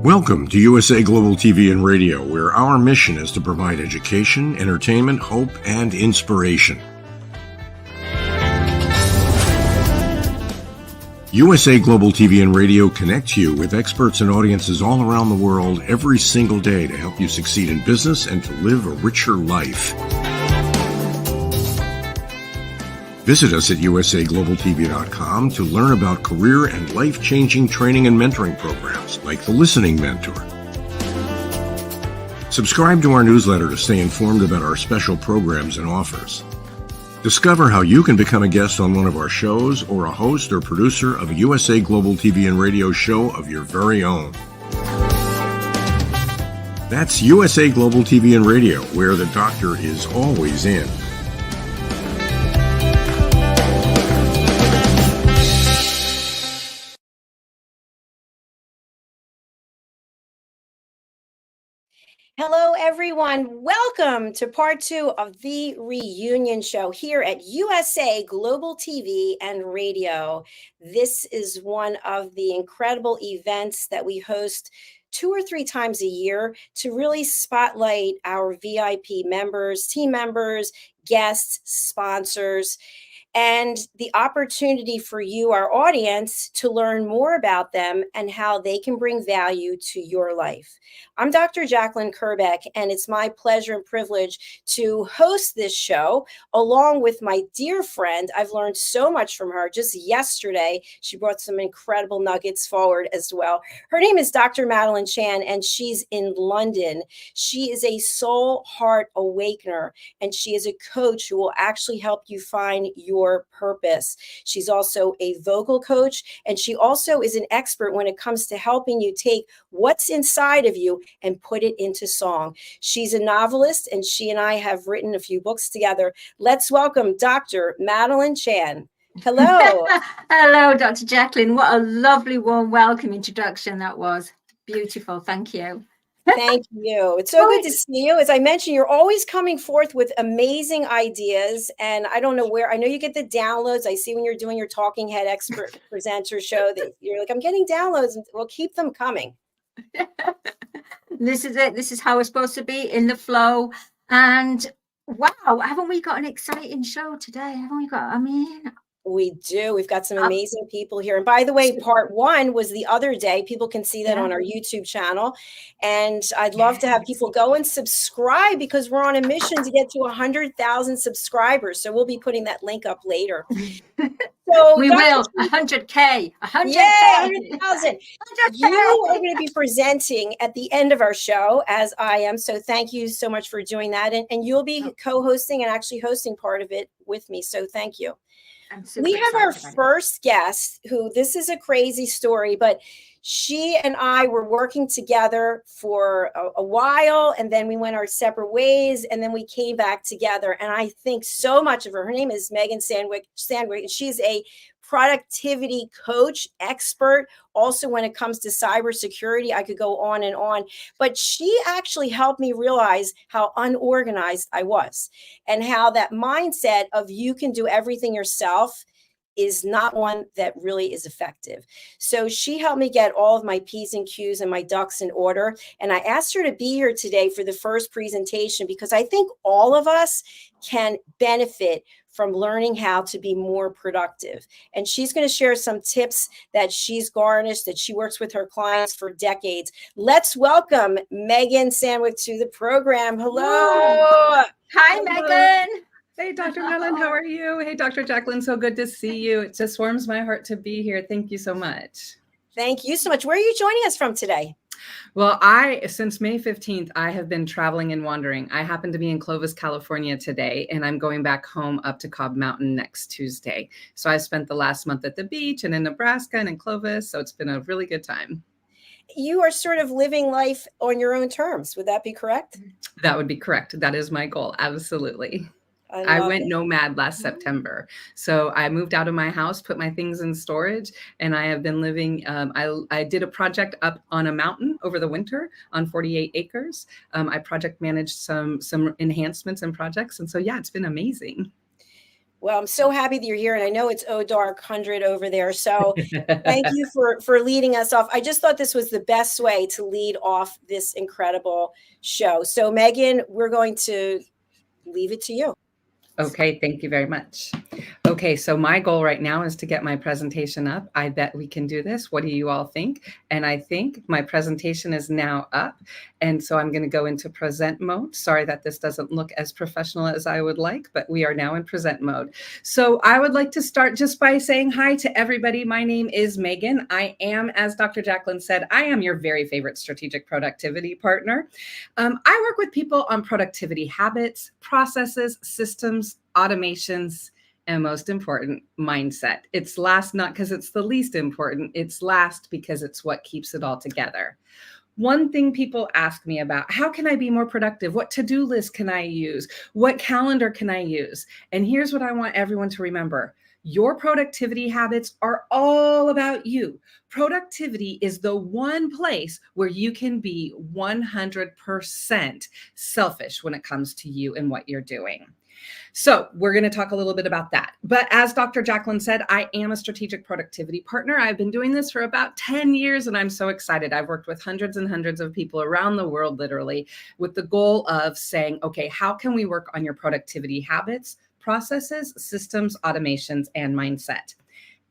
Welcome to USA Global TV and Radio, where our mission is to provide education, entertainment, hope, and inspiration. USA Global TV and Radio connects you with experts and audiences all around the world every single day to help you succeed in business and to live a richer life. Visit us at usaglobaltv.com to learn about career and life-changing training and mentoring programs like the Listening Mentor. Subscribe to our newsletter to stay informed about our special programs and offers. Discover how you can become a guest on one of our shows or a host or producer of a USA Global TV and Radio show of your very own. That's USA Global TV and Radio, where the doctor is always in. Hello, everyone. Welcome to part 2 of the reunion show here at USA Global TV and Radio. This is one of the incredible events that we host 2 or 3 times a year to really spotlight our VIP members, team members, guests, sponsors, and the opportunity for you, our audience, to learn more about them and how they can bring value to your life. I'm Dr. Jacalyn Kerbeck, and it's my pleasure and privilege to host this show along with my dear friend. I've learned so much from her. Just yesterday, she brought some incredible nuggets forward as well. Her name is Dr. MADALENE Chan, and she's in London. She is a soul heart awakener, and she is a coach who will actually help you find your purpose. She's also a vocal coach, and she also is an expert when it comes to helping you take what's inside of you and put it into song. She's a novelist, and she and I have written a few books together. Let's welcome Dr. MADALENE Chan. Hello. Hello, Dr. Jacalyn. What a lovely, warm welcome introduction that was. Beautiful. Thank you. Thank you. It's so good to see you. As I mentioned, you're always coming forth with amazing ideas. And I don't know where, I know you get the downloads. I see when you're doing your talking head expert presenter show that you're like, I'm getting downloads, and we'll keep them coming. This is it. This is how we're supposed to be, in the flow. And wow, haven't we got an exciting show today? Haven't we got, We do. We've got some amazing people here. And by the way, part 1 was the other day. People can see that on our YouTube channel. And I'd love to have people go and subscribe, because we're on a mission to get to 100,000 subscribers. So we'll be putting that link up later. So we will. 100K. 100K. Yay, 100,000. You are going to be presenting at the end of our show, as I am. So thank you so much for doing that. And you'll be co-hosting and actually hosting part of it with me. So thank you. We have our first guest, who, this is a crazy story, but she and I were working together for a while, and then we went our separate ways, and then we came back together. And I think so much of her. Her name is Megan Sandwick, and she's a productivity coach, expert. Also, when it comes to cybersecurity, I could go on and on. But she actually helped me realize how unorganized I was, and how that mindset of you can do everything yourself is not one that really is effective. So she helped me get all of my P's and Q's and my ducks in order. And I asked her to be here today for the first presentation, because I think all of us can benefit from learning how to be more productive. And she's going to share some tips that she's garnished, that she works with her clients for decades. Let's welcome Megan Sandwick to the program. Hello. Hi, Megan. Hey, Dr. MADALENE, how are you? Hey, Dr. Jacalyn, so good to see you. It just warms my heart to be here. Thank you so much. Thank you so much. Where are you joining us from today? Well, since May 15th, I have been traveling and wandering. I happen to be in Clovis, California today, and I'm going back home up to Cobb Mountain next Tuesday. So I spent the last month at the beach and in Nebraska and in Clovis. So it's been a really good time. You are sort of living life on your own terms. Would that be correct? That would be correct. That is my goal. Absolutely. I went nomad last September. So I moved out of my house, put my things in storage, and I have been living. I did a project up on a mountain over the winter on 48 acres. I project managed some enhancements and projects. And so, yeah, it's been amazing. Well, I'm so happy that you're here, and I know it's dark 100 over there. So thank you for leading us off. I just thought this was the best way to lead off this incredible show. So Megan, we're going to leave it to you. Okay, thank you very much. Okay, so my goal right now is to get my presentation up. I bet we can do this. What do you all think? And I think my presentation is now up. And so I'm going to go into present mode. Sorry that this doesn't look as professional as I would like, but we are now in present mode. So I would like to start just by saying hi to everybody. My name is Megan. I am, as Dr. Jacalyn said, I am your very favorite strategic productivity partner. I work with people on productivity habits, processes, systems, automations, and most important, mindset. It's last not because it's the least important, it's last because it's what keeps it all together. One thing people ask me about, how can I be more productive? What to-do list can I use? What calendar can I use? And here's what I want everyone to remember. Your productivity habits are all about you. Productivity is the one place where you can be 100% selfish when it comes to you and what you're doing. So we're going to talk a little bit about that. But as Dr. Jacalyn said, I am a strategic productivity partner. I've been doing this for about 10 years, and I'm so excited. I've worked with hundreds and hundreds of people around the world, literally, with the goal of saying, okay, how can we work on your productivity habits, processes, systems, automations, and mindset?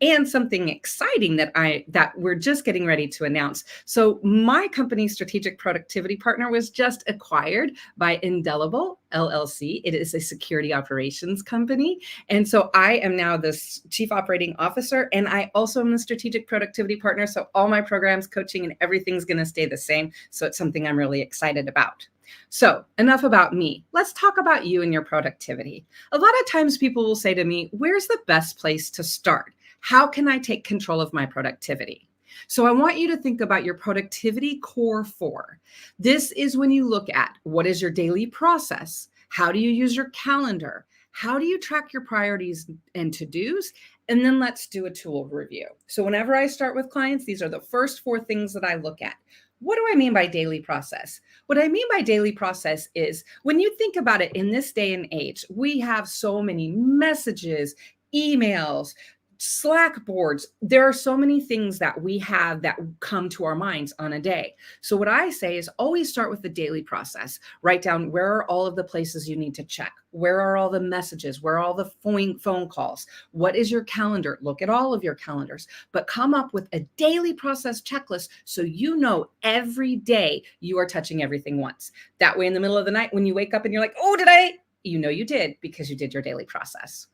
And something exciting that we're just getting ready to announce. So my company, Strategic Productivity Partner, was just acquired by Indelible LLC. It is a security operations company. And so I am now the Chief Operating Officer, and I also am the Strategic Productivity Partner. So all my programs, coaching, and everything's going to stay the same. So it's something I'm really excited about. So enough about me. Let's talk about you and your productivity. A lot of times people will say to me, where's the best place to start? How can I take control of my productivity? So I want you to think about your productivity core 4. This is when you look at what is your daily process? How do you use your calendar? How do you track your priorities and to-dos? And then let's do a tool review. So whenever I start with clients, these are the first 4 things that I look at. What do I mean by daily process? What I mean by daily process is when you think about it in this day and age, we have so many messages, emails, Slack boards. There are so many things that we have that come to our minds on a day. So what I say is always start with the daily process. Write down where are all of the places you need to check. Where are all the messages? Where are all the phone calls? What is your calendar? Look at all of your calendars, but come up with a daily process checklist so you know every day you are touching everything once. That way in the middle of the night when you wake up and you're like, oh, did I? You know you did because you did your daily process.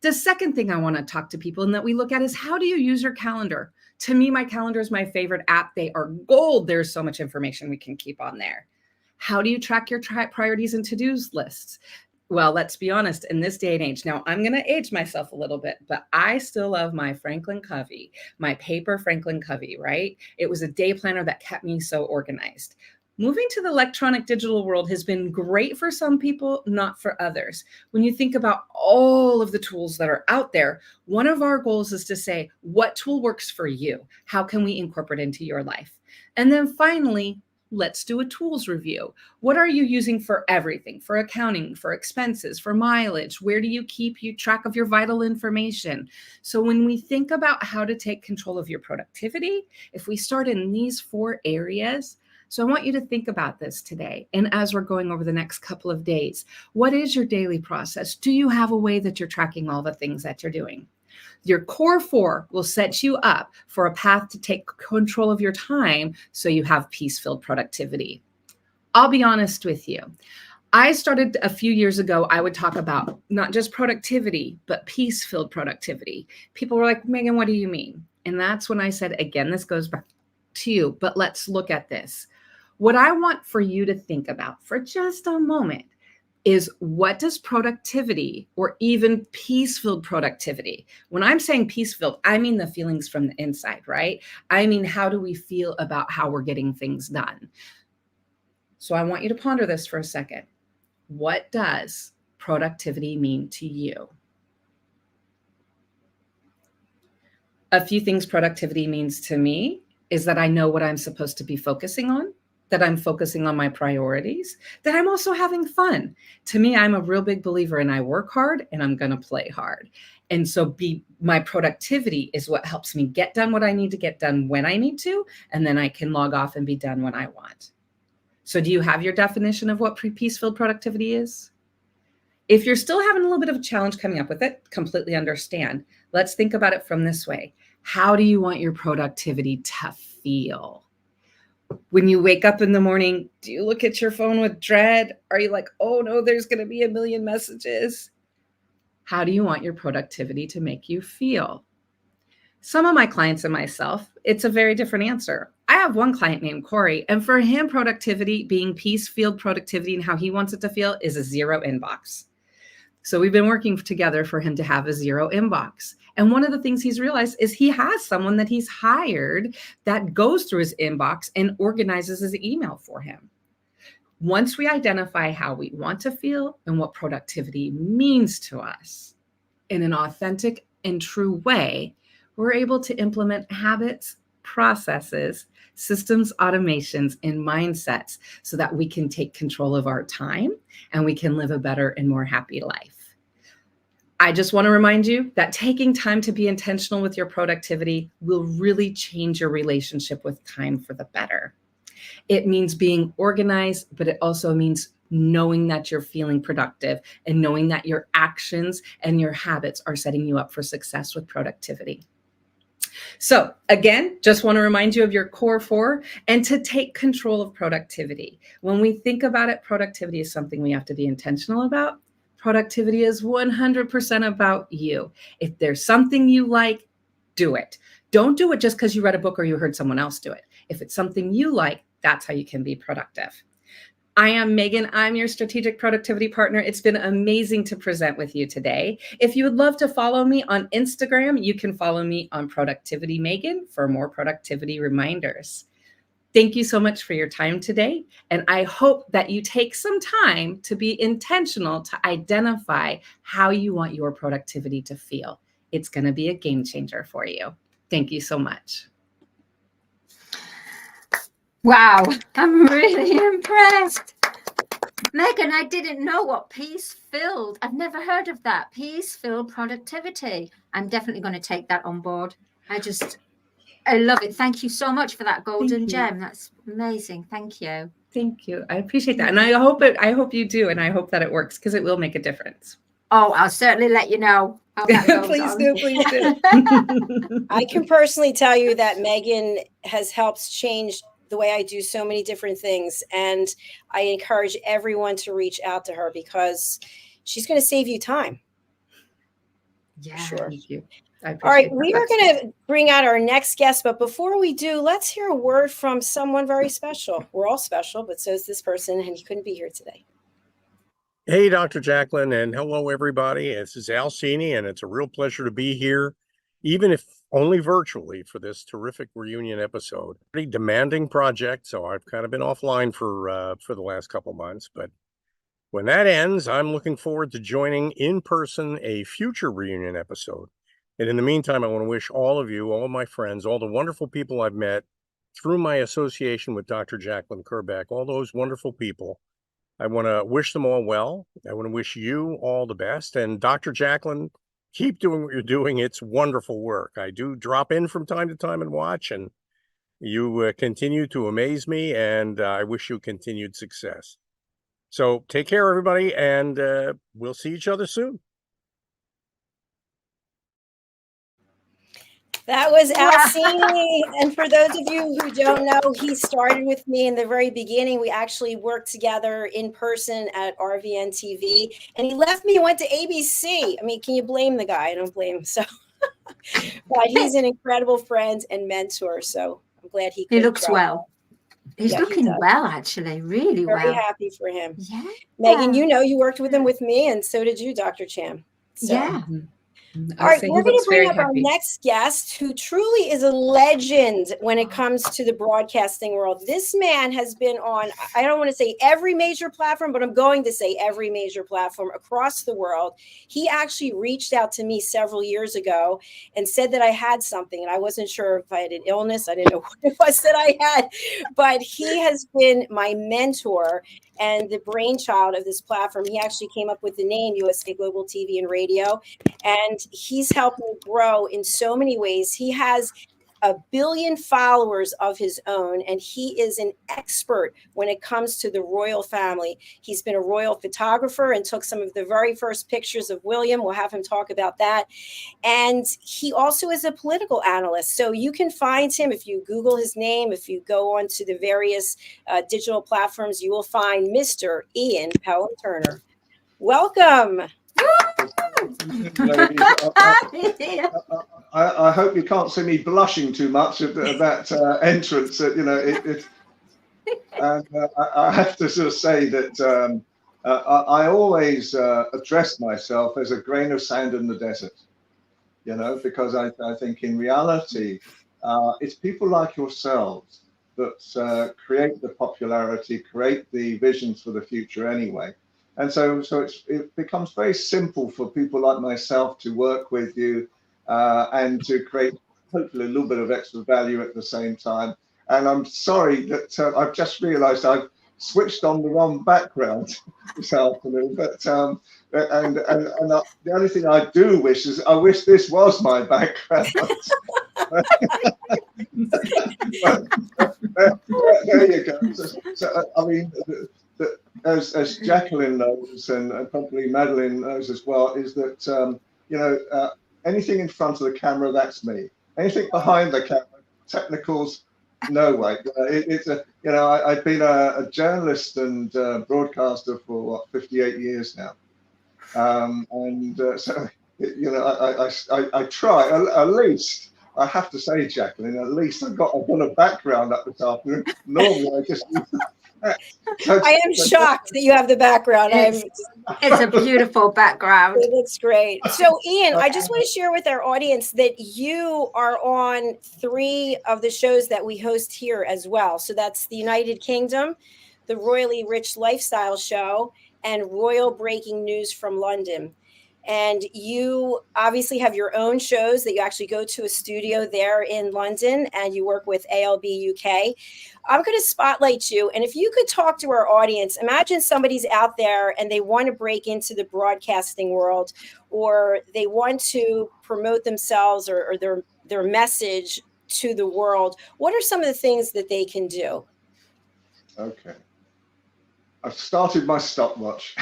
The second thing I want to talk to people and that we look at is how do you use your calendar? To me, my calendar is my favorite app. They are gold. There's so much information we can keep on there. How do you track your priorities and to-dos lists? Well, let's be honest, in this day and age, now I'm going to age myself a little bit, but I still love my Franklin Covey, my paper Franklin Covey, right? It was a day planner that kept me so organized. Moving to the electronic digital world has been great for some people, not for others. When you think about all of the tools that are out there, one of our goals is to say, what tool works for you? How can we incorporate into your life? And then finally, let's do a tools review. What are you using for everything? For accounting, for expenses, for mileage? Where do you keep track of your vital information? So when we think about how to take control of your productivity, if we start in these 4 areas, so I want you to think about this today. And as we're going over the next couple of days, what is your daily process? Do you have a way that you're tracking all the things that you're doing? Your core 4 will set you up for a path to take control of your time so you have peace-filled productivity. I'll be honest with you. I started a few years ago, I would talk about not just productivity, but peace-filled productivity. People were like, Megan, what do you mean? And that's when I said, again, this goes back to you, but let's look at this. What I want for you to think about for just a moment is what does productivity or even peace-filled productivity, when I'm saying peace-filled, I mean the feelings from the inside, right? I mean, how do we feel about how we're getting things done? So I want you to ponder this for a second. What does productivity mean to you? A few things productivity means to me is that I know what I'm supposed to be focusing on. that I'm focusing on my priorities, that I'm also having fun. To me, I'm a real big believer in I work hard and I'm going to play hard. And so my productivity is what helps me get done what I need to get done when I need to, and then I can log off and be done when I want. So do you have your definition of what peace-filled productivity is? If you're still having a little bit of a challenge coming up with it, completely understand. Let's think about it from this way. How do you want your productivity to feel? When you wake up in the morning, do you look at your phone with dread? Are you like, oh no, there's going to be a million messages? How do you want your productivity to make you feel? Some of my clients and myself, it's a very different answer. I have one client named Corey, and for him, productivity, being peace-filled productivity and how he wants it to feel, is a 0 inbox. So we've been working together for him to have a 0 inbox. And one of the things he's realized is he has someone that he's hired that goes through his inbox and organizes his email for him. Once we identify how we want to feel and what productivity means to us in an authentic and true way, we're able to implement habits, processes, systems, automations, and mindsets so that we can take control of our time and we can live a better and more happy life. I just want to remind you that taking time to be intentional with your productivity will really change your relationship with time for the better. It means being organized, but it also means knowing that you're feeling productive and knowing that your actions and your habits are setting you up for success with productivity. So again, just want to remind you of your core 4 and to take control of productivity. When we think about it, productivity is something we have to be intentional about. Productivity is 100% about you. If there's something you like, do it. Don't do it just because you read a book or you heard someone else do it. If it's something you like, that's how you can be productive. I am Megan. I'm your strategic productivity partner. It's been amazing to present with you today. If you would love to follow me on Instagram, you can follow me on Productivity Megan for more productivity reminders. Thank you so much for your time today. And I hope that you take some time to be intentional to identify how you want your productivity to feel. It's going to be a game changer for you. Thank you so much. Wow, I'm really impressed. Megan, I didn't know what peace-filled. I've never heard of that. Peace-filled productivity. I'm definitely going to take that on board. I love it. Thank you so much for that golden gem. That's amazing. Thank you. Thank you. I appreciate that. And I hope you do. And I hope that it works because it will make a difference. Oh, I'll certainly let you know how that goes. Please do. I can personally tell you that Megan has helped change the way I do so many different things. And I encourage everyone to reach out to her because she's going to save you time. Yeah. Sure. Thank you. All right. We are going to bring out our next guest. But before we do, let's hear a word from someone very special. We're all special, but so is this person, and he couldn't be here today. Hey, Dr. Jacalyn, and hello, everybody. This is Al Cini, and it's a real pleasure to be here, even if only virtually, for this terrific reunion episode. Pretty demanding project, so I've kind of been offline for the last couple months. But when that ends, I'm looking forward to joining in person a future reunion episode. And in the meantime, I want to wish all of you, all my friends, all the wonderful people I've met through my association with Dr. Jacalyn Kerbeck, all those wonderful people, I want to wish them all well. I want to wish you all the best. And Dr. Jacalyn, keep doing what you're doing. It's wonderful work. I do drop in from time to time and watch, and you continue to amaze me, and I wish you continued success. So take care, everybody, and we'll see each other soon. That was Al Cini. And for those of you who don't know, he started with me in the very beginning. We actually worked together in person at RVN TV. And he left me and went to ABC. I mean, can you blame the guy? I don't blame him. So, but he's an incredible friend and mentor. So I'm glad he looks well. He's looking well, actually, really well. Very happy for him. Yeah. Megan, you know, you worked with him with me, and so did you, Dr. Cham. So. Yeah. All I'll right, say he we're going to looks bring very up our happy. next guest, who truly is a legend when it comes to the broadcasting world. This man has been on, I don't want to say every major platform, but I'm going to say every major platform across the world. He actually reached out to me several years ago and said that I had something, and I wasn't sure if I had an illness. I didn't know what it was that I had, but he has been my mentor and the brainchild of this platform. He actually came up with the name USA Global TV and Radio. And he's helped me grow in so many ways. He has 1 billion followers of his own, and he is an expert when it comes to the royal family. He's been a royal photographer and took some of the very first pictures of William. We'll have him talk about that. And he also is a political analyst. So you can find him if you Google his name. If you go onto the various digital platforms, you will find Mr. Ian Pelham Turner. Welcome. Ladies, I hope you can't see me blushing too much at that entrance. And I have to sort of say that I always address myself as a grain of sand in the desert, because I think in reality, it's people like yourselves that create the popularity, create the visions for the future anyway. And so it becomes very simple for people like myself to work with you and to create hopefully a little bit of extra value at the same time. And I'm sorry that I've just realized I've switched on the wrong background this afternoon. But the only thing I do wish is I wish this was my background. There you go. So I mean, as Jacalyn knows, and probably Madeleine knows as well, is that anything in front of the camera, that's me. Anything behind the camera, technicals, no way. I've been a journalist and broadcaster for 58 years now, so I try at least. I have to say, Jacalyn, at least I've got a background up this afternoon. Normally, I just. I am shocked that you have the background. It's a beautiful background. It looks great. So, Ian, I just want to share with our audience that you are on 3 of the shows that we host here as well. So that's the United Kingdom, the Royally Rich Lifestyle Show, and Royal Breaking News from London. And you obviously have your own shows that you actually go to a studio there in London, and you work with ALB UK. I'm going to spotlight you. And if you could talk to our audience, imagine somebody's out there and they want to break into the broadcasting world, or they want to promote themselves or their message to the world. What are some of the things that they can do? Okay. I've started my stopwatch.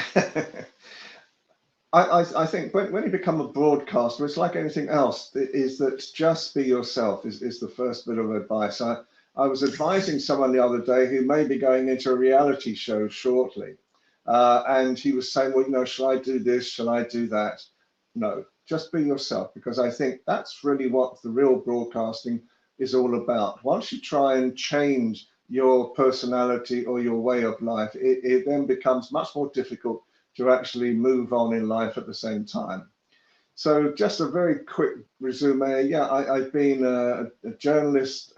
I think when you become a broadcaster, it's like anything else, is that just be yourself is the first bit of advice. I was advising someone the other day who may be going into a reality show shortly. And he was saying, well, shall I do this? Shall I do that? No, just be yourself, because I think that's really what the real broadcasting is all about. Once you try and change your personality or your way of life, it then becomes much more difficult to actually move on in life at the same time. So just a very quick resume. Yeah, I've been a journalist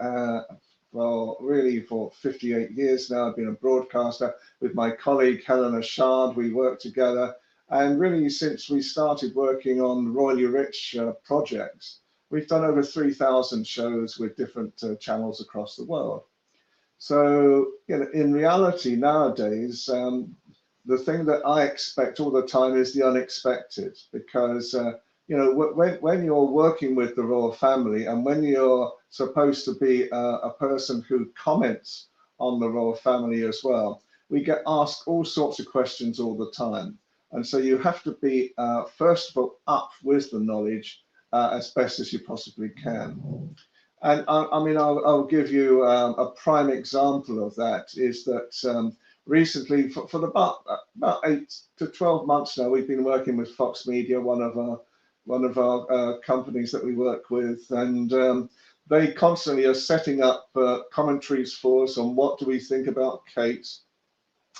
for 58 years now. I've been a broadcaster with my colleague Helena Shard. We work together, and really since we started working on Royally Rich projects, we've done over 3,000 shows with different channels across the world. So in reality nowadays, the thing that I expect all the time is the unexpected, because when you're working with the royal family, and when you're supposed to be a person who comments on the royal family as well, we get asked all sorts of questions all the time. And so you have to be, first of all, up with the knowledge as best as you possibly can. And I'll give you a prime example of that, is that recently, for about 8 to 12 months now, we've been working with Fox Media, one of our companies that we work with, and they constantly are setting up commentaries for us on what do we think about Kate,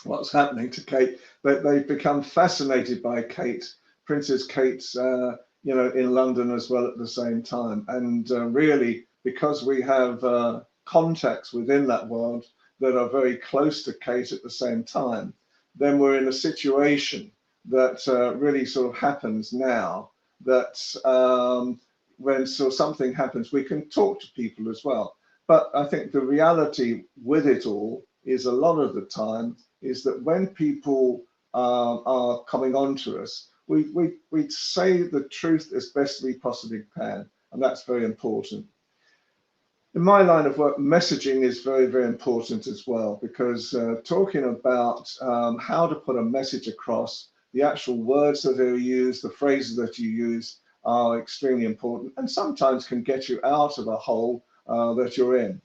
what's happening to Kate. They've become fascinated by Kate, Princess Kate's you know, in London as well at the same time. And really, because we have contacts within that world that are very close to Kate at the same time, then we're in a situation that really sort of happens now, that when something happens, we can talk to people as well. But I think the reality with it all is a lot of the time is that when people are coming on to us, we say the truth as best we possibly can, and that's very important. In my line of work, messaging is very, very important as well, because talking about how to put a message across, the actual words that are used, the phrases that you use are extremely important, and sometimes can get you out of a hole that you're in.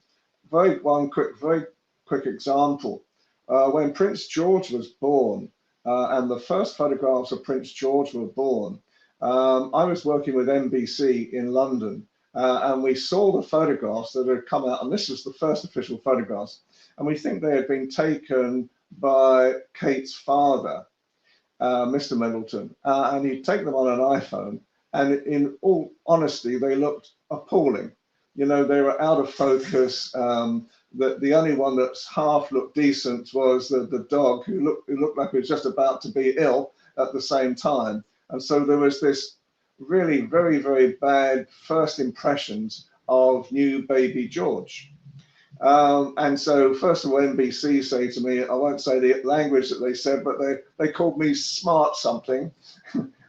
Very quick example. When Prince George was born, and the first photographs of Prince George were born, I was working with NBC in London, and we saw the photographs that had come out, and this was the first official photographs, and we think they had been taken by Kate's father, Mr. Middleton, and he'd taken them on an iPhone, and in all honesty, they looked appalling. You know, they were out of focus. The only one that's half looked decent was the dog, who looked like he was just about to be ill at the same time. And so there was this really very, very bad first impressions of new baby George. And so first of all, NBC say to me, I won't say the language that they said, but they called me smart something.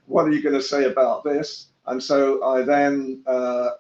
What are you going to say about this? And so I then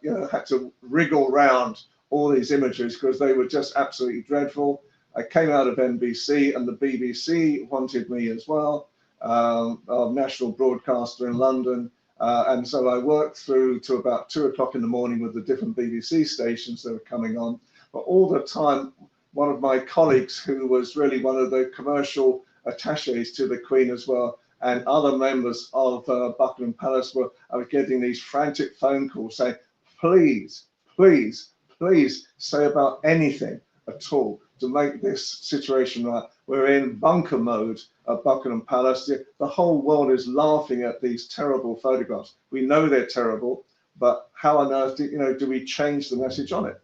you know, had to wriggle around all these images because they were just absolutely dreadful. I came out of NBC, and the BBC wanted me as well, our national broadcaster in London. And so I worked through to about 2 o'clock in the morning with the different BBC stations that were coming on. But all the time, one of my colleagues, who was really one of the commercial attaches to the Queen as well, and other members of Buckingham Palace were getting these frantic phone calls saying, please, please, please say about anything at all to make this situation right. We're in bunker mode at Buckingham Palace. The whole world is laughing at these terrible photographs. We know they're terrible, but how on earth do we change the message on it?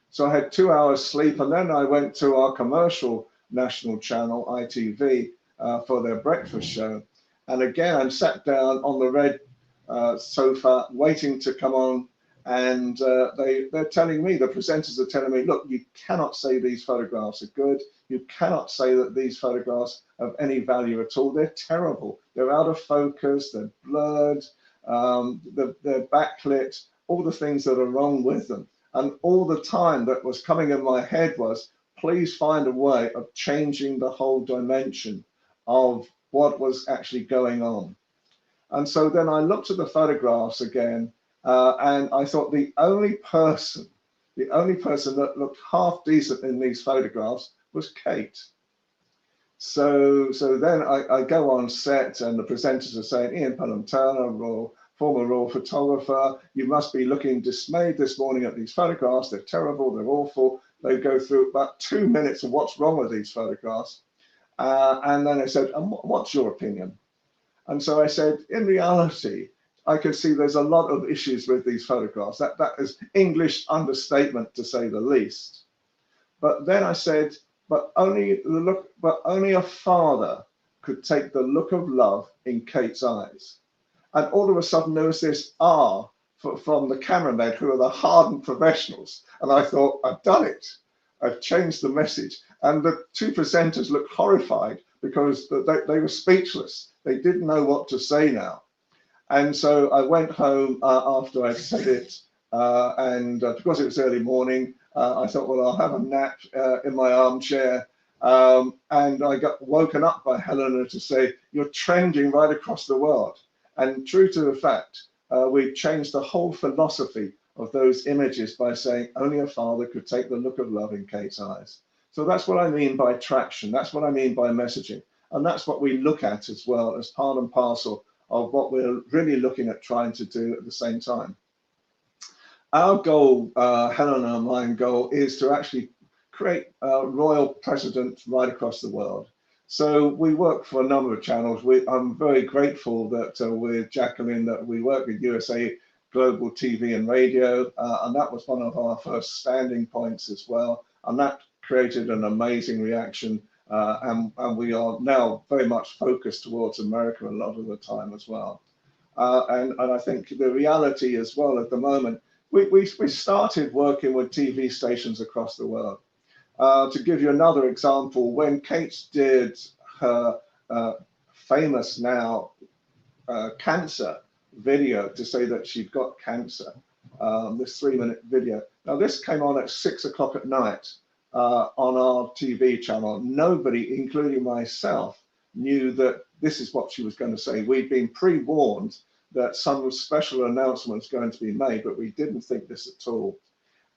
So I had 2 hours sleep, and then I went to our commercial national channel, ITV, for their breakfast show. And again, I'm sat down on the red sofa waiting to come on, and they're telling me, the presenters are telling me, look, you cannot say these photographs are good. You cannot say that these photographs have any value at all. They're terrible. They're out of focus. They're blurred. They're backlit. All the things that are wrong with them. And all the time that was coming in my head was, please find a way of changing the whole dimension of what was actually going on. And so then I looked at the photographs again, and I thought the only person that looked half decent in these photographs was Kate. So then I go on set, and the presenters are saying, Ian Pelham-Turner, former royal photographer, you must be looking dismayed this morning at these photographs. They're terrible, they're awful. They go through about 2 minutes of what's wrong with these photographs. And then I said, and what's your opinion? And so I said, in reality, I can see there's a lot of issues with these photographs. That is English understatement, to say the least. But then I said, but only a father could take the look of love in Kate's eyes. And all of a sudden there was this from the cameramen, who are the hardened professionals. And I thought, I've done it. I've changed the message. And the 2 presenters looked horrified because they were speechless. They didn't know what to say now. And so I went home after I said it. And because it was early morning, I thought, well, I'll have a nap in my armchair. And I got woken up by Helena to say, you're trending right across the world. And true to the fact, we've changed the whole philosophy of those images by saying only a father could take the look of love in Kate's eyes. So that's what I mean by traction. That's what I mean by messaging. And that's what we look at as well as part and parcel of what we're really looking at trying to do at the same time. Our goal, Helena and my goal, is to actually create a royal precedent right across the world. So we work for a number of channels. I'm very grateful that with Jacalyn that we work with USA Global TV and Radio, and that was one of our first standing points as well. And that created an amazing reaction, and we are now very much focused towards America a lot of the time as well. And I think the reality as well at the moment, we started working with TV stations across the world. To give you another example, when Kate did her famous now cancer video to say that she'd got cancer, this 3-minute video. Now this came on at 6 o'clock at night on our TV channel. Nobody, including myself, knew that this is what she was going to say. We'd been pre-warned that some special announcement was going to be made, but we didn't think this at all.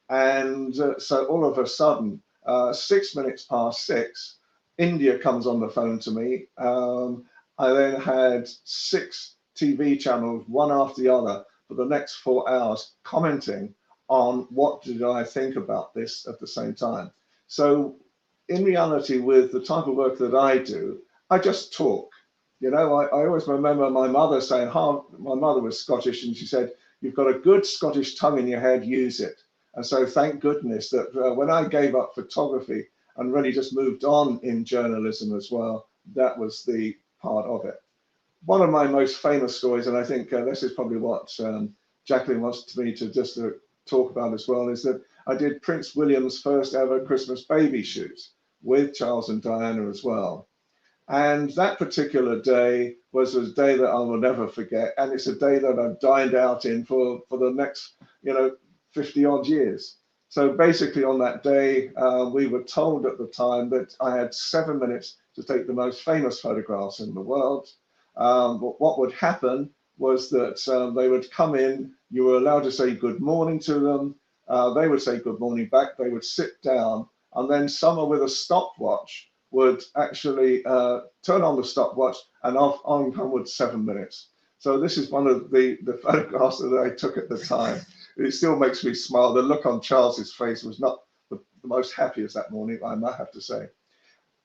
And so all of a sudden, 6 minutes past 6, India comes on the phone to me. I then had 6 TV channels, one after the other, for the next 4 hours, commenting on what did I think about this at the same time. So in reality, with the type of work that I do, I just talk. You know, I always remember my mother saying, my mother was Scottish, and she said, "You've got a good Scottish tongue in your head, use it." And so thank goodness that when I gave up photography and really just moved on in journalism as well, that was the part of it. One of my most famous stories, and I think this is probably what Jacalyn wants me to just talk about as well, is that I did Prince William's first ever Christmas baby shoot with Charles and Diana as well. And that particular day was a day that I will never forget. And it's a day that I've dined out in for the next, 50 odd years. So basically on that day, we were told at the time that I had 7 minutes to take the most famous photographs in the world. What would happen was that they would come in, you were allowed to say good morning to them. They would say good morning back, they would sit down, and then someone with a stopwatch would actually turn on the stopwatch, and on would 7 minutes. So this is one of the photographs that I took at the time. It still makes me smile. The look on Charles's face was not the most happiest that morning, I might have to say.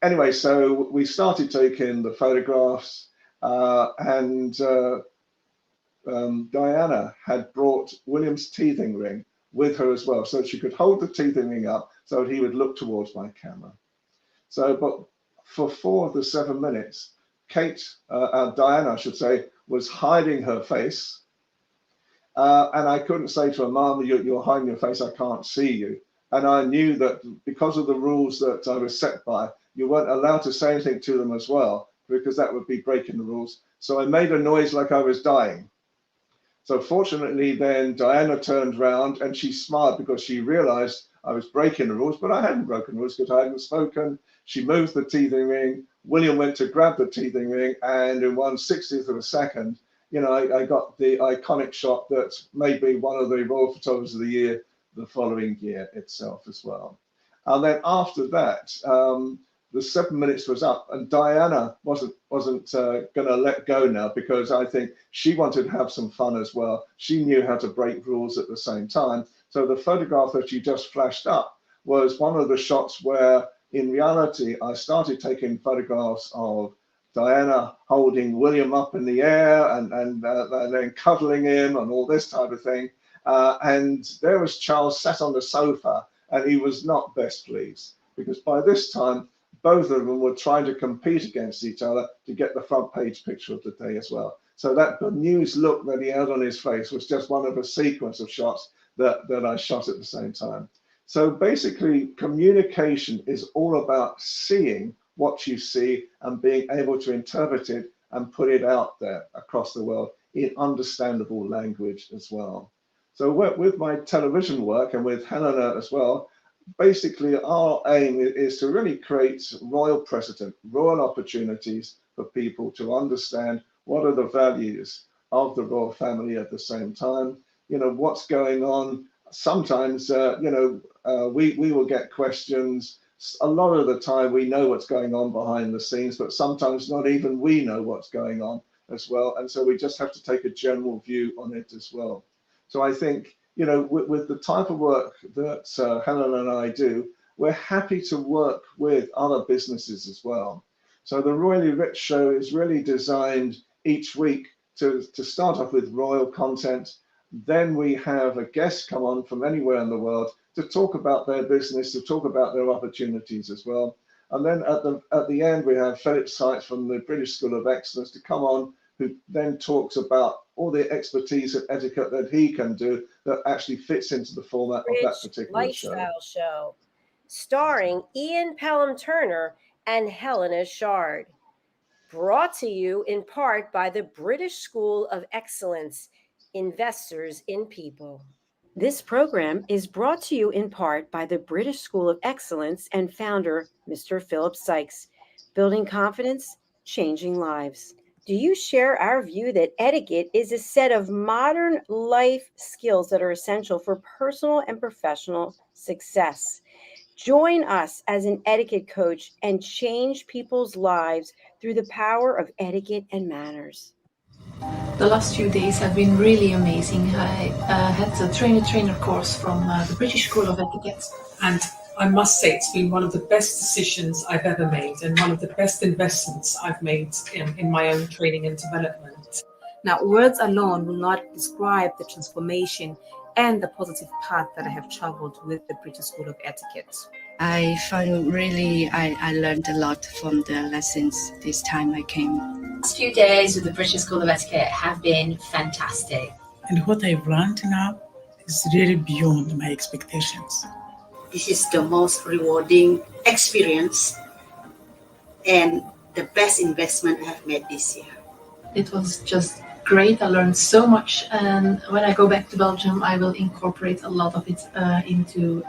Anyway, so we started taking the photographs, and Diana had brought William's teething ring with her as well, so she could hold the teething ring up so he would look towards my camera. So, but for 4 of the 7 minutes, Diana, I should say, was hiding her face. And I couldn't say to her, "Mom, you're hiding your face, I can't see you." And I knew that because of the rules that I was set by, you weren't allowed to say anything to them as well, because that would be breaking the rules. So I made a noise like I was dying. So fortunately then Diana turned around and she smiled because she realized I was breaking the rules, but I hadn't broken the rules because I hadn't spoken. She moved the teething ring. William went to grab the teething ring, and in 1/60th of a second, I got the iconic shot that made me one of the Royal Photographers of the Year the following year itself as well. And then after that, the 7 minutes was up, and Diana wasn't going to let go now, because I think she wanted to have some fun as well. She knew how to break rules at the same time. So the photograph that she just flashed up was one of the shots where, in reality, I started taking photographs of Diana holding William up in the air and then cuddling him and all this type of thing. And there was Charles sat on the sofa, and he was not best pleased, because by this time, both of them were trying to compete against each other to get the front page picture of the day as well. So that bemused look that he had on his face was just one of a sequence of shots that I shot at the same time. So basically, communication is all about seeing what you see and being able to interpret it and put it out there across the world in understandable language as well. So with my television work and with Helena as well, basically our aim is to really create royal precedent, royal opportunities for people to understand what are the values of the royal family at the same time, what's going on. Sometimes, we will get questions. A lot of the time we know what's going on behind the scenes, but sometimes not even we know what's going on as well. And so we just have to take a general view on it as well. So I think, with the type of work that Helen and I do, we're happy to work with other businesses as well. So the Royally Rich show is really designed each week to start off with royal content. Then we have a guest come on from anywhere in the world to talk about their business, to talk about their opportunities as well. And then at the end, we have Philip Sykes from the British School of Excellence to come on, who then talks about all the expertise of etiquette that he can do that actually fits into the format of that particular lifestyle show, starring Ian Pelham Turner and Helena Shard. Brought to you in part by the British School of Excellence, Investors in People. This program is brought to you in part by the British School of Excellence and founder, Mr. Philip Sykes, building confidence, changing lives. Do you share our view that etiquette is a set of modern life skills that are essential for personal and professional success? Join us as an etiquette coach and change people's lives through the power of etiquette and manners. The last few days have been really amazing. I had a trainer course from the British School of Etiquette. And I must say it's been one of the best decisions I've ever made and one of the best investments I've made in my own training and development. Now, words alone will not describe the transformation and the positive path that I have traveled with the British School of Etiquette. I found I learned a lot from the lessons this time I came. The last few days with the British School of Etiquette have been fantastic. And what I've learned now is really beyond my expectations. This is the most rewarding experience and the best investment I have made this year. It was just great. I learned so much, and when I go back to Belgium, I will incorporate a lot of it into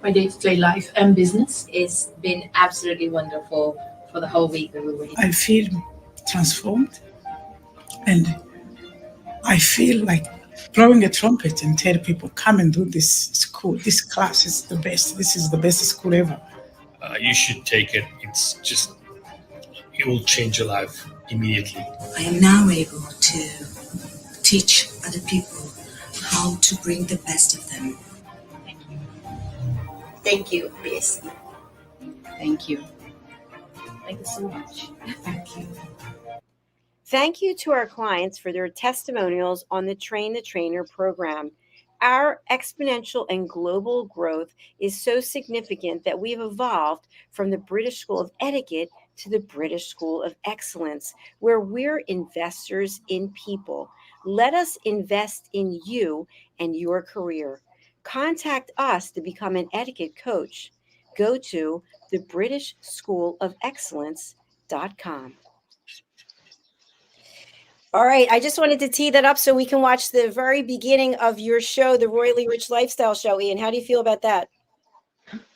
my day-to-day life and business. It's been absolutely wonderful for the whole week that we were here. I feel transformed, and I feel like blowing a trumpet and tell people, come and do this school. This class is the best. This is the best school ever. You should take it. It will change your life immediately. I am now able to teach other people how to bring the best of them. Thank you, PERKINS. Thank you. Thank you so much. Thank you. Thank you to our clients for their testimonials on the Train the Trainer program. Our exponential and global growth is so significant that we've evolved from the British School of Etiquette to the British School of Excellence, where we're investors in people. Let us invest in you and your career. Contact us to become an etiquette coach. Go to thebritishschoolofexcellence.com. All right, I just wanted to tee that up so we can watch the very beginning of your show, the Royally Rich Lifestyle Show. Ian, how do you feel about that?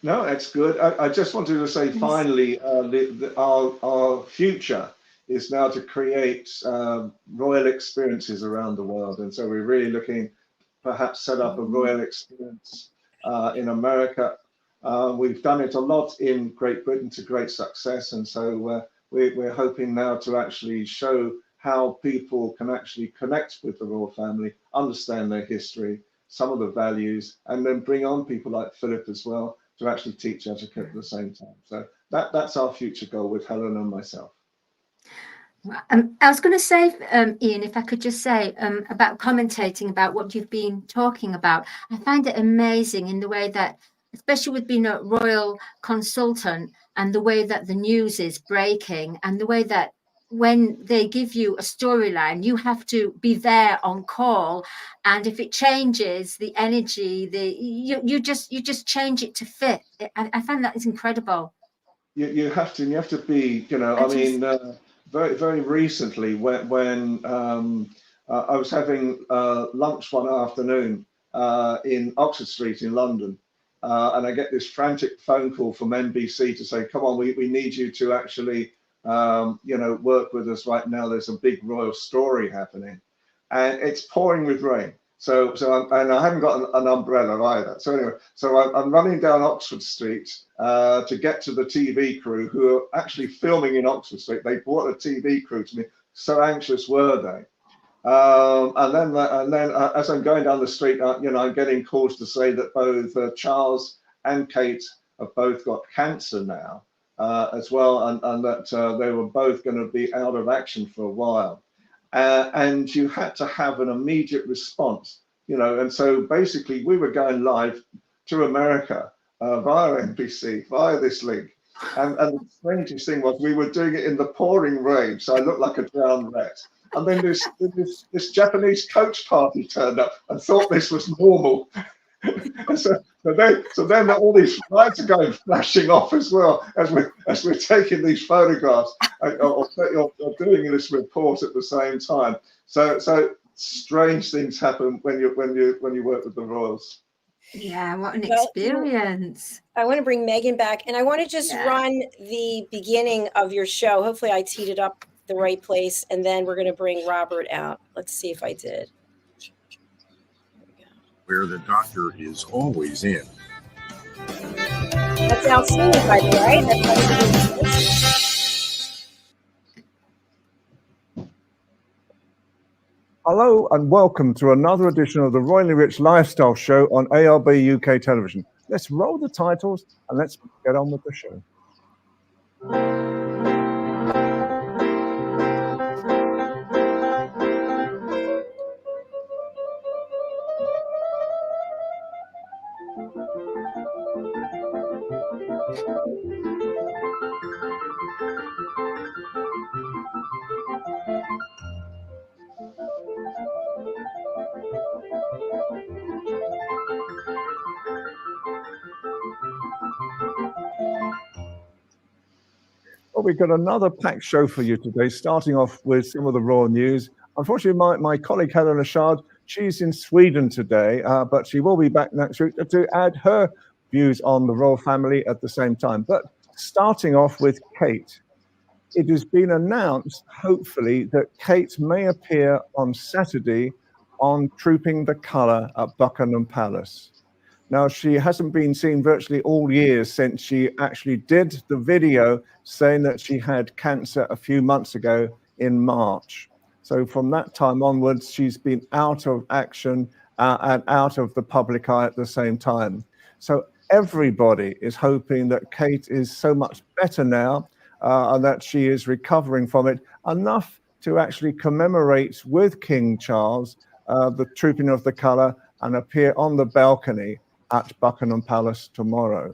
No, that's good. I just wanted to say finally, our future is now to create royal experiences around the world. And so we're really looking perhaps set up a royal experience in America. We've done it a lot in Great Britain to great success. And so we're hoping now to actually show how people can actually connect with the royal family, understand their history, some of the values, and then bring on people like Philip as well to actually teach etiquette at the same time. So that's our future goal with Helen and myself. I was going to say, Ian, if I could just say about commentating about what you've been talking about. I find it amazing in the way that, especially with being a royal consultant, and the way that the news is breaking, and the way that when they give you a storyline, you have to be there on call, and if it changes the energy, you just change it to fit. I find that is incredible. You have to be, very, very recently when I was having lunch one afternoon in Oxford Street in London, and I get this frantic phone call from NBC to say, come on, we need you to actually work with us right now. There's a big royal story happening, and it's pouring with rain. So and I haven't got an umbrella either. So anyway, I'm running down Oxford Street to get to the TV crew who are actually filming in Oxford Street. They brought a TV crew to me. So anxious were they. And then as I'm going down the street, I'm getting calls to say that both Charles and Kate have both got cancer now. as well, and that they were both going to be out of action for a while. And you had to have an immediate response, and so basically we were going live to America via NBC, via this link. And the strangest thing was we were doing it in the pouring rain, so I looked like a drowned rat. And then this Japanese coach party turned up and thought this was normal. so then all these lights are going flashing off as well as we're taking these photographs or doing this report at the same time. So strange things happen when you work with the royals. Yeah, what an experience. I want to bring Megan back, and I want to just run the beginning of your show. Hopefully I teed it up the right place, and then we're going to bring Robert out. Let's see if I did. Where the doctor is always in. That's outstanding, by the way. That's Hello and welcome to another edition of the Royally Rich Lifestyle Show on ARB UK Television. Let's roll the titles and let's get on with the show. Well, we've got another packed show for you today, starting off with some of the royal news. Unfortunately, my colleague Helen Ashard, she's in Sweden today, but she will be back next week to add her views on the royal family at the same time. But starting off with Kate, it has been announced, hopefully, that Kate may appear on Saturday on Trooping the Colour at Buckingham Palace. Now, she hasn't been seen virtually all year since she actually did the video saying that she had cancer a few months ago in March. So from that time onwards, she's been out of action and out of the public eye at the same time. So everybody is hoping that Kate is so much better now and that she is recovering from it enough to actually commemorate with King Charles the Trooping of the Colour and appear on the balcony at Buckingham Palace tomorrow.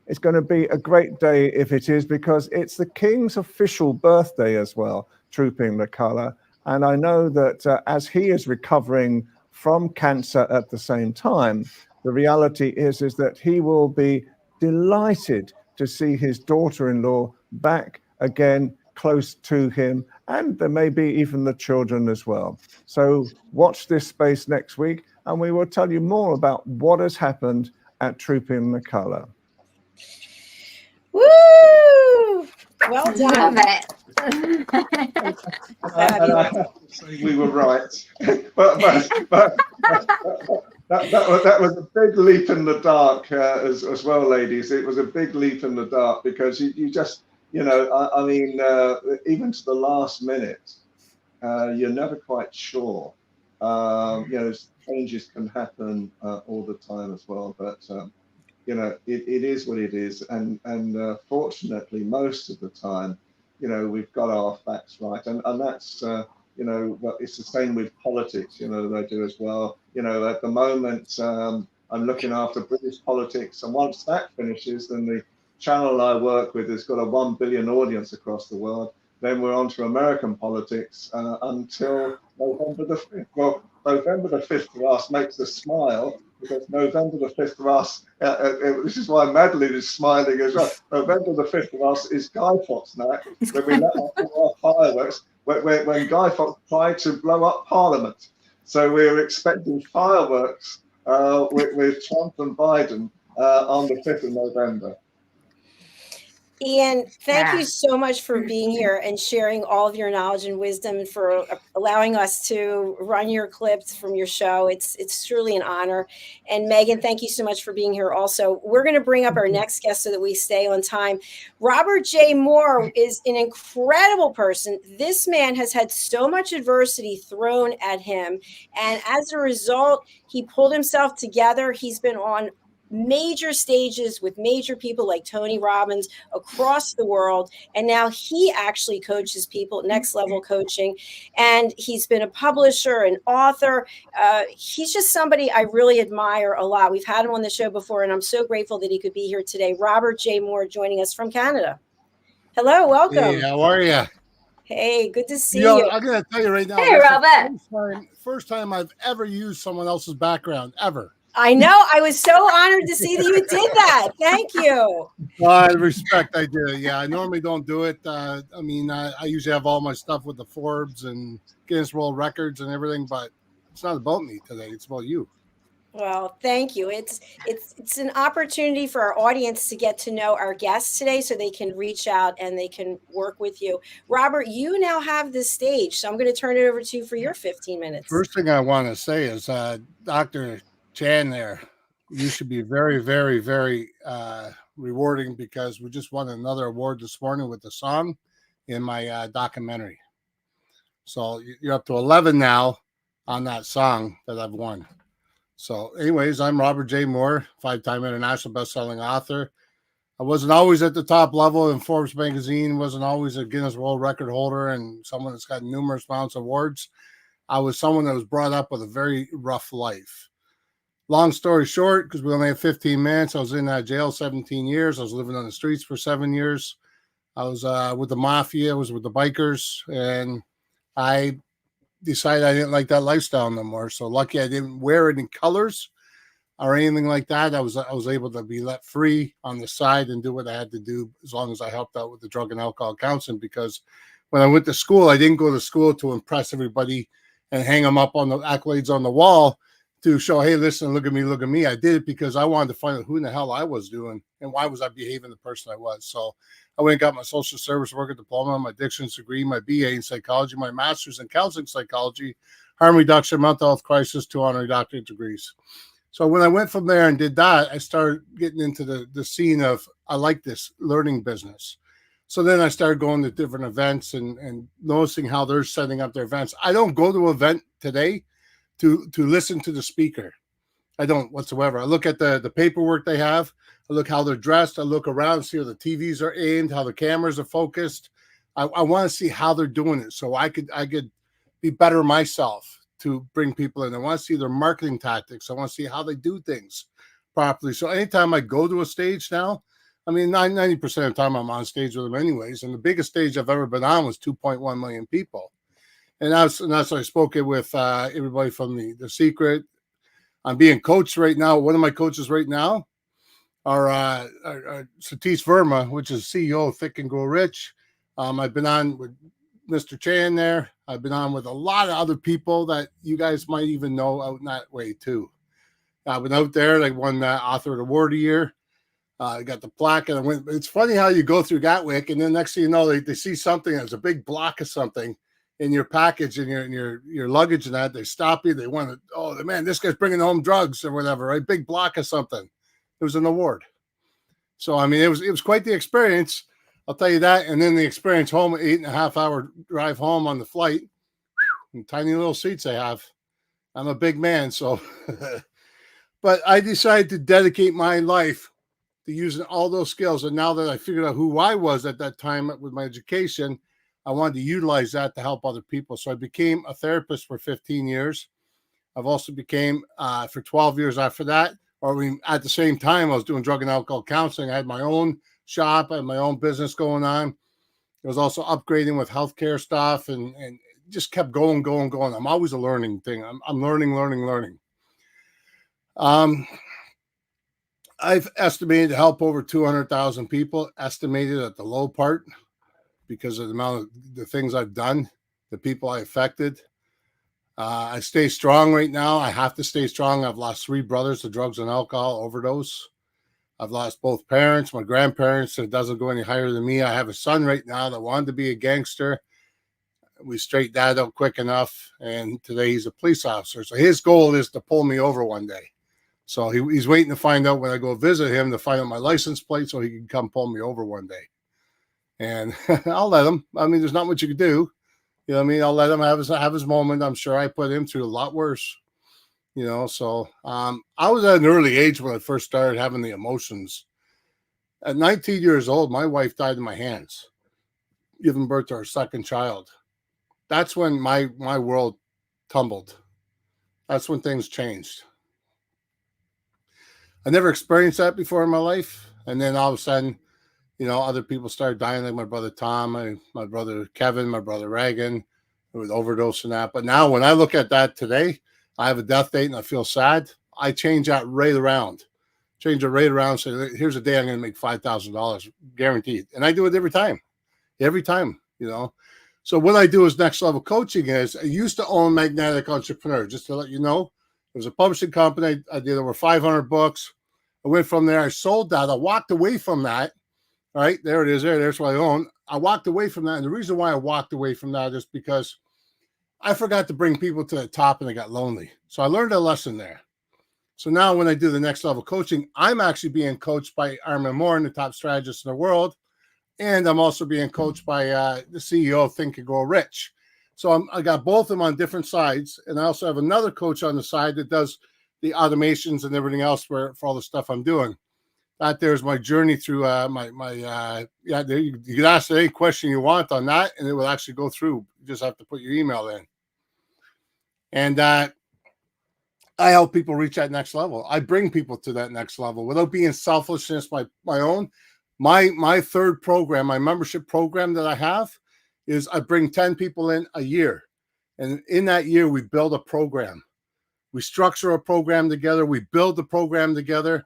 It's going to be a great day if it is, because it's the King's official birthday as well, Trooping the Colour. And I know that as he is recovering from cancer at the same time, the reality is that he will be delighted to see his daughter-in-law back again close to him, and there may be even the children as well. So watch this space next week, and we will tell you more about what has happened at Trooping the Colour. Woo! Well done. Love it. We were right. but that was a big leap in the dark as well, ladies. It was a big leap in the dark because you just, I mean, even to the last minute, you're never quite sure. Changes can happen all the time as well, but it is what it is, and fortunately, most of the time, we've got our facts right, and that's it's the same with politics. They do as well. At the moment, I'm looking after British politics, and once that finishes, then the channel I work with has got a 1 billion audience across the world. Then we're on to American politics until November the 5th. Well, November the 5th for us makes us smile, because November the 5th for us, this is why Madeleine is smiling as well. November the 5th for us is Guy Fawkes night, when we let off our fireworks, when Guy Fawkes tried to blow up Parliament. So we're expecting fireworks with Trump and Biden on the 5th of November. Ian, thank you so much for being here and sharing all of your knowledge and wisdom, and for allowing us to run your clips from your show. It's truly an honor. And Megan, thank you so much for being here also. We're going to bring up our next guest so that we stay on time. Robert J. Moore is an incredible person. This man has had so much adversity thrown at him, and as a result, he pulled himself together. He's been on major stages with major people like Tony Robbins across the world. And now he actually coaches people, next level coaching. And he's been a publisher, an author. He's just somebody I really admire a lot. We've had him on the show before, and I'm so grateful that he could be here today. Robert J. Moore joining us from Canada. Hello, welcome. Hey, how are you? Hey, good to see you. I'm going to tell you right now. Hey, Robert. First time I've ever used someone else's background, ever. I know. I was so honored to see that you did that. Thank you. I respect. I do. Yeah, I normally don't do it. I usually have all my stuff with the Forbes and Guinness World Records and everything, but it's not about me today. It's about you. Well, thank you. It's an opportunity for our audience to get to know our guests today so they can reach out and they can work with you. Robert, you now have the stage, so I'm going to turn it over to you for your 15 minutes. First thing I want to say is Dr. Chan there, you should be very, very, very rewarding because we just won another award this morning with the song in my documentary. So you're up to 11 now on that song that I've won. So anyways, I'm Robert J. Moore, 5-time international best-selling author. I wasn't always at the top level in Forbes magazine, wasn't always a Guinness World Record holder and someone that's got numerous amounts of awards. I was someone that was brought up with a very rough life. Long story short, because we only have 15 minutes, I was in jail 17 years. I was living on the streets for 7 years. I was with the mafia. I was with the bikers. And I decided I didn't like that lifestyle no more. So lucky I didn't wear any colors or anything like that. I was able to be let free on the side and do what I had to do as long as I helped out with the drug and alcohol counseling. Because when I went to school, I didn't go to school to impress everybody and hang them up on the accolades on the wall to show, hey, listen, look at me, look at me. I did it because I wanted to find out who in the hell I was doing and why was I behaving the person I was. So I went and got my social service worker diploma, my addictions degree, my BA in psychology, my master's in counseling psychology, harm reduction, mental health crisis, 2 honorary doctorate degrees. So when I went from there and did that, I started getting into the scene of, I like this learning business. So then I started going to different events and noticing how they're setting up their events. I don't go to an event today to listen to the speaker. I don't whatsoever. I look at the paperwork they have. I look how they're dressed. I look around, see how the TVs are aimed, how the cameras are focused. I want to see how they're doing it so I could be better myself to bring people in. I want to see their marketing tactics. I want to see how they do things properly. So anytime I go to a stage now, I mean, 90% of the time I'm on stage with them anyways. And the biggest stage I've ever been on was 2.1 million people. And that's what I spoke it with everybody from the Secret. I'm being coached right now. One of my coaches right now are Satish Verma, which is CEO of Think and Grow Rich. I've been on with Mr. Chan there. I've been on with a lot of other people that you guys might even know out in that way too. I've been out there. Like won the Author of the Award a year. I got the plaque, and I went. It's funny how you go through Gatwick, and then next thing you know, they see something. There's a big block of something in your package and your luggage and that. They stop you. They want to, oh man, this guy's bringing home drugs or whatever, right? Big block of something. It was an award. So I mean, it was quite the experience. I'll tell you that. And then the experience home, 8.5-hour drive home on the flight, and tiny little seats they have. I'm a big man, so. But I decided to dedicate my life to using all those skills. And now that I figured out who I was at that time with my education, I wanted to utilize that to help other people. So I became a therapist for 15 years. I've also became for 12 years after that, at the same time, I was doing drug and alcohol counseling. I had my own shop. I had my own business going on. I was also upgrading with healthcare stuff and just kept going. I'm always a learning thing. I'm learning. I've estimated to help over 200,000 people, estimated at the low part, because of the amount of the things I've done, the people I affected. I stay strong right now. I have to stay strong. I've lost 3 brothers to drugs and alcohol overdose. I've lost both parents, my grandparents. It doesn't go any higher than me. I have a son right now that wanted to be a gangster. We straightened that out quick enough. And today he's a police officer. So his goal is to pull me over one day. So he's waiting to find out when I go visit him to find out my license plate so he can come pull me over one day. And I'll let him. I mean, there's not much you can do. You know what I mean? I'll let him have his moment. I'm sure I put him through a lot worse. you know. So I was at an early age when I first started having the emotions. At 19 years old, my wife died in my hands, giving birth to our second child. That's when my world tumbled. That's when things changed. I never experienced that before in my life. And then all of a sudden, you know, other people started dying, like my brother Tom, my brother Kevin, my brother Reagan, with overdose and that. But now when I look at that today, I have a death date and I feel sad. I change that right around. Change it right around. Say, here's a day I'm going to make $5,000, guaranteed. And I do it every time, you know. So what I do is next level coaching is I used to own Magnetic Entrepreneur, just to let you know. It was a publishing company. I did over 500 books. I went from there. I sold that. I walked away from that. All right, there it is. There's what I own. I walked away from that. And the reason why I walked away from that is because I forgot to bring people to the top and I got lonely. So I learned a lesson there. So now when I do the next level coaching, I'm actually being coached by Armin Moore, the top strategist in the world. And I'm also being coached by the CEO of Think and Grow Rich. So I got both of them on different sides. And I also have another coach on the side that does the automations and everything else for all the stuff I'm doing. That there's my journey through there you can ask any question you want on that, and it will actually go through. You just have to put your email in. And I help people reach that next level. I bring people to that next level without being selfishness, my own. My third program, my membership program that I have is I bring 10 people in a year. And in that year, we build a program. We structure a program together. We build the program together.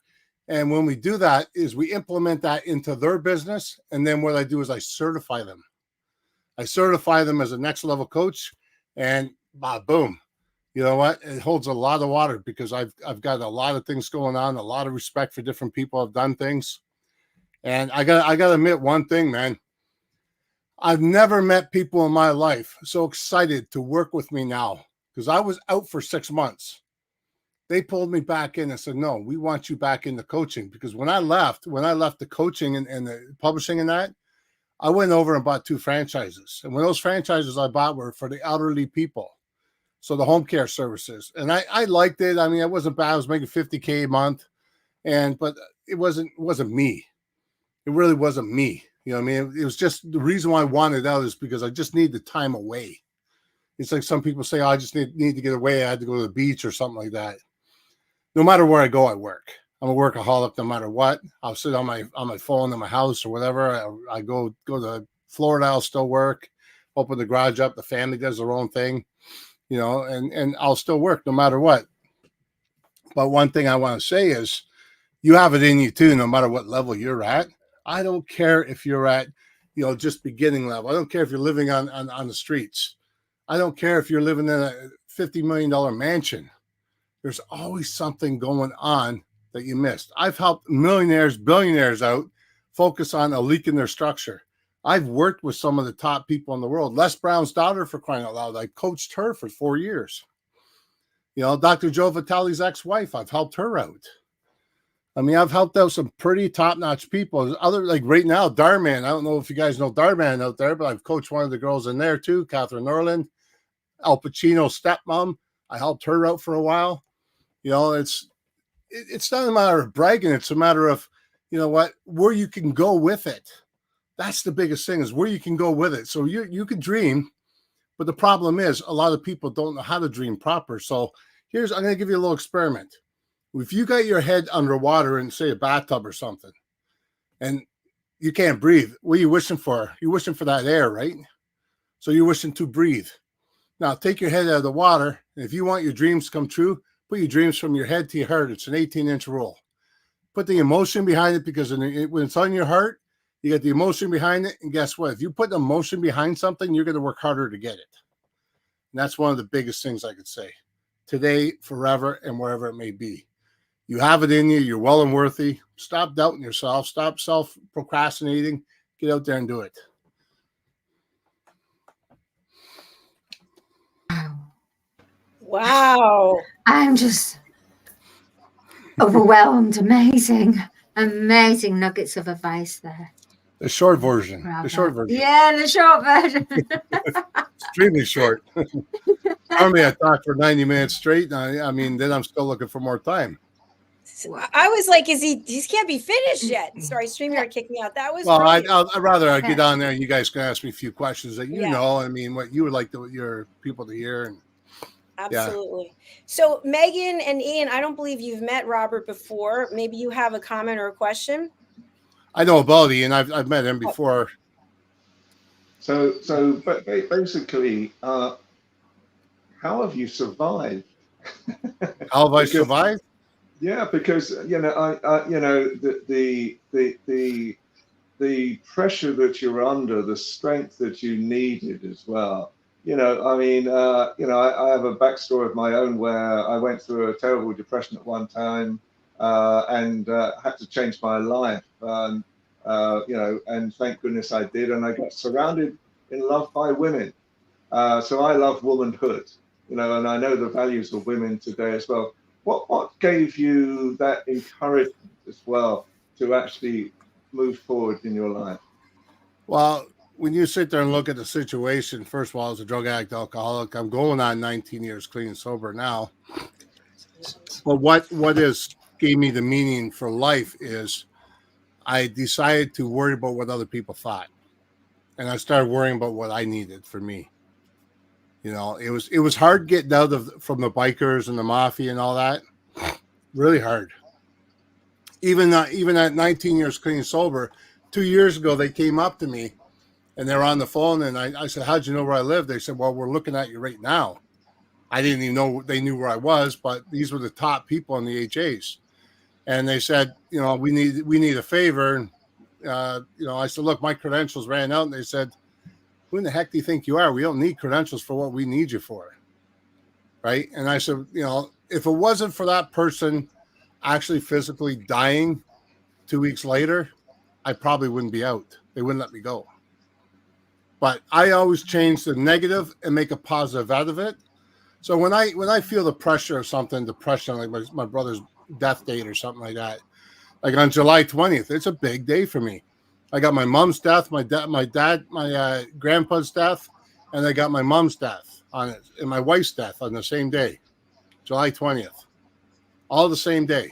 And when we do that is we implement that into their business. And then what I do is I certify them. I certify them as a next level coach, and boom. You know what? It holds a lot of water because I've got a lot of things going on, a lot of respect for different people who have done things. And I got to admit one thing, man. I've never met people in my life so excited to work with me now, because I was out for 6 months. They pulled me back in and said, no, we want you back in the coaching. Because when I left the coaching and the publishing and that, I went over and bought 2 franchises. And when those franchises I bought were for the elderly people. So the home care services. And I liked it. I mean, it wasn't bad. I was making $50K a month. But it wasn't me. It really wasn't me. You know what I mean? It was just the reason why I wanted out is because I just need the time away. It's like some people say, oh, I just need to get away. I had to go to the beach or something like that. No matter where I go, I work. I'm a workaholic no matter what. I'll sit on my phone in my house or whatever. I go to Florida, I'll still work. Open the garage up. The family does their own thing, you know, and I'll still work no matter what. But one thing I want to say is you have it in you too, no matter what level you're at. I don't care if you're at, you know, just beginning level. I don't care if you're living on the streets. I don't care if you're living in a $50 million mansion. There's always something going on that you missed. I've helped millionaires, billionaires out focus on a leak in their structure. I've worked with some of the top people in the world. Les Brown's daughter, for crying out loud, I coached her for 4 years. You know, Dr. Joe Vitale's ex-wife, I've helped her out. I mean, I've helped out some pretty top-notch people. Like right now, Darman. I don't know if you guys know Darman out there, but I've coached one of the girls in there too, Catherine Norland, Al Pacino's stepmom. I helped her out for a while. You know, it's not a matter of bragging. It's a matter of, you know what, where you can go with it. That's the biggest thing, is where you can go with it. So you can dream, but the problem is a lot of people don't know how to dream proper. So I'm going to give you a little experiment. If you got your head underwater in, say, a bathtub or something, and you can't breathe, what are you wishing for? You're wishing for that air, right? So you're wishing to breathe. Now take your head out of the water. And if you want your dreams to come true, put your dreams from your head to your heart. It's an 18-inch rule. Put the emotion behind it, because when it's on your heart, you get the emotion behind it. And guess what? If you put the emotion behind something, you're going to work harder to get it. And that's one of the biggest things I could say. Today, forever, and wherever it may be. You have it in you. You're well and worthy. Stop doubting yourself. Stop self-procrastinating. Get out there and do it. Wow. I'm just overwhelmed. Amazing nuggets of advice there. The short version. Bravo. The short version. Yeah, the short version. Extremely short. Normally I talk for 90 minutes straight. And I mean, then I'm still looking for more time. I was like, he can't be finished yet. Sorry, StreamYard kicked me out. That was Well, brilliant. I'd rather get on there and you guys can ask me a few questions that Yeah. know. I mean, what you would like your people to hear. And absolutely. So Megan and Ian, I don't believe you've met Robert before. Maybe you have a comment or a question. I know about Ian. I've met him before. But basically, how have you survived? How have I survived? Yeah, because the pressure that you're under, the strength that you needed as well. I mean, I have a backstory of my own where I went through a terrible depression at one time and had to change my life. And thank goodness I did. And I got surrounded in love by women. So I love womanhood, and I know the values of women today as well. What gave you that encouragement as well to actually move forward in your life? Well, when you sit there and look at the situation, first of all, as a drug addict, alcoholic, I'm going on 19 years clean and sober now. But what gave me the meaning for life is I decided to worry about what other people thought. And I started worrying about what I needed for me. It was hard getting out from the bikers and the mafia and all that. Really hard. Even at 19 years clean and sober, 2 years ago, they came up to me and they were on the phone. And I said, how'd you know where I live? They said, well, we're looking at you right now. I didn't even know they knew where I was, but these were the top people in the HAs. And they said, we need a favor. I said, look, my credentials ran out. And they said, who in the heck do you think you are? We don't need credentials for what we need you for. Right. And I said, if it wasn't for that person actually physically dying 2 weeks later, I probably wouldn't be out. They wouldn't let me go. But I always change the negative and make a positive out of it. So when I feel the pressure of something, depression, like my brother's death date or something like that, like on July 20th, it's a big day for me. I got my mom's death, my grandpa's death, and I got my mom's death on it, and my wife's death on the same day, July 20th, all the same day.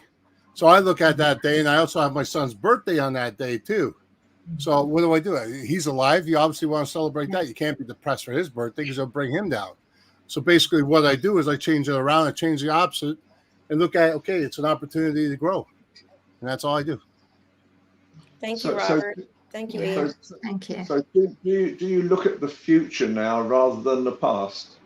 So I look at that day, and I also have my son's birthday on that day too. So what do? He's alive. You obviously want to celebrate that. You can't be depressed for his birthday because it'll bring him down. So basically what I do is I change it around, I change the opposite, and look at, okay, it's an opportunity to grow. And that's all I do. Thank you, Robert. Thank you, Ian. Thank you. So do you look at the future now rather than the past?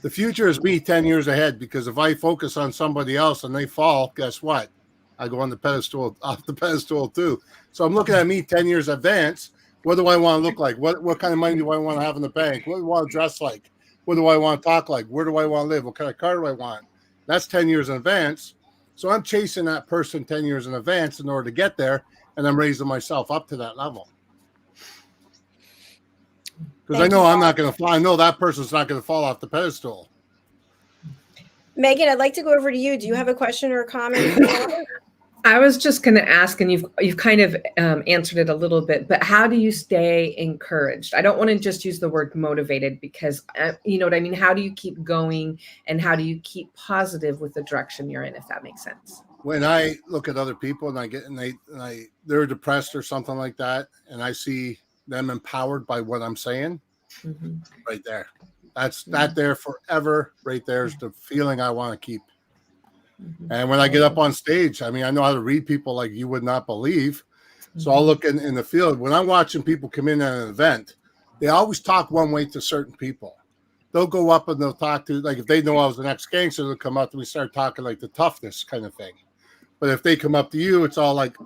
The future is me 10 years ahead, because if I focus on somebody else and they fall, guess what? I go on the pedestal, off the pedestal too. So I'm looking at me 10 years advance. What do I want to look like? What kind of money do I want to have in the bank? What do I want to dress like? What do I want to talk like? Where do I want to live? What kind of car do I want? That's 10 years in advance. So I'm chasing that person 10 years in advance in order to get there, and I'm raising myself up to that level. Because I know I'm not going to fall. I know that person's not going to fall off the pedestal. Megan, I'd like to go over to you. Do you have a question or a comment? I was just going to ask, and you've kind of answered it a little bit, but how do you stay encouraged? I don't want to just use the word motivated, because you know what I mean? How do you keep going, and how do you keep positive with the direction you're in, if that makes sense? When I look at other people and they're depressed or something like that, and I see them empowered by what I'm saying, right there. That's that there forever. Right there is the feeling I want to keep. And when I get up on stage, I mean, I know how to read people like you would not believe. So I'll look in the field. When I'm watching people come in at an event, they always talk one way to certain people. They'll go up and they'll talk to, like, if they know I was the next gangster, they'll come up to me, start talking like the toughness kind of thing. But if they come up to you, it's all like,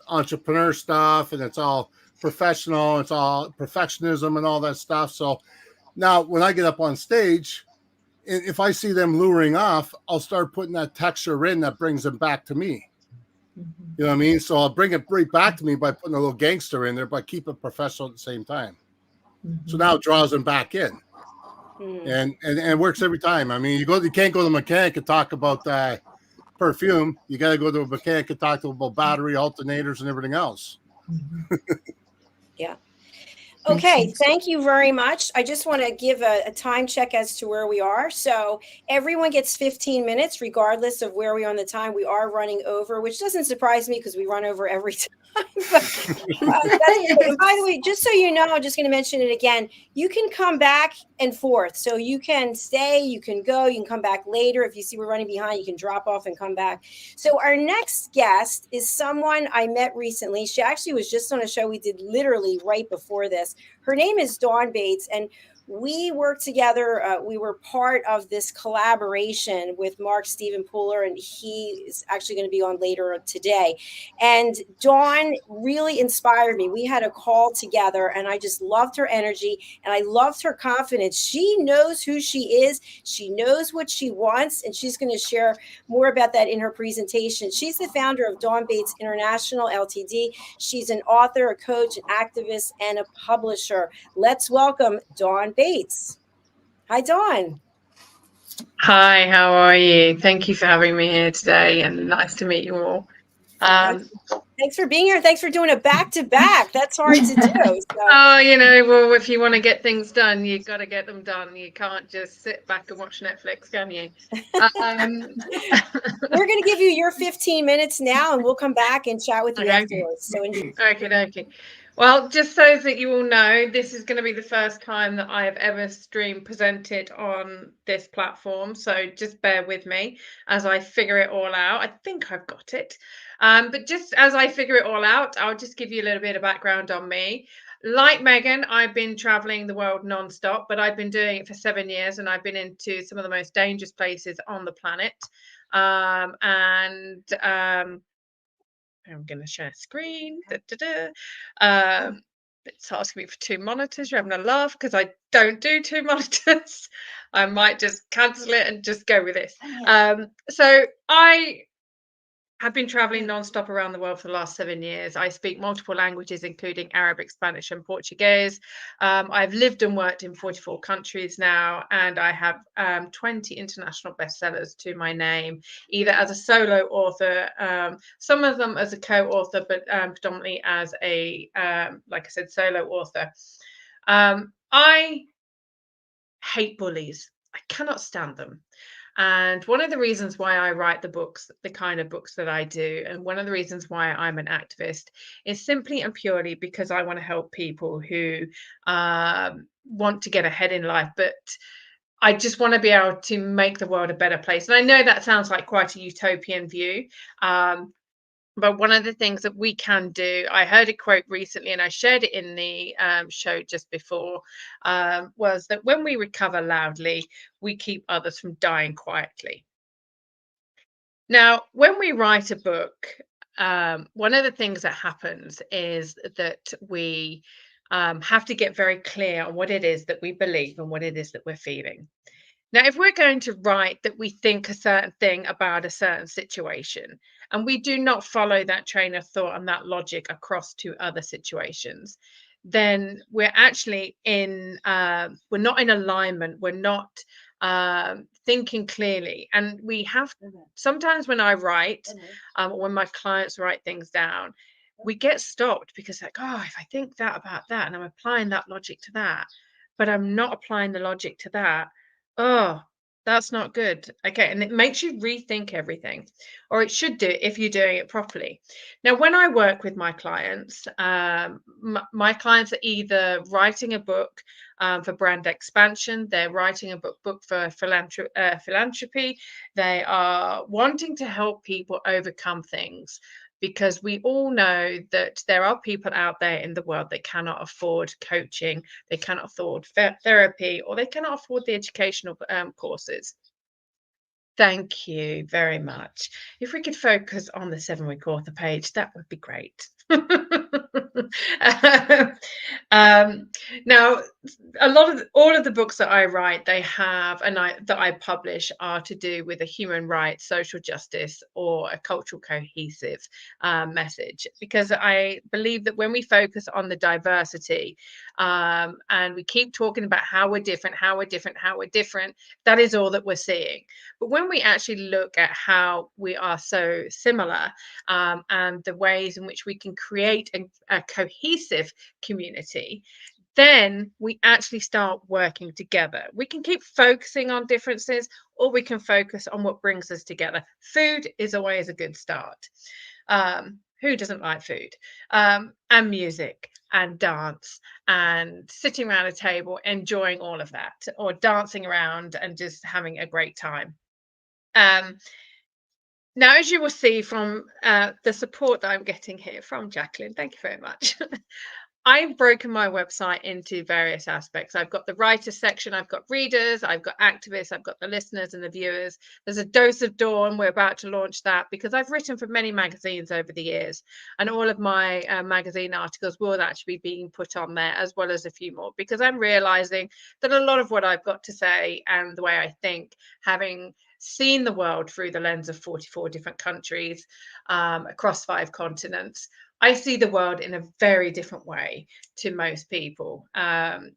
entrepreneur stuff, and it's all professional, it's all perfectionism and all that stuff. So now when I get up on stage, if I see them luring off, I'll start putting that texture in that brings them back to me. You know what I mean? So I'll bring it right back to me by putting a little gangster in there, but keep it professional at the same time. So now it draws them back in. And it works every time. I mean, you can't go to the mechanic and talk about perfume. You got to go to a mechanic and talk to about battery, alternators, and everything else. Yeah. Okay, thank you very much. I just want to give a time check as to where we are. So everyone gets 15 minutes, regardless of where we are on the time. We are running over, which doesn't surprise me because we run over every time. But, and by the way, just so you know, I'm just going to mention it again. You can come back and forth. So you can stay, you can go, you can come back later. If you see we're running behind, you can drop off and come back. So our next guest is someone I met recently. She actually was just on a show we did literally right before this. Her name is Dawn Bates, and we worked together. We were part of this collaboration with Mark Stephen Pooler, and he is actually going to be on later today. And Dawn really inspired me. We had a call together, and I just loved her energy, and I loved her confidence. She knows who she is. She knows what she wants, and she's going to share more about that in her presentation. She's the founder of Dawn Bates International Ltd. She's an author, a coach, an activist, and a publisher. Let's welcome Dawn Bates. Hi, Dawn. Hi, how are you? Thank you for having me here today, and nice to meet you all. Thanks for being here. Thanks for doing a back-to-back. That's hard to do. So. Oh, you know, well, if you want to get things done, you've got to get them done. You can't just sit back and watch Netflix, can you? We're going to give you your 15 minutes now, and we'll come back and chat with you afterwards. So enjoy. Okay. Well, just so that you all know, this is going to be the first time that I have ever presented on this platform. So just bear with me as I figure it all out. I think I've got it. But just as I figure it all out, I'll just give you a little bit of background on me. Like Megan, I've been traveling the world nonstop, but I've been doing it for 7 years, and I've been into some of the most dangerous places on the planet. I'm going to share screen. It's asking me for 2 monitors. You're having a laugh because I don't do 2 monitors. I might just cancel it and just go with this. So I have been traveling nonstop around the world for the last 7 years. I speak multiple languages, including Arabic, Spanish, and Portuguese. I've lived and worked in 44 countries now, and I have 20 international bestsellers to my name, either as a solo author, some of them as a co-author, but predominantly as a, like I said, solo author. I hate bullies. I cannot stand them. And one of the reasons why I write the books, the kind of books that I do, and one of the reasons why I'm an activist is simply and purely because I want to help people who want to get ahead in life, but I just want to be able to make the world a better place. And I know that sounds like quite a utopian view. But one of the things that we can do, I heard a quote recently, and I shared it in the show just before, was that when we recover loudly, we keep others from dying quietly. Now, when we write a book, one of the things that happens is that we have to get very clear on what it is that we believe and what it is that we're feeling. Now, if we're going to write that we think a certain thing about a certain situation, and we do not follow that train of thought and that logic across to other situations, then we're actually we're not in alignment. We're not thinking clearly. And we have, sometimes when I write, when my clients write things down, we get stopped because like, oh, if I think that about that, and I'm applying that logic to that, but I'm not applying the logic to that. Oh, that's not good. Okay. And it makes you rethink everything, or it should do if you're doing it properly. Now, when I work with my clients, my clients are either writing a book for brand expansion, they're writing a book for philanthropy, they are wanting to help people overcome things. Because we all know that there are people out there in the world that cannot afford coaching, they cannot afford therapy, or they cannot afford the educational courses. Thank you very much. If we could focus on the 7-week author page, that would be great. Now, all of the books that I write, they have, that I publish, are to do with a human rights, social justice, or a cultural cohesive message. Because I believe that when we focus on the diversity, and we keep talking about how we're different, that is all that we're seeing. But when we actually look at how we are so similar, and the ways in which we can create a cohesive community, then we actually start working together. We can keep focusing on differences, or we can focus on what brings us together. Food is always a good start. Who doesn't like food? And music and dance and sitting around a table, enjoying all of that, or dancing around and just having a great time. Now, as you will see from the support that I'm getting here from Jacalyn, thank you very much. I've broken my website into various aspects. I've got the writers section, I've got readers, I've got activists, I've got the listeners and the viewers. There's a dose of dawn. We're about to launch that because I've written for many magazines over the years, and all of my magazine articles will actually be being put on there, as well as a few more, because I'm realizing that a lot of what I've got to say and the way I think, having seen the world through the lens of 44 different countries across 5 continents, I see the world in a very different way to most people. And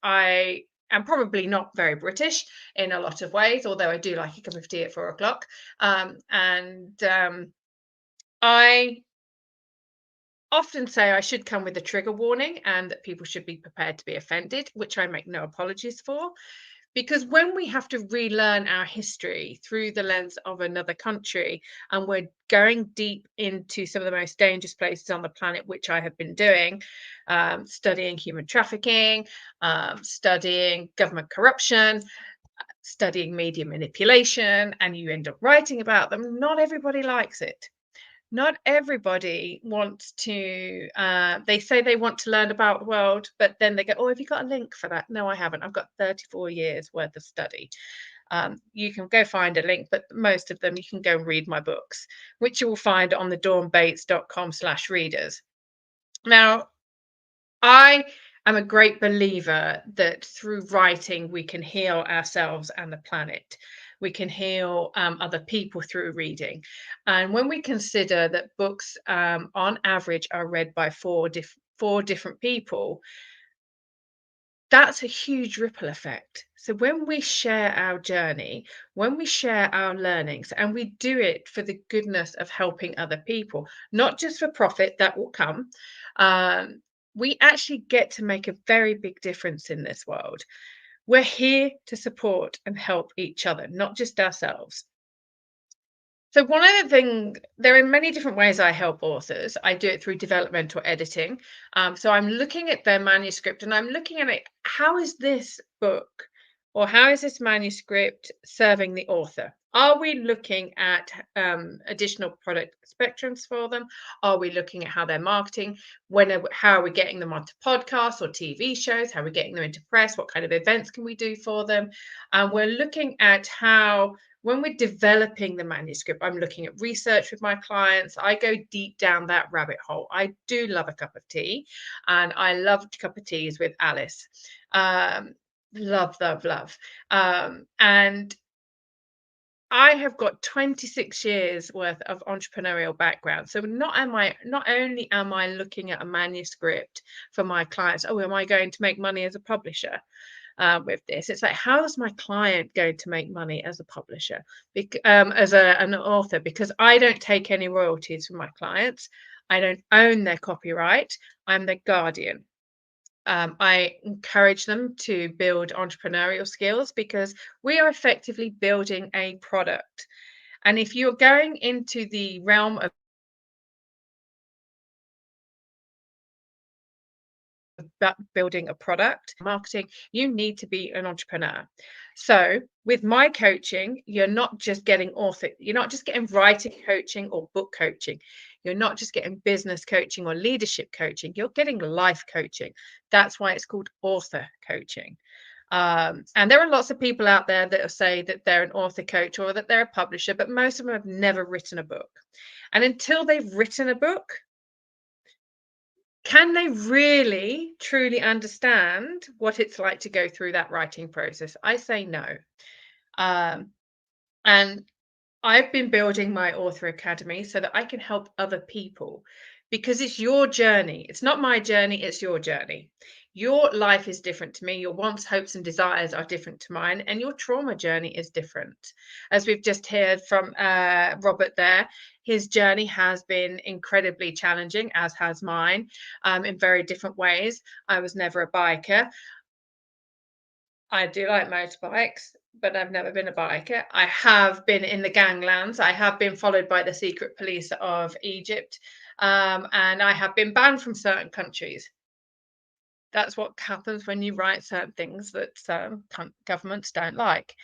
I am probably not very British in a lot of ways, although I do like a cup of tea at 4 o'clock. I often say I should come with a trigger warning and that people should be prepared to be offended, which I make no apologies for. Because when we have to relearn our history through the lens of another country, and we're going deep into some of the most dangerous places on the planet, which I have been doing, studying human trafficking, studying government corruption, studying media manipulation, and you end up writing about them, not everybody likes it. Not everybody wants to, they say they want to learn about the world, but then they go, oh, have you got a link for that? No, I haven't. I've got 34 years worth of study. You can go find a link, but most of them you can go and read my books, which you will find on the dawnbates.com/readers. Now, I am a great believer that through writing, we can heal ourselves and the planet. We can heal other people through reading. And when we consider that books on average are read by four different people, that's a huge ripple effect. So when we share our journey, when we share our learnings, and we do it for the goodness of helping other people, not just for profit, that will come, we actually get to make a very big difference in this world. We're here to support and help each other, not just ourselves. So one of the things, there are many different ways I help authors. I do it through developmental editing. So I'm looking at their manuscript and I'm looking at it, how is this book or how is this manuscript serving the author? Are we looking at additional product spectrums for them? Are we looking at how they're marketing? How are we getting them onto podcasts or TV shows? How are we getting them into press? What kind of events can we do for them? And we're looking at how, when we're developing the manuscript, I'm looking at research with my clients. I go deep down that rabbit hole. I do love a cup of tea, and I love cup of teas with Alice. Love, love, love. And I have got 26 years worth of entrepreneurial background. So not only am I looking at a manuscript for my clients, oh, am I going to make money as a publisher with this? It's like, how is my client going to make money as a publisher, as an author? Because I don't take any royalties from my clients. I don't own their copyright. I'm their guardian. I encourage them to build entrepreneurial skills because we are effectively building a product. And if you're going into the realm of building a product, marketing, you need to be an entrepreneur. So with my coaching, you're not just getting writing coaching or book coaching. You're not just getting business coaching or leadership coaching. You're getting life coaching. That's why it's called author coaching. And there are lots of people out there that say that they're an author coach or that they're a publisher, but most of them have never written a book. And until they've written a book, can they really truly understand what it's like to go through that writing process? I say no. And I've been building my author academy so that I can help other people, because it's your journey. It's not my journey, it's your journey. Your life is different to me. Your wants, hopes, and desires are different to mine, and your trauma journey is different. As we've just heard from Robert there, his journey has been incredibly challenging, as has mine, in very different ways. I was never a biker. I do like motorbikes, but I've never been a biker. I have been in the ganglands. I have been followed by the secret police of Egypt, and I have been banned from certain countries. That's what happens when you write certain things that governments don't like.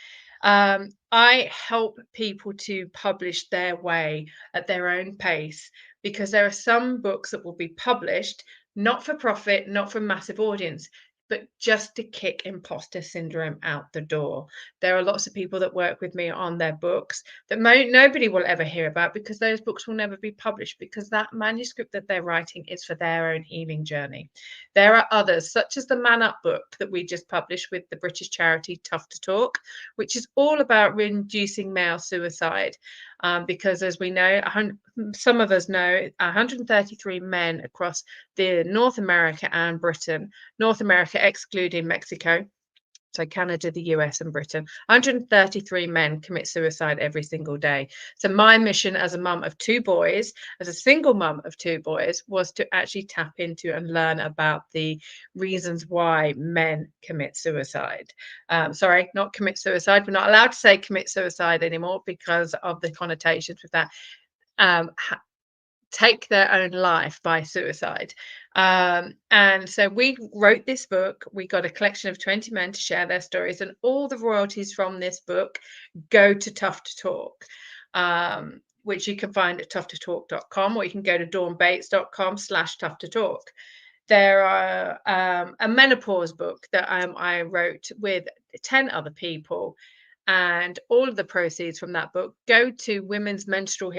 I help people to publish their way at their own pace, because there are some books that will be published not for profit, not for massive audience, but just to kick imposter syndrome out the door. There are lots of people that work with me on their books that nobody will ever hear about, because those books will never be published, because that manuscript that they're writing is for their own healing journey. There are others, such as the Man Up book that we just published with the British charity Tough to Talk, which is all about reducing male suicide. Because as we know, some of us know, 133 men across the North America and Britain, North America excluding Mexico, so Canada, the US, and Britain, 133 men commit suicide every single day. So my mission as a mum of 2 boys, as a single mum of 2 boys, was to actually tap into and learn about the reasons why men commit suicide. Sorry, not commit suicide. We're not allowed to say commit suicide anymore because of the connotations with that. Take their own life by suicide. And so we wrote this book. We got a collection of 20 men to share their stories, and all the royalties from this book go to Tough to Talk, which you can find at toughtotalk.com, or you can go to dawnbates.com/toughtotalk. There are a menopause book that I wrote with 10 other people, and all of the proceeds from that book go to women's menstrual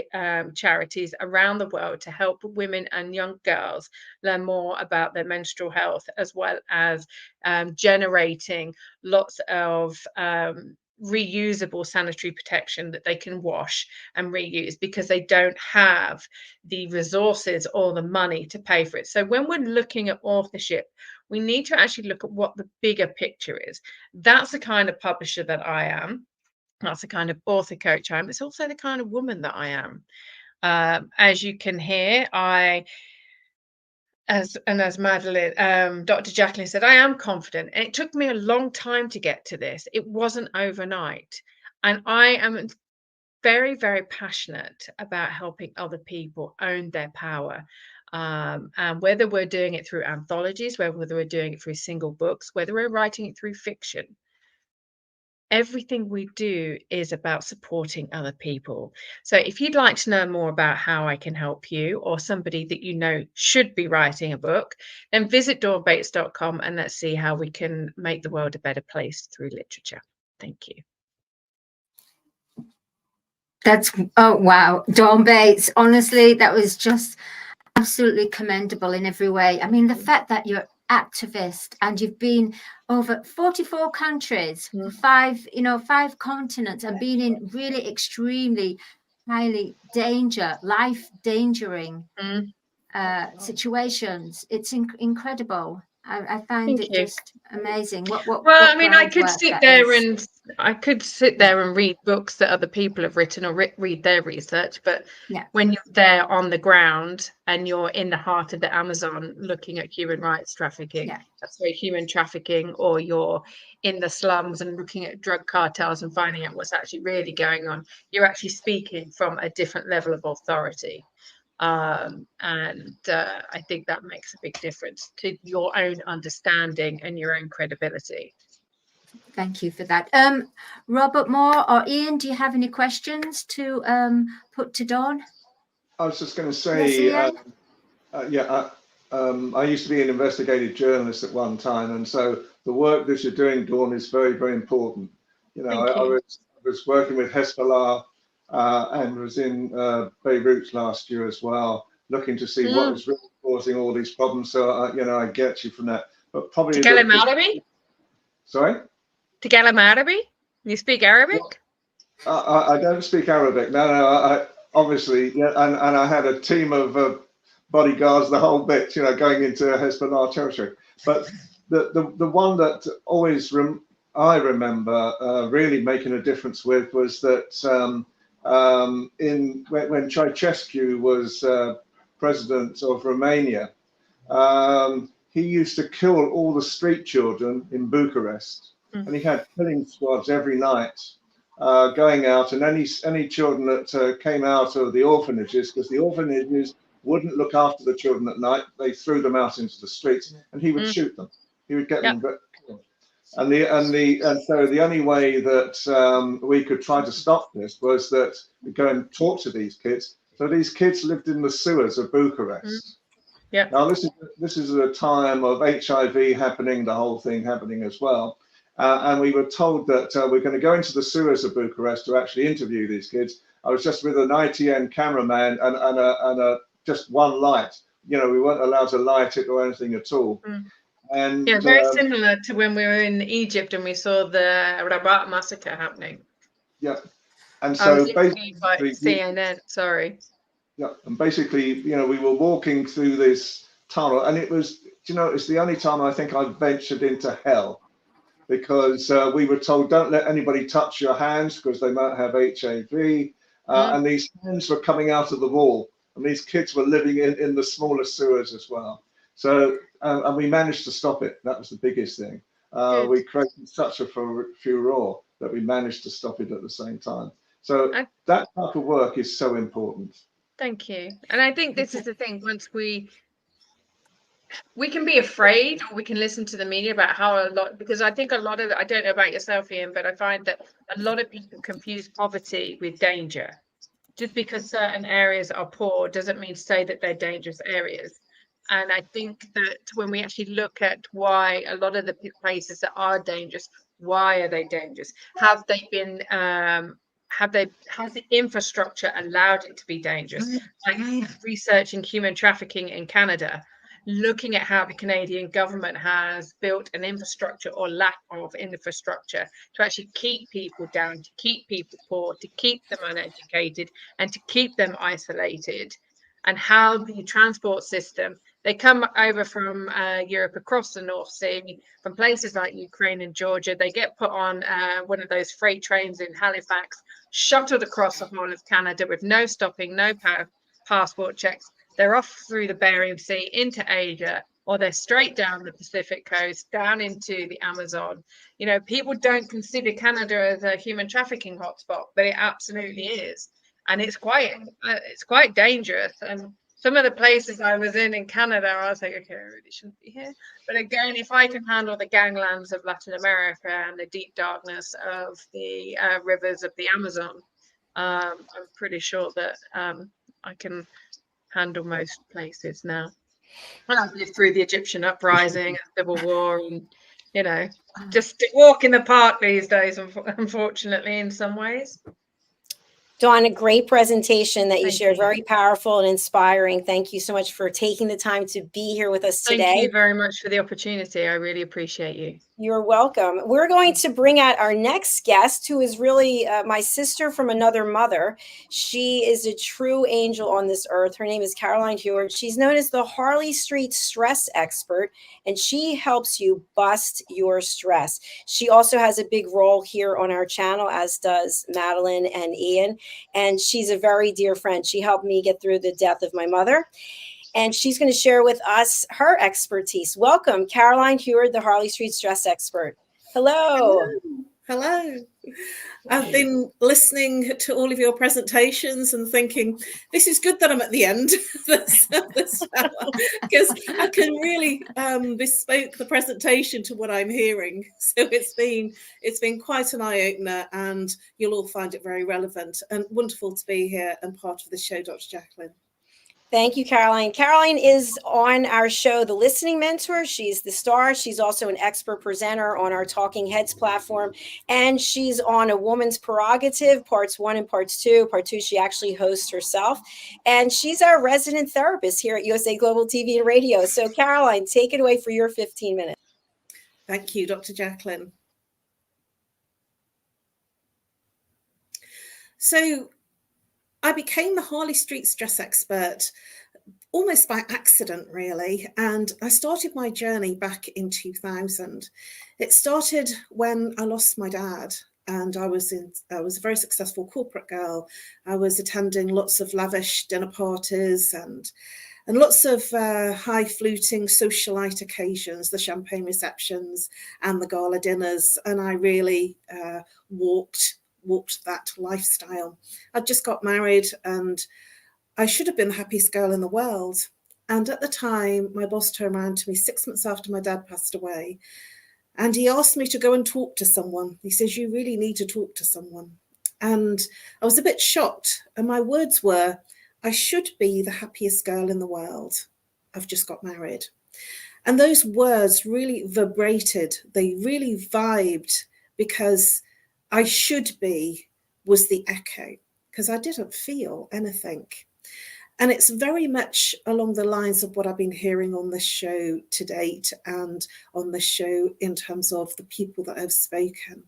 charities around the world to help women and young girls learn more about their menstrual health, as well as generating lots of reusable sanitary protection that they can wash and reuse, because they don't have the resources or the money to pay for it. So when we're looking at authorship, we need to actually look at what the bigger picture is. That's the kind of publisher that I am. That's the kind of author coach I am. It's also the kind of woman that I am. As you can hear, as Madeleine, Dr. Jacalyn said, I am confident. And it took me a long time to get to this. It wasn't overnight. And I am very, very passionate about helping other people own their power. And whether we're doing it through anthologies, whether we're doing it through single books, whether we're writing it through fiction, everything we do is about supporting other people. So if you'd like to know more about how I can help you, or somebody that you know should be writing a book, then visit dawnbates.com, and let's see how we can make the world a better place through literature. Thank you. Oh wow, Dawn Bates, honestly, that was just absolutely commendable in every way. I mean, the fact that you're activist and you've been over 44 countries, 5 continents, and been in really extremely highly life endangering situations. It's incredible. I find it just amazing. Well, I mean, I could sit there and read books that other people have written, or read their research, but when you're there on the ground and you're in the heart of the Amazon looking at human rights trafficking, human trafficking, or you're in the slums and looking at drug cartels and finding out what's actually really going on, you're actually speaking from a different level of authority. And I think that makes a big difference to your own understanding and your own credibility. Thank you for that. Robert Moore or Ian, do you have any questions to put to Dawn? I was just going to say, I used to be an investigative journalist at one time, and so the work that you're doing, Dawn, is very, very important. You know, I was working with Hezbollah and was in Beirut last year as well, looking to see what was really causing all these problems. So, I get you from that. But probably Sorry? Titkalem Arabi? You speak Arabic? I don't speak Arabic. No, I obviously, and I had a team of bodyguards, the whole bit, going into Hezbollah territory. But the one that always I remember really making a difference with was that when Ceausescu was president of Romania, he used to kill all the street children in Bucharest, and he had killing squads every night going out, and any children that came out of the orphanages, because the orphanages wouldn't look after the children at night, they threw them out into the streets, and he would shoot them. He would get them killed. And so the only way that we could try to stop this was that we go and talk to these kids. So these kids lived in the sewers of Bucharest. Yeah. Now this is a time of HIV happening, the whole thing happening as well, and we were told that we're going to go into the sewers of Bucharest to actually interview these kids. I was just with an ITN cameraman and just one light. You know, we weren't allowed to light it or anything at all. And yeah, very similar to when we were in Egypt and we saw the Rabat massacre happening. Yeah, and so basically, CNN. Sorry. Yeah, and basically, you know, we were walking through this tunnel, and it was, you know, it's the only time I think I've ventured into hell, because we were told don't let anybody touch your hands because they might have HIV, and these hands were coming out of the wall, and these kids were living in the smaller sewers as well. So, and we managed to stop it. That was the biggest thing. We created such a furore that we managed to stop it at the same time. So that type of work is so important. Thank you. And I think this is the thing, once we can be afraid, or we can listen to the media about how because I think a lot of, I don't know about yourself, Ian, but I find that a lot of people confuse poverty with danger. Just because certain areas are poor doesn't mean to say that they're dangerous areas. And I think that when we actually look at why a lot of the places that are dangerous, why are they dangerous? Have they been has the infrastructure allowed it to be dangerous? Like researching human trafficking in Canada, looking at how the Canadian government has built an infrastructure or lack of infrastructure to actually keep people down, to keep people poor, to keep them uneducated, and to keep them isolated, and how the transport system, they come over from Europe across the North Sea, from places like Ukraine and Georgia. They get put on one of those freight trains in Halifax, shuttled across the whole of Canada with no stopping, no passport checks. They're off through the Bering Sea into Asia, or they're straight down the Pacific coast, down into the Amazon. You know, people don't consider Canada as a human trafficking hotspot, but it absolutely is. And it's quite dangerous. And some of the places I was in Canada, I was like, okay, I really shouldn't be here. But again, if I can handle the ganglands of Latin America and the deep darkness of the rivers of the Amazon, I'm pretty sure that I can handle most places now. Well, I've lived through the Egyptian uprising and civil war, and you know, just walk in the park these days, unfortunately, in some ways. Dawn, a great presentation that you shared, very powerful and inspiring. Thank you so much for taking the time to be here with us today. Thank you very much for the opportunity. I really appreciate you. You're welcome. We're going to bring out our next guest, who is really my sister from another mother. She is a true angel on this earth. Her name is Caroline HEWARD. She's known as the Harley Street stress expert, and she helps you bust your stress. She also has a big role here on our channel, as does Madalene and Ian. And she's a very dear friend. She helped me get through the death of my mother. And she's going to share with us her expertise. Welcome, Caroline HEWARD, the Harley Street stress expert. Hello. Hello. I've been listening to all of your presentations and thinking, this is good that I'm at the end because I can really bespoke the presentation to what I'm hearing. So it's been quite an eye-opener, and you'll all find it very relevant, and wonderful to be here and part of the show, Dr. Jacalyn. Thank you, Caroline. Caroline is on our show, The Listening Mentor. She's the star. She's also an expert presenter on our Talking Heads platform. And she's on A Woman's Prerogative, parts 1 and parts 2. Part 2, she actually hosts herself. And she's our resident therapist here at USA Global TV and Radio. So Caroline, take it away for your 15 minutes. Thank you, Dr. Jacalyn. So I became the Harley Street stress expert almost by accident, really. And I started my journey back in 2000. It started when I lost my dad. And I was a very successful corporate girl. I was attending lots of lavish dinner parties and lots of high-fluting socialite occasions, the champagne receptions and the gala dinners. And I really walked that lifestyle. I'd just got married and I should have been the happiest girl in the world. And at the time, my boss turned around to me 6 months after my dad passed away, and he asked me to go and talk to someone. He says, you really need to talk to someone. And I was a bit shocked. And my words were, I should be the happiest girl in the world. I've just got married. And those words really vibrated. They really vibed, because I should be was the echo, because I didn't feel anything. And it's very much along the lines of what I've been hearing on this show to date, and on the show in terms of the people that have spoken.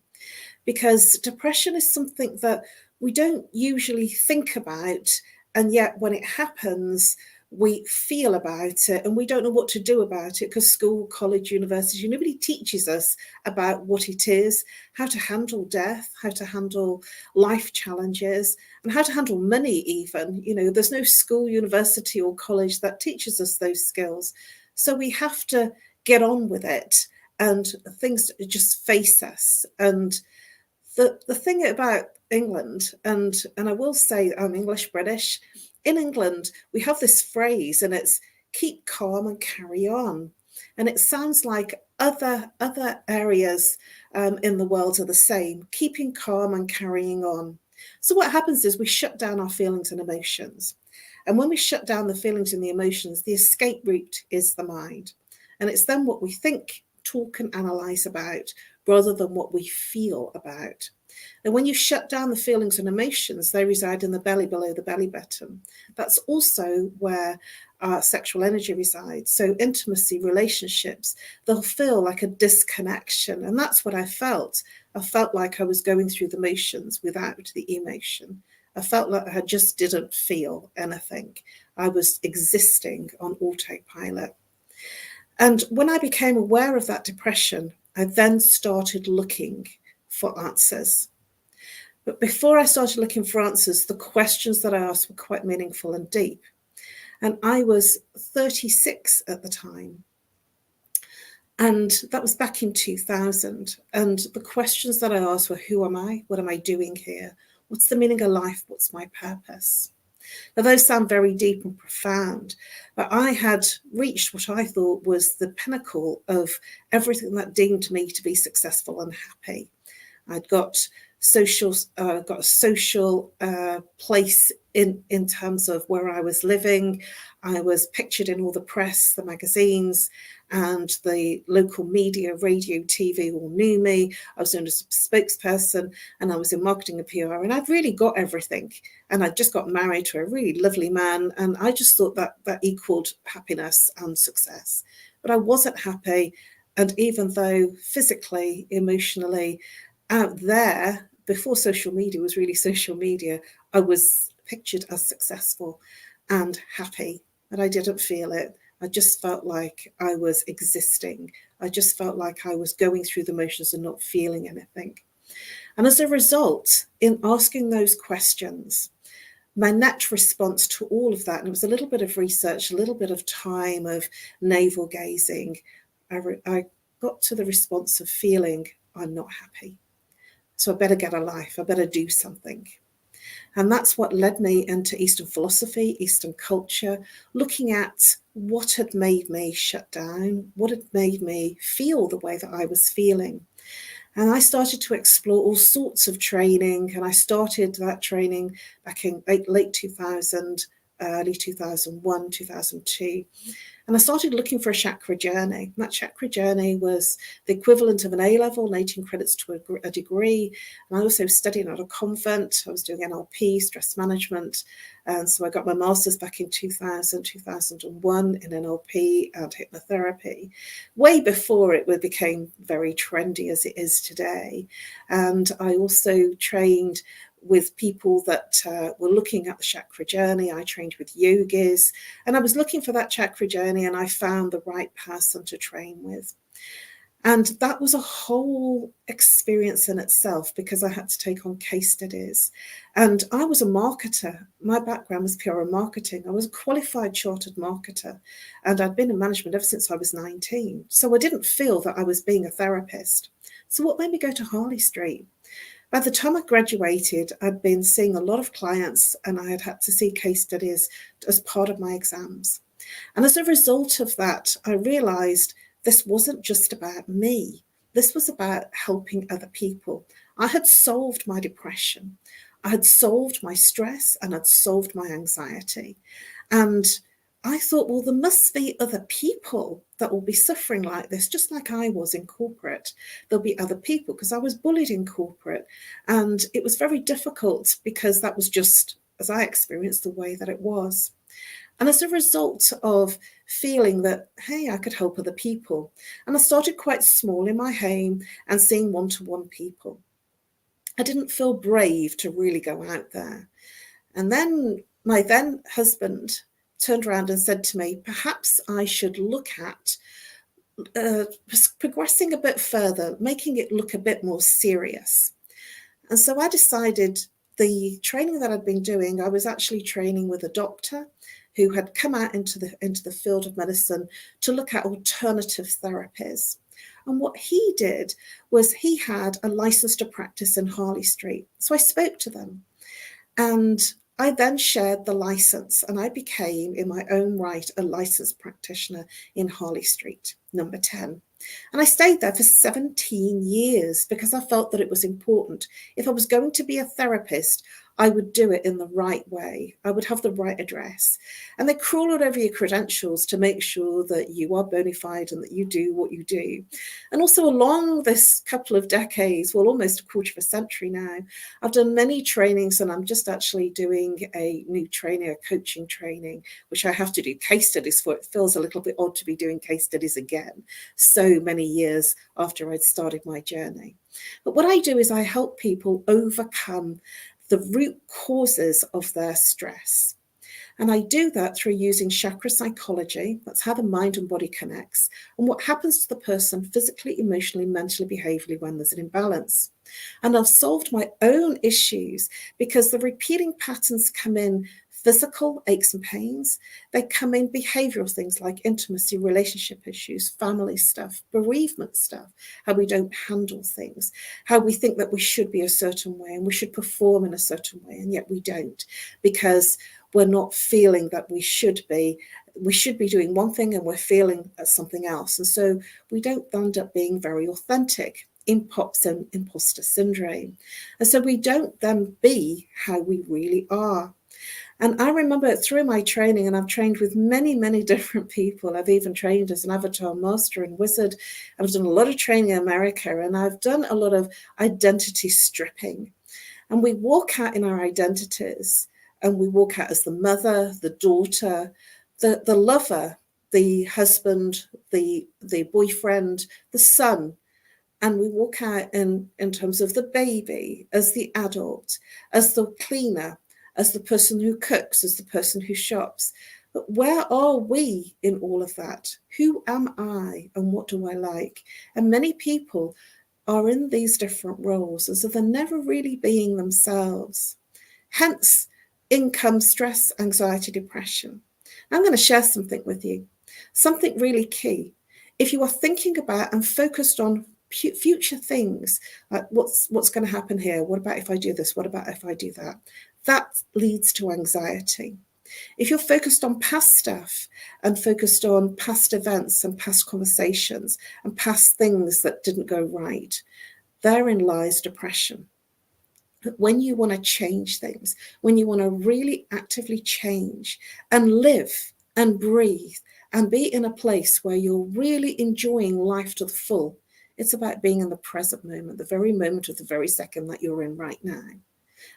Because depression is something that we don't usually think about, and yet when it happens, we feel about it and we don't know what to do about it, because school, college, university, nobody teaches us about what it is, how to handle death, how to handle life challenges, and how to handle money even. You know, there's no school, university or college that teaches us those skills. So we have to get on with it, and things just face us. And the thing about England, and I will say I'm English British, in England, we have this phrase, and it's keep calm and carry on. And it sounds like other areas in the world are the same, keeping calm and carrying on. So what happens is we shut down our feelings and emotions. And when we shut down the feelings and the emotions, the escape route is the mind. And it's then what we think, talk and analyze about, rather than what we feel about. And when you shut down the feelings and emotions, they reside in the belly below the belly button. That's also where our sexual energy resides. So intimacy, relationships, they'll feel like a disconnection. And that's what I felt. I felt like I was going through the motions without the emotion. I felt like I just didn't feel anything. I was existing on autopilot. And when I became aware of that depression, I then started looking for answers. But before I started looking for answers, the questions that I asked were quite meaningful and deep. And I was 36 at the time. And that was back in 2000. And the questions that I asked were, who am I? What am I doing here? What's the meaning of life? What's my purpose? Now, those sound very deep and profound, but I had reached what I thought was the pinnacle of everything that deemed me to be successful and happy. I'd got a social place in terms of where I was living. I was pictured in all the press, the magazines, and the local media, radio, TV all knew me. I was known as a spokesperson, and I was in marketing and PR, and I'd really got everything. And I just got married to a really lovely man, and I just thought that equaled happiness and success. But I wasn't happy, and even though physically, emotionally, out there, before social media was really social media, I was pictured as successful and happy, but I didn't feel it. I just felt like I was existing. I just felt like I was going through the motions and not feeling anything. And as a result, in asking those questions, my net response to all of that, and it was a little bit of research, a little bit of time of navel gazing, I got to the response of feeling I'm not happy. So I better get a life, I better do something. And that's what led me into Eastern philosophy, Eastern culture, looking at what had made me shut down, what had made me feel the way that I was feeling. And I started to explore all sorts of training, and I started that training back in late 2000, early 2001, 2002. And I started looking for a chakra journey. That chakra journey was the equivalent of an A-level, 18 credits to a degree. And I also studied at a convent. I was doing NLP, stress management. And so I got my master's back in 2000, 2001 in NLP and hypnotherapy, way before it became very trendy as it is today. And I also trained with people that were looking at the chakra journey. I trained with yogis, and I was looking for that chakra journey, and I found the right person to train with. And that was a whole experience in itself, because I had to take on case studies. And I was a marketer. My background was PR and marketing. I was a qualified chartered marketer, and I'd been in management ever since I was 19. So I didn't feel that I was being a therapist. So what made me go to Harley Street? By the time I graduated, I'd been seeing a lot of clients, and I had to see case studies as part of my exams. And as a result of that, I realized this wasn't just about me. This was about helping other people. I had solved my depression. I had solved my stress, and I'd solved my anxiety. And I thought, well, there must be other people that will be suffering like this, just like I was in corporate. There'll be other people, because I was bullied in corporate. And it was very difficult, because that was just, as I experienced, the way that it was. And as a result of feeling that, hey, I could help other people, and I started quite small in my home and seeing one-to-one people. I didn't feel brave to really go out there. And then my then husband turned around and said to me, perhaps I should look at progressing a bit further, making it look a bit more serious. And so I decided the training that I'd been doing, I was actually training with a doctor who had come out into the field of medicine to look at alternative therapies. And what he did was he had a license to practice in Harley Street. So I spoke to them, and I then shared the license, and I became, in my own right, a licensed practitioner in Harley Street, number 10. And I stayed there for 17 years because I felt that it was important. If I was going to be a therapist, I would do it in the right way. I would have the right address. And they crawl all over your credentials to make sure that you are bona fide and that you do what you do. And also along this couple of decades, well, almost a quarter of a century now, I've done many trainings, and I'm just actually doing a new training, a coaching training, which I have to do case studies for. It feels a little bit odd to be doing case studies again, so many years after I'd started my journey. But what I do is I help people overcome the root causes of their stress. And I do that through using chakra psychology. That's how the mind and body connects, and what happens to the person physically, emotionally, mentally, behaviorally when there's an imbalance. And I've solved my own issues, because the repeating patterns come in physical aches and pains. They come in behavioral things like intimacy, relationship issues, family stuff, bereavement stuff, how we don't handle things, how we think that we should be a certain way and we should perform in a certain way, and yet we don't, because we're not feeling that we should be doing one thing and we're feeling something else. And so we don't end up being very authentic. In pops in imposter syndrome. And so we don't then be how we really are. And I remember through my training, and I've trained with many, many different people. I've even trained as an avatar master and wizard. I've done a lot of training in America, and I've done a lot of identity stripping. And we walk out in our identities, and we walk out as the mother, the daughter, the lover, the husband, the boyfriend, the son. And we walk out in terms of the baby, as the adult, as the cleaner, as the person who cooks, as the person who shops. But where are we in all of that? Who am I, and what do I like? And many people are in these different roles, and so they're never really being themselves. Hence, income, stress, anxiety, depression. I'm going to share something with you, something really key. If you are thinking about and focused on future things, like what's going to happen here, what about if I do this, what about if I do that, that leads to anxiety. If you're focused on past stuff and focused on past events and past conversations and past things that didn't go right, therein lies depression. But when you want to change things, when you want to really actively change and live and breathe and be in a place where you're really enjoying life to the full, it's about being in the present moment, the very moment of the very second that you're in right now.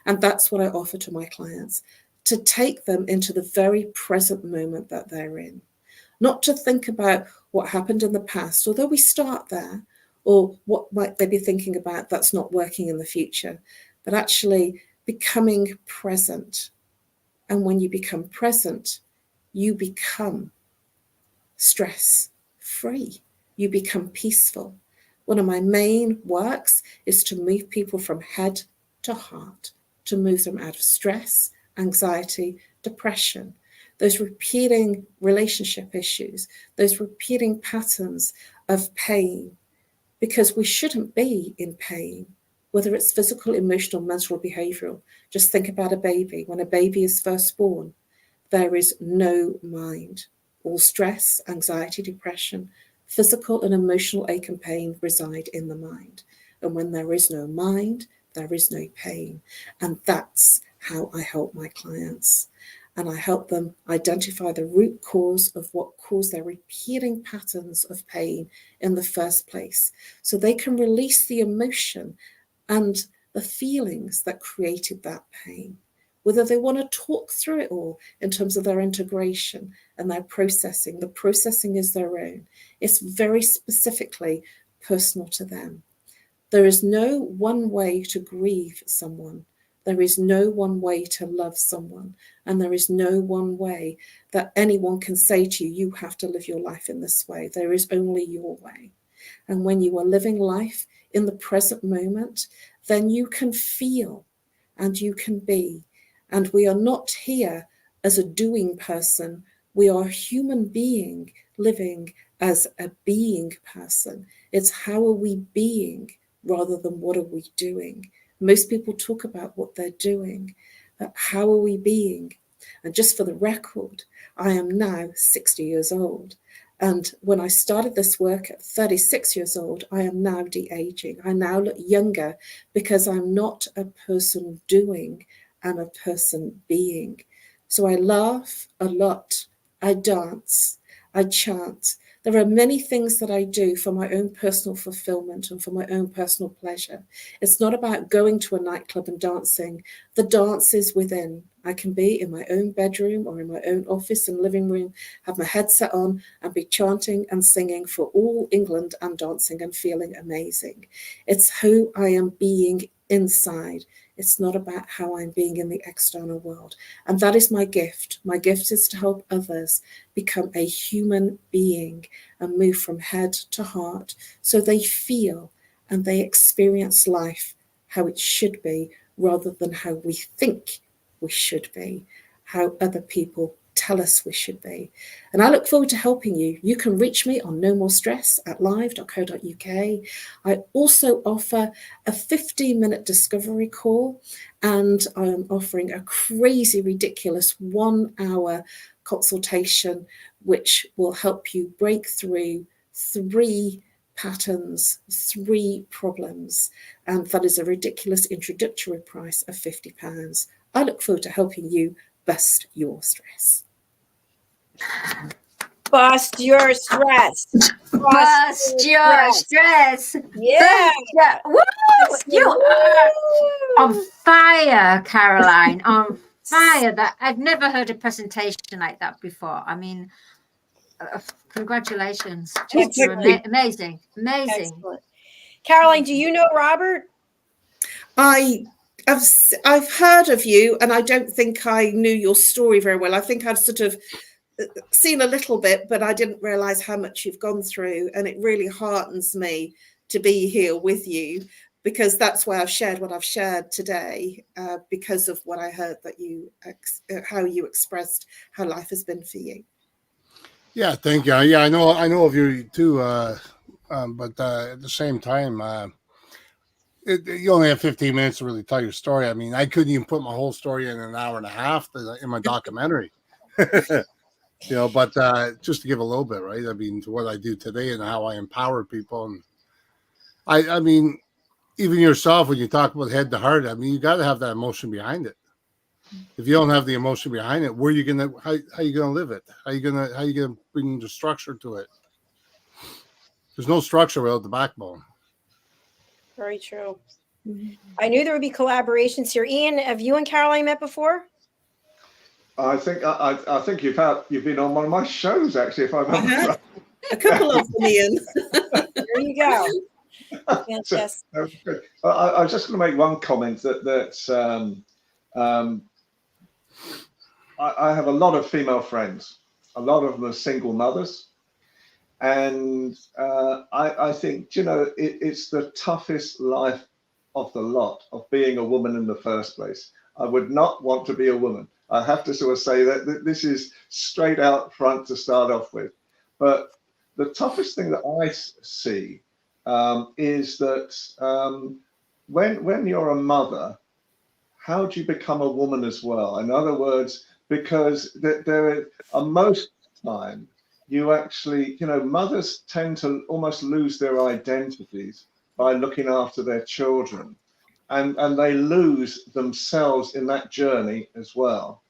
And that's what I offer to my clients, to take them into the very present moment that they're in. Not to think about what happened in the past, although we start there, or what might they be thinking about that's not working in the future, but actually becoming present. And when you become present, you become stress free. You become peaceful. One of my main works is to move people from head to heart, to move them out of stress, anxiety, depression, those repeating relationship issues, those repeating patterns of pain, because we shouldn't be in pain, whether it's physical, emotional, mental, or behavioral. Just think about a baby. When a baby is first born, there is no mind. All stress, anxiety, depression, physical and emotional ache and pain reside in the mind. And when there is no mind, there is no pain. And that's how I help my clients. And I help them identify the root cause of what caused their repeating patterns of pain in the first place, so they can release the emotion and the feelings that created that pain. Whether they want to talk through it all in terms of their integration and their processing. The processing is their own. It's very specifically personal to them. There is no one way to grieve someone. There is no one way to love someone. And there is no one way that anyone can say to you, you have to live your life in this way. There is only your way. And when you are living life in the present moment, then you can feel and you can be. And we are not here as a doing person. We are a human being living as a being person. It's how are we being rather than what are we doing. Most people talk about what they're doing, but how are we being? And just for the record, I am now 60 years old. And when I started this work at 36 years old, I am now de-aging. I now look younger because I'm not a person doing, I'm a person being. So I laugh a lot, I dance, I chant. There are many things that I do for my own personal fulfillment and for my own personal pleasure. It's not about going to a nightclub and dancing. The dance is within. I can be in my own bedroom or in my own office and living room, have my headset on and be chanting and singing for all England and dancing and feeling amazing. It's who I am being inside. It's not about how I'm being in the external world. And that is my gift. My gift is to help others become a human being and move from head to heart so they feel and they experience life how it should be rather than how we think we should be, how other people tell us we should be. And I look forward to helping you. You can reach me on No More Stress at live.co.uk. I also offer a 15-minute discovery call, and I'm offering a crazy, ridiculous 1-hour consultation, which will help you break through 3 patterns, 3 problems. And that is a ridiculous introductory price of £50. I look forward to helping you bust your stress. Bust your stress. Bust your stress. Yeah. Woo! You are on fire, Caroline. On fire. That I've never heard a presentation like that before. I mean, congratulations. Just amazing. Amazing. Excellent. Caroline, do you know Robert? I've heard of you, and I don't think I knew your story very well. I think I'd sort of seen a little bit, but I didn't realize how much you've gone through, and it really heartens me to be here with you, because that's why I've shared what I've shared today, because of what I heard that you how you expressed how life has been for you. Yeah, thank you. Yeah, I know of you too, but at the same time, you only have 15 minutes to really tell your story. I mean, I couldn't even put my whole story in an hour and a half in my documentary. But just to give a little bit, right? I mean, to what I do today and how I empower people. And I mean, even yourself, when you talk about head to heart, I mean, you got to have that emotion behind it. If you don't have the emotion behind it, where are you gonna? How you gonna live it? How you gonna bring the structure to it? There's no structure without the backbone. Very true. I knew there would be collaborations here. Ian, have you and Caroline met before? I think you've been on one of my shows, actually, if I remember right. A couple of them, Ian. There you go. Fantastic. I was just going to make one comment that I have a lot of female friends. A lot of them are single mothers. And I think, you know, it's the toughest life of the lot of being a woman in the first place. I would not want to be a woman. I have to sort of say that this is straight out front to start off with. But the toughest thing that I see is that when you're a mother, how do you become a woman as well? In other words, because there are most time, you actually, you know, mothers tend to almost lose their identities by looking after their children. And they lose themselves in that journey as well.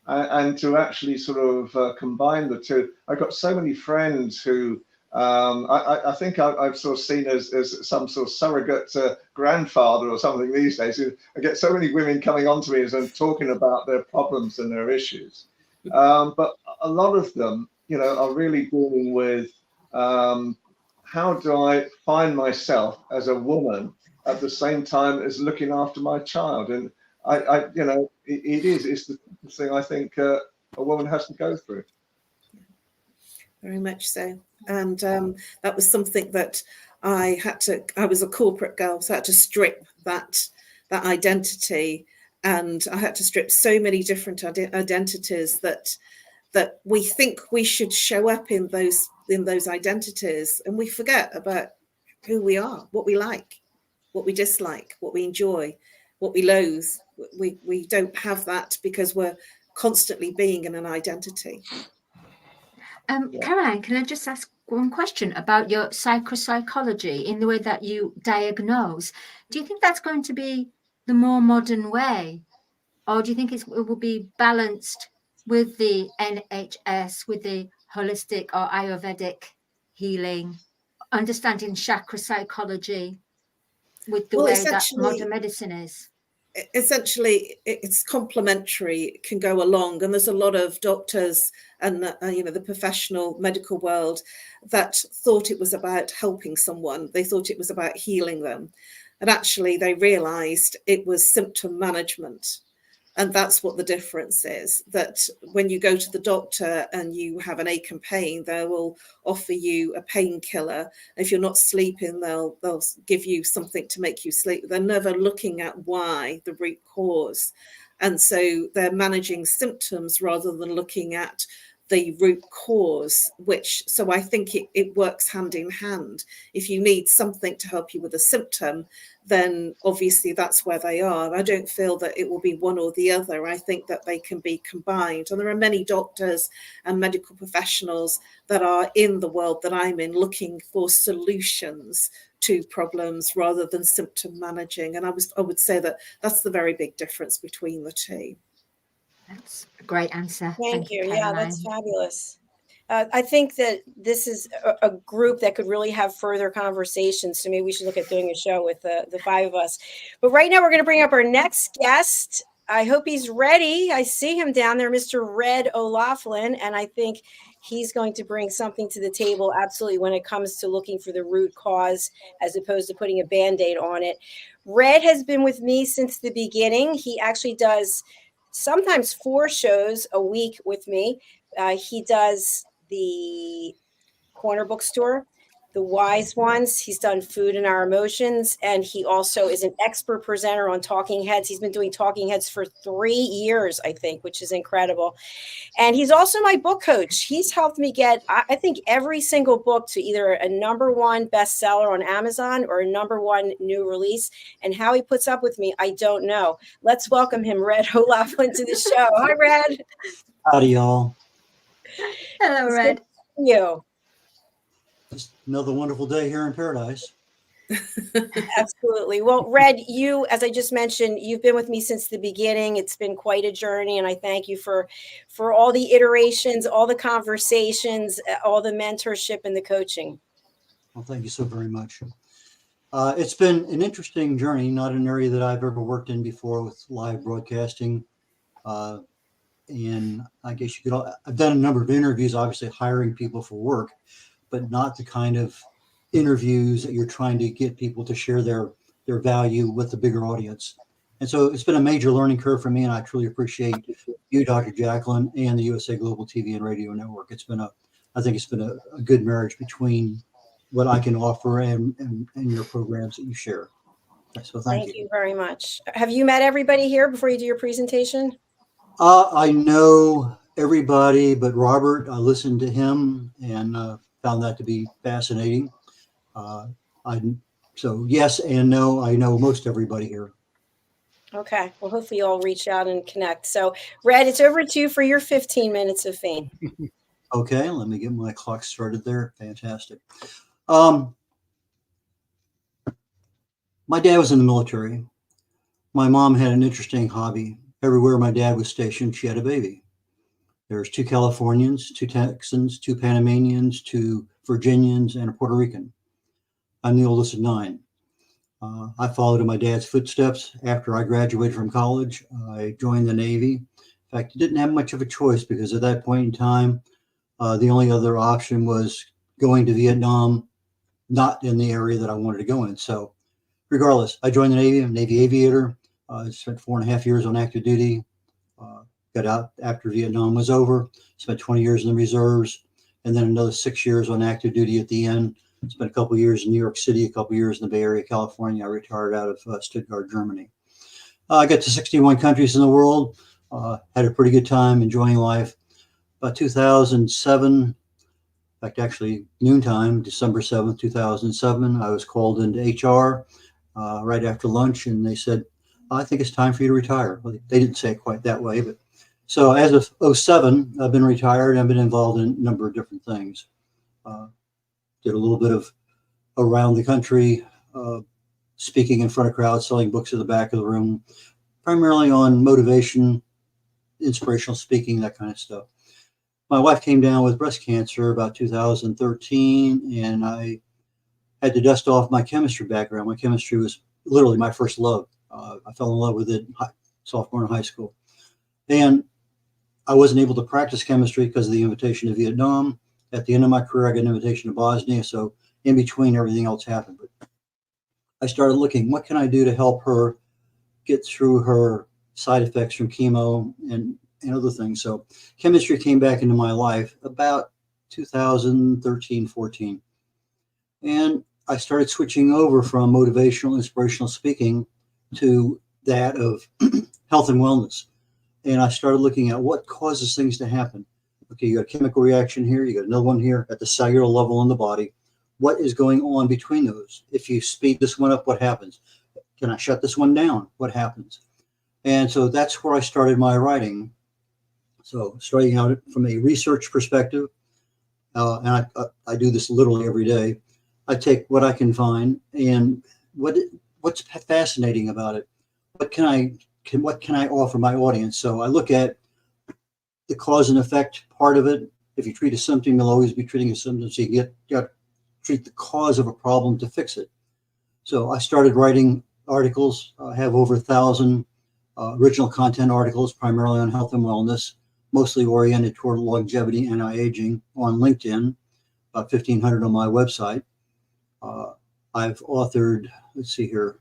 And to actually sort of combine the two, I've got so many friends who I think I've sort of seen as some sort of surrogate grandfather or something these days. I get so many women coming on to me and talking about their problems and their issues. But a lot of them, you know, are really dealing with how do I find myself as a woman at the same time as looking after my child? And I you know, it's the thing I think a woman has to go through. Very much so. And that was something that I was a corporate girl, so I had to strip that identity, and I had to strip so many different identities that we think we should show up in those identities, and we forget about who we are, what we like, what we dislike, what we enjoy, what we loathe. We don't have that because we're constantly being in an identity. Caroline, can I just ask one question about your psychopsychology in the way that you diagnose? Do you think that's going to be the more modern way, or do you think it will be balanced with the NHS, with the holistic or Ayurvedic healing, understanding chakra psychology with the way that modern medicine is? Essentially, it's complementary, it can go along, and there's a lot of doctors and you know, the professional medical world that thought it was about helping someone. They thought it was about healing them, and actually they realized it was symptom management. And that's what the difference is, that when you go to the doctor and you have an ache and pain, they will offer you a painkiller. If you're not sleeping, they'll give you something to make you sleep. They're never looking at why, the root cause. And so they're managing symptoms rather than looking at the root cause, so I think it works hand in hand. If you need something to help you with a symptom, then obviously that's where they are. I don't feel that it will be one or the other. I think that they can be combined. And there are many doctors and medical professionals that are in the world that I'm in looking for solutions to problems rather than symptom managing. And I would say that that's the very big difference between the two. That's a great answer. Thank you. Caroline. Yeah, that's fabulous. I think that this is a group that could really have further conversations. So maybe we should look at doing a show with the five of us. But right now we're going to bring up our next guest. I hope he's ready. I see him down there, Mr. Red O'Loughlin, and I think he's going to bring something to the table absolutely when it comes to looking for the root cause as opposed to putting a Band-Aid on it. Red has been with me since the beginning. He actually does sometimes 4 shows a week with me. He does the Corner Bookstore, the Wise Ones. He's done Food and Our Emotions, and he also is an expert presenter on Talking Heads. He's been doing Talking Heads for 3 years, I think, which is incredible. And he's also my book coach. He's helped me get, I think, every single book to either a #1 bestseller on Amazon or a #1 new release. And how he puts up with me, I don't know. Let's welcome him, Red O'Loughlin, to the show. Hi, Red. Howdy, y'all. Hello, Red. You. It's another wonderful day here in paradise. Absolutely. Well, Red, you, as I just mentioned, you've been with me since the beginning. It's been quite a journey, and I thank you for all the iterations, all the conversations, all the mentorship and the coaching. Well, thank you so very much. It's been an interesting journey, not an area that I've ever worked in before with live broadcasting. And I guess you could, I've done a number of interviews, obviously hiring people for work, but not the kind of interviews that you're trying to get people to share their value with the bigger audience. And so it's been a major learning curve for me, and I truly appreciate you, Dr. Jacalyn, and the USA Global TV and Radio Network. I think it's been a good marriage between what I can offer and your programs that you share. So thank you very much. Have you met everybody here before you do your presentation? I know everybody but Robert. I listened to him and found that to be fascinating. So yes and no, I know most everybody here. Okay. Well, hopefully you all reach out and connect. So Red, it's over to you for your 15 minutes of fame. Okay, let me get my clock started there. Fantastic. My dad was in the military. My mom had an interesting hobby. Everywhere my dad was stationed, she had a baby. There's 2 Californians, 2 Texans, 2 Panamanians, 2 Virginians, and a Puerto Rican. I'm the oldest of 9. I followed in my dad's footsteps. After I graduated from college, I joined the Navy. In fact, I didn't have much of a choice because at that point in time, the only other option was going to Vietnam, not in the area that I wanted to go in. So regardless, I joined the Navy. I'm a Navy aviator. I spent 4.5 years on active duty. Got out after Vietnam was over. Spent 20 years in the reserves, and then another 6 years on active duty at the end. Spent a couple of years in New York City, a couple of years in the Bay Area, California. I retired out of Stuttgart, Germany. I got to 61 countries in the world. Had a pretty good time, enjoying life. About 2007, in fact, actually noontime, December 7th, 2007, I was called into HR right after lunch, and they said, I think it's time for you to retire. Well, they didn't say it quite that way, but so as of 2007, I've been retired. I've been involved in a number of different things. Did a little bit of around the country, speaking in front of crowds, selling books at the back of the room, primarily on motivation, inspirational speaking, that kind of stuff. My wife came down with breast cancer about 2013, and I had to dust off my chemistry background. My chemistry was literally my first love. I fell in love with it sophomore in high school. And I wasn't able to practice chemistry because of the invitation to Vietnam. At the end of my career, I got an invitation to Bosnia. So in between, everything else happened. But I started looking, what can I do to help her get through her side effects from chemo and other things. So chemistry came back into my life about 2013, 14. And I started switching over from motivational, inspirational speaking to that of health and wellness. And I started looking at what causes things to happen. Okay, you got a chemical reaction here, you got another one here at the cellular level in the body. What is going on between those? If you speed this one up, what happens? Can I shut this one down? What happens? And so that's where I started my writing. So starting out from a research perspective, and I do this literally every day. I take what I can find and what's fascinating about it. What can I offer my audience? So I look at the cause and effect part of it. If you treat a symptom, you'll always be treating a symptom. So you got to treat the cause of a problem to fix it. So I started writing articles. I have over 1,000 original content articles, primarily on health and wellness, mostly oriented toward longevity and anti-aging on LinkedIn, about 1,500 on my website. I've authored, let's see here,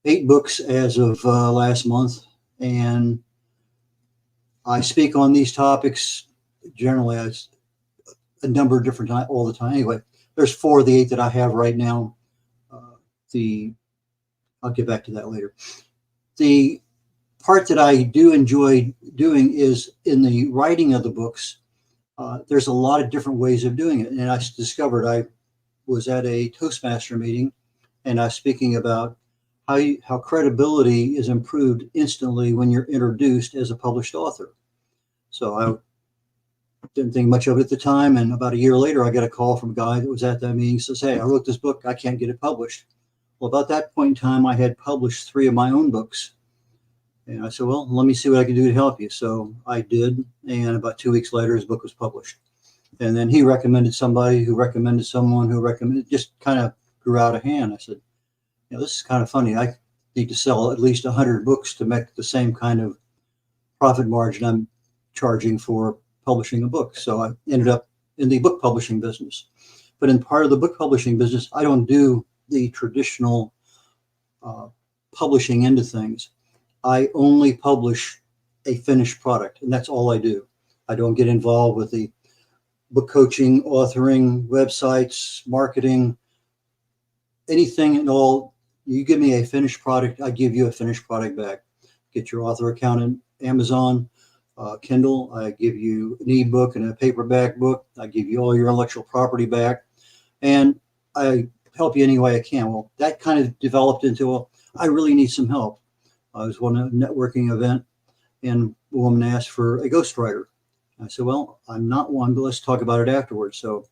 8 books as of last month, and I speak on these topics generally as a number of different times, all the time. Anyway, there's 4 of the 8 that I have right now. I'll get back to that later. The part that I do enjoy doing is in the writing of the books. There's a lot of different ways of doing it, and I discovered I was at a Toastmaster meeting, and I was speaking about how credibility is improved instantly when you're introduced as a published author. So I didn't think much of it at the time, and about a year later, I got a call from a guy that was at that meeting. Says, "Hey, I wrote this book. I can't get it published." Well, about that point in time, I had published 3 of my own books, and I said, "Well, let me see what I can do to help you." So I did, and about 2 weeks later, his book was published. And then he recommended somebody who recommended someone who recommended, just kind of grew out of hand. I said, this is kind of funny. I need to sell at least 100 books to make the same kind of profit margin I'm charging for publishing a book. So I ended up in the book publishing business. But in part of the book publishing business, I don't do the traditional publishing into things. I only publish a finished product, and that's all I do. I don't get involved with the book coaching, authoring, websites, marketing, anything at all. You give me a finished product, I give you a finished product back. Get your author account in Amazon, Kindle. I give you an ebook and a paperback book. I give you all your intellectual property back, and I help you any way I can. Well, that kind of developed into, well, I really need some help. I was on a networking event, and a woman asked for a ghostwriter. I said, well, I'm not one, but let's talk about it afterwards. So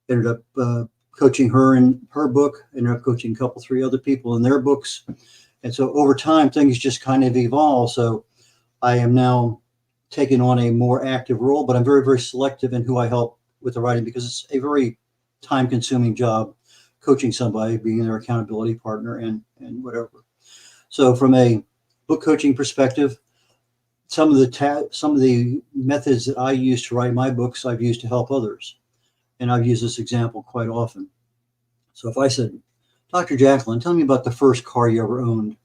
ended up coaching her in her book, ended up coaching a couple, 3 other people in their books. And so over time, things just kind of evolve. So I am now taking on a more active role, but I'm very, very selective in who I help with the writing, because it's a very time-consuming job coaching somebody, being their accountability partner and whatever. So from a book coaching perspective, some of the methods that I use to write my books, I've used to help others. And I've used this example quite often. So if I said, Dr. Jacalyn, tell me about the first car you ever owned.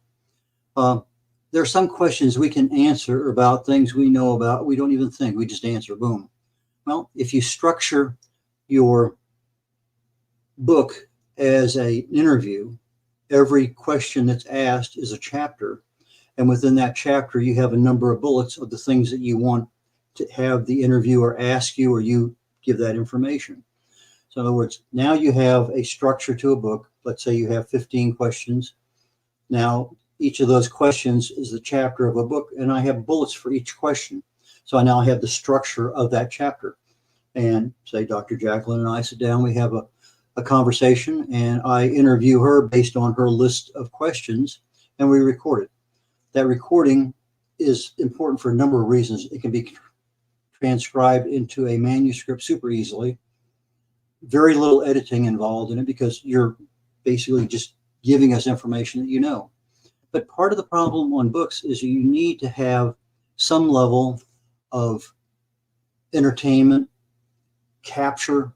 There are some questions we can answer about things we know about. We don't even think, we just answer, boom. Well, if you structure your book as an interview, every question that's asked is a chapter. And within that chapter, you have a number of bullets of the things that you want to have the interviewer ask you, or you give that information. So in other words, now you have a structure to a book. Let's say you have 15 questions. Now, each of those questions is the chapter of a book, and I have bullets for each question. So I now have the structure of that chapter. And say Dr. Jacalyn and I sit down, we have a conversation, and I interview her based on her list of questions, and we record it. That recording is important for a number of reasons. It can be transcribed into a manuscript super easily. Very little editing involved in it, because you're basically just giving us information that you know. But part of the problem on books is you need to have some level of entertainment, capture.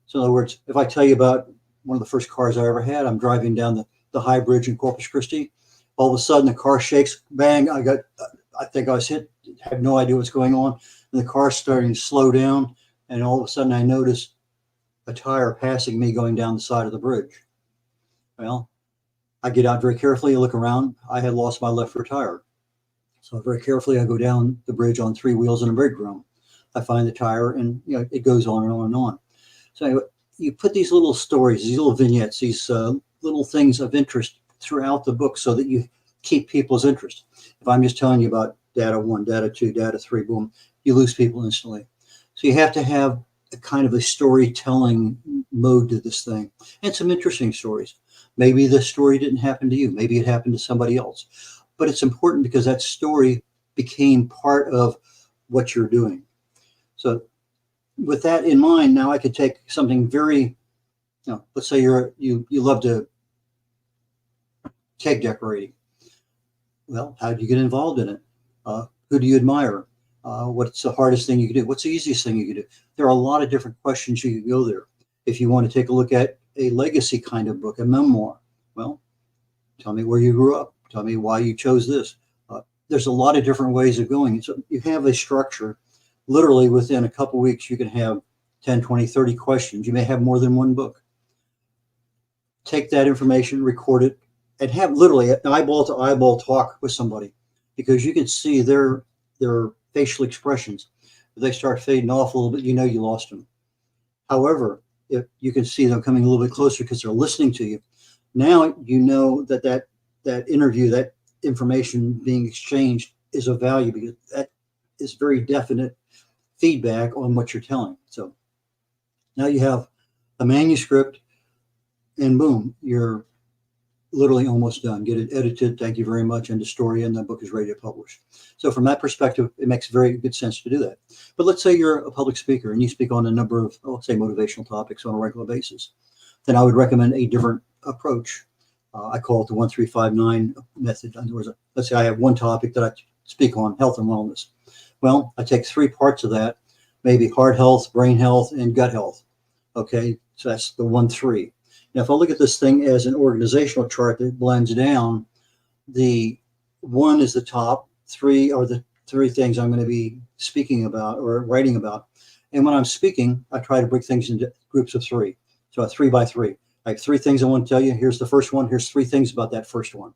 So in other words, if I tell you about one of the first cars I ever had, I'm driving down the High Bridge in Corpus Christi. All of a sudden the car shakes, bang, I think I was hit, had no idea what's going on. And the car's starting to slow down. And all of a sudden I notice a tire passing me going down the side of the bridge. Well, I get out very carefully, I look around. I had lost my left rear tire. So very carefully, I go down the bridge on 3 wheels in a bridge room. I find the tire, and it goes on and on and on. So anyway, you put these little stories, these little vignettes, these little things of interest throughout the book, so that you keep people's interest. If I'm just telling you about data 1, data 2, data 3, boom, you lose people instantly. So you have to have a kind of a storytelling mode to this thing, and some interesting stories. Maybe the story didn't happen to you. Maybe it happened to somebody else. But it's important because that story became part of what you're doing. So with that in mind, now I could take something very, let's say you love to cake decorating. Well, how do you get involved in it? Who do you admire? What's the hardest thing you can do? What's the easiest thing you can do? There are a lot of different questions you can go there. If you want to take a look at a legacy kind of book, a memoir, well, tell me where you grew up. Tell me why you chose this. There's a lot of different ways of going. So you have a structure. Literally within a couple of weeks, you can have 10, 20, 30 questions. You may have more than one book. Take that information, record it, and have literally an eyeball-to-eyeball talk with somebody, because you can see their facial expressions. If they start fading off a little bit, you lost them. However, if you can see them coming a little bit closer because they're listening to you, now you know that interview, that information being exchanged is of value, because that is very definite feedback on what you're telling. So now you have a manuscript, and boom, you're literally almost done. Get it edited, thank you very much, and the story, and the book is ready to publish. So from that perspective, it makes very good sense to do that. But let's say you're a public speaker and you speak on a number of, let's say, motivational topics on a regular basis. Then I would recommend a different approach. I call it the 1359 method. In other words, let's say I have one topic that I speak on, health and wellness. Well, I take 3 parts of that, maybe heart health, brain health, and gut health. Okay, so that's the 1-3. Now, if I look at this thing as an organizational chart that blends down, the 1 is the top, 3 are the 3 things I'm going to be speaking about or writing about. And when I'm speaking, I try to break things into groups of 3. So a 3 by 3. I have 3 things I want to tell you. Here's the first one. Here's 3 things about that first one.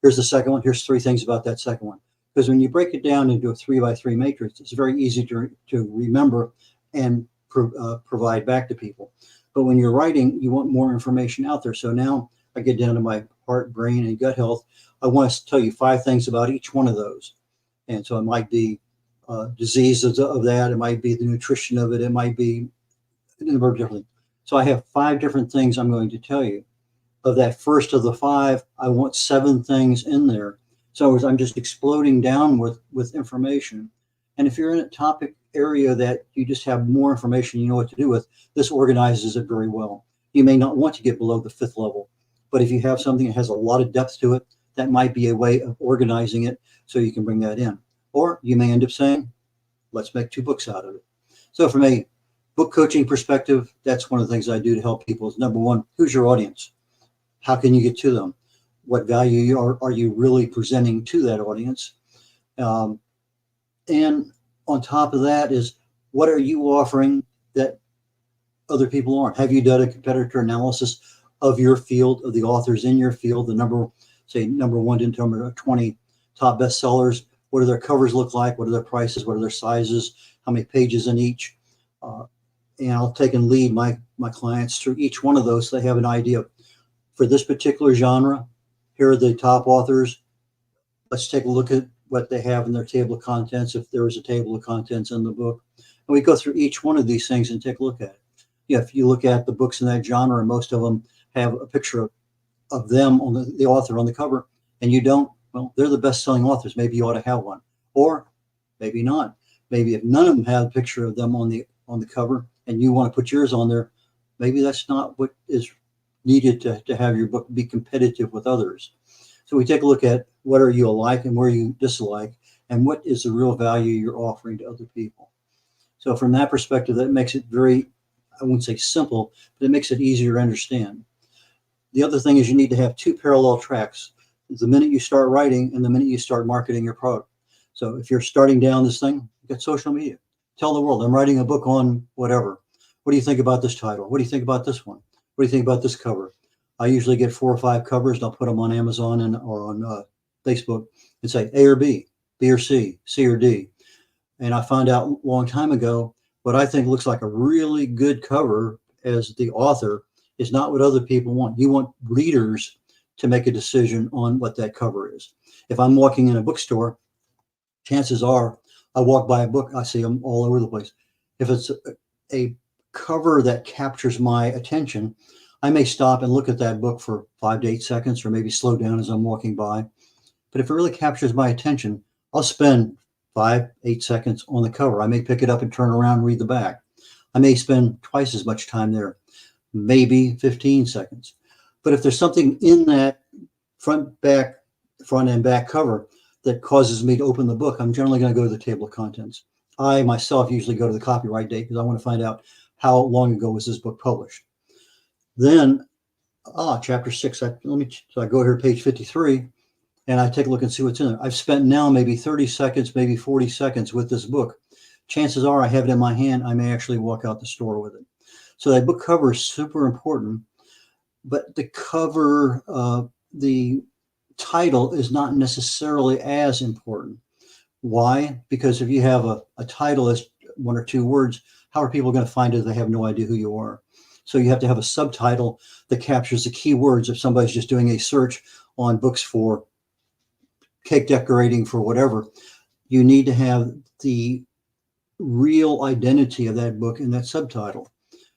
Here's the second one. Here's 3 things about that second one. Because when you break it down into a 3 by 3 matrix, it's very easy to remember and provide back to people. But when you're writing, you want more information out there. So now I get down to my heart, brain, and gut health. I want to tell you 5 things about each one of those. And so it might be diseases of that. It might be the nutrition of it. It might be a number of different things. So I have 5 different things I'm going to tell you. Of that first of the 5, I want 7 things in there. So I'm just exploding down with information. And if you're in a topic area that you just have more information, you know what to do with, this organizes it very well. You may not want to get below the 5th level, but if you have something that has a lot of depth to it, that might be a way of organizing it so you can bring that in. Or you may end up saying, let's make 2 books out of it. So from a book coaching perspective, that's one of the things I do to help people is, number 1, who's your audience? How can you get to them? What value are you really presenting to that audience? And on top of that is, what are you offering that other people aren't? Have you done a competitor analysis of your field, of the authors in your field, the number 1 to number 20 top bestsellers? What do their covers look like? What are their prices? What are their sizes? How many pages in each? And I'll take and lead my clients through each one of those so they have an idea. For this particular genre, here are the top authors. Let's take a look at what they have in their table of contents, if there is a table of contents in the book. And we go through each one of these things and take a look at it. Yeah, if you look at the books in that genre, most of them have a picture of them on the author on the cover, and you don't, well, they're the best-selling authors. Maybe you ought to have one. Or maybe not. Maybe if none of them have a picture of them on the cover and you want to put yours on there, maybe that's not what is needed to have your book be competitive with others. So we take a look at what are you alike and where you dislike, and what is the real value you're offering to other people. So from that perspective, that makes it very, I wouldn't say simple, but it makes it easier to understand. The other thing is you need to have 2 parallel tracks. The minute you start writing and the minute you start marketing your product. So if you're starting down this thing, get social media. Tell the world, I'm writing a book on whatever. What do you think about this title? What do you think about this one? What do you think about this cover? I usually get 4 or 5 covers and I'll put them on Amazon or on Facebook and say A or B, B or C, C or D. And I found out a long time ago, what I think looks like a really good cover as the author is not what other people want. You want readers to make a decision on what that cover is. If I'm walking in a bookstore, chances are I walk by a book, I see them all over the place. If it's a cover that captures my attention, I may stop and look at that book for 5 to 8 seconds, or maybe slow down as I'm walking by. But if it really captures my attention, I'll spend 5, 8 seconds on the cover. I may pick it up and turn around and read the back. I may spend twice as much time there, maybe 15 seconds. But if there's something in that front and back cover that causes me to open the book, I'm generally going to go to the table of contents. I myself usually go to the copyright date because I want to find out how long ago was this book published. Then, chapter 6, so I go here to page 53, and I take a look and see what's in there. I've spent now maybe 30 seconds, maybe 40 seconds with this book. Chances are I have it in my hand. I may actually walk out the store with it. So that book cover is super important, but the cover, the title is not necessarily as important. Why? Because if you have a title that's 1 or 2 words, how are people going to find it if they have no idea who you are? So you have to have a subtitle that captures the key words. If somebody's just doing a search on books for cake decorating, for whatever, you need to have the real identity of that book in that subtitle.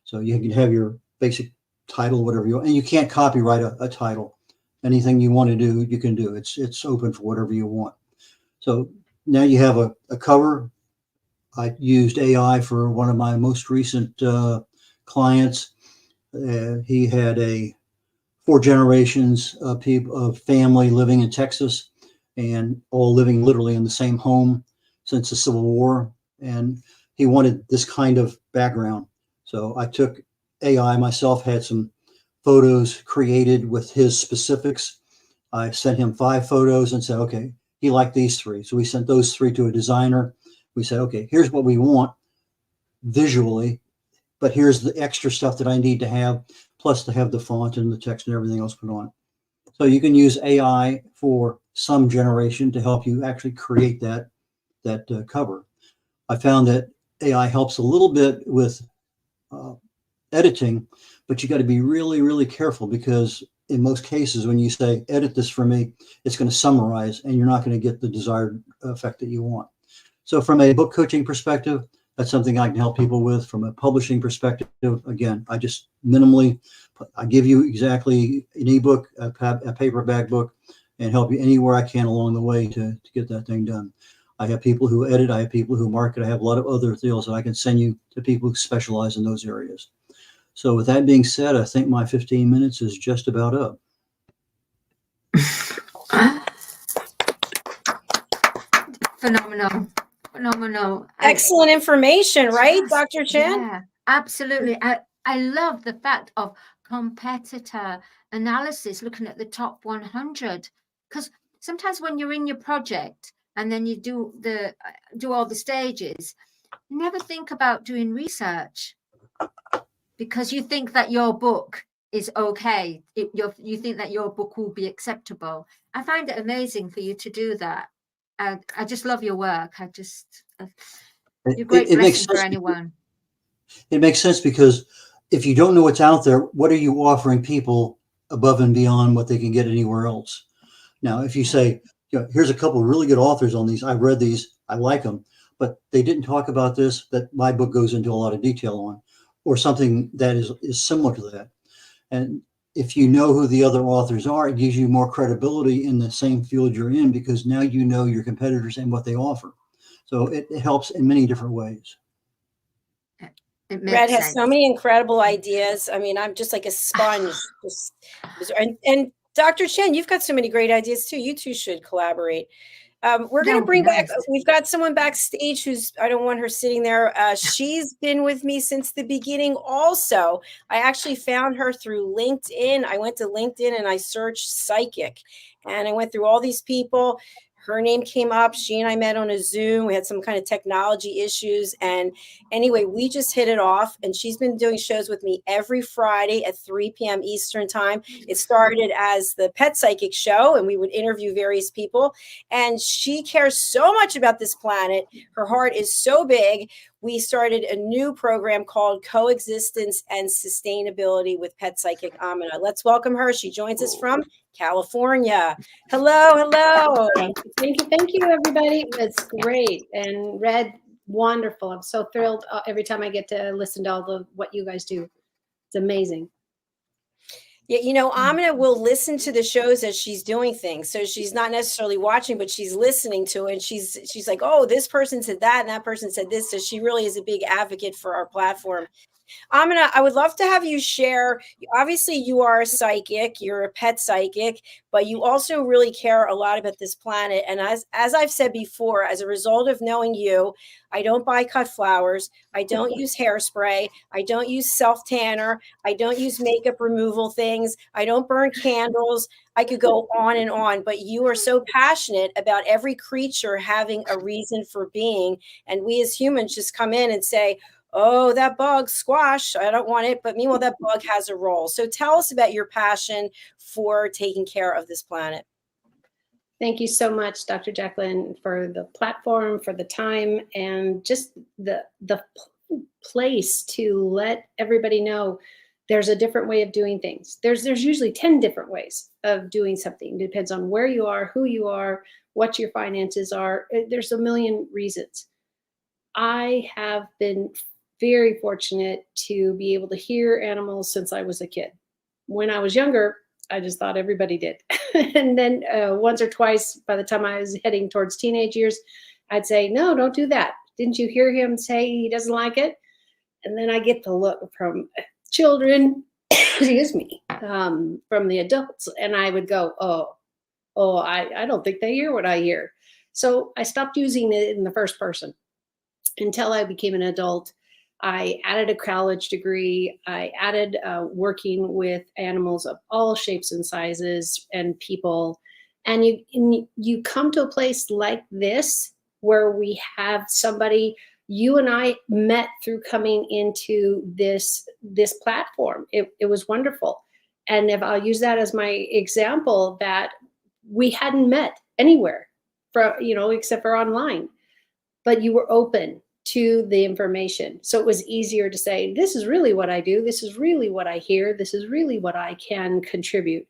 So you can have your basic title, whatever you want, and you can't copyright a title. Anything you want to do, you can do. It's open for whatever you want. So now you have a cover. I used AI for one of my most recent clients. He had 4 generations of family living in Texas, and all living literally in the same home since the Civil War. And he wanted this kind of background. So I took AI myself, had some photos created with his specifics. I sent him 5 photos and said, okay, he liked these 3. So we sent those 3 to a designer. We said, okay, here's what we want visually, but here's the extra stuff that I need to have, plus to have the font and the text and everything else put on it. So you can use AI for some generation to help you actually create that cover. I found that AI helps a little bit with editing, but you got to be really, really careful, because in most cases, when you say, edit this for me, it's going to summarize and you're not going to get the desired effect that you want. So from a book coaching perspective, that's something I can help people with. From a publishing perspective, again, I just minimally, I give you exactly an ebook, a paperback book, and help you anywhere I can along the way to get that thing done. I have people who edit, I have people who market, I have a lot of other deals that I can send you to people who specialize in those areas. So with that being said, I think my 15 minutes is just about up. Phenomenal. Phenomenal. Excellent information, right, Dr. Chan? Yeah, absolutely. I love the fact of competitor analysis, looking at the top 100, because sometimes when you're in your project and then you do all the stages, you never think about doing research, because you think that your book is okay. You think that your book will be acceptable. I find it amazing for you to do that. I just love your work. You're a great blessing for anyone. It makes sense, because if you don't know what's out there, what are you offering people above and beyond what they can get anywhere else? Now, if you say, here's a couple of really good authors on these, I've read these, I like them, but they didn't talk about this, that my book goes into a lot of detail on, or something that is similar to that. And if you know who the other authors are, it gives you more credibility in the same field you're in, because now you know your competitors and what they offer. So it helps in many different ways. Red has so many incredible ideas. I mean, I'm just like a sponge. And Dr. Chen, you've got so many great ideas too. You two should collaborate. We're going to bring back, we've got someone backstage who's, I don't want her sitting there. She's been with me since the beginning also. I actually found her through LinkedIn. I went to LinkedIn and I searched psychic, and I went through all these people. Her name came up. She and I met on a Zoom. We had some kind of technology issues. And anyway, we just hit it off. And she's been doing shows with me every Friday at 3 p.m. Eastern time. It started as the Pet Psychic Show, and we would interview various people. And she cares so much about this planet. Her heart is so big. We started a new program called Coexistence and Sustainability with Pet Psychic AMINAH. Let's welcome her. She joins us from California. Hello, hello. Thank you, everybody. It's great. And Red, wonderful. I'm so thrilled every time I get to listen to all what you guys do. It's amazing. Yeah, AMINAH will listen to the shows as she's doing things. So she's not necessarily watching, but she's listening to it. And she's like, oh, this person said that and that person said this. So she really is a big advocate for our platform. AMINAH, I would love to have you share. Obviously, you are a psychic, you're a pet psychic, but you also really care a lot about this planet. And as I've said before, as a result of knowing you, I don't buy cut flowers. I don't use hairspray. I don't use self-tanner. I don't use makeup removal things. I don't burn candles. I could go on and on, but you are so passionate about every creature having a reason for being. And we as humans just come in and say, oh, that bug, squash, I don't want it. But meanwhile, that bug has a role. So tell us about your passion for taking care of this planet. Thank you so much, Dr. Jacalyn, for the platform, for the time, and just the place to let everybody know there's a different way of doing things. There's usually 10 different ways of doing something. It depends on where you are, who you are, what your finances are. There's a million reasons. I have been very fortunate to be able to hear animals since I was a kid. When I was younger, I just thought everybody did. And then once or twice, by the time I was heading towards teenage years, I'd say, no, don't do that. Didn't you hear him say he doesn't like it? And then I get the look from children, excuse me, from the adults. And I would go, I don't think they hear what I hear. So I stopped using it in the first person until I became an adult. I added a college degree. I added working with animals of all shapes and sizes and people. And you come to a place like this where we have somebody, you and I met through coming into this platform. It was wonderful. And if I'll use that as my example, that we hadn't met anywhere except for online, but you were open to the information. So it was easier to say, this is really what I do. This is really what I hear. This is really what I can contribute.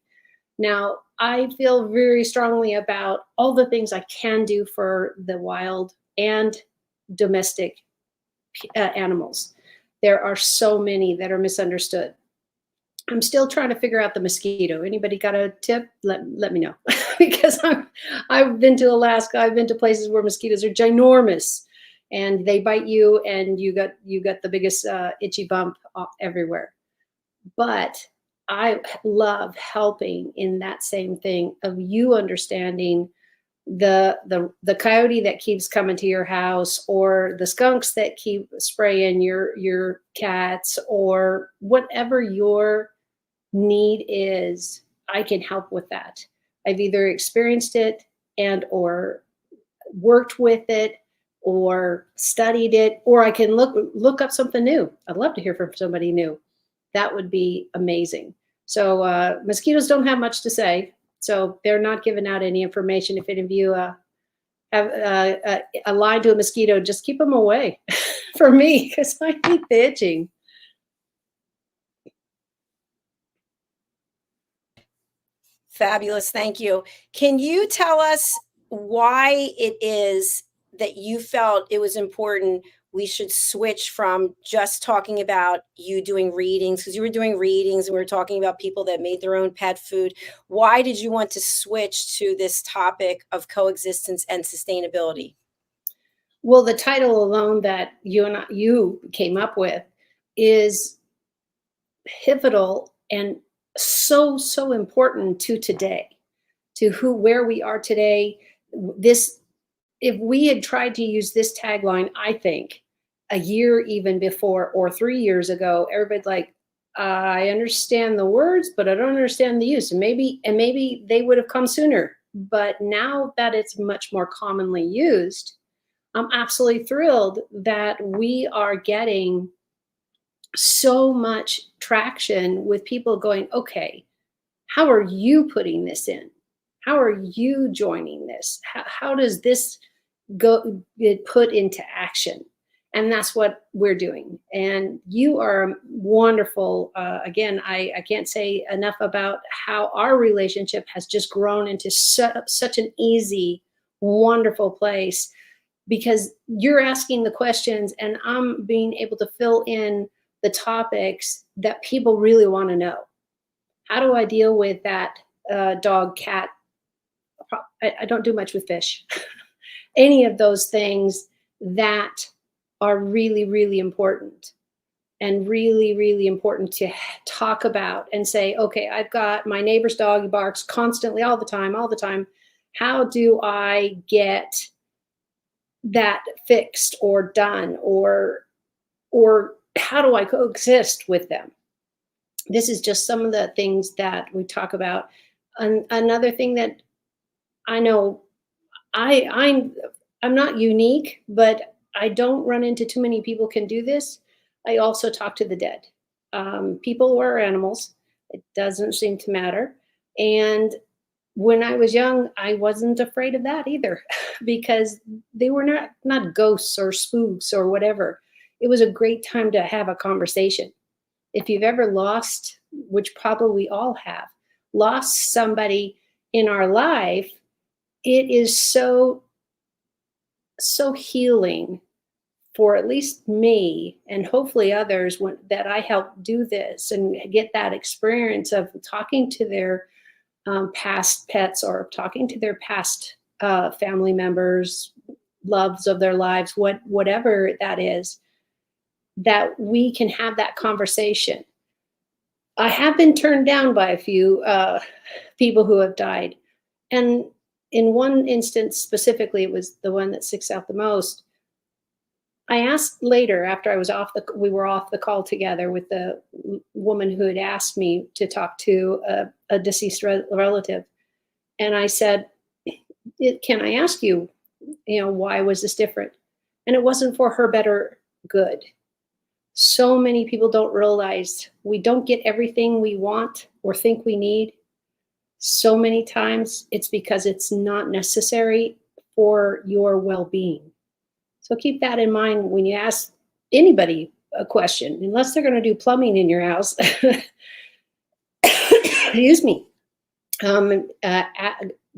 Now, I feel very strongly about all the things I can do for the wild and domestic animals. There are so many that are misunderstood. I'm still trying to figure out the mosquito. Anybody got a tip? Let me know. Because I've been to Alaska. I've been to places where mosquitoes are ginormous, and they bite you, and you got the biggest itchy bump everywhere. But I love helping in that same thing of you understanding the coyote that keeps coming to your house, or the skunks that keep spraying your cats, or whatever your need is. I can help with that. I've either experienced it and or worked with it or studied it, or I can look up something new. I'd love to hear from somebody new. That would be amazing. So mosquitoes don't have much to say. So they're not giving out any information. If any of you have a line to a mosquito, just keep them away for me, because I hate the itching. Fabulous. Thank you. Can you tell us why it is that you felt it was important we should switch from just talking about you doing readings, because you were doing readings and we were talking about people that made their own pet food. Why did you want to switch to this topic of coexistence and sustainability? Well, the title alone that you came up with is pivotal and so important to today, to where we are today. If we had tried to use this tagline, I think a year even before, or 3 years ago, everybody's like, I understand the words, but I don't understand the use. And maybe they would have come sooner. But now that it's much more commonly used, I'm absolutely thrilled that we are getting so much traction with people going, okay, how are you putting this in? How are you joining this? How does this get put into action? And that's what we're doing. And you are wonderful. Again, I can't say enough about how our relationship has just grown into such an easy, wonderful place, because you're asking the questions and I'm being able to fill in the topics that people really want to know. How do I deal with that dog, cat? I don't do much with fish. Any of those things that are really, really important, and really, really important to talk about and say, okay, I've got my neighbor's dog who barks constantly all the time. How do I get that fixed or done, or how do I coexist with them? This is just some of the things that we talk about. Another thing that I know, I'm not unique, but I don't run into too many people can do this. I also talk to the dead, people or animals. It doesn't seem to matter. And when I was young, I wasn't afraid of that either, because they were not ghosts or spooks or whatever. It was a great time to have a conversation. If you've ever lost, which probably we all have, lost somebody in our life, it is so healing for at least me, and hopefully others, that I help do this and get that experience of talking to their past pets, or talking to their past family members, loves of their lives, whatever that is, that we can have that conversation. I have been turned down by a few people who have died. And in one instance specifically, it was the one that sticks out the most. I asked later, after we were off the call together with the woman who had asked me to talk to a deceased relative. And I said, can I ask you, why was this different? And it wasn't for her better good. So many people don't realize we don't get everything we want or think we need. So many times it's because it's not necessary for your well-being. So keep that in mind when you ask anybody a question, unless they're going to do plumbing in your house. Excuse me.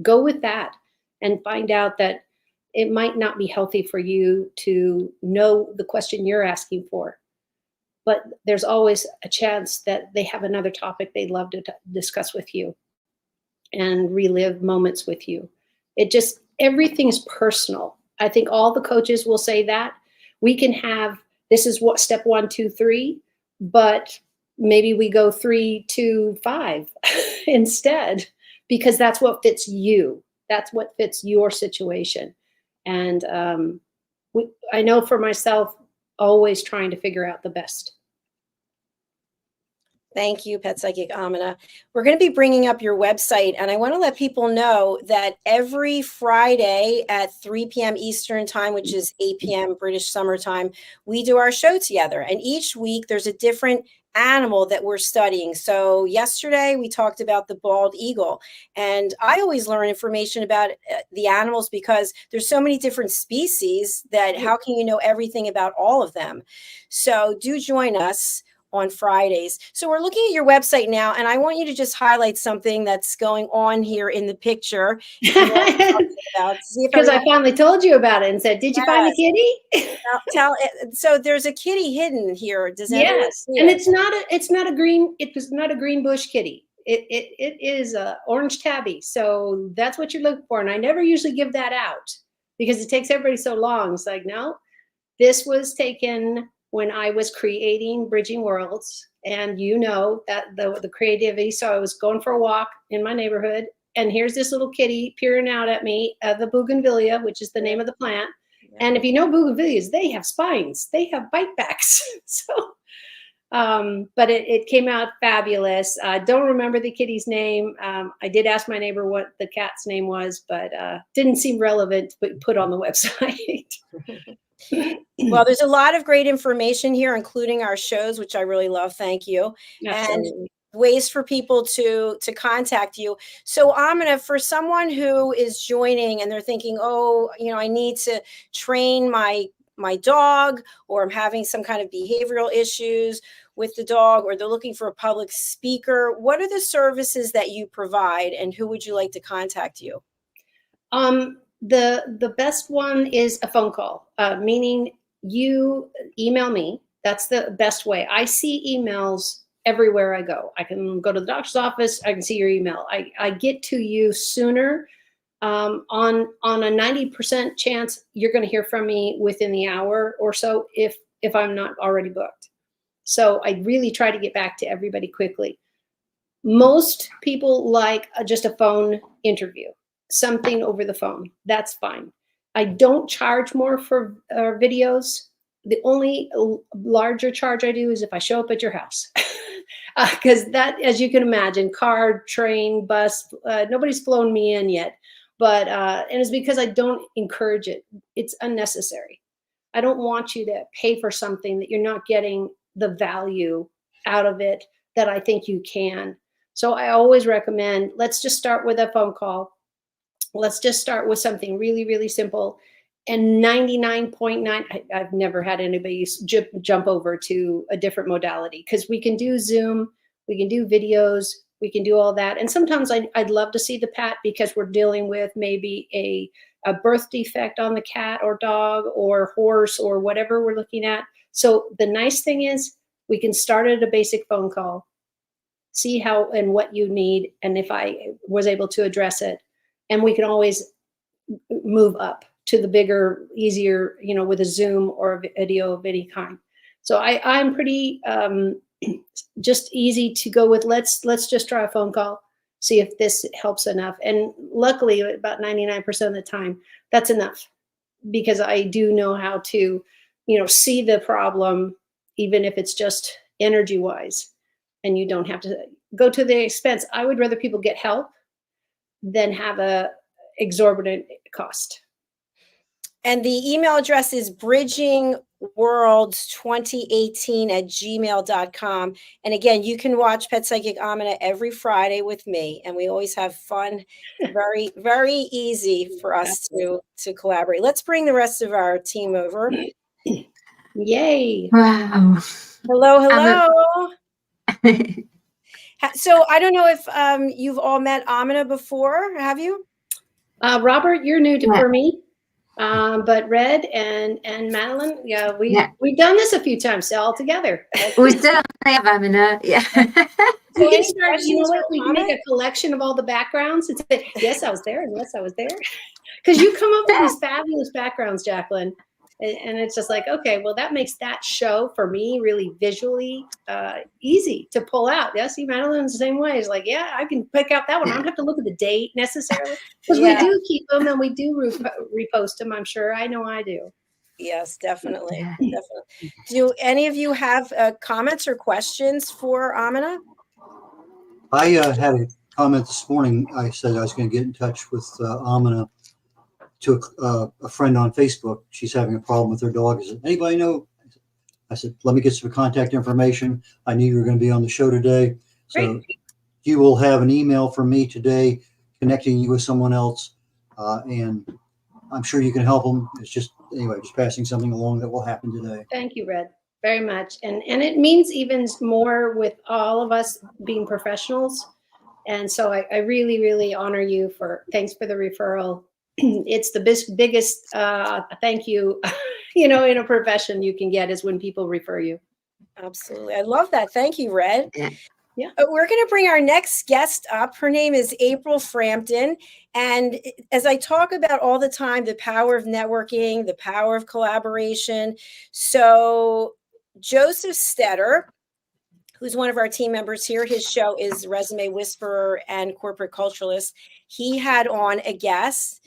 Go with that and find out that it might not be healthy for you to know the question you're asking for. But there's always a chance that they have another topic they'd love to discuss with you and relive moments with you. Everything's personal. I think all the coaches will say that. We can have, this is what step 1, 2, 3, but maybe we go 3, 2, 5 instead, because that's what fits you. That's what fits your situation. And I know for myself, always trying to figure out the best. Thank you, Pet Psychic AMINAH. We're going to be bringing up your website, and I want to let people know that every Friday at 3 p.m. Eastern Time, which is 8 p.m. British Summer Time, we do our show together. And each week there's a different animal that we're studying. So yesterday we talked about the bald eagle, and I always learn information about the animals because there's so many different species that how can you know everything about all of them? So do join us on Fridays. So we're looking at your website now, and I want you to just highlight something that's going on here in the picture. Because I finally told you about it and said, did you find the kitty? So there's a kitty hidden here. Does yes, and it's not a green bush kitty. It is a orange tabby. So that's what you're looking for. And I never usually give that out because it takes everybody so long. It's like, no, this was taken when I was creating Bridging Worlds, and that the creativity. So I was going for a walk in my neighborhood, and here's this little kitty peering out at me, the bougainvillea, which is the name of the plant. Yeah. And if you know bougainvilleas, they have spines, they have bite backs. So, but it came out fabulous. Don't remember the kitty's name. I did ask my neighbor what the cat's name was, but didn't seem relevant to put on the website. Well, there's a lot of great information here, including our shows, which I really love. Thank you. Absolutely. And ways for people to contact you. So AMINAH, for someone who is joining and they're thinking, oh, I need to train my dog, or I'm having some kind of behavioral issues with the dog, or they're looking for a public speaker, what are the services that you provide, and who would you like to contact you? The best one is a phone call, meaning you email me. That's the best way. I see emails everywhere I go. I can go to the doctor's office. I can see your email. I get to you sooner. On a 90% chance, you're going to hear from me within the hour or so if I'm not already booked. So I really try to get back to everybody quickly. Most people like just a phone interview. Something over the phone, that's fine. I don't charge more for videos. The only larger charge I do is if I show up at your house. Because that, as you can imagine, car, train, bus, nobody's flown me in yet. But, and it's because I don't encourage it. It's unnecessary. I don't want you to pay for something that you're not getting the value out of it that I think you can. So I always recommend, let's just start with a phone call. Let's just start with something really, really simple. And 99.9, I've never had anybody jump over to a different modality, because we can do Zoom, we can do videos, we can do all that. And sometimes I'd love to see the pet, because we're dealing with maybe a birth defect on the cat or dog or horse or whatever we're looking at. So the nice thing is we can start at a basic phone call, see how and what you need, and if I was able to address it. And we can always move up to the bigger, easier, with a Zoom or a video of any kind. So I'm pretty just easy to go with. Let's just try a phone call, see if this helps enough. And luckily, about 99% of the time, that's enough, because I do know how to, see the problem, even if it's just energy-wise, and you don't have to go to the expense. I would rather people get help than have a exorbitant cost. And the email address is bridgingworlds2018@gmail.com. And again, you can watch Pet Psychic AMINAH every Friday with me. And we always have fun. Very, very easy for us to collaborate. Let's bring the rest of our team over. Yay. Wow. Hello, hello. So I don't know if you've all met AMINAH before, have you? Robert, you're new for me. But Red and Madeline, we've done this a few times all together. We still have AMINAH. Yeah. We can start, you know what? We can make a collection of all the backgrounds and say, yes, I was there, and yes, I was there. Because you come up with these fabulous backgrounds, Jacalyn. And it's just like, okay, well, that makes that show for me really visually easy to pull out. Yeah, see, Madeline's the same way. It's like, yeah, I can pick out that one. I don't have to look at the date necessarily. Because we do keep them and we do repost them, I'm sure. I know I do. Yes, definitely. Definitely. Do any of you have comments or questions for AMINAH? I had a comment this morning. I said I was going to get in touch with AMINAH to a friend on Facebook. She's having a problem with her dog. I said, anybody know? I said, let me get some contact information. I knew you were going to be on the show today. So you will have an email from me today connecting you with someone else. And I'm sure you can help them. It's just, anyway, just passing something along that will happen today. Thank you, Red, very much. And it means even more with all of us being professionals. And so I really, really honor you thanks for the referral. It's the biggest thank you, in a profession you can get is when people refer you. Absolutely. I love that. Thank you, Red. Yeah. We're going to bring our next guest up. Her name is April Frampton. And as I talk about all the time, the power of networking, the power of collaboration. So Joseph STETTER, who's one of our team members here, his show is Resume Whisperer and Corporate Culturalist. He had on a guest,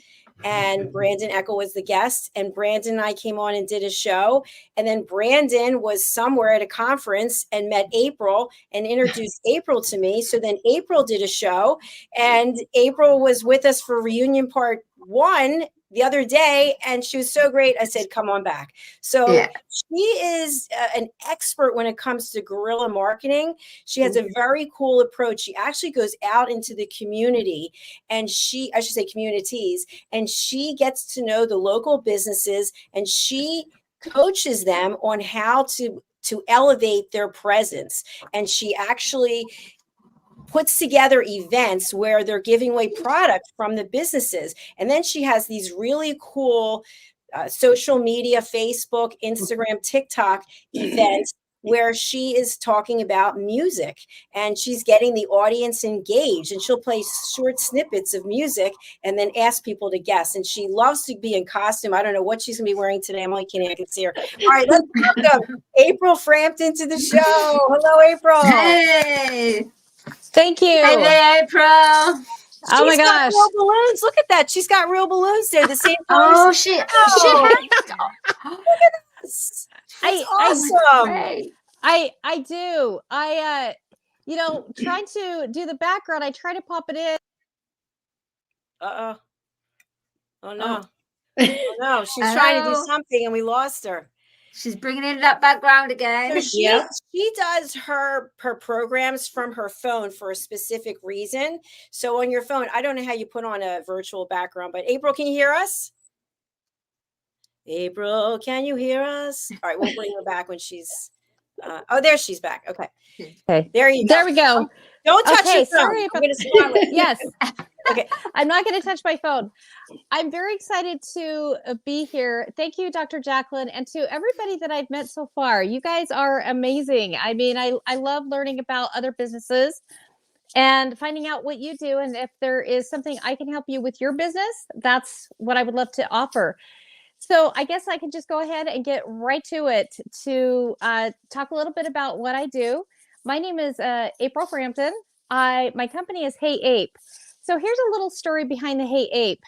and Brandon Eckel was the guest, and Brandon and I came on and did a show. And then Brandon was somewhere at a conference and met April and introduced April to me. So then April did a show, and April was with us for reunion part 1 the other day, and she was so great. I said, come on back. So she is an expert when it comes to guerrilla marketing. She has a very cool approach. She actually goes out into the community, and I should say communities, and she gets to know the local businesses, and she coaches them on how to elevate their presence. And she actually puts together events where they're giving away product from the businesses. And then she has these really cool social media, Facebook, Instagram, TikTok events where she is talking about music, and she's getting the audience engaged, and she'll play short snippets of music and then ask people to guess. And she loves to be in costume. I don't know what she's gonna be wearing today. I'm only kidding, I can see her. All right, let's welcome April Frampton to the show. Hello, April. Hey. Thank you. Hey there, April. Oh my She's got gosh. real balloons. Look at that. She's got real balloons there. The same color. Oh, she Look at this. That's awesome. I do. Trying to do the background, I try to pop it in. Oh no. Oh no. She's trying to do something and we lost her. She's bringing in that background again. So she does her programs from her phone for a specific reason. So on your phone, I don't know how you put on a virtual background, but April, can you hear us? April, can you hear us? All right, we'll bring her back when she's there she's back. Okay. There you go. There we go. Don't touch your phone. Sorry I'm gonna smile it. Yes. Okay. I'm not going to touch my phone. I'm very excited to be here. Thank you, Dr. Jacalyn, and to everybody that I've met so far. You guys are amazing. I mean, I love learning about other businesses and finding out what you do. And if there is something I can help you with your business, that's what I would love to offer. So I guess I can just go ahead and get right to it to talk a little bit about what I do. My name is April Frampton. My company is Hey Ape. So here's a little story behind the Hey Ape.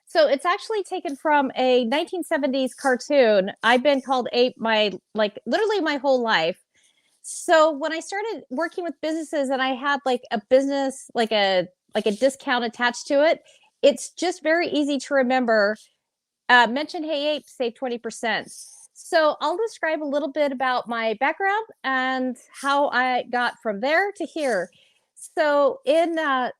So it's actually taken from a 1970s cartoon. I've been called Ape literally my whole life. So when I started working with businesses and I had like a business, like a like a discount attached to it. It's just very easy to remember. Mention Hey Ape, save 20%. So I'll describe a little bit about my background and how I got from there to here. So in kind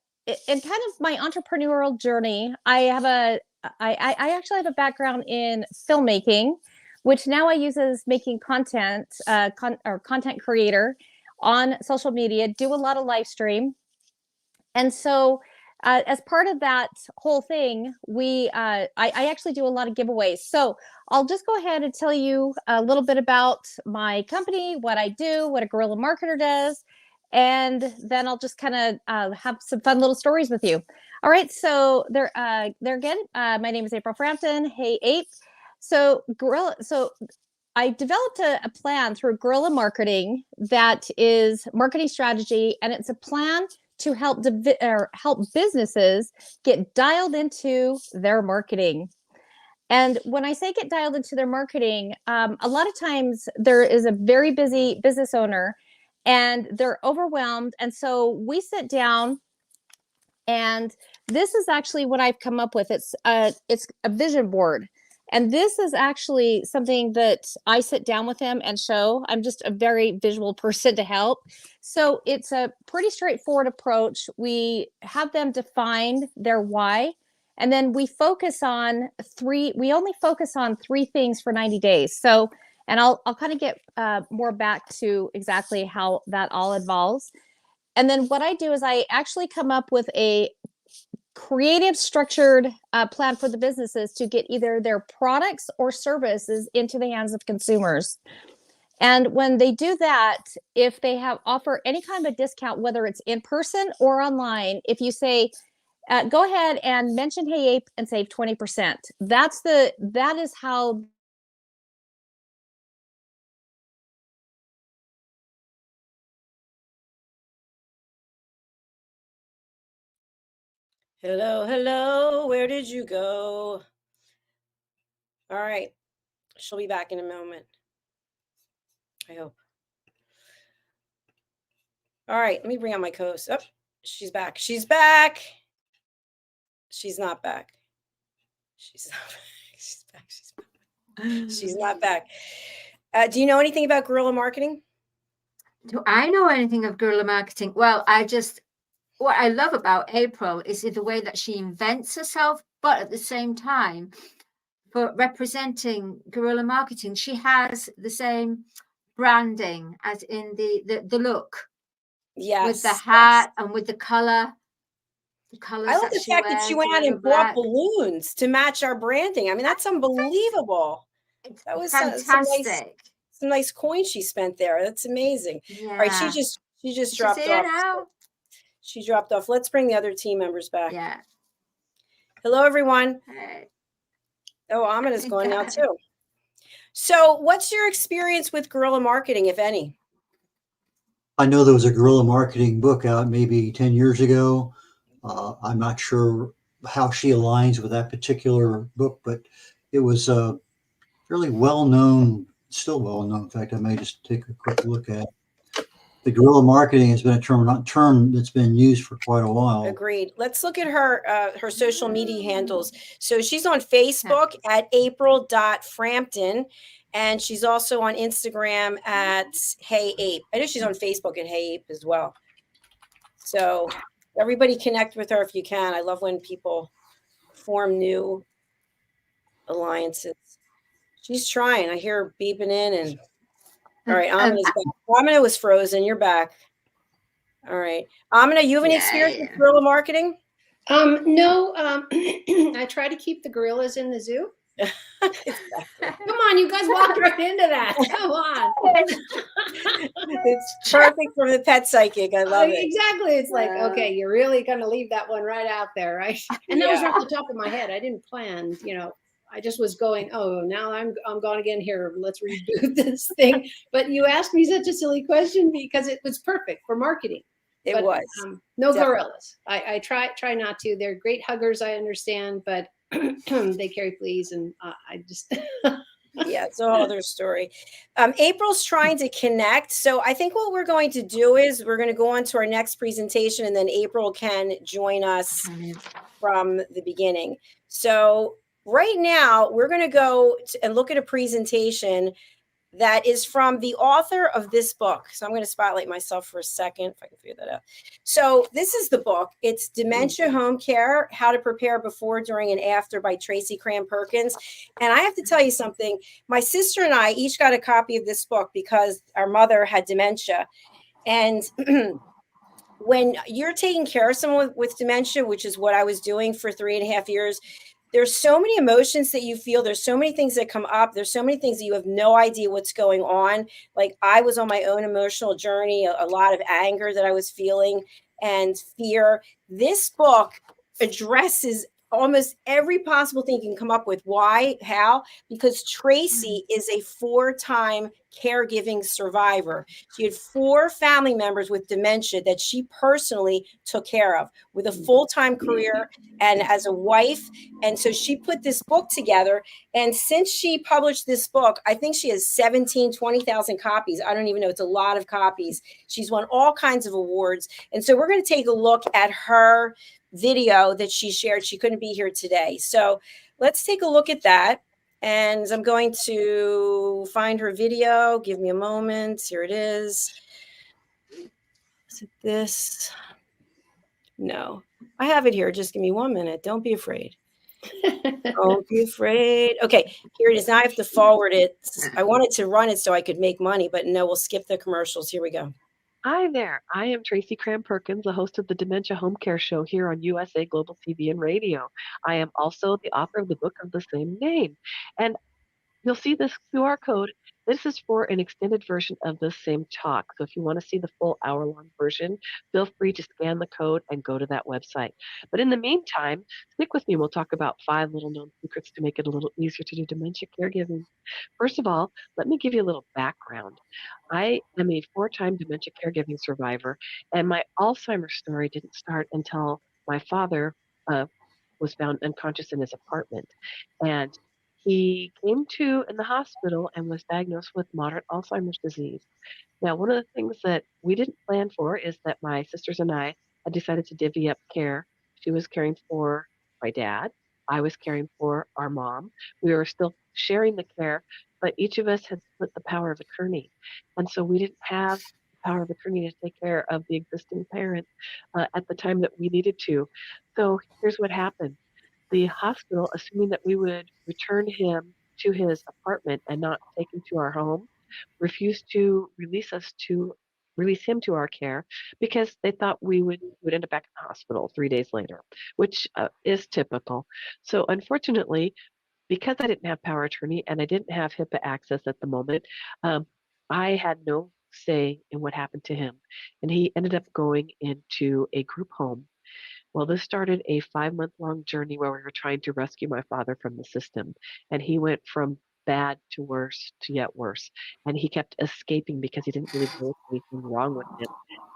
of my entrepreneurial journey, I actually have a background in filmmaking, which now I use as making content or content creator on social media, do a lot of live stream. And so as part of that whole thing, I actually do a lot of giveaways. So I'll just go ahead and tell you a little bit about my company, what I do, what a guerrilla marketer does, and then I'll just kind of have some fun little stories with you. All right, so there again, my name is April Frampton. Hey Ape. So I developed a plan through guerrilla marketing that is marketing strategy, and it's a plan to help businesses get dialed into their marketing. And when I say get dialed into their marketing, a lot of times there is a very busy business owner and they're overwhelmed. And so we sit down, and this is actually what I've come up with. It's a vision board. And this is actually something that I sit down with them and show. I'm just a very visual person to help. So it's a pretty straightforward approach. We have them define their why, and then we only focus on 3 things for 90 days. So, and I'll kind of get more back to exactly how that all involves. And then what I do is I actually come up with a creative, structured plan for the businesses to get either their products or services into the hands of consumers. And when they do that, if they offer any kind of a discount, whether it's in person or online, if you say, go ahead and mention Hey Ape and save 20%. That is how. Hello, hello. Where did you go? All right. She'll be back in a moment, I hope. All right. Let me bring on my co-host. Oh, she's back. She's back. She's not back. She's not back. She's back. She's back. She's not back. Do you know anything about guerrilla marketing? Do I know anything of guerrilla marketing? Well, what I love about April is the way that she invents herself, but at the same time, for representing guerrilla marketing, she has the same branding as in the look. Yes. With the hat and with the color. The colors. I love the fact that she went out and bought balloons to match our branding. I mean, that's unbelievable. That was fantastic. Some nice coins she spent there. That's amazing. Yeah. All right, she just dropped off. Now? She dropped off. Let's bring the other team members back. Yeah. Hello, everyone. Hey. Oh, Amina's gone now too. So what's your experience with guerrilla marketing, if any? I know there was a guerrilla marketing book out maybe 10 years ago. I'm not sure how she aligns with that particular book, but it was fairly well-known, still well-known. In fact, I may just take a quick look at it. The guerrilla marketing has been a term that's been used for quite a while. Agreed. Let's look at her social media handles. So she's on Facebook at april.frampton, and she's also on Instagram at Hey Ape. I know she's on Facebook at Hey Ape as well. So everybody connect with her if you can. I love when people form new alliances. She's trying. I hear her beeping in and all right, Amina's back. Amina was frozen. You're back. All right. Amina, you have any experience with guerrilla marketing? No. I try to keep the gorillas in the zoo. Come on, you guys walked right into that. Come on. It's perfect for the pet psychic. I love it. Exactly. It's like, okay, you're really going to leave that one right out there, right? And that was off the top of my head. I didn't plan, I just was going, oh, now I'm gone again here. Let's reboot this thing. But you asked me such a silly question because it was perfect for marketing. It was. No gorillas. I try not to. They're great huggers, I understand, but they carry fleas, and I just Yeah, it's a whole other story. April's trying to connect. So I think what we're going to do is we're going to go on to our next presentation, and then April can join us from the beginning. So right now we're going to go and look at a presentation that is from the author of this book. So I'm going to spotlight myself for a second, if I can figure that out. So this is the book. It's Dementia Home Care, How to Prepare Before, During, and After by TRACY CRAM PERKINS. And I have to tell you something. My sister and I each got a copy of this book because our mother had dementia. And when you're taking care of someone with dementia, which is what I was doing for 3.5 years, there's so many emotions that you feel. There's so many things that come up. There's so many things that you have no idea what's going on. Like I was on my own emotional journey, a lot of anger that I was feeling and fear. This book addresses almost every possible thing you can come up with. Why? How? Because TRACY is a 4-time caregiving survivor. She had 4 family members with dementia that she personally took care of with a full-time career and as a wife. And so she put this book together. And since she published this book, I think she has 20,000 copies. I don't even know. It's a lot of copies. She's won all kinds of awards. And so we're going to take a look at her video that she shared. She couldn't be here today. So let's take a look at that. And I'm going to find her video. Give me a moment. Here it is. Is it this? No, I have it here. Just give me 1 minute. Don't be afraid. Don't be afraid. Okay, here it is. Now I have to forward it. I wanted to run it so I could make money, but no, we'll skip the commercials. Here we go. Hi there. I am TRACY CRAM PERKINS, the host of the Dementia Home Care Show here on USA Global TV and Radio. I am also the author of the book of the same name. And you'll see this QR code. This is for an extended version of this same talk. So if you want to see the full hour-long version, feel free to scan the code and go to that website. But in the meantime, stick with me. We'll talk about 5 little-known secrets to make it a little easier to do dementia caregiving. First of all, let me give you a little background. I am a 4-time dementia caregiving survivor, and my Alzheimer's story didn't start until my father was found unconscious in his apartment. And he came to in the hospital and was diagnosed with moderate Alzheimer's disease. Now, one of the things that we didn't plan for is that my sisters and I had decided to divvy up care. She was caring for my dad. I was caring for our mom. We were still sharing the care, but each of us had split the power of attorney. And so we didn't have the power of attorney to take care of the existing parent at the time that we needed to. So here's what happened. The hospital, assuming that we would return him to his apartment and not take him to our home, refused to release him to our care because they thought we would end up back in the hospital 3 days later, which is typical. So unfortunately, because I didn't have power of attorney and I didn't have HIPAA access at the moment, I had no say in what happened to him. And he ended up going into a group home. Well, this started a 5-month-long journey where we were trying to rescue my father from the system. And he went from bad to worse to yet worse. And he kept escaping because he didn't believe there was anything wrong with him.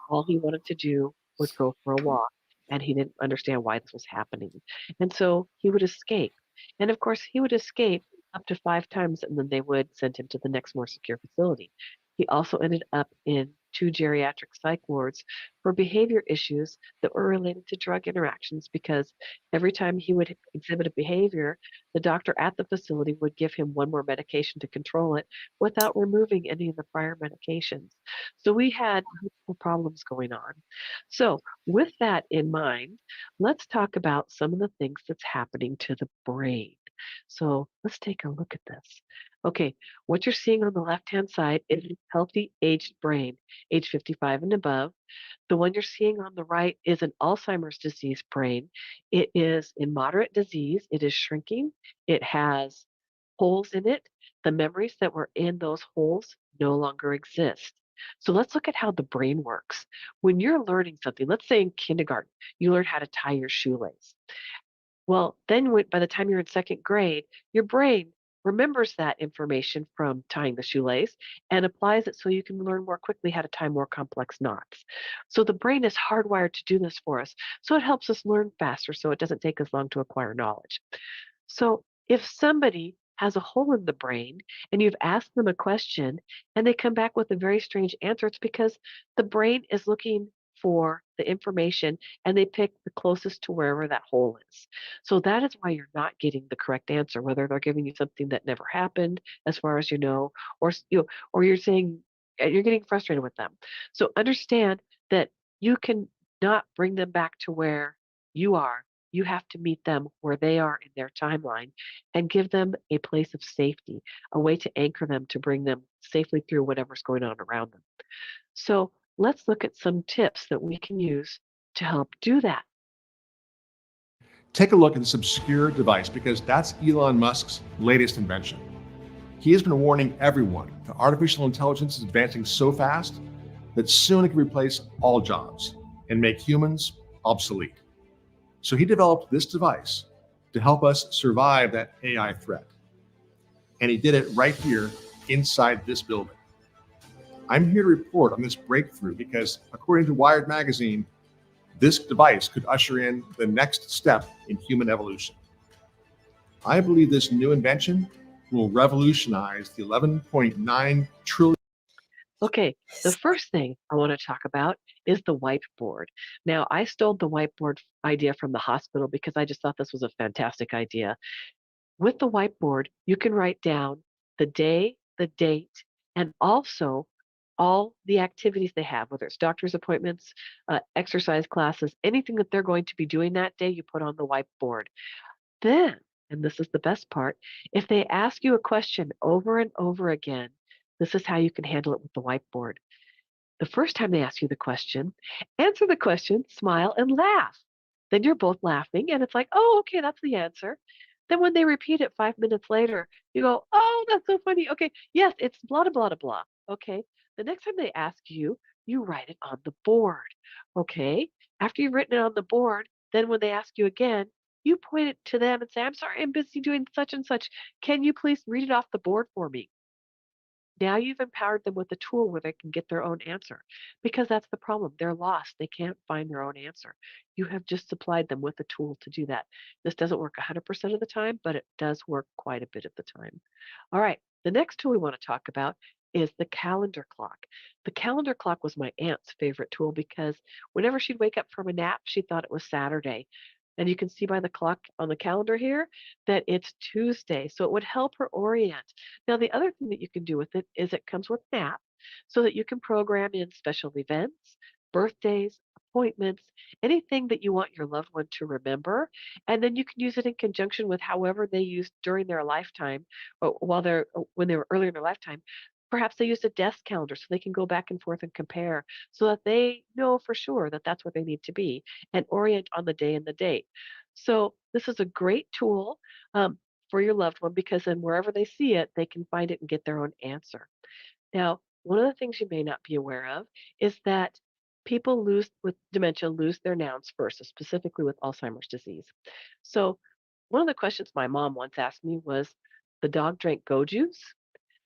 All he wanted to do was go for a walk. And he didn't understand why this was happening. And so he would escape. And of course, he would escape up to 5 times, and then they would send him to the next more secure facility. He also ended up in 2 geriatric psych wards for behavior issues that were related to drug interactions, because every time he would exhibit a behavior, the doctor at the facility would give him 1 more medication to control it without removing any of the prior medications. So we had multiple problems going on. So with that in mind, let's talk about some of the things that's happening to the brain. So let's take a look at this. Okay, what you're seeing on the left-hand side is a healthy aged brain, age 55 and above. The one you're seeing on the right is an Alzheimer's disease brain. It is in moderate disease. It is shrinking. It has holes in it. The memories that were in those holes no longer exist. So let's look at how the brain works. When you're learning something, let's say in kindergarten, you learn how to tie your shoelace. Well, then by the time you're in 2nd grade, your brain remembers that information from tying the shoelace and applies it so you can learn more quickly how to tie more complex knots. So the brain is hardwired to do this for us. So it helps us learn faster so it doesn't take us long to acquire knowledge. So if somebody has a hole in the brain and you've asked them a question and they come back with a very strange answer, it's because the brain is looking for the information and they pick the closest to wherever that hole is. So that is why you're not getting the correct answer, whether they're giving you something that never happened, as far as you know, or or you're saying you're getting frustrated with them. So understand that you can not bring them back to where you are. You have to meet them where they are in their timeline and give them a place of safety, a way to anchor them to bring them safely through whatever's going on around them. So let's look at some tips that we can use to help do that. Take a look at this obscure device because that's Elon Musk's latest invention. He has been warning everyone that artificial intelligence is advancing so fast that soon it can replace all jobs and make humans obsolete. So he developed this device to help us survive that AI threat. And he did it right here inside this building. I'm here to report on this breakthrough because, according to Wired magazine, this device could usher in the next step in human evolution. I believe this new invention will revolutionize the 11.9 trillion. Okay, the first thing I want to talk about is the whiteboard. Now, I stole the whiteboard idea from the hospital because I just thought this was a fantastic idea. With the whiteboard, you can write down the day, the date, and also all the activities they have, whether it's doctor's appointments, exercise classes, anything that they're going to be doing that day, you put on the whiteboard. Then, and this is the best part, if they ask you a question over and over again, this is how you can handle it with the whiteboard. The first time they ask you the question, answer the question, smile, and laugh. Then you're both laughing, and it's like, oh, okay, that's the answer. Then when they repeat it 5 minutes later, you go, oh, that's so funny. Okay, yes, it's blah, blah, blah, blah. Okay, the next time they ask you, you write it on the board. Okay, after you've written it on the board, then when they ask you again, you point it to them and say, I'm sorry, I'm busy doing such and such. Can you please read it off the board for me? Now you've empowered them with a tool where they can get their own answer, because that's the problem. They're lost. They can't find their own answer. You have just supplied them with a tool to do that. This doesn't work 100% of the time, but it does work quite a bit of the time. All right. The next tool we want to talk about is the calendar clock. The calendar clock was my aunt's favorite tool because whenever she'd wake up from a nap, she thought it was Saturday. And you can see by the clock on the calendar here that it's Tuesday. So it would help her orient. Now, the other thing that you can do with it is it comes with maps so that you can program in special events, birthdays, appointments, anything that you want your loved one to remember. And then you can use it in conjunction with however they used during their lifetime, or when they were earlier in their lifetime. Perhaps they used a desk calendar so they can go back and forth and compare so that they know for sure that that's where they need to be and orient on the day and the date. So this is a great tool for your loved one because then wherever they see it, they can find it and get their own answer. Now, one of the things you may not be aware of is that people with dementia lose their nouns first, specifically with Alzheimer's disease. So one of the questions my mom once asked me was, the dog drank go juice?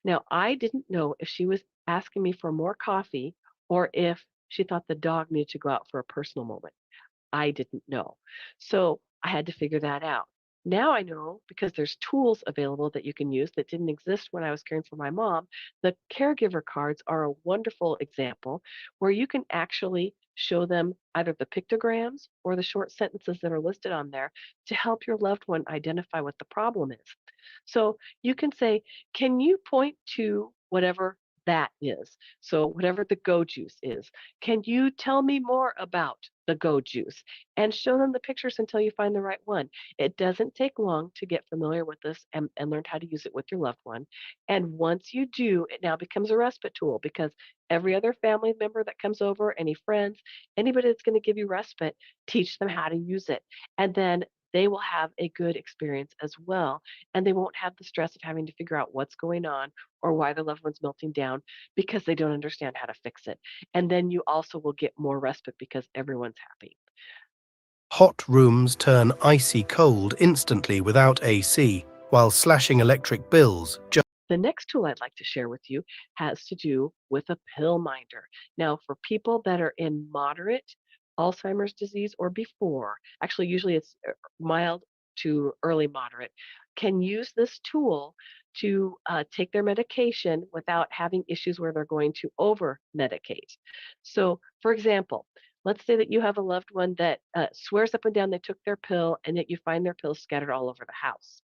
Now, I didn't know if she was asking me for more coffee or if she thought the dog needed to go out for a personal moment. I didn't know. So I had to figure that out. Now I know because there's tools available that you can use that didn't exist when I was caring for my mom. The caregiver cards are a wonderful example where you can actually show them either the pictograms or the short sentences that are listed on there to help your loved one identify what the problem is. So you can say, can you point to whatever that is? So whatever the go juice is, can you tell me more about the go juice? And show them the pictures until you find the right one. It doesn't take long to get familiar with this and learn how to use it with your loved one. And once you do, it now becomes a respite tool because every other family member that comes over, any friends, anybody that's going to give you respite, teach them how to use it. And then they will have a good experience as well. And they won't have the stress of having to figure out what's going on or why their loved one's melting down because they don't understand how to fix it. And then you also will get more respite because everyone's happy. Hot rooms turn icy cold instantly without AC, while slashing electric bills. The next tool I'd like to share with you has to do with a pill minder. Now, for people that are in moderate Alzheimer's disease or before, actually usually it's mild to early moderate can use this tool to take their medication without having issues where they're going to over medicate. So, for example, let's say that you have a loved one that swears up and down they took their pill, and yet you find their pills scattered all over the house.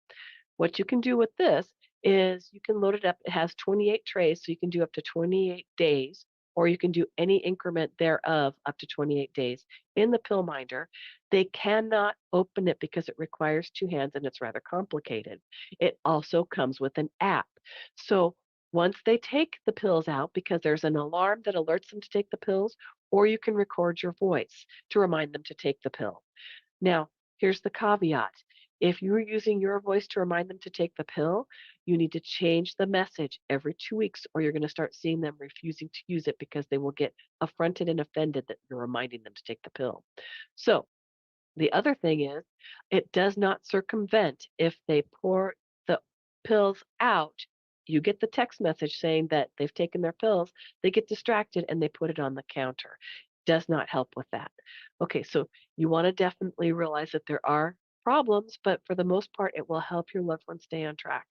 What you can do with this is you can load it up. It has 28 trays, so you can do up to 28 days, or you can do any increment thereof up to 28 days in the pill minder. They cannot open it because it requires two hands and it's rather complicated. It also comes with an app. So once they take the pills out, because there's an alarm that alerts them to take the pills, or you can record your voice to remind them to take the pill. Now, here's the caveat. If you're using your voice to remind them to take the pill, you need to change the message every 2 weeks, or you're going to start seeing them refusing to use it because they will get affronted and offended that you're reminding them to take the pill. So the other thing is, it does not circumvent if they pour the pills out. You get the text message saying that they've taken their pills, they get distracted and they put it on the counter. Does not help with that. Okay, so you want to definitely realize that there are problems, but for the most part, it will help your loved one stay on track.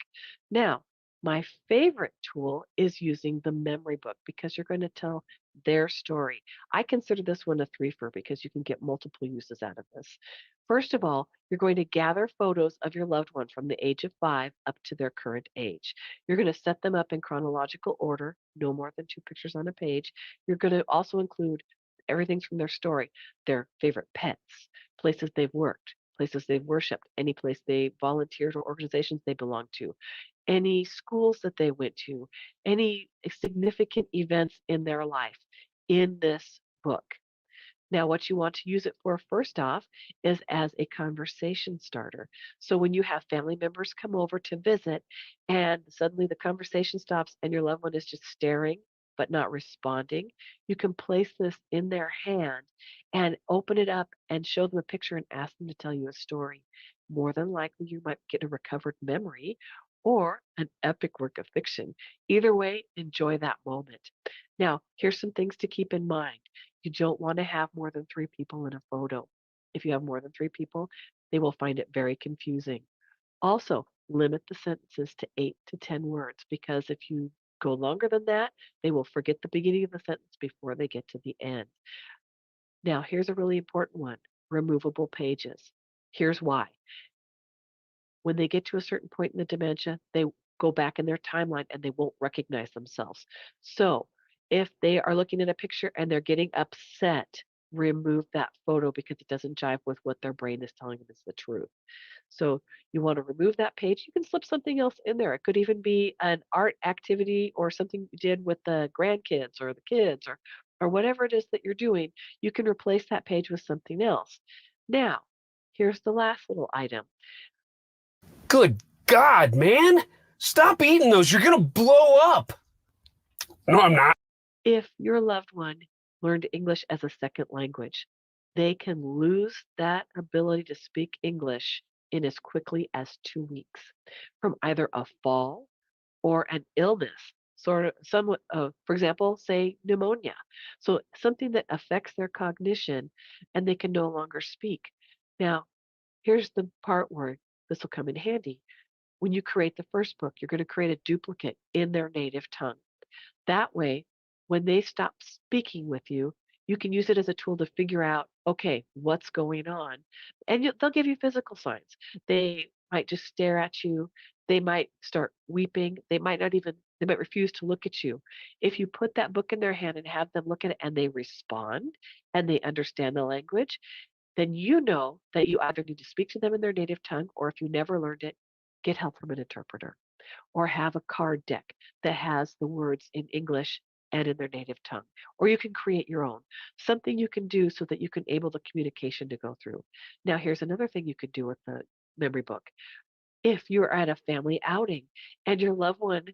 Now, my favorite tool is using the memory book because you're going to tell their story. I consider this one a threefer because you can get multiple uses out of this. First of all, you're going to gather photos of your loved one from the age of 5 up to their current age. You're going to set them up in chronological order, no more than 2 pictures on a page. You're going to also include everything from their story, their favorite pets, places they've worked, places they've worshiped, any place they volunteered or organizations they belong to, any schools that they went to, any significant events in their life in this book. Now, what you want to use it for first off is as a conversation starter. So when you have family members come over to visit and suddenly the conversation stops and your loved one is just staring but not responding, you can place this in their hand and open it up and show them a picture and ask them to tell you a story. More than likely, you might get a recovered memory or an epic work of fiction. Either way, enjoy that moment. Now, here's some things to keep in mind. You don't want to have more than 3 people in a photo. If you have more than 3 people, they will find it very confusing. Also, limit the sentences to 8 to 10 words because if you go longer than that, they will forget the beginning of the sentence before they get to the end. Now, here's a really important one, removable pages. Here's why. When they get to a certain point in the dementia, they go back in their timeline and they won't recognize themselves. So if they are looking at a picture and they're getting upset, remove that photo because it doesn't jive with what their brain is telling them is the truth. So you want to remove that page. You can slip something else in there. It could even be an art activity or something you did with the grandkids or the kids or whatever it is that you're doing. You can replace that page with something else. Now, here's the last little item. Good God, man! Stop eating those. You're going to blow up. No, I'm not. If your loved one learned English as a second language, they can lose that ability to speak English in as quickly as 2 weeks from either a fall or an illness. For example, say pneumonia. So something that affects their cognition and they can no longer speak. Now, here's the part where this will come in handy. When you create the first book, you're going to create a duplicate in their native tongue. That way, when they stop speaking with you, you can use it as a tool to figure out, okay, what's going on? And they'll give you physical signs. They might just stare at you. They might start weeping. They might refuse to look at you. If you put that book in their hand and have them look at it and they respond and they understand the language, then you know that you either need to speak to them in their native tongue, or if you never learned it, get help from an interpreter, or have a card deck that has the words in English and in their native tongue. Or you can create your own, something you can do so that you can enable the communication to go through. Now, here's another thing you could do with the memory book. If you're at a family outing and your loved one,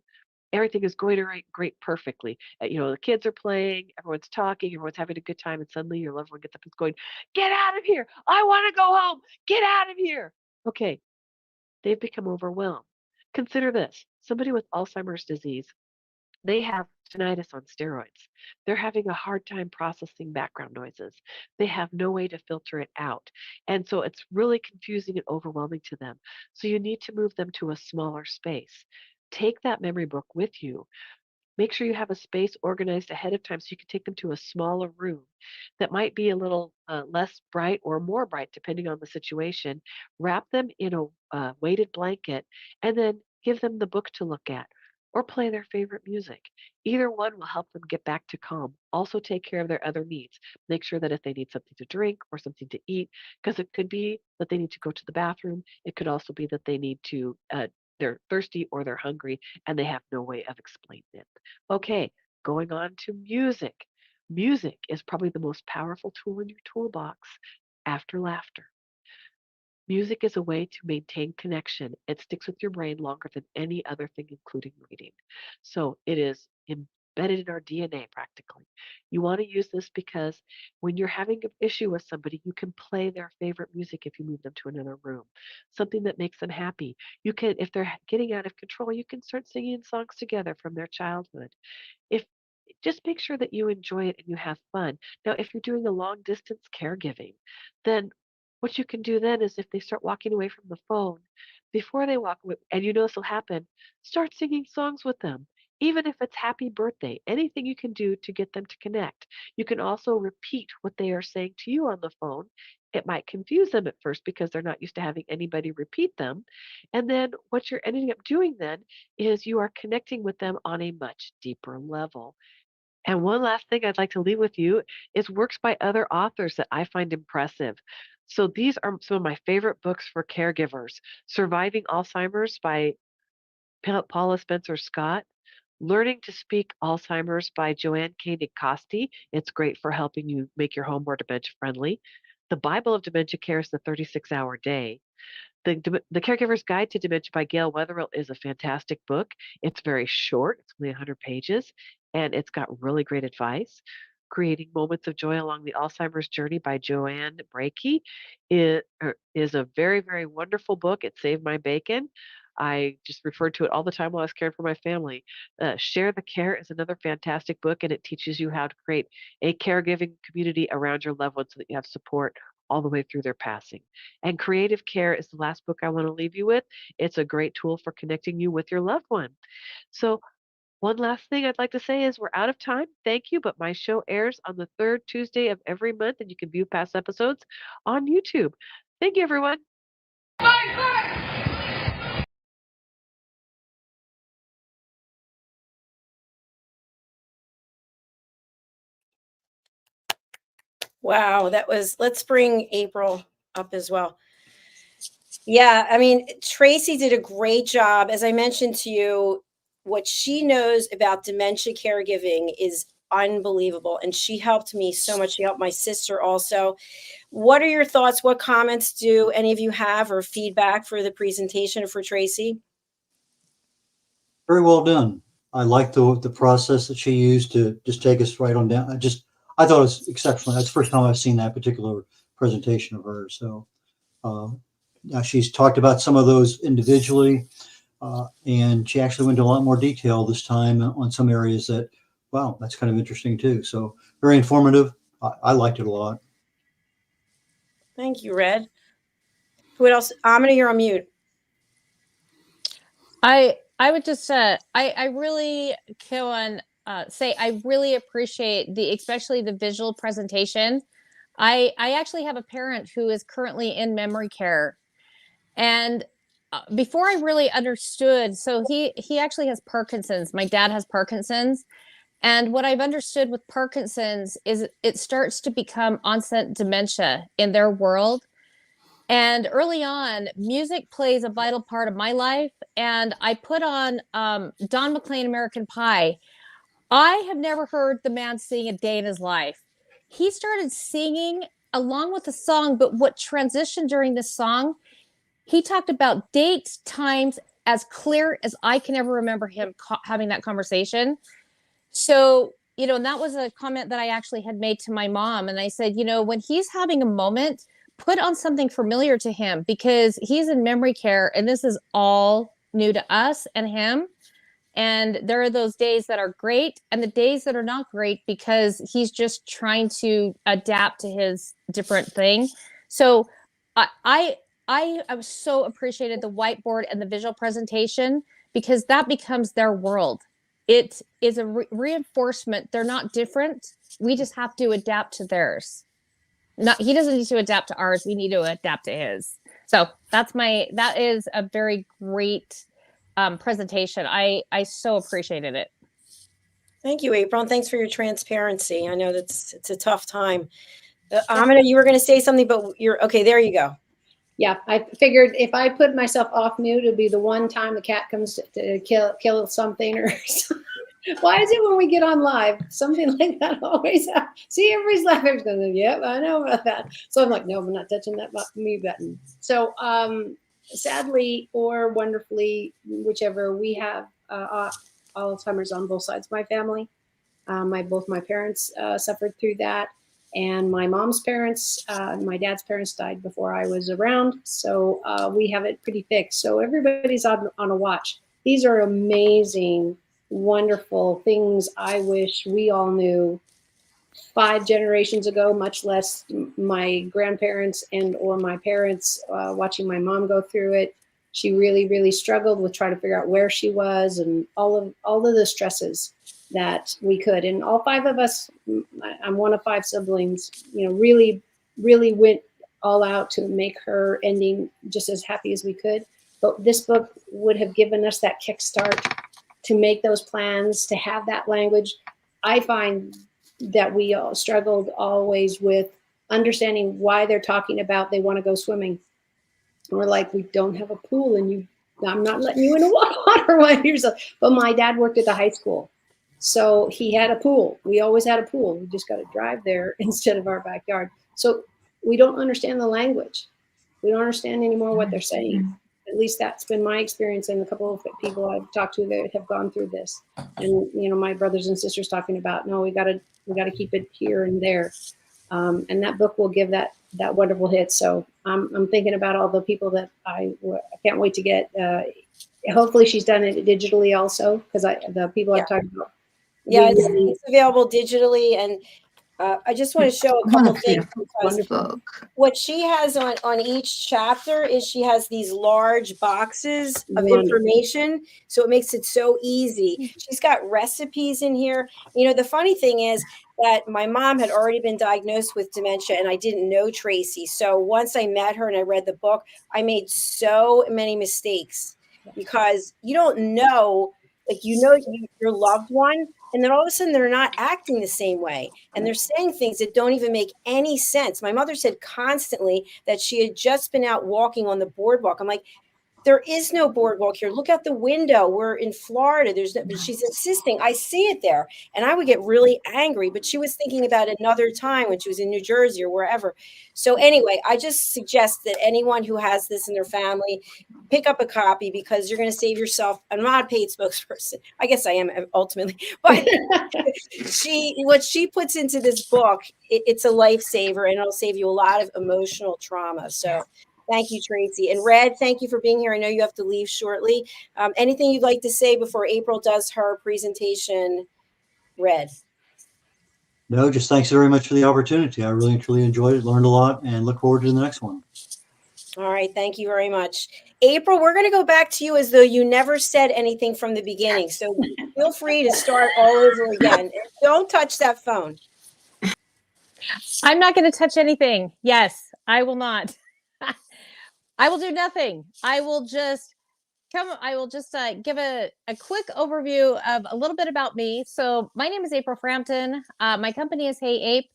everything is going great perfectly. The kids are playing, everyone's talking, everyone's having a good time, and suddenly your loved one gets up and is going, "Get out of here! I want to go home! Get out of here!" Okay, they've become overwhelmed. Consider this. Somebody with Alzheimer's disease They have tinnitus on steroids. They're having a hard time processing background noises. They have no way to filter it out. And so it's really confusing and overwhelming to them. So you need to move them to a smaller space. Take that memory book with you. Make sure you have a space organized ahead of time so you can take them to a smaller room that might be a little less bright or more bright, depending on the situation. Wrap them in a weighted blanket and then give them the book to look at or play their favorite music. Either one will help them get back to calm. Also, take care of their other needs. Make sure that if they need something to drink or something to eat, because it could be that they need to go to the bathroom, it could also be that they need to. They're thirsty or they're hungry and they have no way of explaining it. Okay, going on to music. Music is probably the most powerful tool in your toolbox after laughter. Music is a way to maintain connection. It sticks with your brain longer than any other thing, including reading. So it is embedded in our DNA practically. You want to use this because when you're having an issue with somebody, you can play their favorite music if you move them to another room, something that makes them happy. You can, if they're getting out of control, you can start singing songs together from their childhood. If just make sure that you enjoy it and you have fun. Now, if you're doing a long distance caregiving, then what you can do then is if they start walking away from the phone, before they walk away, and you know this will happen, start singing songs with them. Even if it's happy birthday, anything you can do to get them to connect. You can also repeat what they are saying to you on the phone. It might confuse them at first because they're not used to having anybody repeat them. And then what you're ending up doing then is you are connecting with them on a much deeper level. And one last thing I'd like to leave with you is works by other authors that I find impressive. So these are some of my favorite books for caregivers. Surviving Alzheimer's by Paula Spencer Scott. Learning to Speak Alzheimer's by Joanne K. DeCosti. It's great for helping you make your home more dementia friendly. The Bible of Dementia Care is the 36-hour day. The Caregiver's Guide to Dementia by Gail Wetherill is a fantastic book. It's very short, it's only 100 pages, and it's got really great advice. Creating Moments of Joy Along the Alzheimer's Journey by Joanne Brakey is a very, very wonderful book. It saved my bacon. I just referred to it all the time while I was caring for my family. Share the Care is another fantastic book, and it teaches you how to create a caregiving community around your loved ones so that you have support all the way through their passing. And Creative Care is the last book I want to leave you with. It's a great tool for connecting you with your loved one. So one last thing I'd like to say is we're out of time. Thank you, but my show airs on the third Tuesday of every month, and you can view past episodes on YouTube. Thank you, everyone. Wow, that was, let's bring April up as well. Yeah, I mean, Tracy did a great job. As I mentioned to you, what she knows about dementia caregiving is unbelievable. And she helped me so much. She helped my sister also. What are your thoughts? What comments do any of you have or feedback for the presentation for Tracy? Very well done. I like the process that she used to just take us right on down. I thought it was exceptional. That's the first time I've seen that particular presentation of hers. So now she's talked about some of those individually, and she actually went into a lot more detail this time on some areas that, wow, that's kind of interesting too. So very informative. I liked it a lot. Thank you, Red. Who else? Amina, you're on mute. I would just I really say I really appreciate especially the visual presentation. I actually have a parent who is currently in memory care, and before I really understood, so he actually has Parkinson's. My dad has Parkinson's, and what I've understood with Parkinson's is it starts to become onset dementia in their world. And early on, music plays a vital part of my life. And I put on Don McLean, American Pie. I have never heard the man sing a day in his life. He started singing along with the song, but what transitioned during this song, he talked about dates, times as clear as I can ever remember him having that conversation. So, and that was a comment that I actually had made to my mom. And I said, when he's having a moment, put on something familiar to him because he's in memory care and this is all new to us and him. And there are those days that are great and the days that are not great because he's just trying to adapt to his different thing. So I so appreciated the whiteboard and the visual presentation because that becomes their world. It is a reinforcement. They're not different. We just have to adapt to theirs. He doesn't need to adapt to ours. We need to adapt to his. So that is a very great presentation. I so appreciated it. Thank you, April, and thanks for your transparency. I know it's a tough time. Amina, you were going to say something, but you're okay. There you go. Yeah, I figured if I put myself off mute, it'd be the one time the cat comes to kill something or something. Why is it when we get on live, something like that always happens? See, everybody's laughing. Going, yep, I know about that. So I'm like, no, I'm not touching that mute button. So sadly or wonderfully, whichever, we have Alzheimer's on both sides of my family. Both my parents suffered through that. And my mom's parents, my dad's parents died before I was around. So we have it pretty fixed. So everybody's on a watch. These are amazing, wonderful things I wish we all knew 5 generations ago, much less my grandparents and or my parents watching my mom go through it. She really, really struggled with trying to figure out where she was and all of the stresses that we could. And all 5 of us, I'm one of 5 siblings, really, really went all out to make her ending just as happy as we could. But this book would have given us that kickstart to make those plans, to have that language. I find that we all struggled always with understanding why they're talking about they want to go swimming. And we're like, we don't have a pool and I'm not letting you in the water while you're so. But my dad worked at the high school. So he had a pool. We always had a pool. We just got to drive there instead of our backyard. So we don't understand the language. We don't understand anymore what they're saying. At least that's been my experience and a couple of people I've talked to that have gone through this. And my brothers and sisters talking about, no, we got to keep it here and there. And that book will give that wonderful hit. So I'm thinking about all the people that I can't wait to get. Hopefully she's done it digitally also because the people I've talked about. Yeah, it's available digitally, and I just want to show a couple things because what she has on each chapter is she has these large boxes of information, so it makes it so easy. She's got recipes in here. The funny thing is that my mom had already been diagnosed with dementia, and I didn't know Tracy. So once I met her and I read the book, I made so many mistakes because you don't know, your loved one. And then all of a sudden they're not acting the same way. And they're saying things that don't even make any sense. My mother said constantly that she had just been out walking on the boardwalk. I'm like, there is no boardwalk here. Look out the window. We're in Florida. She's insisting. I see it there. And I would get really angry. But she was thinking about another time when she was in New Jersey or wherever. So anyway, I just suggest that anyone who has this in their family, pick up a copy because you're going to save yourself. I'm not a paid spokesperson. I guess I am ultimately. But what she puts into this book, it's a lifesaver and it'll save you a lot of emotional trauma. So thank you, Tracy. And Red, thank you for being here. I know you have to leave shortly. Anything you'd like to say before April does her presentation, Red? No, just thanks very much for the opportunity. I really, truly enjoyed it, learned a lot, and look forward to the next one. All right. Thank you very much. April, we're going to go back to you as though you never said anything from the beginning. So feel free to start all over again. Don't touch that phone. I'm not going to touch anything. Yes, I will not. I will do nothing. I will just give a quick overview of a little bit about me. So my name is April Frampton. My company is Hey Ape.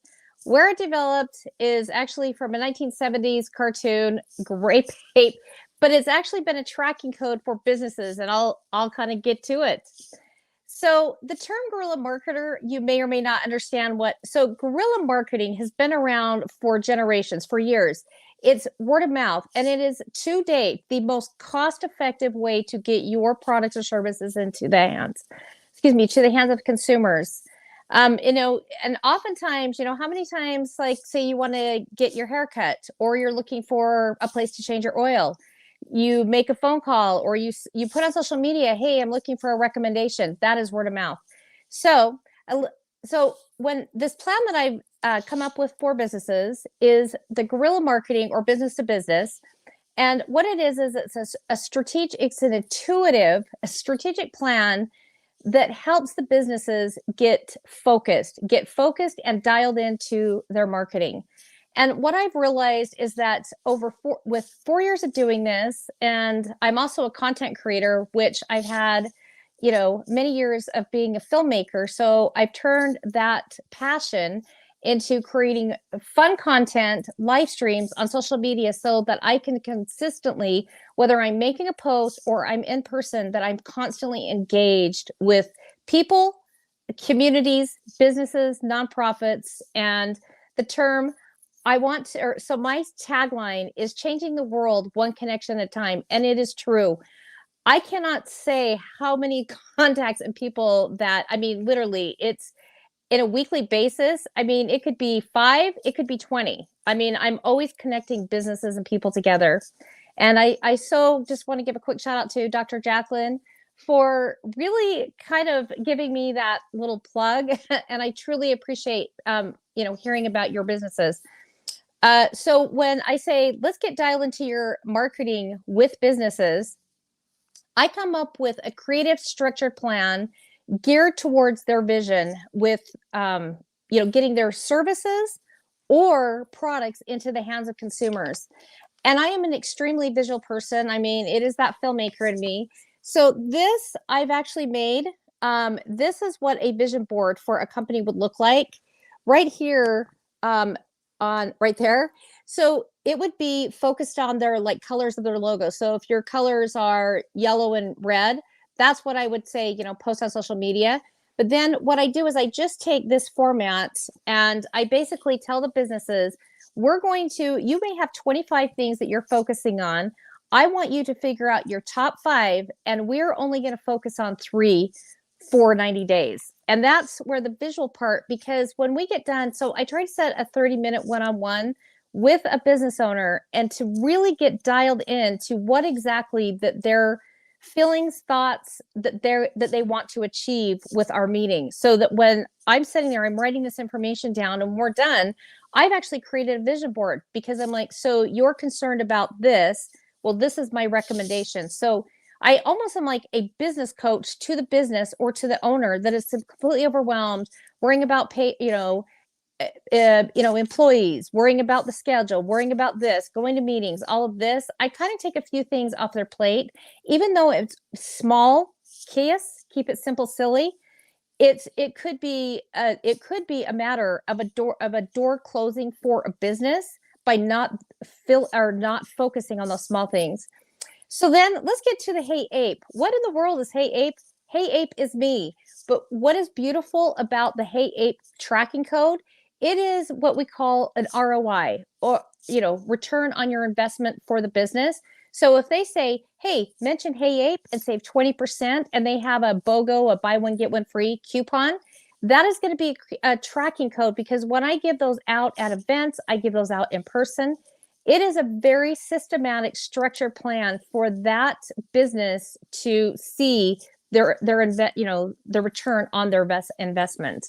Where it developed is actually from a 1970s cartoon, Grape Ape, but it's actually been a tracking code for businesses, and I'll kind of get to it. So the term guerrilla marketer, you may or may not understand so guerrilla marketing has been around for generations, for years. It's word of mouth, and it is to date the most cost-effective way to get your products or services into the hands, to the hands of consumers. And oftentimes, how many times, like, say you want to get your hair cut or you're looking for a place to change your oil. you make a phone call, or you put on social media, hey, I'm looking for a recommendation. That is word of mouth. So when this plan that I've come up with for businesses is the guerrilla marketing, or business to business. And what it is it's a strategic, it's an intuitive, a strategic plan that helps the businesses get focused and dialed into their marketing. And what I've realized is that with 4 years of doing this, and I'm also a content creator, which I've had, many years of being a filmmaker. So I've turned that passion into creating fun content, live streams on social media, so that I can consistently, whether I'm making a post or I'm in person, that I'm constantly engaged with people, communities, businesses, nonprofits. And the term so my tagline is changing the world one connection at a time. And it is true. I cannot say how many contacts and people that, literally it's in a weekly basis. It could be 5, it could be 20. I'm always connecting businesses and people together. And I so just want to give a quick shout out to Dr. Jacalyn for really kind of giving me that little plug. And I truly appreciate, hearing about your businesses. So when I say, let's get dialed into your marketing with businesses, I come up with a creative, structured plan geared towards their vision with, getting their services or products into the hands of consumers. And I am an extremely visual person. It is that filmmaker in me. So this I've actually made. This is what a vision board for a company would look like right here, right there. So it would be focused on their colors of their logo. So if your colors are yellow and red, that's what I would say, post on social media. But then what I do is I just take this format and I basically tell the businesses, you may have 25 things that you're focusing on. I want you to figure out your top 5, and we're only going to focus on 3 for 90 days. And that's where the visual part, because when we get done, so I try to set a 30-minute one-on-one with a business owner and to really get dialed into what exactly that their feelings, thoughts that they want to achieve with our meeting. So that when I'm sitting there, I'm writing this information down and we're done, I've actually created a vision board, because I'm like, so you're concerned about this. Well, this is my recommendation. So I almost am like a business coach to the business or to the owner that is completely overwhelmed, worrying about employees, worrying about the schedule, worrying about this, going to meetings, all of this. I kind of take a few things off their plate, even though it's small. Keep it simple, silly. It could be a matter of a door closing for a business by not focusing on those small things. So then let's get to the Hey Ape. What in the world is Hey Ape? Hey Ape is me. But what is beautiful about the Hey Ape tracking code? It is what we call an ROI, or return on your investment for the business. So if they say, hey, mention Hey Ape and save 20%, and they have a BOGO, a buy one, get one free coupon, that is going to be a tracking code, because when I give those out at events, I give those out in person. It is a very systematic, structured plan for that business to see their return on their investment.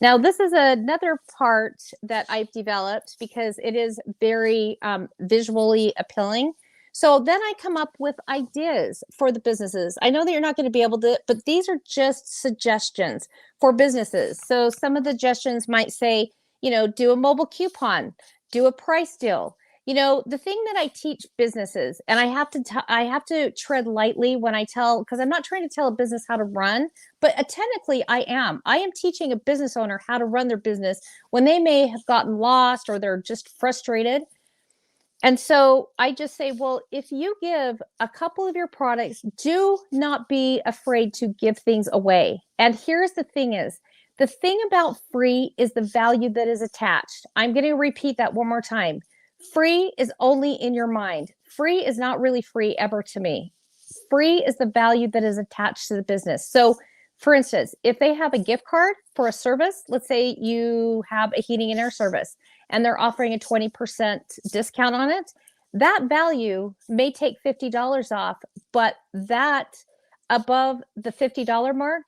Now, this is another part that I've developed because it is very visually appealing. So then I come up with ideas for the businesses. I know that you're not going to be able to, but these are just suggestions for businesses. So some of the suggestions might say, do a mobile coupon, do a price deal. The thing that I teach businesses, and I have to tread lightly when I tell, because I'm not trying to tell a business how to run, but technically I am teaching a business owner how to run their business when they may have gotten lost or they're just frustrated. And so I just say, well, if you give a couple of your products, do not be afraid to give things away. And here's the thing about free is the value that is attached. I'm going to repeat that one more time. Free is only in your mind. Free is not really free ever to me. Free is the value that is attached to the business. So for instance, if they have a gift card for a service, let's say you have a heating and air service and they're offering a 20% discount on it, That value may take $50 off, but that above the $50 mark,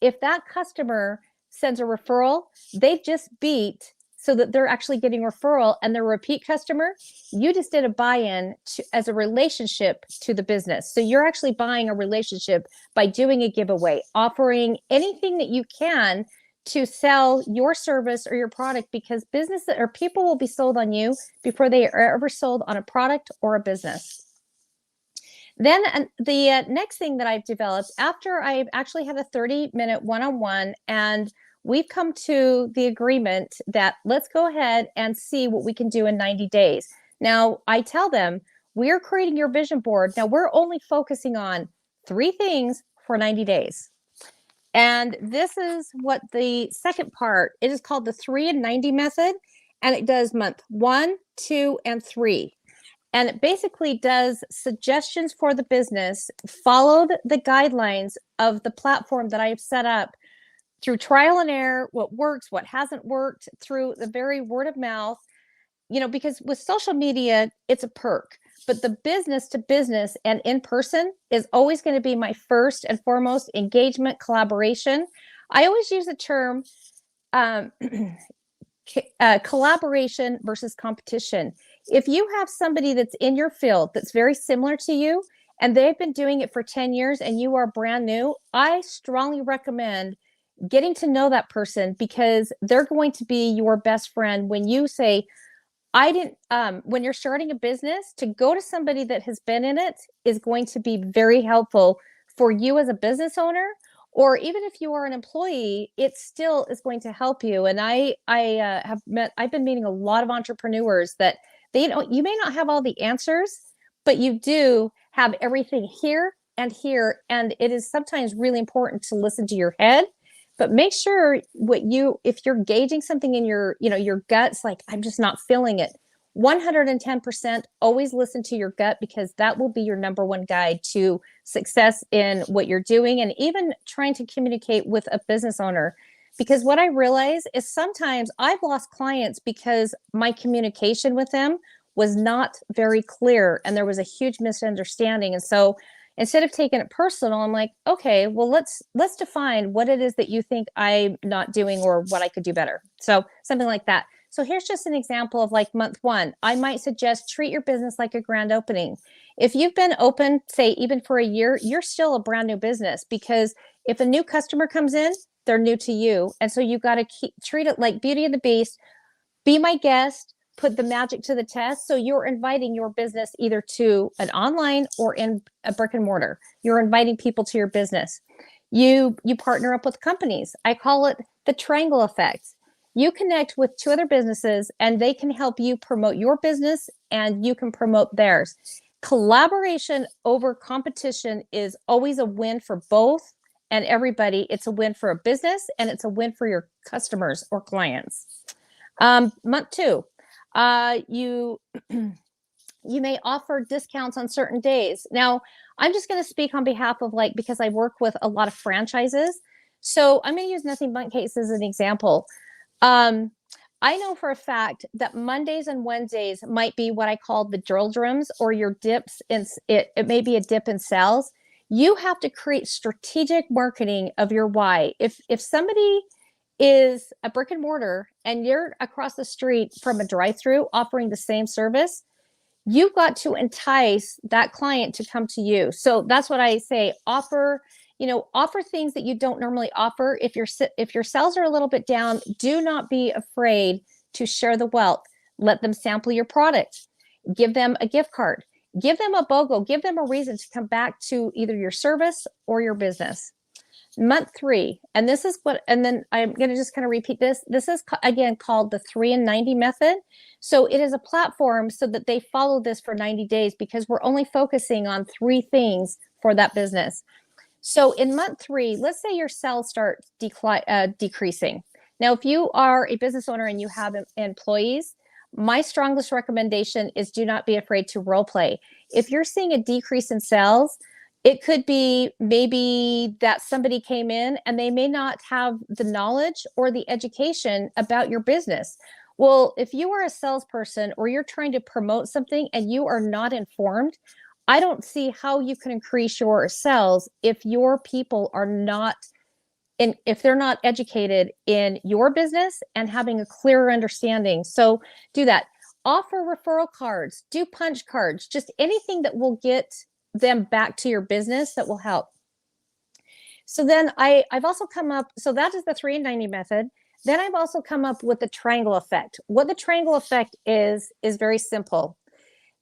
if that customer sends a referral, they've just beat so that they're actually getting referral and they're a repeat customer. You just did a buy-in as a relationship to the business. So you're actually buying a relationship by doing a giveaway, offering anything that you can to sell your service or your product, because business or people will be sold on you before they are ever sold on a product or a business. Then the next thing that I've developed after I've actually had a 30-minute one-on-one, and we've come to the agreement that let's go ahead and see what we can do in 90 days. Now, I tell them, we're creating your vision board. Now, we're only focusing on 3 things for 90 days. And this is what the second part, it is called the 3 in 90 method. And it does month 1, 2, and 3. And it basically does suggestions for the business, followed the guidelines of the platform that I have set up through trial and error, what works, what hasn't worked, through the very word of mouth, you know, because with social media, it's a perk, but the business to business and in person is always going to be my first and foremost engagement, collaboration. I always use the term collaboration versus competition. If you have somebody that's in your field that's very similar to you and they've been doing it for 10 years and you are brand new, I strongly recommend getting to know that person, because they're going to be your best friend when you say, when you're starting a business, to go to somebody that has been in it is going to be very helpful for you as a business owner, or even if you are an employee, it still is going to help you. And I've been meeting a lot of entrepreneurs that you may not have all the answers, but you do have everything here and here. And it is sometimes really important to listen to your head, but make sure if you're gauging something in your guts, like I'm just not feeling it, 110% always listen to your gut, because that will be your number one guide to success in what you're doing, and even trying to communicate with a business owner. Because what I realize is sometimes I've lost clients because my communication with them was not very clear and there was a huge misunderstanding. And so instead of taking it personal, I'm like, okay, well, let's define what it is that you think I'm not doing or what I could do better. So something like that. So here's just an example of like month 1. I might suggest treat your business like a grand opening. If you've been open, say even for a year, you're still a brand new business, because if a new customer comes in, they're new to you. And so you got to treat it like Beauty and the Beast. Be my guest, put the magic to the test. So you're inviting your business either to an online or in a brick and mortar. You're inviting people to your business. You partner up with companies. I call it the triangle effect. You connect with 2 other businesses and they can help you promote your business and you can promote theirs. Collaboration over competition is always a win for both and everybody. It's a win for a business and it's a win for your customers or clients. Month 2, you may offer discounts on certain days. Now, I'm just going to speak on behalf of because I work with a lot of franchises. So I'm going to use Nothing Bundt Cakes as an example. I know for a fact that Mondays and Wednesdays might be what I call the doldrums, or your dips. It may be a dip in sales. You have to create strategic marketing of your why. If somebody is a brick and mortar and you're across the street from a drive-through offering the same service, you've got to entice that client to come to you. So that's what I say. Offer things that you don't normally offer. If your sales are a little bit down, do not be afraid to share the wealth. Let them sample your product. Give them a gift card. Give them a BOGO. Give them a reason to come back to either your service or your business. Month 3, and then I'm going to just kind of repeat this. This is again called the 3 in 90 method. So it is a platform so that they follow this for 90 days, because we're only focusing on 3 things for that business. So in month 3, let's say your sales start decreasing. Now, if you are a business owner and you have employees, my strongest recommendation is do not be afraid to role play. If you're seeing a decrease in sales, it could be maybe that somebody came in and they may not have the knowledge or the education about your business. Well, if you are a salesperson or you're trying to promote something and you are not informed, I don't see how you can increase your sales if your people are not if they're not educated in your business and having a clearer understanding. So do that. Offer referral cards, do punch cards, just anything that will get them back to your business that will help. So then I've also come up, so that is the 3 and 90 method. Then I've also come up with the triangle effect. What the triangle effect is very simple.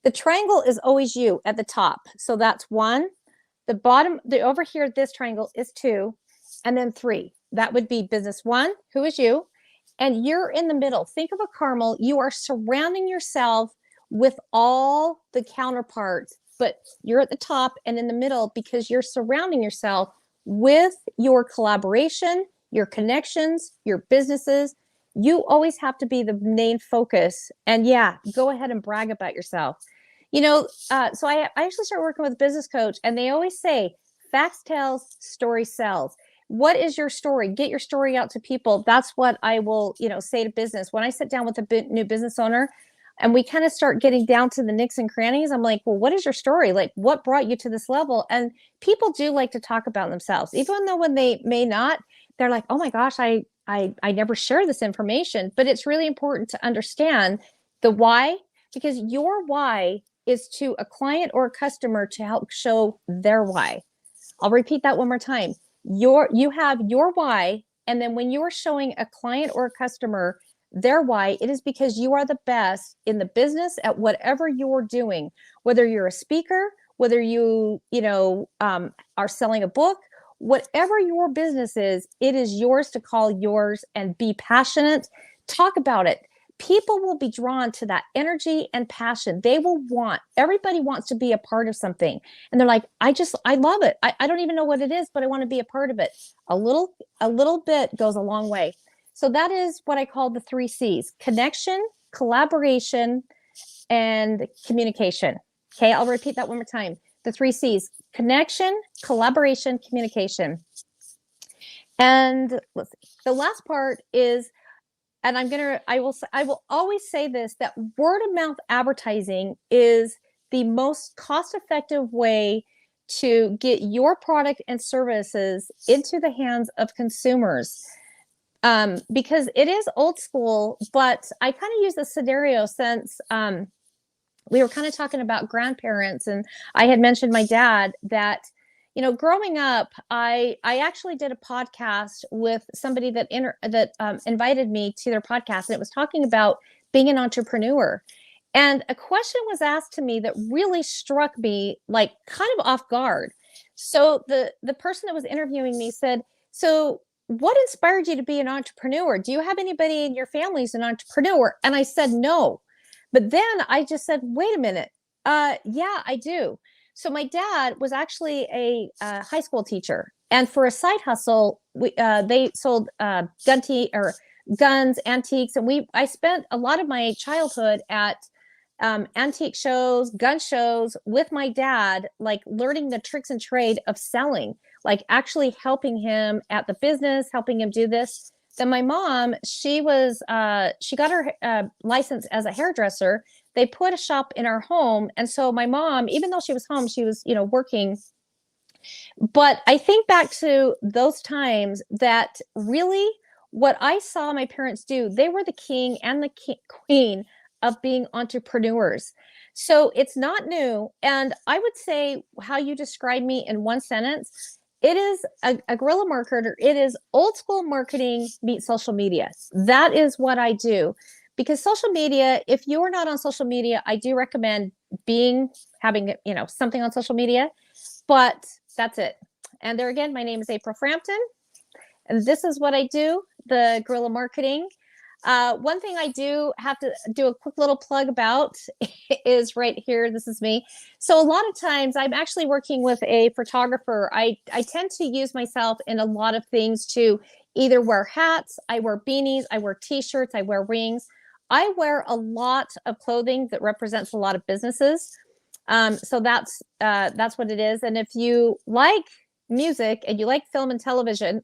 The triangle is always you at the top. So that's 1. The bottom, over here, this triangle is 2, and then 3. That would be business 1, who is you, and you're in the middle. Think of a caramel. You are surrounding yourself with all the counterparts, but you're at the top and in the middle because you're surrounding yourself with your collaboration, your connections, your businesses. You always have to be the main focus. And yeah, go ahead and brag about yourself. You know, so I actually started working with a business coach, and they always say, facts tells, story sells. What is your story? Get your story out to people. That's what I will, say to business. When I sit down with a new business owner and we kind of start getting down to the nicks and crannies, I'm like, well, what is your story? Like, what brought you to this level? And people do like to talk about themselves, even though when they may not, they're like, oh my gosh, I never share this information. But it's really important to understand the why, because your why is to a client or a customer to help show their why. I'll repeat that one more time. You have your why, and then when you are showing a client or a customer their why, it is because you are the best in the business at whatever you're doing, whether you're a speaker, whether you are selling a book, whatever your business is, it is yours to call yours and be passionate. Talk about it. People will be drawn to that energy and passion. Everybody wants to be a part of something. And they're like, I love it. I don't even know what it is, but I want to be a part of it. A little bit goes a long way. So that is what I call the 3 C's: connection, collaboration, and communication. Okay, I'll repeat that one more time. The 3 C's: connection, collaboration, communication. And let's see, the last part is, and I will always say this, that word of mouth advertising is the most cost-effective way to get your product and services into the hands of consumers. Because it is old school, but I kind of use the scenario since we were kind of talking about grandparents, and I had mentioned my dad that, growing up, I actually did a podcast with somebody that invited me to their podcast, and it was talking about being an entrepreneur. And a question was asked to me that really struck me, like, kind of off guard. So the person that was interviewing me said, so what inspired you to be an entrepreneur? Do you have anybody in your family who's an entrepreneur? And I said, no. But then I just said, wait a minute. Yeah, I do. So my dad was actually a high school teacher, and for a side hustle, they sold guns, antiques, and I spent a lot of my childhood at antique shows, gun shows with my dad, like learning the tricks and trade of selling, like actually helping him at the business, helping him do this. Then my mom, she got her license as a hairdresser. They put a shop in our home. And so my mom, even though she was home, she was, working. But I think back to those times that really what I saw my parents do, they were the king and the queen of being entrepreneurs. So it's not new. And I would say how you describe me in one sentence, it is a guerrilla marketer. It is old school marketing meets social media. That is what I do. Because social media, if you are not on social media, I do recommend having something on social media, but that's it. And there again, my name is April Frampton, and this is what I do, the guerrilla marketing. One thing I do have to do a quick little plug about is right here. This is me. So a lot of times I'm actually working with a photographer. I tend to use myself in a lot of things to either wear hats, I wear beanies, I wear t-shirts, I wear rings. I wear a lot of clothing that represents a lot of businesses. So that's what it is. And if you like music and you like film and television,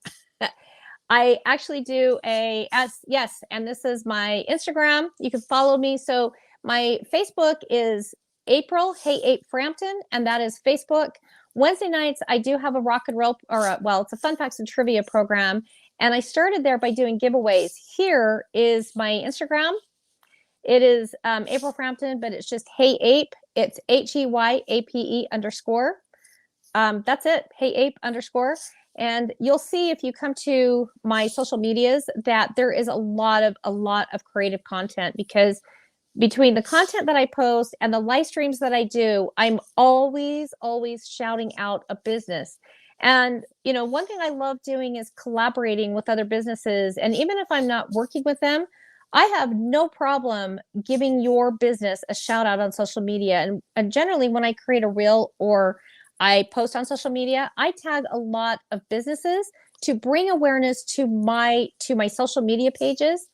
I actually do yes, and this is my Instagram. You can follow me. So my Facebook is April Hey Ape Frampton, and that is Facebook. Wednesday nights, I do have a rock and roll, it's a fun facts and trivia program. And I started there by doing giveaways. Here is my Instagram. It is April Frampton, but it's just Hey Ape. It's HEYAPE_. That's it. Hey Ape _. And you'll see if you come to my social medias that there is a lot of creative content, because between the content that I post and the live streams that I do, I'm always shouting out a business. And, you know, one thing I love doing is collaborating with other businesses. And even if I'm not working with them, I have no problem giving your business a shout out on social media. And generally when I create a reel or I post on social media, I tag a lot of businesses to bring awareness to my social media pages,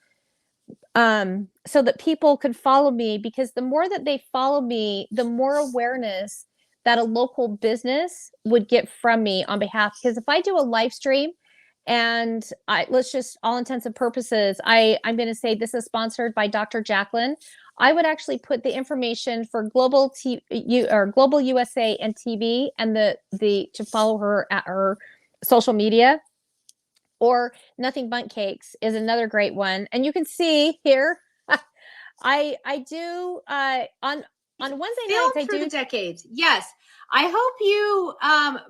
so that people could follow me, because the more that they follow me, the more awareness that a local business would get from me on behalf. Because if I do a live stream and let's just, all intents and purposes, I'm going to say this is sponsored by Dr. Jacalyn, I would actually put the information for Global USA and TV and to follow her at her social media. Or Nothing Bundt Cakes is another great one. And you can see here, I do on Wednesday nights, I through do the decades. Yes. I hope you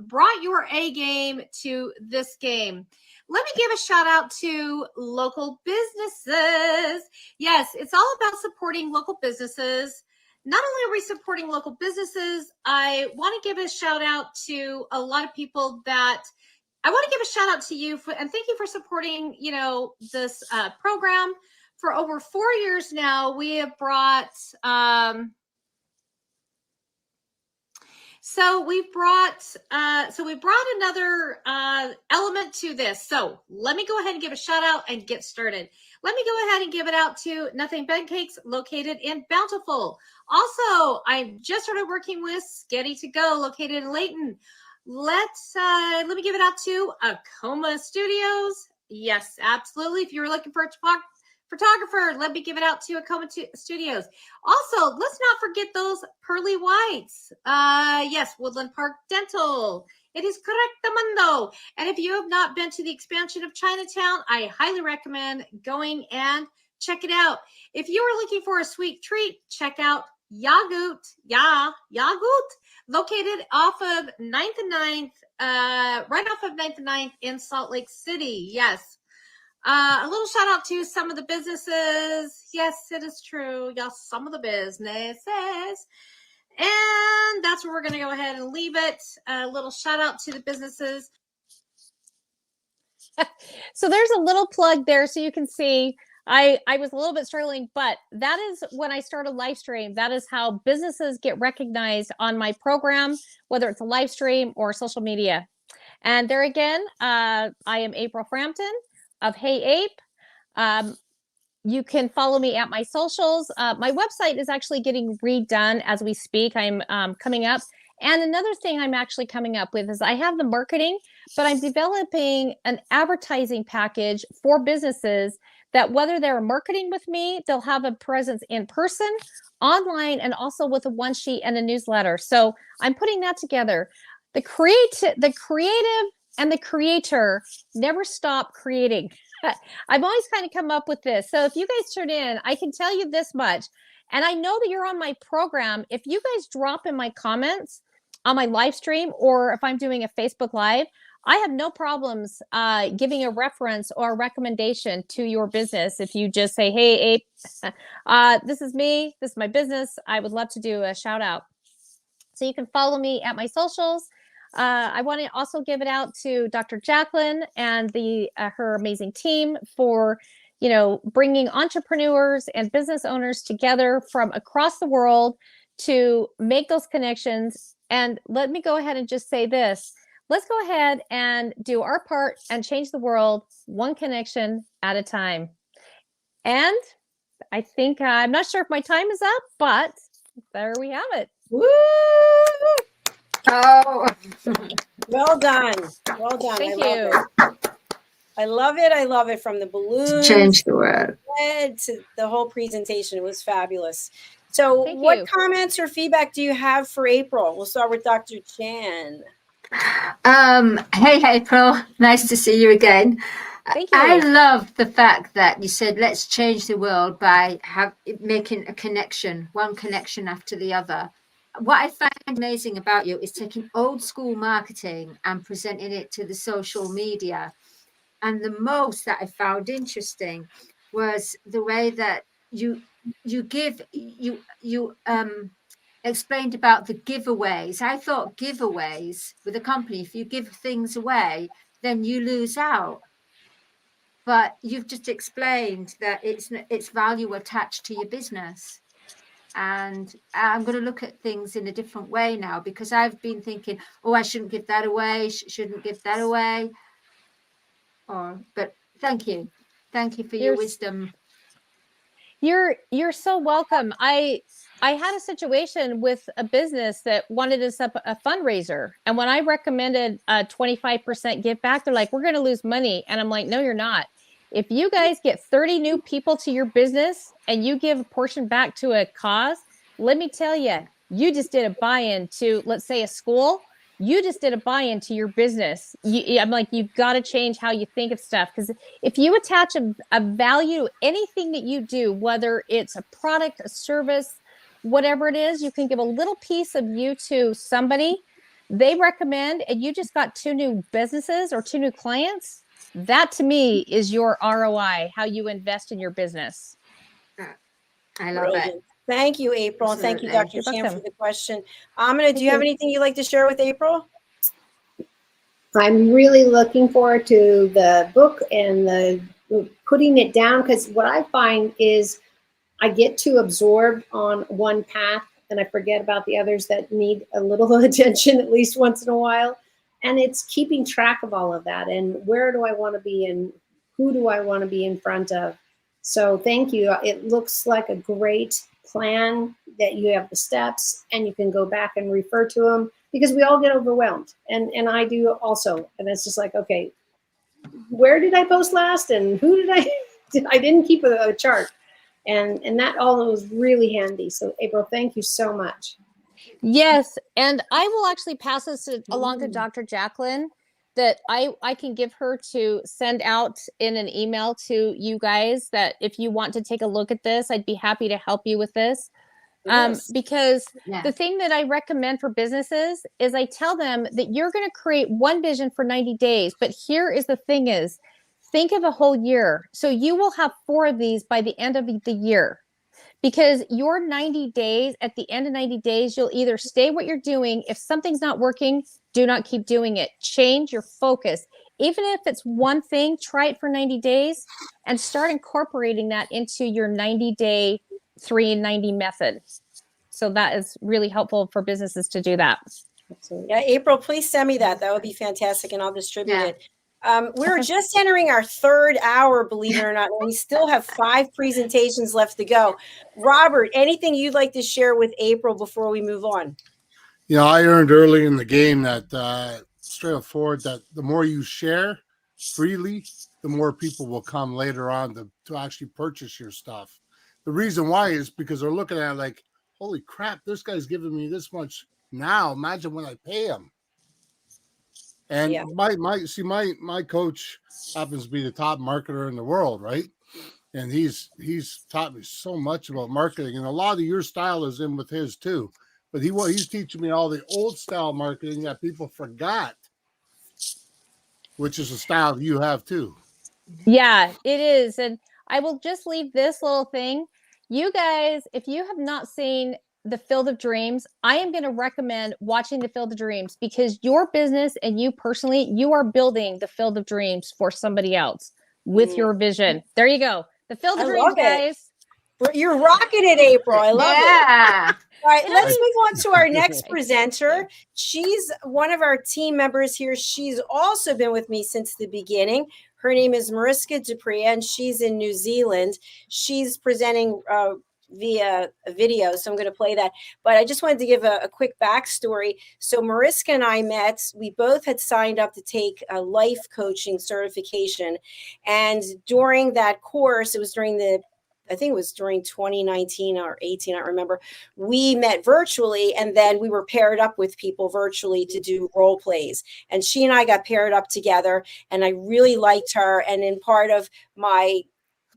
brought your A game to this game. Let me give a shout out to local businesses. Yes, it's all about supporting local businesses. Not only are we supporting local businesses, I want to give a shout out to a lot of people that I want to give a shout out to you and thank you for supporting, you know, this program. For over 4 years now, we have brought, we brought another element to this. So let me go ahead and give a shout out and get started. Let me go ahead and give it out to Nothing Bundt Cakes, located in Bountiful. Also, I just started working with Sketty to Go, located in Layton. Let me give it out to Acoma Studios. Yes, absolutely. If you were looking for a photographer, let me give it out to Acoma Studios. Also, let's not forget those pearly whites. Yes, Woodland Park Dental. It is correctamundo. And if you have not been to the expansion of Chinatown, I highly recommend going and check it out. If you are looking for a sweet treat, check out Yagut, located off of 9th and 9th, right off of 9th and 9th in Salt Lake City. Yes. A little shout out to some of the businesses. Yes, it is true. Yes, some of the businesses. And that's where we're going to go ahead and leave it. A little shout out to the businesses. So there's a little plug there so you can see. I was a little bit struggling, but that is when I start a live stream. That is how businesses get recognized on my program, whether it's a live stream or social media. And there again, I am April Frampton of Hey Ape. You can follow me at my socials. My website is actually getting redone as we speak. I'm coming up. And another thing I'm actually coming up with is I have the marketing, but I'm developing an advertising package for businesses that whether they're marketing with me, they'll have a presence in person, online, and also with a one sheet and a newsletter. So I'm putting that together. The creative and the creator never stop creating. I've always kind of come up with this. So if you guys tune in, I can tell you this much. And I know that you're on my program. If you guys drop in my comments on my live stream, or if I'm doing a Facebook Live, I have no problems giving a reference or a recommendation to your business. If you just say, hey, Ape, this is me, this is my business, I would love to do a shout out. So you can follow me at my socials. I want to also give it out to Dr. Jacalyn and her amazing team for, you know, bringing entrepreneurs and business owners together from across the world to make those connections. And let me go ahead and just say this. Let's go ahead and do our part and change the world one connection at a time. And I think, I'm not sure if my time is up, but there we have it. Woo! Oh, well done. Well done. Thank I you. love it. I love it. I love it, from the balloons, Change the world. to the whole presentation. It was fabulous. So Thank what you. comments or feedback do you have for April? We'll start with Dr. Chan. Hey, April. Nice to see you again. Thank you. I love the fact that you said, let's change the world by making a connection, one connection after the other. What I find amazing about you is taking old school marketing and presenting it to the social media. And the most that I found interesting was the way that you explained about the giveaways. I thought giveaways with a company, if you give things away, then you lose out. But you've just explained that it's value attached to your business. And I'm going to look at things in a different way now, because I've been thinking, oh, I shouldn't give that away, shouldn't give that away. But thank you for your wisdom. You're so welcome. I had a situation with a business that wanted to set up a fundraiser, and when I recommended a 25% give back, they're like, we're going to lose money. And I'm like, no, you're not. If you guys get 30 new people to your business and you give a portion back to a cause, let me tell you, you just did a buy-in to, let's say, a school. You just did a buy-in to your business. I'm like, you've got to change how you think of stuff, because if you attach a value to anything that you do, whether it's a product, a service, whatever it is, you can give a little piece of you to somebody, they recommend, and you just got 2 new businesses or 2 new clients. That to me is your ROI, how you invest in your business. I love Brilliant. it. Thank you, April. And thank you, Dr. You're Chan, welcome. for the question. AMINAH, do you have anything you'd like to share with April? I'm really looking forward to the book and the putting it down, because what I find is I get too absorbed on one path and I forget about the others that need a little attention at least once in a while. And it's keeping track of all of that, and where do I want to be and who do I want to be in front of. So thank you. It looks like a great plan, that you have the steps and you can go back and refer to them, because we all get overwhelmed, and I do also. And it's just like, okay, where did I post last and who did I didn't keep a chart, and that all was really handy. So April, thank you so much. Yes, and I will actually pass this along to Dr. Jacalyn, that I can give her to send out in an email to you guys, that if you want to take a look at this, I'd be happy to help you with this. Yes. Because Yeah. the thing that I recommend for businesses is I tell them that you're going to create one vision for 90 days. But here is the thing is, think of a whole year. So you will have 4 of these by the end of the year. Because your 90 days, at the end of 90 days, you'll either stay what you're doing. If something's not working, do not keep doing it. Change your focus. Even if it's one thing, try it for 90 days and start incorporating that into your 90-day 3 and 90 method. So that is really helpful for businesses to do that. Yeah, April, please send me that. That would be fantastic, and I'll distribute Yeah. it. We're just entering our 3rd hour, believe it or not, and we still have 5 presentations left to go. Robert, anything you'd like to share with April before we move on? You know, I learned early in the game that straight up forward, that the more you share freely, the more people will come later on to actually purchase your stuff. The reason why is because they're looking at it like, holy crap, this guy's giving me this much now. Imagine when I pay him. And Yeah. my coach happens to be the top marketer in the world, right? And he's taught me so much about marketing, and a lot of your style is in with his too. But he's teaching me all the old style marketing that people forgot, which is a style you have too. Yeah, it is. And I will just leave this little thing. You guys, if you have not seen The Field of Dreams, I am going to recommend watching The Field of Dreams, because your business and you personally, you are building the Field of Dreams for somebody else with your vision. There you go. The Field of I Dreams, love it. guys. You're rocking it, April. I love it. All right, let's move on to our next presenter. She's one of our team members here. She's also been with me since the beginning. Her name is MARISKA, and she's in New Zealand. She's presenting via a video, so I'm going to play that. But I just wanted to give a quick backstory. So Mariska and I met. We both had signed up to take a life coaching certification, and during that course, it was during I think it was during 2019 or 18, I don't remember. We met virtually, and then we were paired up with people virtually to do role plays. And she and I got paired up together, and I really liked her. And in part of my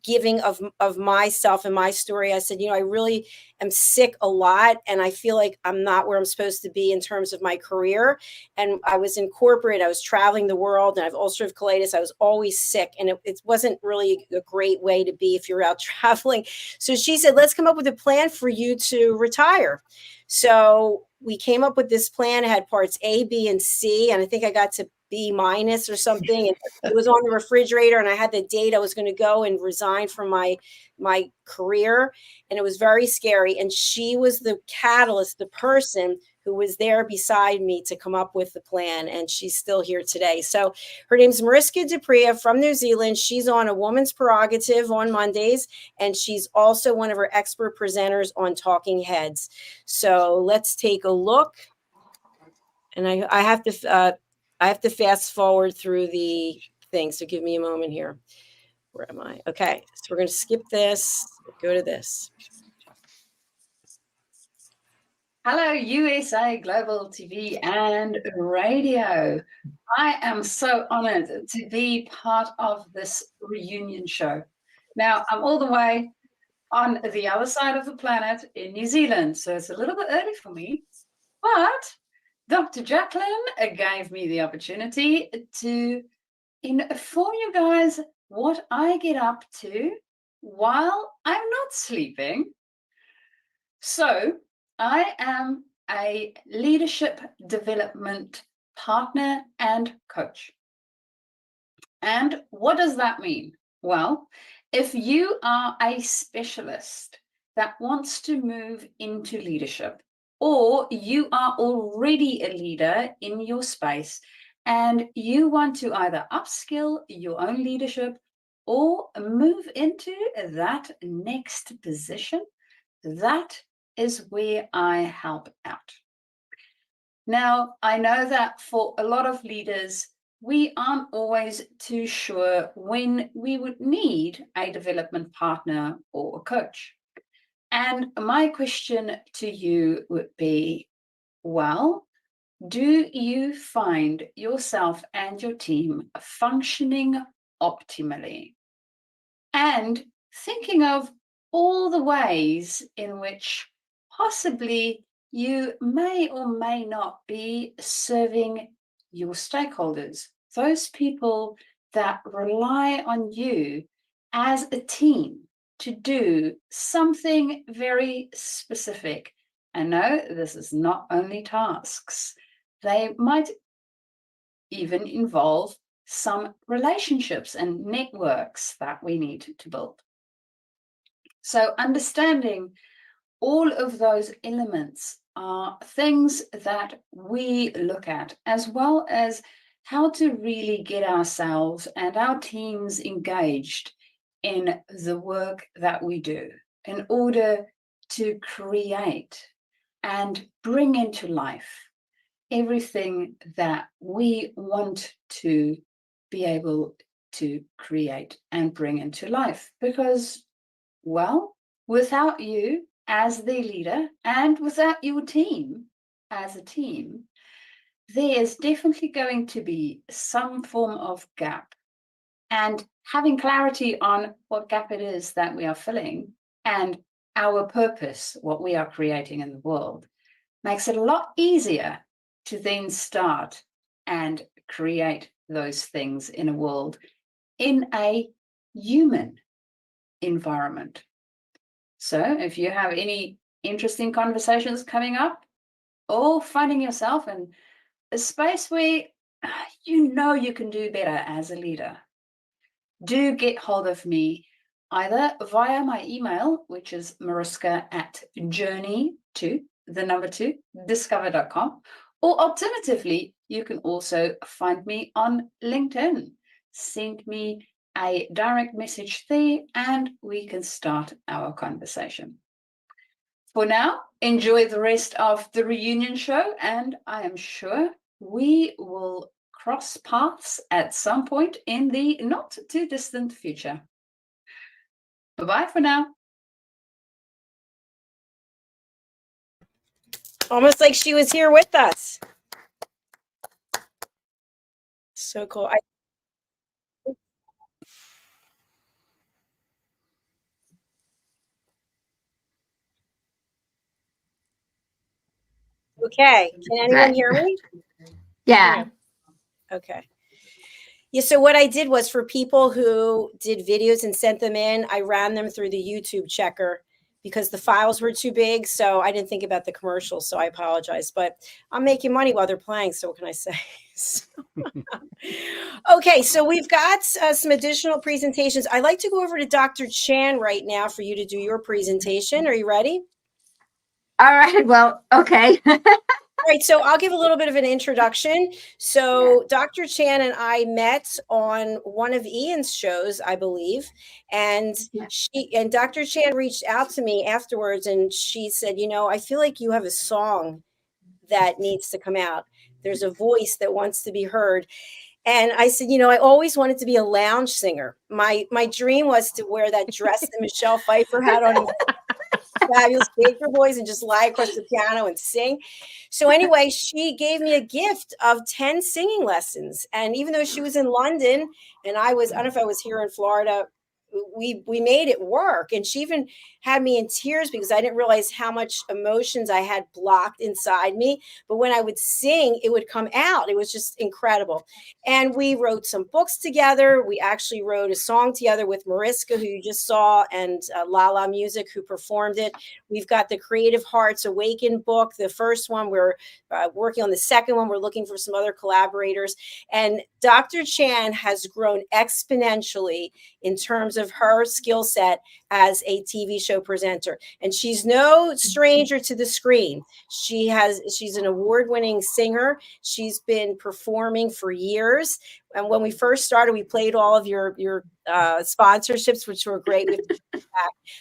giving of myself and my story, I said, I really am sick a lot, and I feel like I'm not where I'm supposed to be in terms of my career. And I was in corporate, I was traveling the world, and I have ulcerative colitis. I was always sick, and it wasn't really a great way to be if you're out traveling. So she said, let's come up with a plan for you to retire. So we came up with this plan. It had parts A, B, and C, and I think I got to B- or something. And it was on the refrigerator, and I had the date I was going to go and resign from my career. And it was very scary. And she was the catalyst, the person who was there beside me to come up with the plan. And she's still here today. So her name's Mariska Dupree from New Zealand. She's on A Woman's Prerogative on Mondays, and she's also one of our expert presenters on Talking Heads. So let's take a look. And I have to fast forward through the thing. So give me a moment here. Where am I? Okay. So we're going to skip this, go to this. Hello, USA Global TV and Radio. I am so honored to be part of this reunion show. Now, I'm all the way on the other side of the planet in New Zealand, so it's a little bit early for me, but Dr. Jacalyn gave me the opportunity to inform you guys what I get up to while I'm not sleeping. So I am a leadership development partner and coach. And what does that mean? Well, if you are a specialist that wants to move into leadership, or you are already a leader in your space and you want to either upskill your own leadership or move into that next position, that is where I help out. Now, I know that for a lot of leaders, we aren't always too sure when we would need a development partner or a coach. And my question to you would be, well, do you find yourself and your team functioning optimally? And thinking of all the ways in which possibly you may or may not be serving your stakeholders, those people that rely on you as a team to do something very specific. And no, this is not only tasks. They might even involve some relationships and networks that we need to build. So understanding all of those elements are things that we look at, as well as how to really get ourselves and our teams engaged in the work that we do in order to create and bring into life everything that we want to be able to create and bring into life. Because, well, without you as the leader and without your team as a team, there is definitely going to be some form of gap. And having clarity on what gap it is that we are filling and our purpose, what we are creating in the world, makes it a lot easier to then start and create those things in a world in a human environment. So if you have any interesting conversations coming up or finding yourself in a space where you know you can do better as a leader, do get hold of me either via my email, which is mariska@journey2discover.com, or alternatively, you can also find me on LinkedIn. Send me a direct message there and we can start our conversation. For now, enjoy the rest of the reunion show, and I am sure we will cross paths at some point in the not too distant future. Bye-bye for now. Almost like she was here with us. So cool. Okay, can anyone hear me? Yeah. Okay. Yeah, so what I did was for people who did videos and sent them in, I ran them through the YouTube checker because the files were too big. So I didn't think about the commercials. So I apologize, but I'm making money while they're playing. So what can I say? Okay, so we've got some additional presentations. I'd like to go over to Dr. Chan right now for you to do your presentation. Are you ready? All right. Well, okay. All right, so I'll give a little bit of an introduction. So Dr. Chan and I met on one of Ian's shows, I believe, and Dr. Chan reached out to me afterwards, and she said, "You know, I feel like you have a song that needs to come out. There's a voice that wants to be heard." And I said, "You know, I always wanted to be a lounge singer. My dream was to wear that dress that Michelle Pfeiffer had on Fabulous Baker Boys and just lie across the piano and sing." So anyway, she gave me a gift of 10 singing lessons. And even though she was in London and I don't know if I was here in Florida, we made it work. And she even had me in tears because I didn't realize how much emotions I had blocked inside me. But when I would sing, it would come out. It was just incredible. And we wrote some books together. We actually wrote a song together with Mariska, who you just saw, and Lala Music, who performed it. We've got the Creative Hearts Awaken book, the first one. We're working on the second one. We're looking for some other collaborators. And Dr. Chan has grown exponentially in terms of her skill set as a TV show presenter. And she's no stranger to the screen. She's an award-winning singer. She's been performing for years. And when we first started, we played all of your sponsorships, which were great.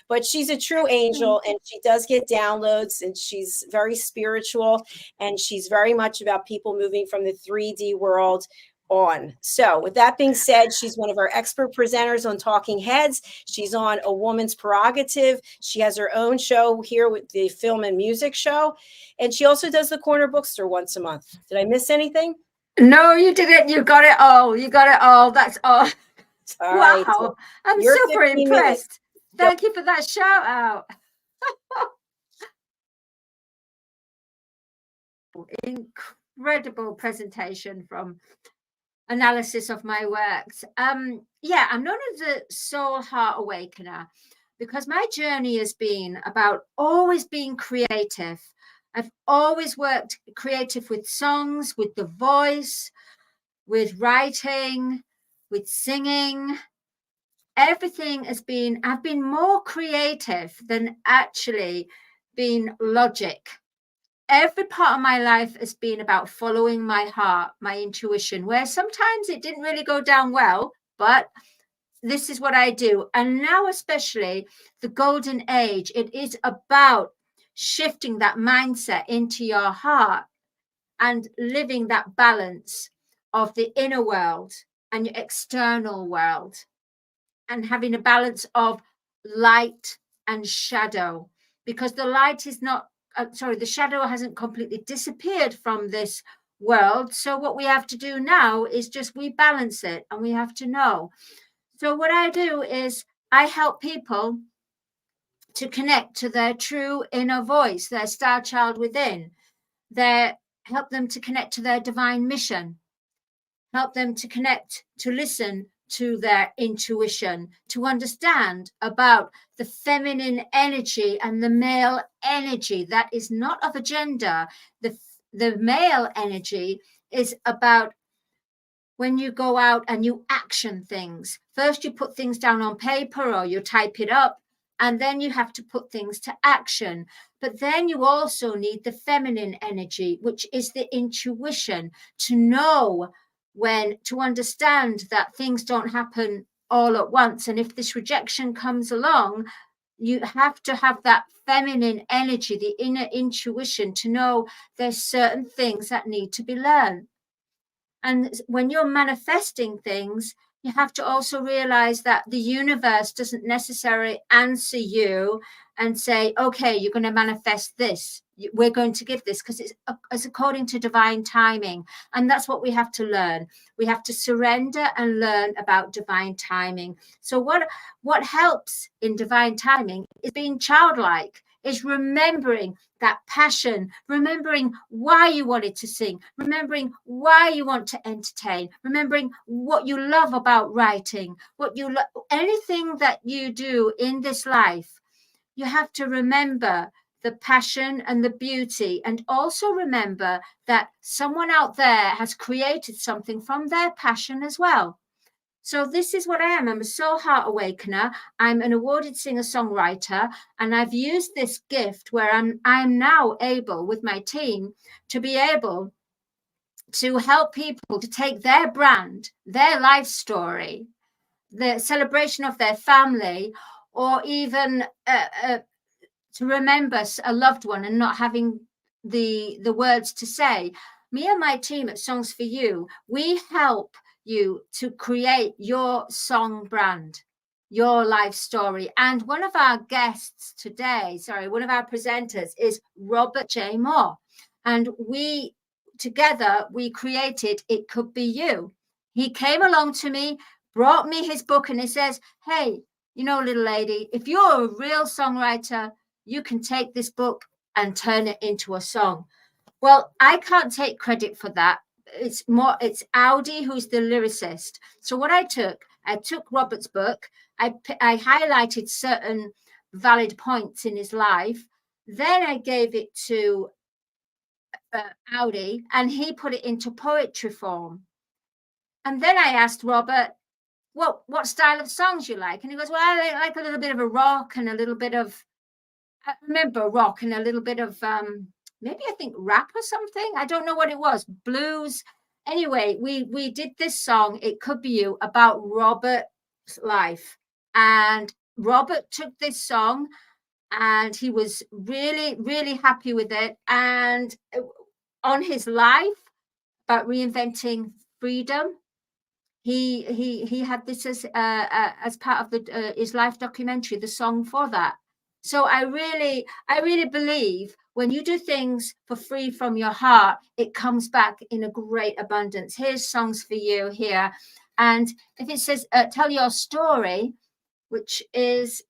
But she's a true angel, and she does get downloads, and she's very spiritual, and she's very much about people moving from the 3D world on. So with that being said, she's one of our expert presenters on Talking Heads. She's on A Woman's Prerogative. She has her own show here with the Film and Music Show. And she also does the Corner Bookstore once a month. Did I miss anything? No, you didn't. You got it all. You got it all. That's all. All wow. Right. I'm You're super 15 impressed. minutes. Thank you for that shout out. Incredible presentation from analysis of my works. Yeah, I'm known as a soul heart awakener because my journey has been about always being creative. I've always worked creative with songs, with the voice, with writing, with singing. Everything has been, I've been more creative than actually being logic. Every part of my life has been about following my heart, my intuition, where sometimes it didn't really go down well, but this is what I do. And now, especially the golden age, it is about shifting that mindset into your heart and living that balance of the inner world and your external world, and having a balance of light and shadow, because the light is not, the shadow hasn't completely disappeared from this world. So what we have to do now is just rebalance it, and we have to know. So what I do is I help people to connect to their true inner voice, their star child within, help them to connect to their divine mission, help them to connect, to listen to their intuition, to understand about the feminine energy and the male energy that is not of a gender. The male energy is about when you go out and you action things. First, you put things down on paper or you type it up, and then you have to put things to action. But then you also need the feminine energy, which is the intuition, to know when to understand that things don't happen all at once. And if this rejection comes along, you have to have that feminine energy, the inner intuition to know there's certain things that need to be learned. And when you're manifesting things, you have to also realize that the universe doesn't necessarily answer you and say, okay, you're going to manifest this. We're going to give this, because it's according to divine timing. And that's what we have to learn. We have to surrender and learn about divine timing. So what helps in divine timing is being childlike, is remembering that passion, remembering why you wanted to sing, remembering why you want to entertain, remembering what you love about writing, what you anything that you do in this life. You have to remember the passion and the beauty, and also remember that someone out there has created something from their passion as well. So this is what I am. I'm a soul heart awakener. I'm an awarded singer-songwriter, and I've used this gift where I'm now able, with my team, to be able to help people to take their brand, their life story, the celebration of their family, or even to remember a loved one and not having the words to say. Me and my team at Songs for You, we help you to create your song brand, your life story. And one of our guests today, one of our presenters is Robert J. Moore. And we created It Could Be You. He came along to me, brought me his book, and he says, hey, you know, little lady, if you're a real songwriter, you can take this book and turn it into a song. Well, I can't take credit for that. It's Audi who's the lyricist. So what I took Robert's book. I highlighted certain valid points in his life. Then I gave it to Audi, and he put it into poetry form. And then I asked Robert, what style of songs you like? And he goes, well, I like a little bit of a rock and a little bit of, I remember rock and a little bit of maybe I think rap or something. I don't know what it was, blues. Anyway, we did this song, It Could Be You, about Robert's life. And Robert took this song and he was really, really happy with it. And on his life, about reinventing freedom, he had this as part of his life documentary, the song for that. So I really believe when you do things for free from your heart, it comes back in a great abundance. Here's Songs for You here. And if it says, tell your story, which is,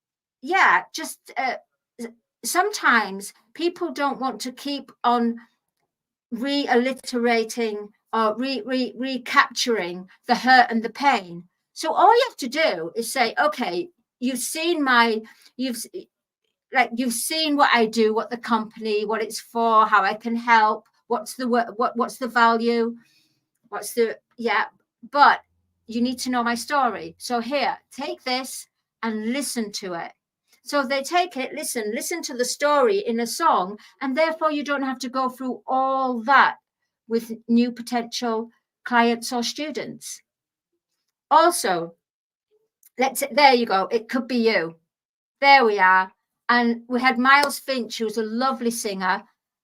sometimes people don't want to keep on reiterating or recapturing the hurt and the pain. So all you have to do is say, okay, you've seen what I do, what the company, what it's for, how I can help, what's the value, but you need to know my story. So here, take this and listen to it. So they take it, listen to the story in a song, and therefore you don't have to go through all that with new potential clients or students. Also, there you go. It Could Be You. There we are. And we had Miles Finch, who was a lovely singer,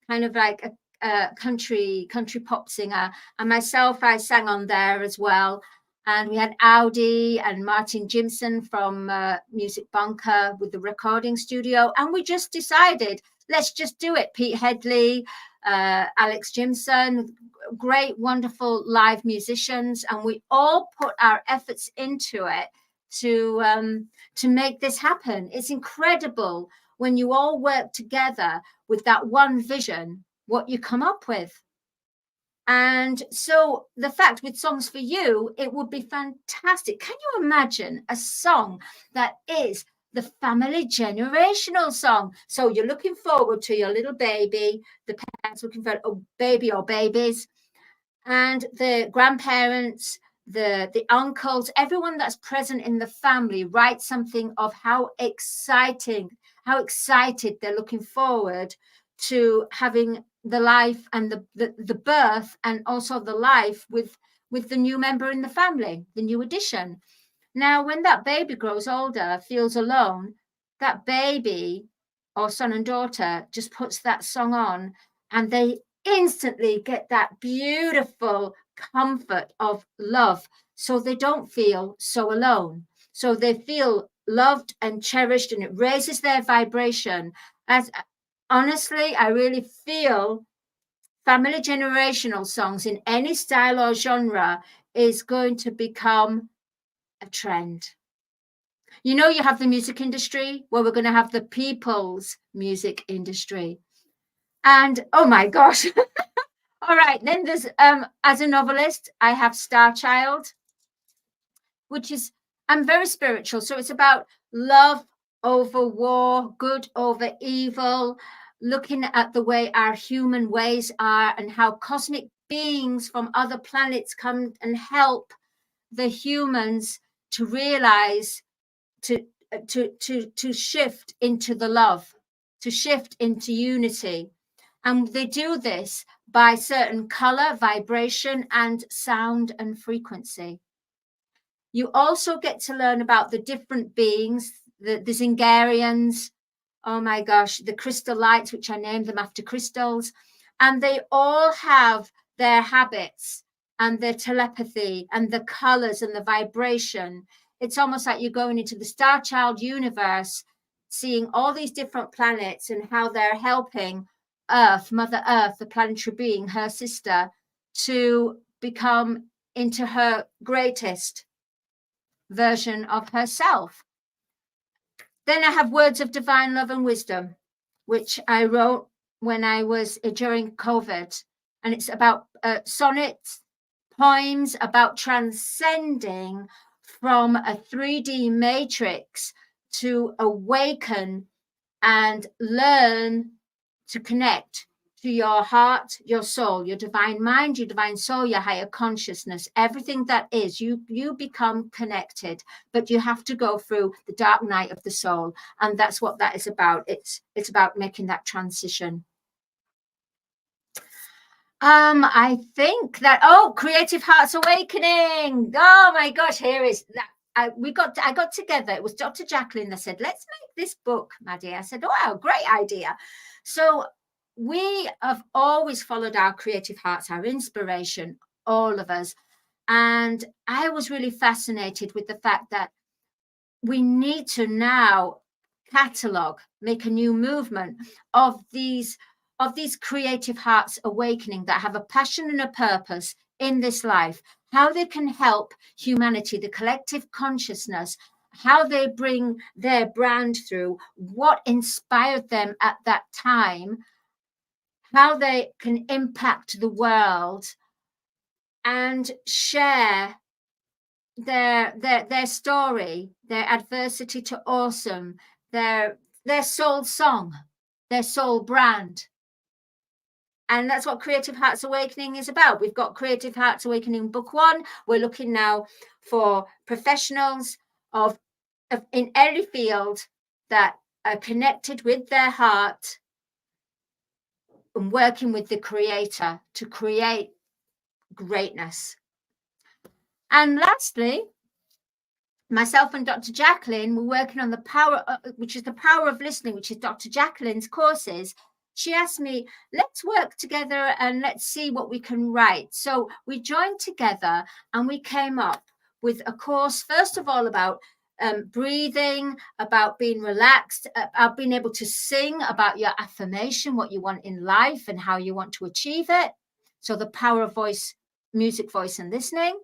kind of like a country pop singer. And myself, I sang on there as well. And we had Audi and Martin Jimson from Music Bunker with the recording studio. And we just decided, let's just do it. Pete Headley, Alex Jimson, great, wonderful live musicians. And we all put our efforts into it to make this happen. It's incredible when you all work together with that one vision, what you come up with. And so the fact with Songs for You, it would be fantastic. Can you imagine a song that is the family generational song? So you're looking forward to your little baby, the parents looking for a baby or babies, and the grandparents, the uncles, everyone that's present in the family writes something of how excited they're looking forward to having the life and the birth, and also the life with the new member in the family, the new addition. Now, when that baby grows older, feels alone, that baby or son and daughter just puts that song on, and they instantly get that beautiful comfort of love, so they don't feel so alone. So they feel loved and cherished, and it raises their vibration. As honestly, I really feel family generational songs in any style or genre is going to become a trend. You know, you have the music industry, well, we're going to have the people's music industry. And oh my gosh. All right, then there's as a novelist, I have Star Child, which is, I'm very spiritual, so it's about love over war, good over evil, looking at the way our human ways are and how cosmic beings from other planets come and help the humans to realize, to shift into the love, to shift into unity. And they do this by certain color, vibration, and sound and frequency. You also get to learn about the different beings, the Zingarians, oh my gosh, the crystal lights, which I named them after crystals. And they all have their habits and their telepathy and the colors and the vibration. It's almost like you're going into the Star Child universe, seeing all these different planets and how they're helping Earth, Mother Earth, the planetary being, her sister, to become into her greatest version of herself. Then I have Words of Divine Love and Wisdom, which I wrote when I was during COVID. And it's about sonnets, poems about transcending from a 3D matrix to awaken and learn to connect to your heart, your soul, your divine mind, your divine soul, your higher consciousness, everything that is, you become connected, but you have to go through the dark night of the soul. And that's what that is about. It's about making that transition. I think that, Creative Hearts Awakening. Oh my gosh, here is that. I got together. It was Dr. Jacalyn that said, let's make this book, Maddie. I said, wow, great idea. So we have always followed our creative hearts, our inspiration, all of us. And I was really fascinated with the fact that we need to now catalog, make a new movement of these creative hearts awakening that have a passion and a purpose in this life, how they can help humanity, the collective consciousness, how they bring their brand through, what inspired them at that time, how they can impact the world and share their story, their adversity to awesome, their soul song, their soul brand. And that's what Creative Hearts Awakening is about. We've got Creative Hearts Awakening Book 1. We're looking now for professionals in every field that are connected with their heart and working with the creator to create greatness. And lastly, myself and Dr. Jacalyn were working on the power, which is the power of listening, which is Dr. Jacalyn's courses. She asked me, let's work together and let's see what we can write. So we joined together and we came up with a course, first of all, about breathing, about being relaxed, about being able to sing, about your affirmation, what you want in life and how you want to achieve it. So the power of voice, music, voice, and listening.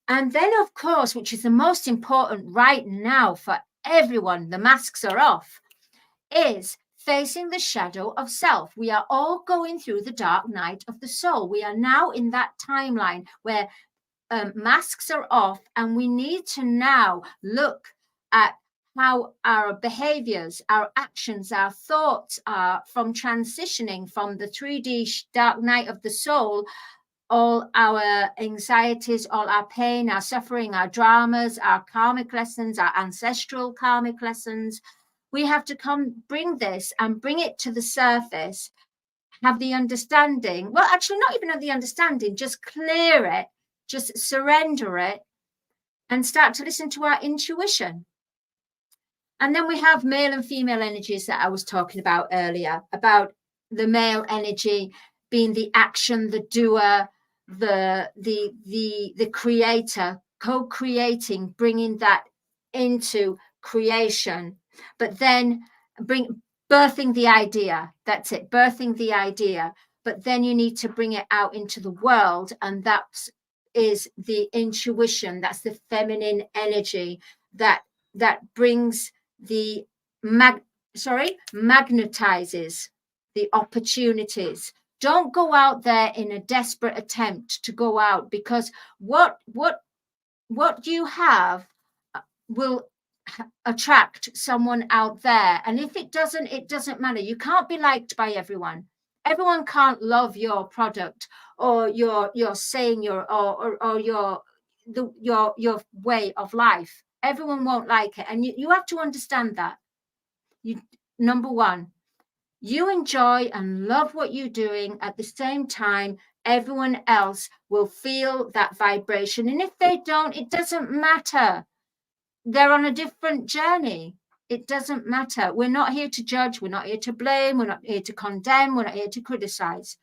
And then, of course, which is the most important right now for everyone, the masks are off, is facing the shadow of self. We are all going through the dark night of the soul. We are now in that timeline where masks are off, and we need to now look at how our behaviors, our actions, our thoughts are from transitioning from the 3D dark night of the soul, all our anxieties, all our pain, our suffering, our dramas, our karmic lessons, our ancestral karmic lessons. We have to bring this and bring it to the surface, have the understanding. Well, actually, not even have the understanding, just clear it, just surrender it, and start to listen to our intuition. And then we have male and female energies that I was talking about earlier, about the male energy being the action, the doer, the creator, co-creating, bringing that into creation, but then birthing the idea. That's it, birthing the idea. But then you need to bring it out into the world, and that is the intuition. That's the feminine energy that brings the magnetizes the opportunities. Don't go out there in a desperate attempt to go out, because what you have will attract someone out there. And if it doesn't matter. You can't be liked by everyone. Everyone can't love your product or your saying or your way of life. Everyone won't like it. And you have to understand that. Number one, you enjoy and love what you're doing. At the same time, everyone else will feel that vibration. And if they don't, it doesn't matter. They're on a different journey. It doesn't matter. We're not here to judge. We're not here to blame. We're not here to condemn. We're not here to criticize.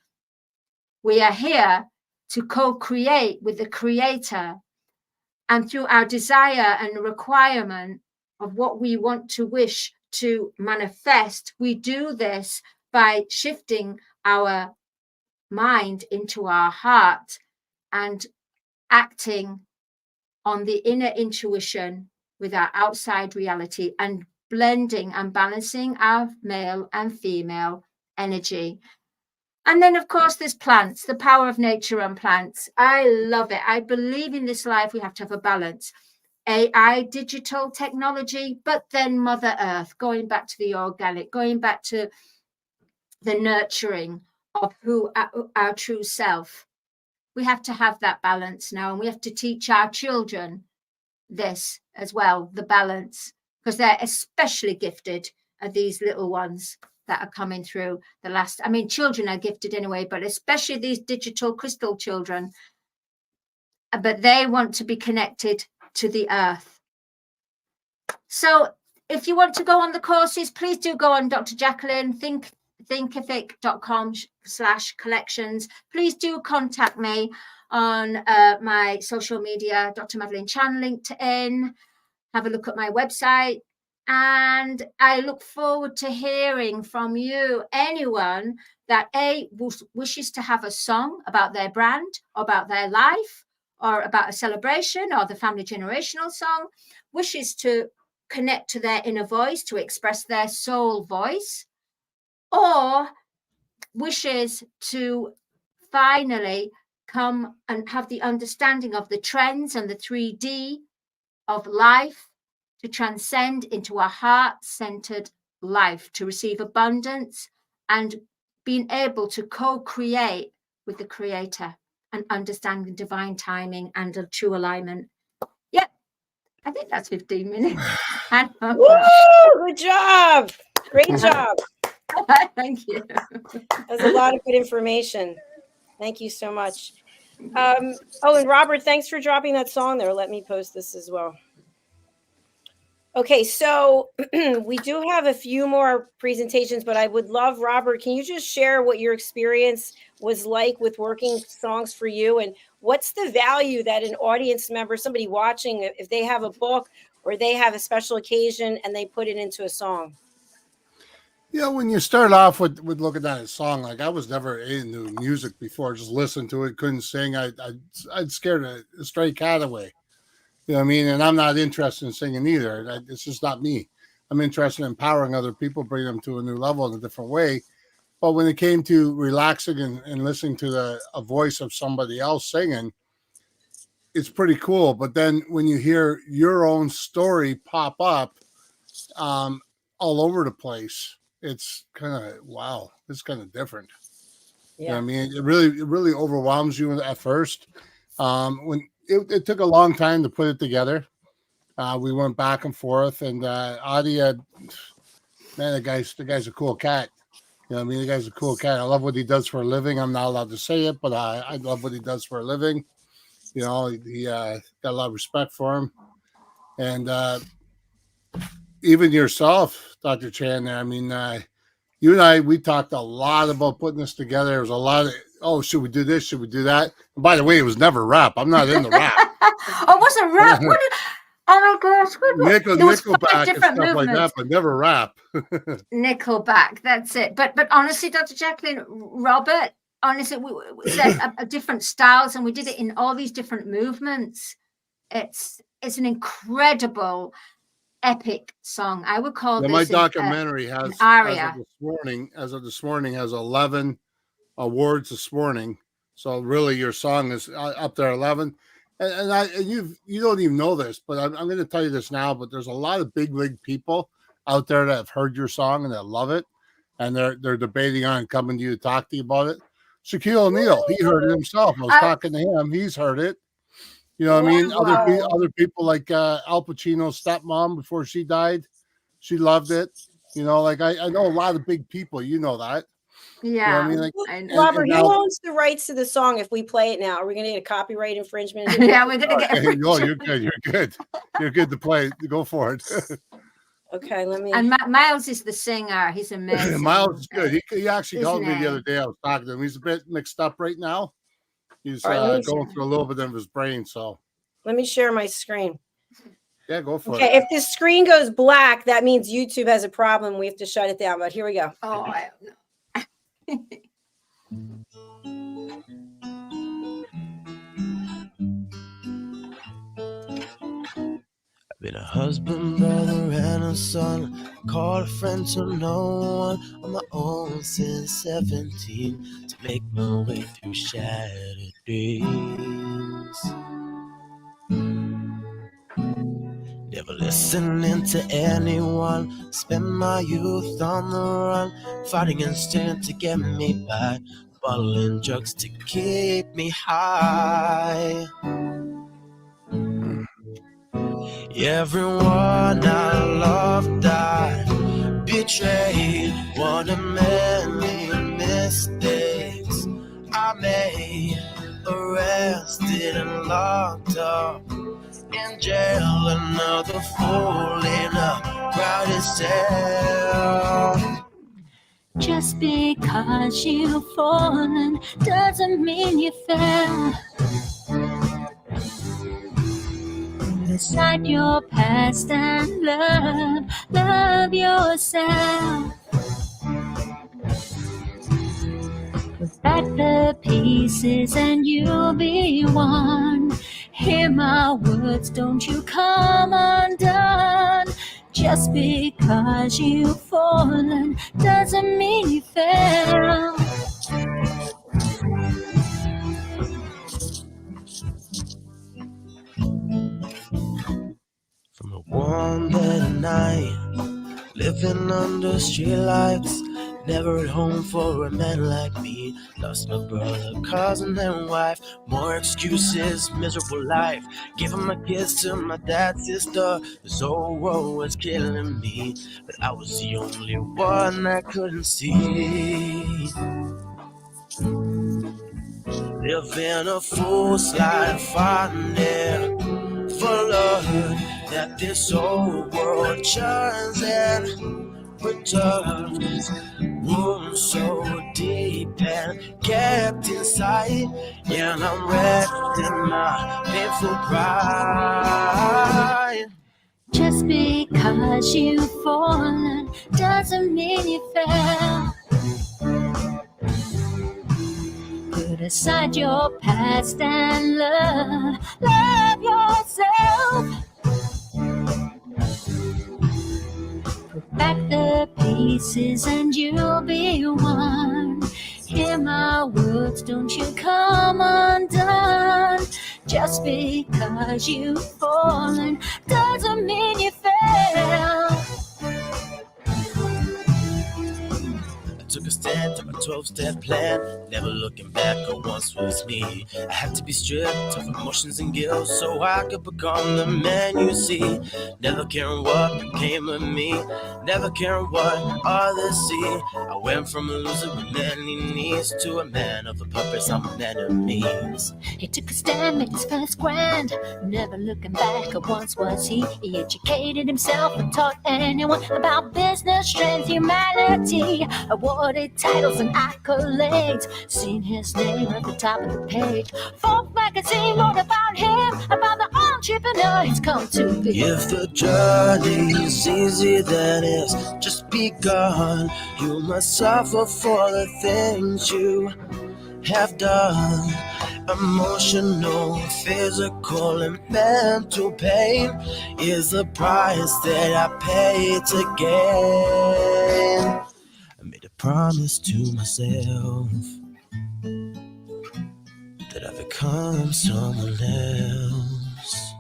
We are here to co-create with the creator. And through our desire and requirement of what we want to wish to manifest, we do this by shifting our mind into our heart and acting on the inner intuition with our outside reality, and blending and balancing our male and female energy. And then, of course, there's plants, the power of nature and plants. I love it. I believe in this life we have to have a balance. AI, digital technology, but then Mother Earth, going back to the organic, going back to the nurturing of who our true self. We have to have that balance now, and we have to teach our children this as well, the balance, because they're especially gifted at these little ones that are coming through the last. I mean, children are gifted anyway, but especially these digital crystal children. But they want to be connected to the earth. So if you want to go on the courses, please do go on Dr. Jacalyn, thinkific.com/collections. Please do contact me on my social media, Dr. Madalene Chan, LinkedIn. Have a look at my website. And I look forward to hearing from you, anyone that wishes to have a song about their brand, or about their life, or about a celebration, or the family generational song, wishes to connect to their inner voice, to express their soul voice, or wishes to finally come and have the understanding of the trends and the 3D of life, to transcend into a heart-centered life, to receive abundance and being able to co-create with the creator and understanding divine timing and a true alignment. Yep, I think that's 15 minutes. Woo, good job. Great job. Thank you. That's a lot of good information. Thank you so much. And Robert, thanks for dropping that song there. Let me post this as well. Okay, so we do have a few more presentations, but I would love, Robert, can you just share what your experience was like with working songs for you, and what's the value that an audience member, somebody watching, if they have a book or they have a special occasion and they put it into a song? Yeah, when you start off with looking at a song, like I was never into music before, just listened to it, couldn't sing. I'd scared a stray cat away. You know what I mean? And I'm not interested in singing either. It's just not me. I'm interested in empowering other people, bring them to a new level in a different way. But when it came to relaxing and listening to a voice of somebody else singing, it's pretty cool. But then when you hear your own story pop up all over the place, it's kind of, wow, it's kind of different. Yeah. You know what I mean? It really overwhelms you at first. When it took a long time to put it together. We went back and forth, and Adi had, man, the guy's a cool cat. You know what I mean? The guy's a cool cat. I love what he does for a living. I'm not allowed to say it, but I love what he does for a living. You know, he got a lot of respect for him. And even yourself, Dr. Chan, I mean, you and I, we talked a lot about putting this together. There was a lot of, oh, should we do this? Should we do that? And by the way, it was never rap. I'm not in the rap. Oh, it wasn't rap. Oh my gosh. Nickelback and stuff like that, but never rap. Nickelback, that's it. But honestly, Dr. Jacalyn, Robert, honestly, we said different styles, and we did it in all these different movements. It's an incredible, epic song. I would call this my documentary has an aria. As of this morning, has 11 awards this morning. So really, your song is up there 11. And you don't even know this, but I'm going to tell you this now. But there's a lot of big league people out there that have heard your song and that love it, and they're debating on coming to you to talk to you about it. Shaquille O'Neal, he heard it himself. I was talking to him; he's heard it. You know what I mean? Other people like Al Pacino's stepmom before she died, she loved it. You know, like I know a lot of big people. You know that. Yeah. You know what I mean? Robert, who owns the rights to the song if we play it now? Are we going to get a copyright infringement? Yeah, we're going to get it. No, you're good. You're good. You're good to play. Go for it. Okay, let me. And Miles is the singer. He's amazing. Miles is good. He actually called me the other day. I was talking to him. He's a bit mixed up right now. He's going through a little bit of his brain. So let me share my screen. Yeah, go for it. Okay, if the screen goes black, that means YouTube has a problem. We have to shut it down. But here we go. Oh, I don't know. I've been a husband, brother, and a son. Called a friend to no one on my own since 17 to make my way through shattered dreams. Never listening to anyone. Spent my youth on the run, fighting instinct to get me by, bottling drugs to keep me high. Everyone I loved died, betrayed. One of many mistakes I made, arrested and locked up in jail. Another fool in a crowded cell. Just because you've fallen doesn't mean you fell. Decide your past and love yourself. Put back the pieces and you'll be one. Hear my words, don't you come undone. Just because you've fallen doesn't mean you fell. From a warm bed at night, living under streetlights, never at home for a man like me. Lost my brother, cousin, and wife. More excuses, miserable life. Giving my kids to my dad's sister. This whole world was killing me, but I was the only one that couldn't see. Live in a fool's life, finding for love that this whole world churns and returns. Wounds so deep and kept inside, and I'm wrecked in my painful pride. Just because you've fallen doesn't mean you fell. Put aside your past and love yourself. Put back the pieces and you'll be one. Hear my words, don't you come undone. Just because you've fallen doesn't mean you fell. I took a stand to my 12-step plan. Never looking back at once was me. I had to be stripped of emotions and guilt so I could become the man you see. Never caring what became of me, never caring what others see. I went from a loser with many needs to a man of a purpose, I'm a man of means. He took a stand, made his first grand. Never looking back at once was he. He educated himself and taught anyone about business, strength, humanity. Awarded titles and accolades. Seen his name at the top of the page. Forbes magazine wrote about him, about the entrepreneur he's come to be. If the journey is easy, then it's just begun. You must suffer for the things you have done. Emotional, physical, and mental pain is the price that I paid to gain. I made a promise to myself that I become someone else.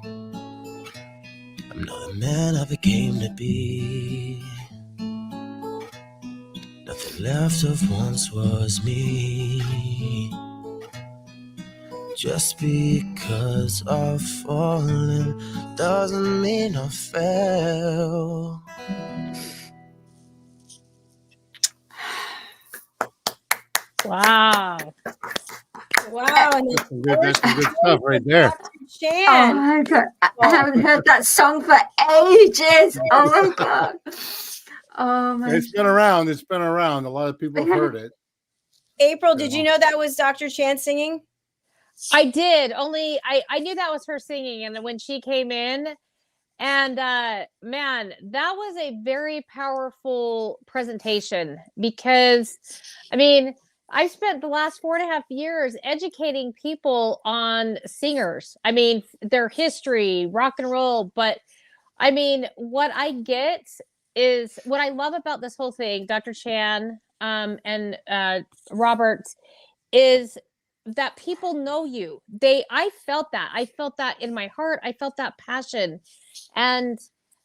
I'm not the man I became to be. Nothing left of once was me. Just because I've fallen doesn't mean I fell. Wow. Wow. That's some good stuff right there. Oh my God. I haven't heard that song for ages. Oh my God. Oh my. It's been around. It's been around. A lot of people have heard it. April, did you know that was Dr. Chan singing? I did. Only I knew that was her singing, and when she came in, and man, that was a very powerful presentation because, I mean, I spent the last 4.5 years educating people on singers. I mean, their history, rock and roll, but I mean, what I get is what I love about this whole thing, Dr. Chan and Robert, is that people know you. I felt that in my heart. I felt that passion. And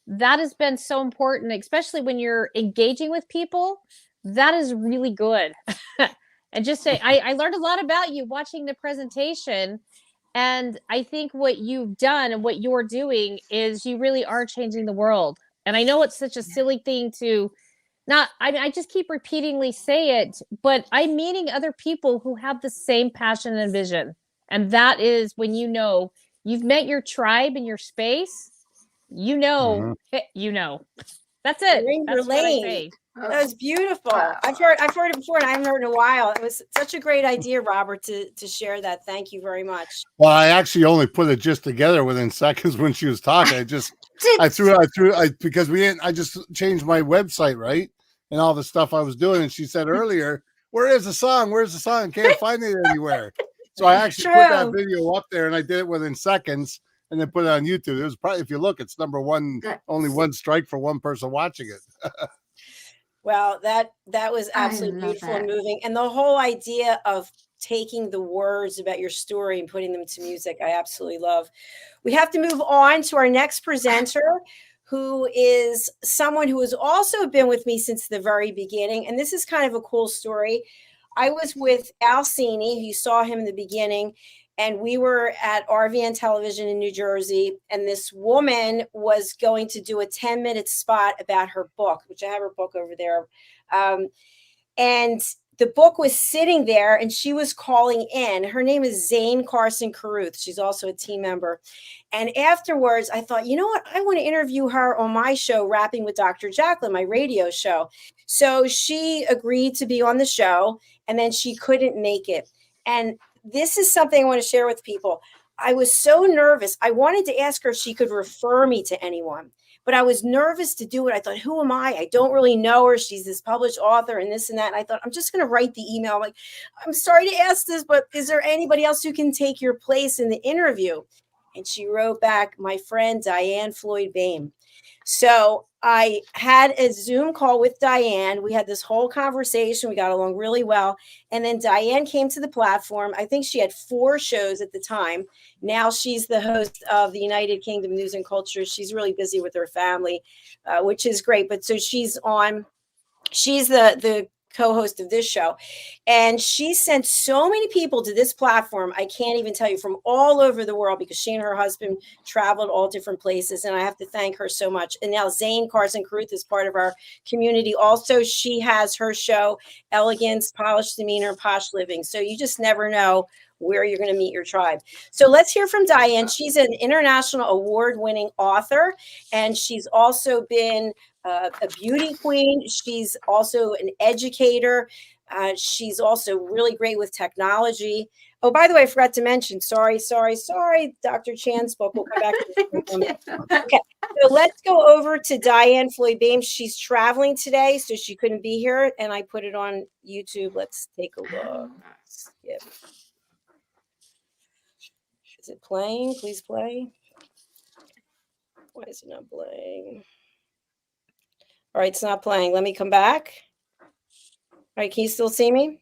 that has been so important, especially when you're engaging with people. That is really good. And just say, I learned a lot about you watching the presentation. And I think what you've done and what you're doing is you really are changing the world. And I know it's such a silly thing to I just keep repeatedly say it, but I'm meeting other people who have the same passion and vision. And that is when you know you've met your tribe in your space, you know, That's it. That's what I say. That was beautiful. I've heard it before and I haven't heard it in a while. It was such a great idea, Robert, to share that. Thank you very much. Well, I actually only put it just together within seconds when she was talking. I just because I just changed my website, right? And all the stuff I was doing. And she said earlier, where is the song? Where's the song? Can't find it anywhere. So I actually put that video up there and I did it within seconds and then put it on YouTube. It was probably, if you look, it's number one, only one strike for one person watching it. Well, that was absolutely beautiful and moving. And the whole idea of taking the words about your story and putting them to music, I absolutely love. We have to move on to our next presenter, who is someone who has also been with me since the very beginning. And this is kind of a cool story. I was with Alcini, you saw him in the beginning, and we were at RVN Television in New Jersey, and this woman was going to do a 10-minute spot about her book, which I have her book over there. And the book was sitting there, and she was calling in. Her name is Zane Carson Caruth. She's also a team member. And afterwards, I thought, you know what? I want to interview her on my show, Rapping with Dr. Jacalyn, my radio show. So she agreed to be on the show, and then she couldn't make it. And this is something I want to share with people. I was so nervous. I wanted to ask her if she could refer me to anyone, but I was nervous to do it. I thought, who am I? I don't really know her. She's this published author and this and that. And I thought, I'm just going to write the email. I'm like, I'm sorry to ask this, but is there anybody else who can take your place in the interview? And she wrote back, my friend, DIANN FLOYD BOEHM. So I had a Zoom call with DIANN. We had this whole conversation. We got along really well. And then DIANN came to the platform. I think she had 4 shows at the time. Now she's the host of the United Kingdom News and Culture. She's really busy with her family, which is great. But so she's the co-host of this show. And she sent so many people to this platform. I can't even tell you, from all over the world, because she and her husband traveled all different places. And I have to thank her so much. And now Zane Carson Carruth is part of our community. Also, she has her show, Elegance, Polished Demeanor, Posh Living. So you just never know where you're going to meet your tribe. So let's hear from Diann. She's an international award-winning author, and she's also been a beauty queen. She's also an educator. She's also really great with technology. Oh, by the way, I forgot to mention, sorry, Dr. Chan's book. We'll come back to this. Okay, so let's go over to Diann Floyd BOEHM. She's traveling today, so she couldn't be here, and I put it on YouTube. Let's take a look. Skip. Is it playing? Please play. Why is it not playing? All right, it's not playing. Let me come back. All right, can you still see me?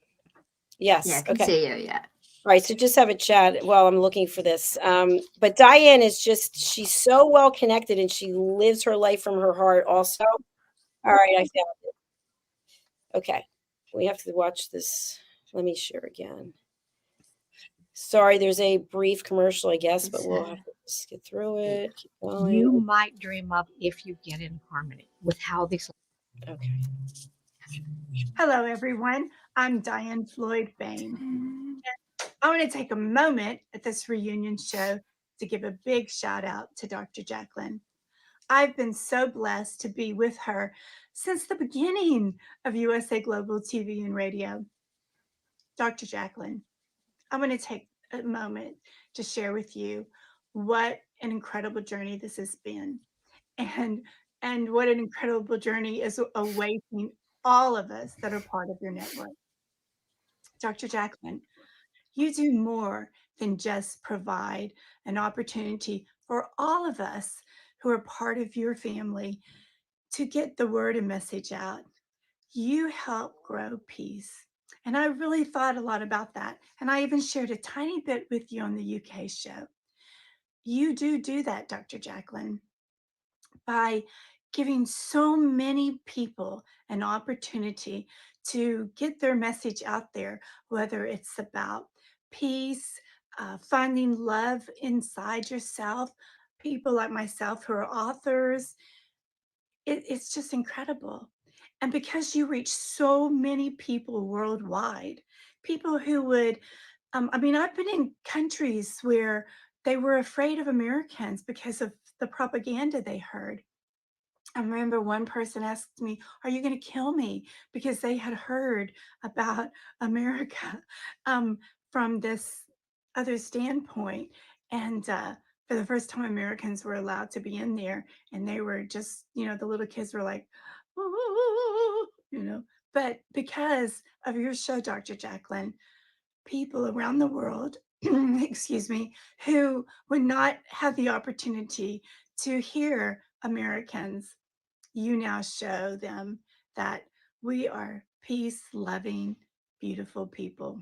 Yes. Yeah, I can okay. see you, yeah. All right, so just have a chat while I'm looking for this. But Diann is just, she's so well connected, and she lives her life from her heart also. All right, I found it. Okay, we have to watch this. Let me share again. Sorry, there's a brief commercial, I guess, but we'll have to just get through it. Keep going. You might dream of if you get in harmony with how these. Okay. Hello, everyone. I'm Diann Floyd BOEHM. I want to take a moment at this reunion show to give a big shout out to Dr. Jacalyn. I've been so blessed to be with her since the beginning of USA Global TV and Radio. Dr. Jacalyn, I want to take a moment to share with you what an incredible journey this has been, and what an incredible journey is awaiting all of us that are part of your network. Dr. Jacalyn, you do more than just provide an opportunity for all of us who are part of your family to get the word and message out. You help grow peace. And I really thought a lot about that. And I even shared a tiny bit with you on the UK show. You do that, Dr. Jacalyn, by giving so many people an opportunity to get their message out there, whether it's about peace, finding love inside yourself, people like myself who are authors. It's just incredible. And because you reach so many people worldwide, people who would, I've been in countries where they were afraid of Americans because of the propaganda they heard. I remember one person asked me, "Are you going to kill me?" Because they had heard about America from this other standpoint. And for the first time, Americans were allowed to be in there, and they were just, the little kids were like, "Ooh," But because of your show, Dr. Jacalyn, people around the world, excuse me, who would not have the opportunity to hear Americans, you now show them that we are peace-loving, beautiful people.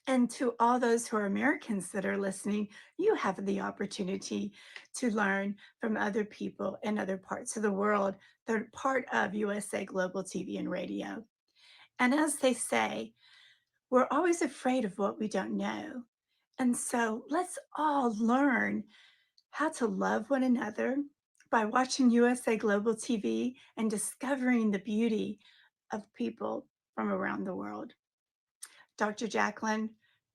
And to all those who are Americans that are listening, you have the opportunity to learn from other people in other parts of the world that are part of USA Global TV and Radio. And as they say, we're always afraid of what we don't know. And so let's all learn how to love one another by watching USA Global TV and discovering the beauty of people from around the world. Dr. Jacalyn,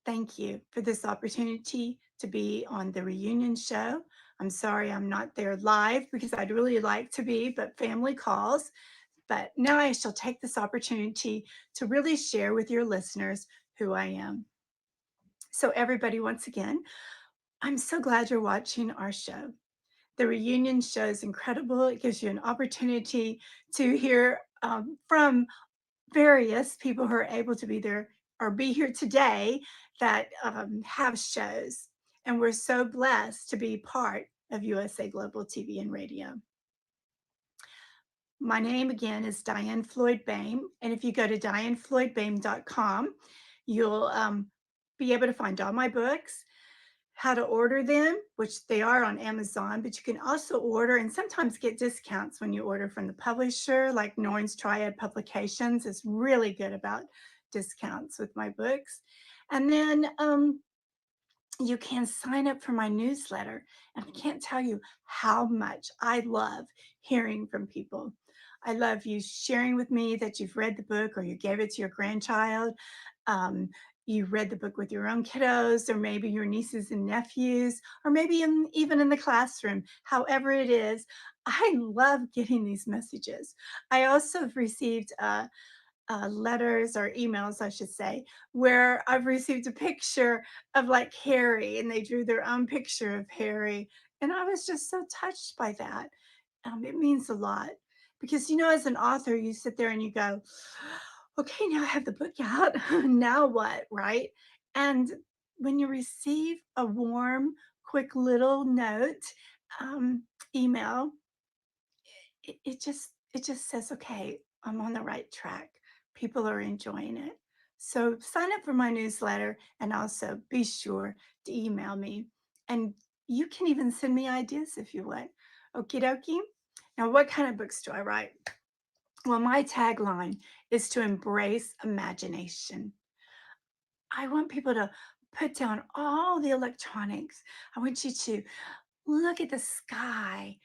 thank you for this opportunity to be on the reunion show. I'm sorry I'm not there live because I'd really like to be, but family calls. But now I shall take this opportunity to really share with your listeners who I am. So everybody, once again, I'm so glad you're watching our show. The reunion show is incredible. It gives you an opportunity to hear from various people who are able to be there or be here today that have shows. And we're so blessed to be part of USA Global TV and Radio. My name again is Diann Floyd BOEHM. And if you go to diannfloydboehm.com, you'll be able to find all my books. how to order them, which they are on Amazon, but you can also order and sometimes get discounts when you order from the publisher, like Norns Triad Publications is really good about discounts with my books. And then you can sign up for my newsletter. And I can't tell you how much I love hearing from people. I love you sharing with me that you've read the book or you gave it to your grandchild. You read the book with your own kiddos, or maybe your nieces and nephews, or maybe even in the classroom, however it is. I love getting these messages. I also have received letters or emails, I should say, where I've received a picture of like Harry and they drew their own picture of Harry. And I was just so touched by that. It means a lot because, you know, as an author, you sit there and you go, okay, now I have the book out. Now what, right? And when you receive a warm, quick little note, email, it just says, okay, I'm on the right track. People are enjoying it. So sign up for my newsletter and also be sure to email me. And you can even send me ideas if you would. Okie dokie. Now, what kind of books do I write? Well, my tagline is to embrace imagination. I want people to put down all the electronics. I want you to look at the sky,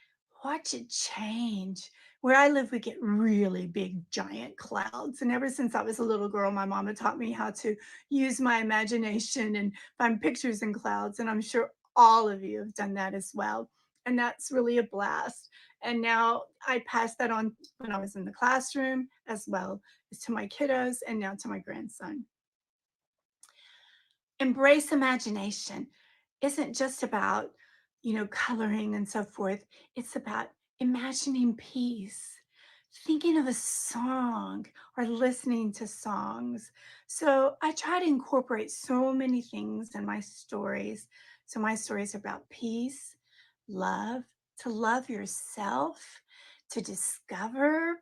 watch it change. Where I live, we get really big, giant clouds. And ever since I was a little girl, my mama taught me how to use my imagination and find pictures in clouds. And I'm sure all of you have done that as well. And that's really a blast. And now I pass that on when I was in the classroom as well as to my kiddos and now to my grandson. Embrace imagination isn't just about, you know, coloring and so forth. It's about imagining peace, thinking of a song or listening to songs. So I try to incorporate so many things in my stories. So my stories are about peace, love, to love yourself, to discover,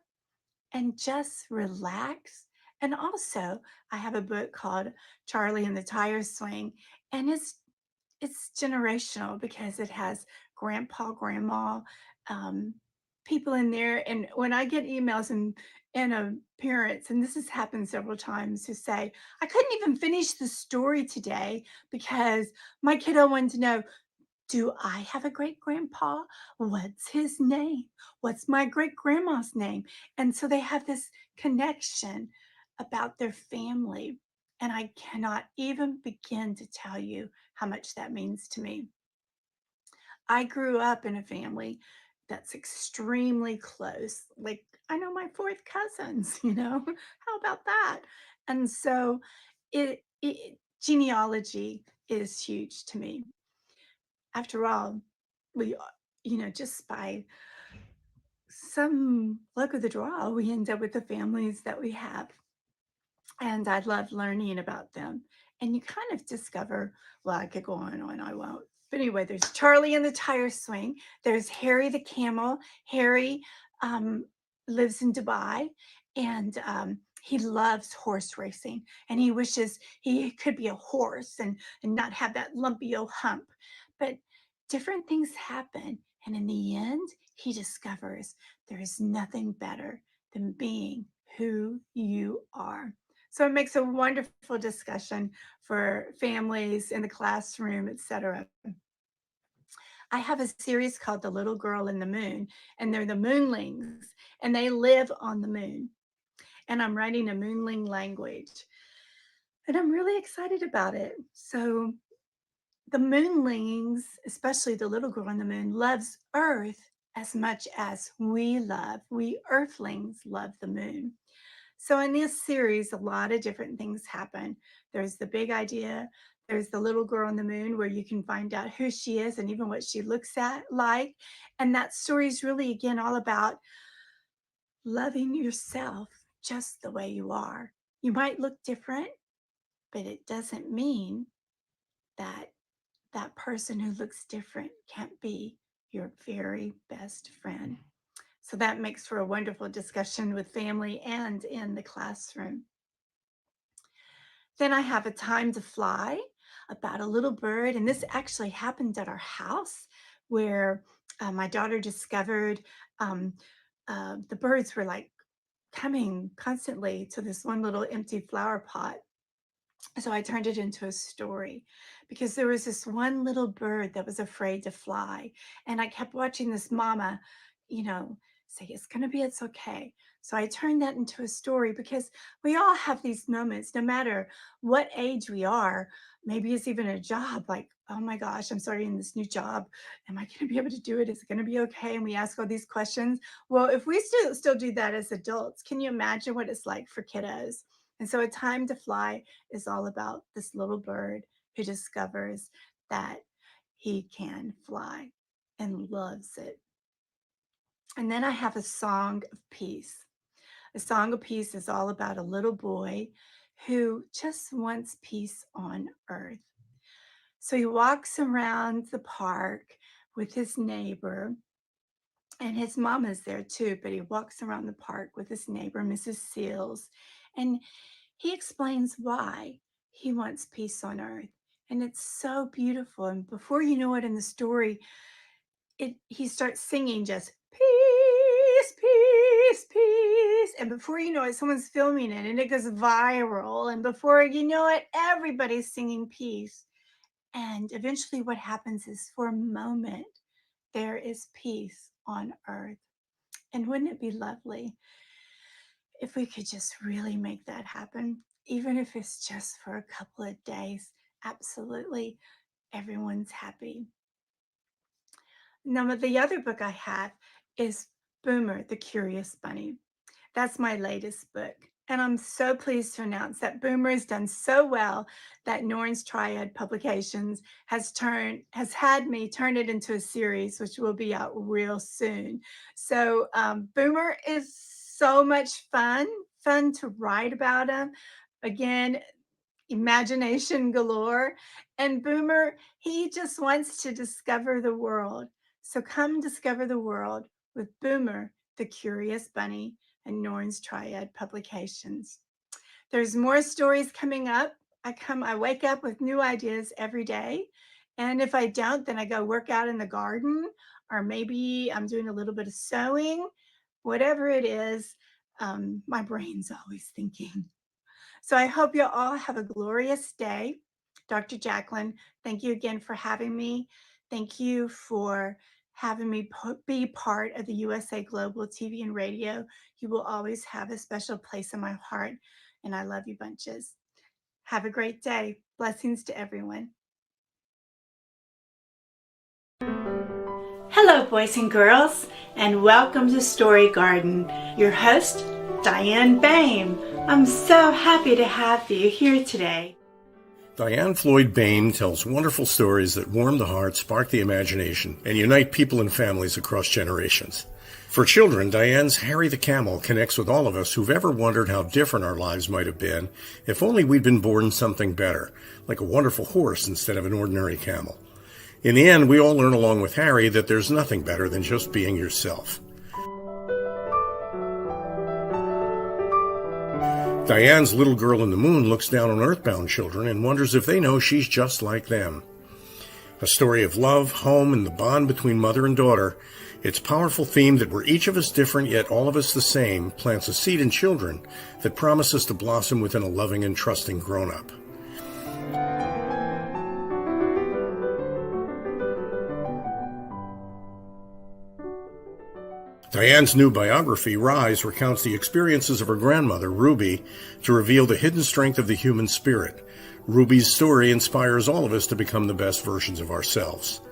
and just relax. And also, I have a book called Charlie and the Tire Swing, and it's generational because it has grandpa, grandma, people in there. And when I get emails and parents, and this has happened several times, who say, I couldn't even finish the story today because my kiddo wanted to know, do I have a great grandpa? What's his name? What's my great grandma's name? And so they have this connection about their family. And I cannot even begin to tell you how much that means to me. I grew up in a family that's extremely close. Like, I know my fourth cousins, you know, how about that? And so genealogy is huge to me. After all, we, you know, just by some luck of the draw, we end up with the families that we have. And I love learning about them. And you kind of discover, well, I could go on, I won't. But anyway, there's Charlie and the Tire Swing. There's Harry the Camel. Harry lives in Dubai, and he loves horse racing. And he wishes he could be a horse and not have that lumpy old hump. But different things happen. And in the end, he discovers there is nothing better than being who you are. So it makes a wonderful discussion for families in the classroom, etc. I have a series called The Little Girl in the Moon, and they're the moonlings, and they live on the moon. And I'm writing a moonling language, and I'm really excited about it. So the moonlings, especially the little girl in the moon, loves Earth as much as we Earthlings love the moon. So in this series, a lot of different things happen. There's the big idea. There's the little girl on the moon where you can find out who she is and even what she looks like. And that story is really, again, all about loving yourself just the way you are. You might look different, but it doesn't mean that that person who looks different can't be your very best friend. So that makes for a wonderful discussion with family and in the classroom. Then I have A Time to Fly. about a little bird. And this actually happened at our house where my daughter discovered the birds were like coming constantly to this one little empty flower pot. So I turned it into a story because there was this one little bird that was afraid to fly. And I kept watching this mama, say, it's okay. So I turned that into a story because we all have these moments, no matter what age we are. Maybe it's even a job like, oh my gosh, I'm starting this new job. Am I going to be able to do it? Is it going to be okay? And we ask all these questions. Well, if we still do that as adults, can you imagine what it's like for kiddos? And so A Time to Fly is all about this little bird who discovers that he can fly and loves it. And then I have A Song of Peace. A Song of Peace is all about a little boy who just wants peace on earth. So he walks around the park with his neighbor, and his mama's there too, but he walks around the park with his neighbor, Mrs. Seals, and he explains why he wants peace on earth. And it's so beautiful. And before you know it in the story, he starts singing just peace, peace, peace. And before you know it, someone's filming it and it goes viral. And before you know it, everybody's singing peace. And eventually what happens is, for a moment, there is peace on earth. And wouldn't it be lovely if we could just really make that happen, even if it's just for a couple of days? Absolutely, everyone's happy. Now, the other book I have is Boomer, the Curious Bunny. That's my latest book. And I'm so pleased to announce that Boomer has done so well that Norns Triad Publications has had me turn it into a series, which will be out real soon. So Boomer is so much fun to write about him. Again, imagination galore. And Boomer, he just wants to discover the world. So come discover the world with Boomer, the Curious Bunny, and Norns Triad Publications. There's more stories coming up. I wake up with new ideas every day. And if I don't, then I go work out in the garden, or maybe I'm doing a little bit of sewing. Whatever it is, my brain's always thinking. So I hope you all have a glorious day. Dr. Jacalyn, thank you again for having me. Thank you for having me be part of the USA Global TV and Radio. You will always have a special place in my heart, and I love you bunches. Have a great day. Blessings to everyone. Hello, boys and girls, and welcome to Story Garden. Your host, Diann BOEHM. I'm so happy to have you here today. Diann Floyd BOEHM tells wonderful stories that warm the heart, spark the imagination, and unite people and families across generations. For children, Diann's Harry the Camel connects with all of us who've ever wondered how different our lives might have been if only we'd been born something better, like a wonderful horse instead of an ordinary camel. In the end, we all learn along with Harry that there's nothing better than just being yourself. Diann's Little Girl in the Moon looks down on earthbound children and wonders if they know she's just like them. A story of love, home, and the bond between mother and daughter, its powerful theme that we're each of us different yet all of us the same plants a seed in children that promises to blossom within a loving and trusting grown-up. Diann's new biography, Rise, recounts the experiences of her grandmother, Ruby, to reveal the hidden strength of the human spirit. Ruby's story inspires all of us to become the best versions of ourselves.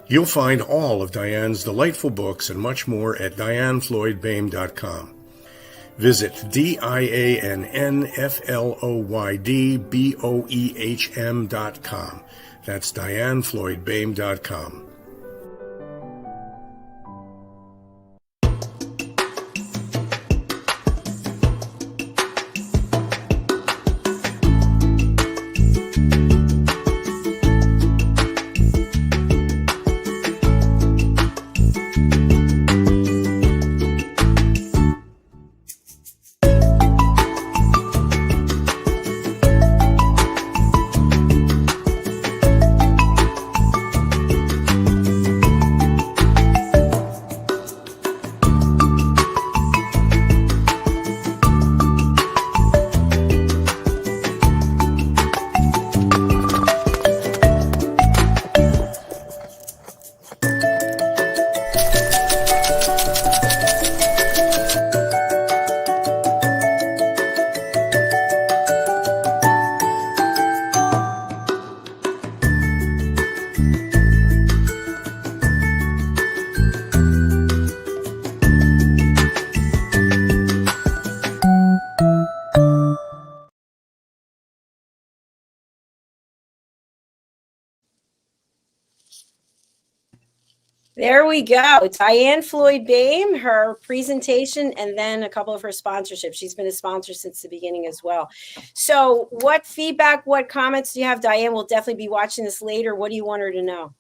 You'll find all of Diann's delightful books and much more at DiannFloydBOEHM.com. Visit DIANNFLOYDBOEHM.com. That's DiannFloydBOEHM.com. There we go. Diann Floyd BOEHM, her presentation, and then a couple of her sponsorships. She's been a sponsor since the beginning as well. So what feedback, what comments do you have? Diann will definitely be watching this later. What do you want her to know?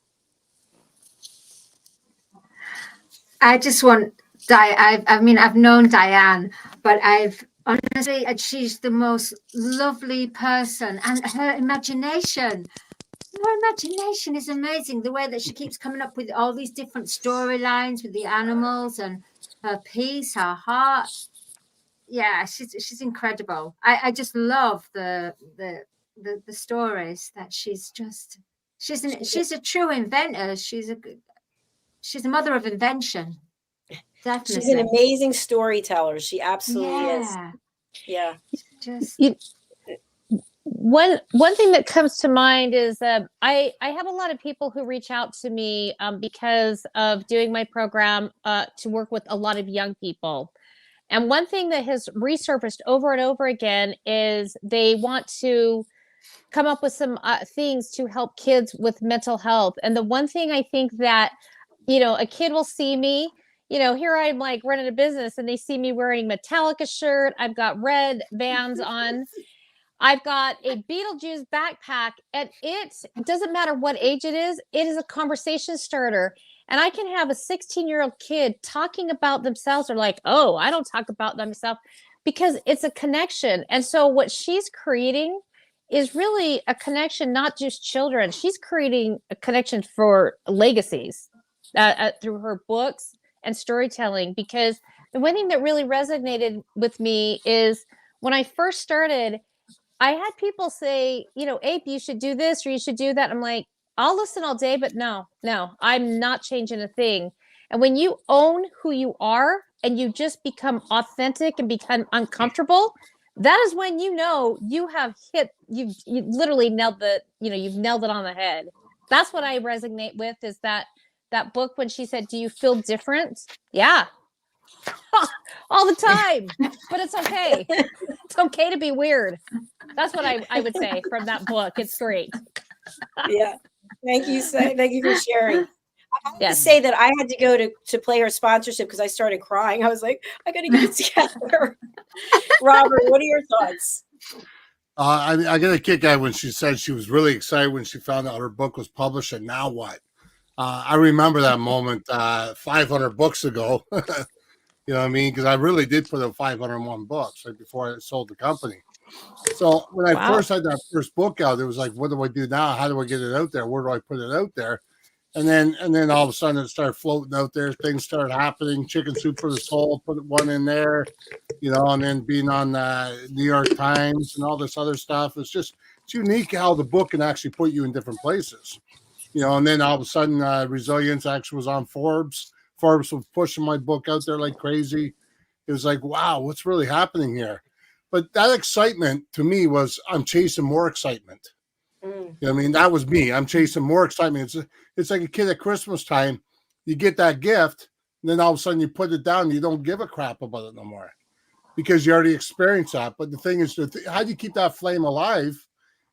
I just want I've known Diann, but I've honestly, she's the most lovely person, and her imagination is amazing. The way that she keeps coming up with all these different storylines with the animals and her peace, her heart. Yeah, she's incredible. I just love the stories that she's a true inventor. She's a mother of invention. Definitely. She's an amazing storyteller. She absolutely is. Yeah. One thing that comes to mind is I have a lot of people who reach out to me because of doing my program to work with a lot of young people. And one thing that has resurfaced over and over again is they want to come up with some things to help kids with mental health. And the one thing I think that, a kid will see me, here I'm like running a business and they see me wearing Metallica shirt. I've got red Vans on. I've got a Beetlejuice backpack, and it doesn't matter what age it is a conversation starter. And I can have a 16-year-old kid talking about themselves, or like, oh, I don't talk about myself, because it's a connection. And so what she's creating is really a connection, not just children. She's creating a connection for legacies through her books and storytelling. Because the one thing that really resonated with me is when I first started, I had people say, Ape, you should do this or you should do that. I'm like, I'll listen all day, but no, I'm not changing a thing. And when you own who you are and you just become authentic and become uncomfortable, that is when you have you literally nailed you've nailed it on the head. That's what I resonate with, is that book when she said, do you feel different? Yeah. All the time, but it's okay. It's okay to be weird. That's what I would say from that book. It's great. Yeah. Thank you for sharing. I have to say that I had to go to play her sponsorship because I started crying. I was like, I got to get it together. Robert, what are your thoughts? I got a kick out when she said she was really excited when she found out her book was published, and now what? I remember that moment 500 books ago. You know what I mean? Because I really did put out 501 books right before I sold the company. So when I first had that first book out, it was like, what do I do now? How do I get it out there? Where do I put it out there? And then all of a sudden it started floating out there. Things started happening. Chicken Soup for the Soul, put one in there, and then being on New York Times and all this other stuff. It's unique how the book can actually put you in different places. And then all of a sudden Resilience actually was on Forbes. Forbes was pushing my book out there like crazy. It was like, wow, what's really happening here? But that excitement to me was, I'm chasing more excitement. I mean, that was me. I'm chasing more excitement. It's like a kid at Christmas time. You get that gift, and then all of a sudden you put it down and you don't give a crap about it no more because you already experienced that. But the thing is, how do you keep that flame alive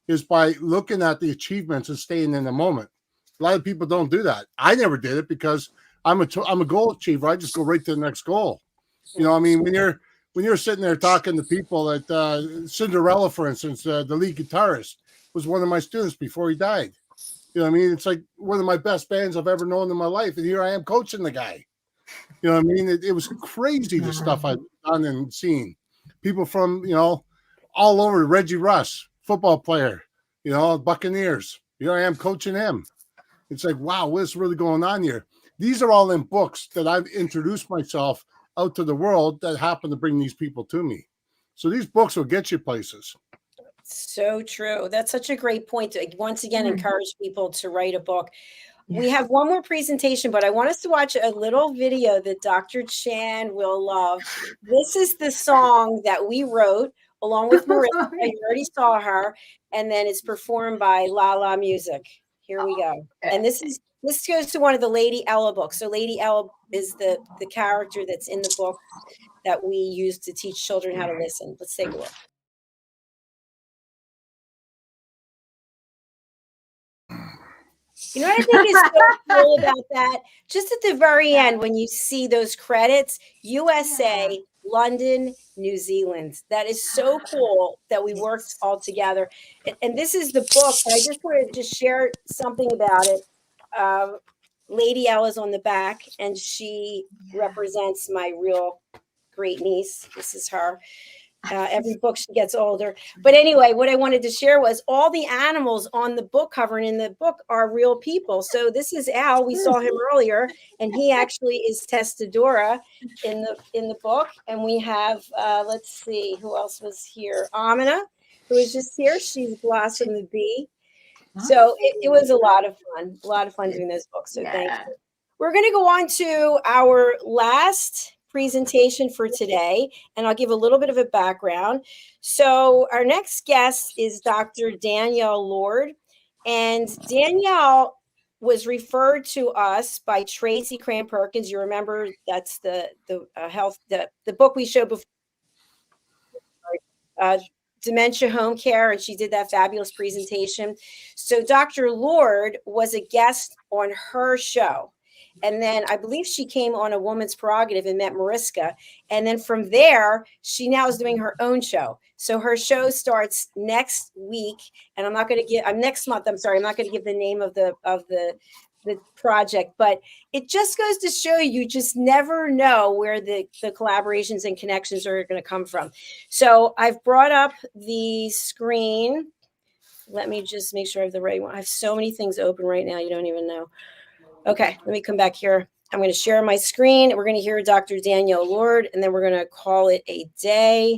is by looking at the achievements and staying in the moment. A lot of people don't do that. I never did it because I'm a goal achiever. I just go right to the next goal. I mean, when you're sitting there talking to people that Cinderella, for instance, the lead guitarist was one of my students before he died. You know what I mean? It's like one of my best bands I've ever known in my life. And here I am coaching the guy. You know what I mean? It was crazy, the stuff I've done and seen. People from, all over. Reggie Russ, football player, Buccaneers. Here I am coaching him. It's like, wow, what's really going on here? These are all in books that I've introduced myself out to the world that happen to bring these people to me. So these books will get you places. So true. That's such a great point to once again encourage people to write a book. Yeah. We have one more presentation, but I want us to watch a little video that Dr. Chan will love. This is the song that we wrote along with Mariska. You already saw her, and then it's performed by La La Music. Here we go. And this goes to one of the Lady Ella books. So Lady Ella is the character that's in the book that we use to teach children how to listen. Let's take a look. You know what I think is so cool about that? Just at the very end, when you see those credits, USA, London, New Zealand. That is so cool that we worked all together. And this is the book. And I just wanted to just share something about it. Lady Ella's on the back, and she represents my real great niece. This is her. Every book she gets older. But anyway, what I wanted to share was all the animals on the book cover and in the book are real people. So this is Al. We saw him earlier, and he actually is Testadora in the book. And we have let's see who else was here. AMINAH, who is just here. She's Blossom the bee. So it was a lot of fun doing those books. So thank you. We're going to go on to our last presentation for today, and I'll give a little bit of a background. So our next guest is Dr. Danielle Lord, and Danielle was referred to us by Tracy CRAM Perkins. You remember that's the book we showed before, Dementia Home Care, and she did that fabulous presentation. So Dr. Lord was a guest on her show. And then I believe she came on A Woman's Prerogative and met Mariska. And then from there, she now is doing her own show. So her show starts next week. And I'm not going to give, next month, I'm sorry, I'm not going to give the name of the project, but it just goes to show you just never know where the collaborations and connections are going to come from. So I've brought up the screen. Let me just make sure I have the right one. I have so many things open right now. You don't even know. Okay, let me come back here. I'm going to share my screen. We're going to hear Dr. Danielle Lord, and then we're going to call it a day.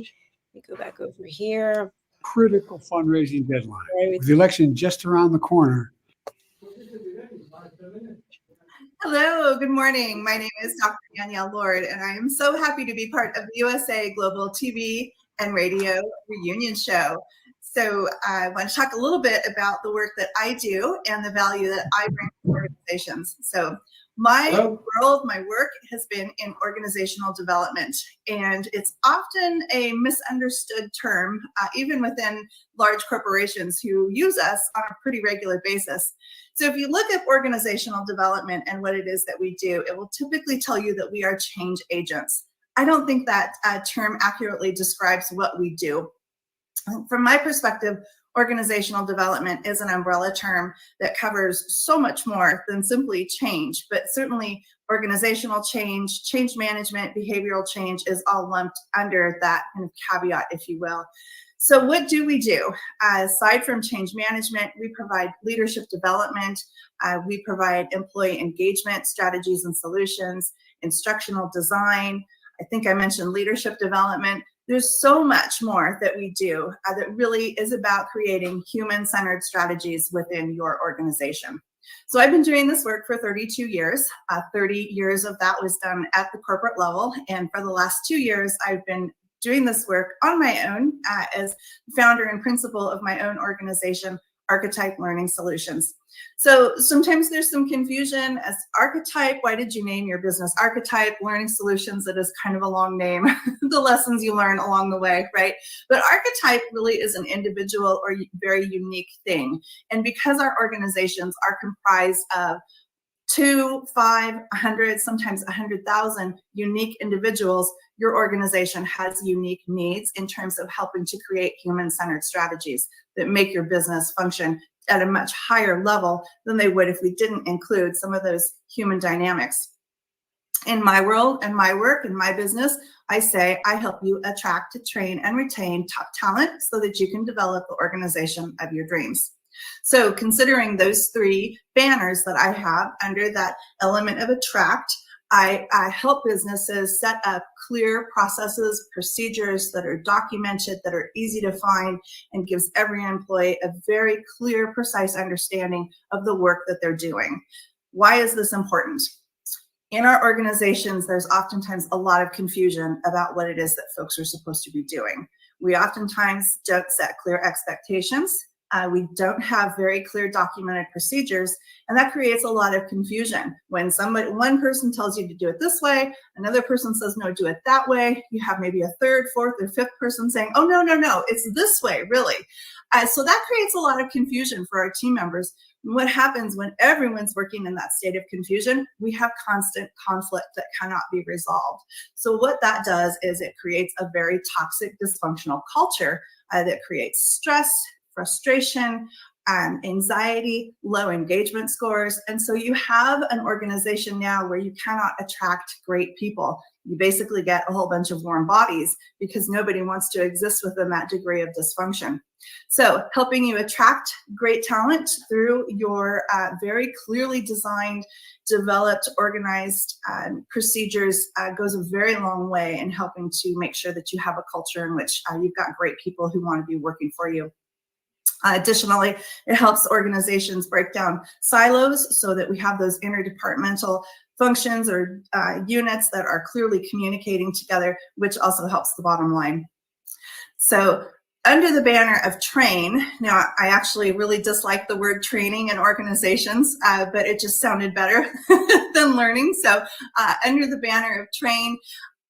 Let me go back over here. Critical fundraising deadline. With the election just around the corner. Hello, good morning. My name is Dr. Danielle Lord, and I am so happy to be part of the USA Global TV and Radio Reunion Show. So I want to talk a little bit about the work that I do and the value that I bring to organizations. So my work has been in organizational development, and it's often a misunderstood term, even within large corporations who use us on a pretty regular basis. So if you look at organizational development and what it is that we do, it will typically tell you that we are change agents. I don't think that term accurately describes what we do. From my perspective, organizational development is an umbrella term that covers so much more than simply change, but certainly organizational change, change management, behavioral change is all lumped under that kind of caveat, if you will. So what do we do? Aside from change management, we provide leadership development, we provide employee engagement strategies and solutions, instructional design. I think I mentioned leadership development. There's so much more that we do that really is about creating human-centered strategies within your organization. So I've been doing this work for 32 years. 30 years of that was done at the corporate level. And for the last 2 years, I've been doing this work on my own as founder and principal of my own organization, Archetype Learning Solutions. So sometimes there's some confusion as Archetype. Why did you name your business Archetype Learning Solutions? It is kind of a long name, the lessons you learn along the way, right? But Archetype really is an individual or very unique thing. And because our organizations are comprised of 2, 5, 100, sometimes 100,000 unique individuals, your organization has unique needs in terms of helping to create human-centered strategies that make your business function at a much higher level than they would if we didn't include some of those human dynamics. In my world and my work and my business, I say I help you attract, train, and retain top talent so that you can develop the organization of your dreams. So considering those 3 banners that I have under that element of attract, I help businesses set up clear processes, procedures that are documented, that are easy to find, and gives every employee a very clear, precise understanding of the work that they're doing. Why is this important? In our organizations, there's oftentimes a lot of confusion about what it is that folks are supposed to be doing. We oftentimes don't set clear expectations. We don't have very clear documented procedures, and that creates a lot of confusion. When one person tells you to do it this way, another person says, no, do it that way. You have maybe a third, fourth, or fifth person saying, oh, no, no, no, it's this way, really. So that creates a lot of confusion for our team members. What happens when everyone's working in that state of confusion? We have constant conflict that cannot be resolved. So what that does is it creates a very toxic, dysfunctional culture that creates stress, frustration, anxiety, low engagement scores. And so you have an organization now where you cannot attract great people. You basically get a whole bunch of warm bodies because nobody wants to exist within that degree of dysfunction. So helping you attract great talent through your very clearly designed, developed, organized procedures goes a very long way in helping to make sure that you have a culture in which you've got great people who want to be working for you. Additionally, it helps organizations break down silos so that we have those interdepartmental functions or units that are clearly communicating together, which also helps the bottom line. So under the banner of train, now I actually really dislike the word training in organizations, but it just sounded better than learning. So under the banner of train,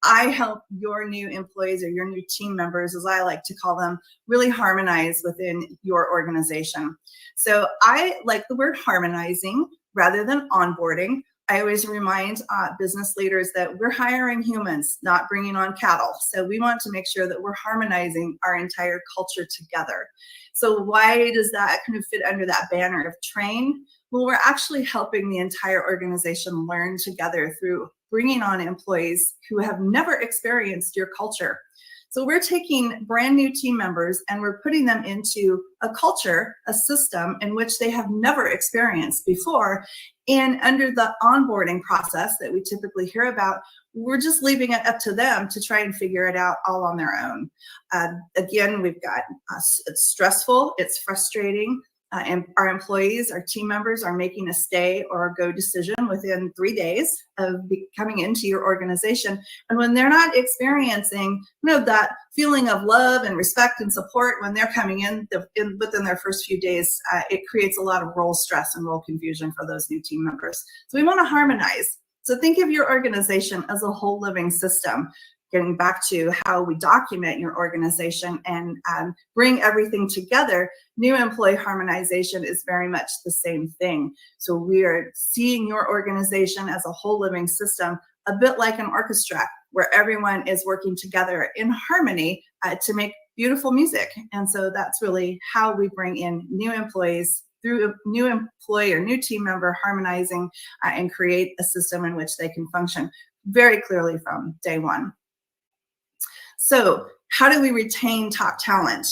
I help your new employees or your new team members, as I like to call them, really harmonize within your organization. So I like the word harmonizing rather than onboarding. I always remind business leaders that we're hiring humans, not bringing on cattle. So we want to make sure that we're harmonizing our entire culture together. So why does that kind of fit under that banner of train? Well, we're actually helping the entire organization learn together through bringing on employees who have never experienced your culture. So we're taking brand new team members and we're putting them into a culture, a system in which they have never experienced before. And under the onboarding process that we typically hear about, we're just leaving it up to them to try and figure it out all on their own. Again, we've got it's stressful, it's frustrating. And our employees, our team members are making a stay or a go decision within 3 days of coming into your organization. And when they're not experiencing, that feeling of love and respect and support when they're coming in within their first few days, it creates a lot of role stress and role confusion for those new team members. So we want to harmonize. So think of your organization as a whole living system. Getting back to how we document your organization and bring everything together, new employee harmonization is very much the same thing. So we are seeing your organization as a whole living system, a bit like an orchestra, where everyone is working together in harmony to make beautiful music. And so that's really how we bring in new employees through a new employee or new team member harmonizing and create a system in which they can function very clearly from day one. So how do we retain top talent?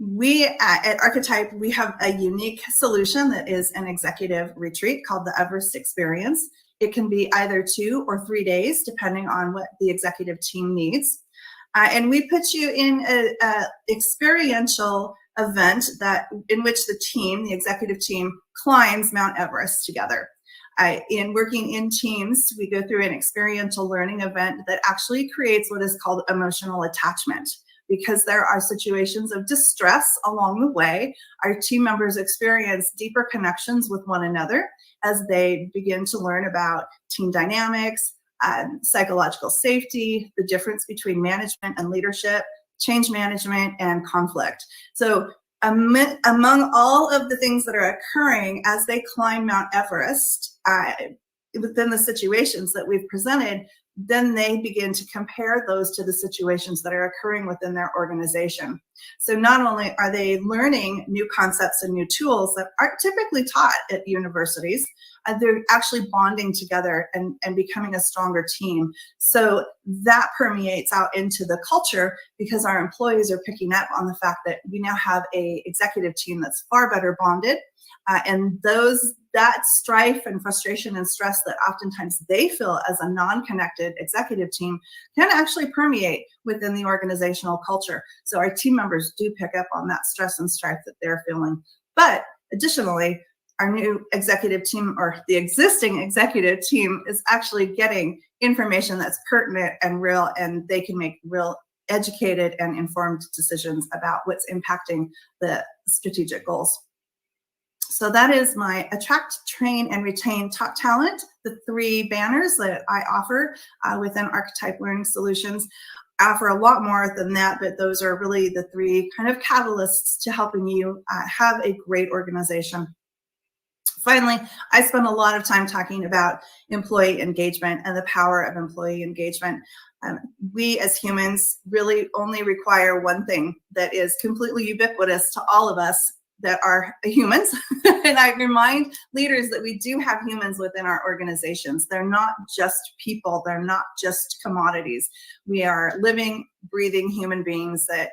We at Archetype, we have a unique solution that is an executive retreat called the Everest Experience. It can be either 2 or 3 days, depending on what the executive team needs. And we put you in an experiential event in which the executive team, climbs Mount Everest together. In working in teams, we go through an experiential learning event that actually creates what is called emotional attachment. Because there are situations of distress along the way, our team members experience deeper connections with one another as they begin to learn about team dynamics, psychological safety, the difference between management and leadership, change management, and conflict. So among all of the things that are occurring as they climb Mount Everest, within the situations that we've presented, then they begin to compare those to the situations that are occurring within their organization. So not only are they learning new concepts and new tools that aren't typically taught at universities, they're actually bonding together and becoming a stronger team. So that permeates out into the culture because our employees are picking up on the fact that we now have an executive team that's far better bonded. And that strife and frustration and stress that oftentimes they feel as a non-connected executive team can actually permeate within the organizational culture. So our team members do pick up on that stress and strife that they're feeling. But additionally, our new executive team, or the existing executive team, is actually getting information that's pertinent and real, and they can make real educated and informed decisions about what's impacting the strategic goals. So that is my Attract, Train, and Retain Top Talent, the 3 banners that I offer within Archetype Learning Solutions. I offer a lot more than that, but those are really the 3 kind of catalysts to helping you have a great organization. Finally, I spend a lot of time talking about employee engagement and the power of employee engagement. We as humans really only require one thing that is completely ubiquitous to all of us that are humans. And I remind leaders that we do have humans within our organizations. They're not just people. They're not just commodities. We are living, breathing human beings that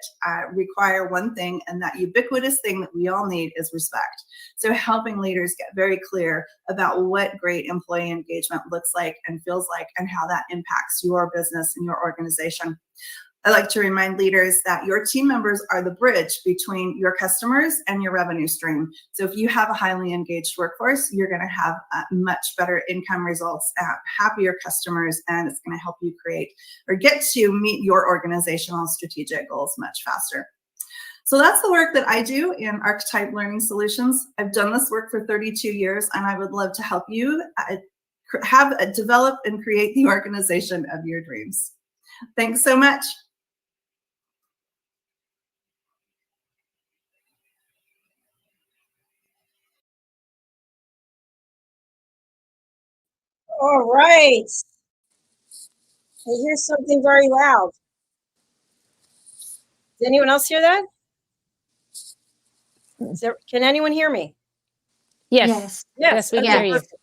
require one thing, and that ubiquitous thing that we all need is respect. So helping leaders get very clear about what great employee engagement looks like and feels like, and how that impacts your business and your organization. I like to remind leaders that your team members are the bridge between your customers and your revenue stream. So if you have a highly engaged workforce, you're going to have much better income results, happier customers, and it's going to help you create or get to meet your organizational strategic goals much faster. So that's the work that I do in Archetype Learning Solutions. I've done this work for 32 years, and I would love to help you develop and create the organization of your dreams. Thanks so much. All right. I hear something very loud. Does anyone else hear that? Can anyone hear me? Yes. Yes, we can hear you. Perfect.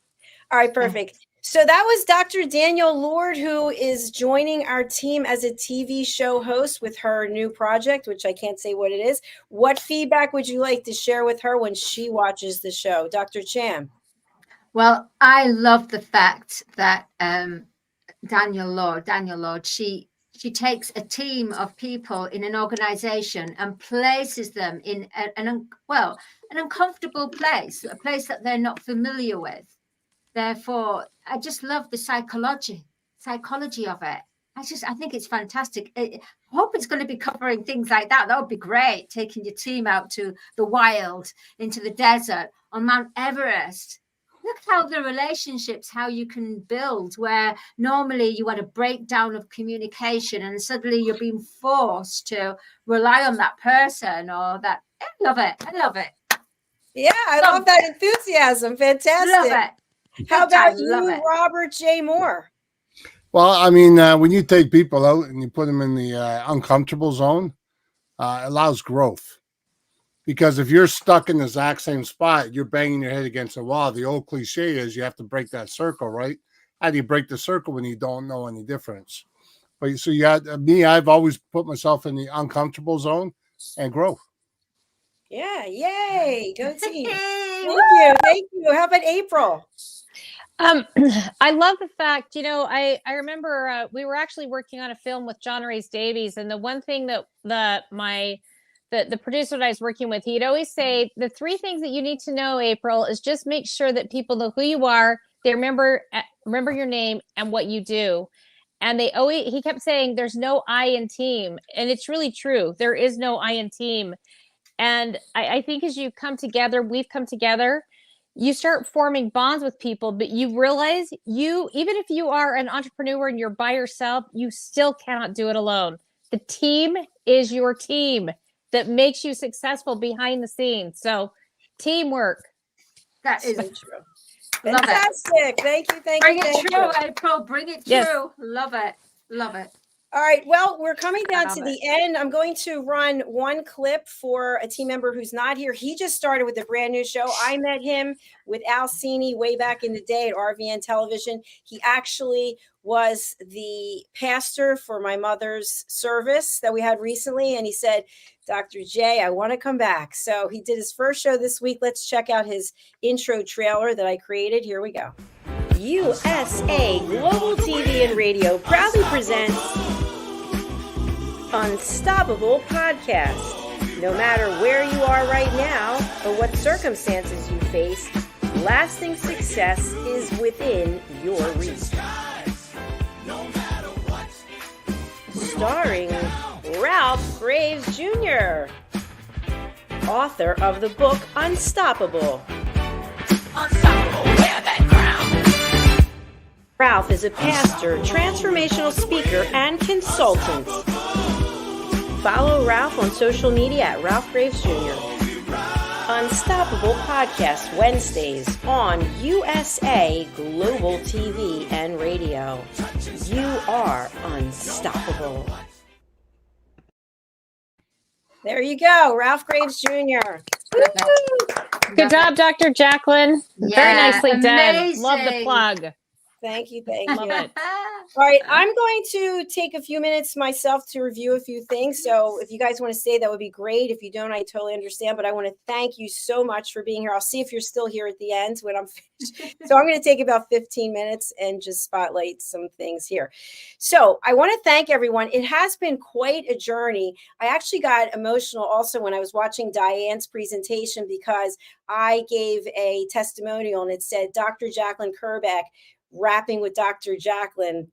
All right, perfect. So that was Dr. Danielle Lord, who is joining our team as a TV show host with her new project, which I can't say what it is. What feedback would you like to share with her when she watches the show? Dr. Cham. Well, I love the fact that Danielle Lord, she takes a team of people in an organization and places them in an uncomfortable place, a place that they're not familiar with. Therefore, I just love the psychology of it. I think it's fantastic. I hope it's going to be covering things like that. That would be great, taking your team out to the wild, into the desert, on Mount Everest. Look how the relationships, how you can build, where normally you had a breakdown of communication and suddenly you're being forced to rely on that person or that. I love it. I love it. Yeah, I love that enthusiasm. Fantastic. Love it. How about you, Robert J. Moore? Well, I mean, when you take people out and you put them in the uncomfortable zone, it allows growth. Because if you're stuck in the exact same spot, you're banging your head against a wall. The old cliche is you have to break that circle, right? How do you break the circle when you don't know any difference? But so you had me, I've always put myself in the uncomfortable zone and grow. Yeah, yay. Go team. Thank you. How about April? I love the fact, I remember we were actually working on a film with John Rhys Davies, and the one thing that the producer that I was working with, he'd always say, the 3 things that you need to know, April, is just make sure that people know who you are, they remember your name and what you do. And he kept saying, there's no I in team. And it's really true. There is no I in team. And I think as you come together, we've come together, you start forming bonds with people, but you realize even if you are an entrepreneur and you're by yourself, you still cannot do it alone. The team is your team that makes you successful behind the scenes. So teamwork. That is so true. Fantastic. Thank you. Bring it true, April. Bring it true. Yes. Love it. Love it. All right. Well, we're coming down to the end. I'm going to run one clip for a team member who's not here. He just started with a brand new show. I met him with Al Cini way back in the day at RVN Television. He actually was the pastor for my mother's service that we had recently. And he said, Dr. J, I want to come back. So he did his first show this week. Let's check out his intro trailer that I created. Here we go. USA Global TV and Radio proudly presents Unstoppable Podcast. No matter where you are right now or what circumstances you face, lasting success is within your reach. starring Ralph Graves Jr., author of the book Unstoppable. Ralph is a pastor, transformational speaker, and consultant. Follow Ralph on social media at Ralph Graves Jr. Unstoppable podcast Wednesdays on USA Global TV and Radio. You are unstoppable. There you go, Ralph Graves Jr. Good job, Dr. Jacalyn. Very Yeah, nicely done. amazing. Love the plug. Thank you. Love it. All right, I'm going to take a few minutes myself to review a few things. So if you guys want to stay, that would be great. If you don't, I totally understand. But I want to thank you so much for being here. I'll see if you're still here at the end when I'm finished. So I'm going to take about 15 minutes and just spotlight some things here. So I want to thank everyone. It has been quite a journey. I actually got emotional also when I was watching Dianne's presentation because I gave a testimonial and it said, Dr. Jacalyn Kerbeck, rapping with Dr. Jacalyn,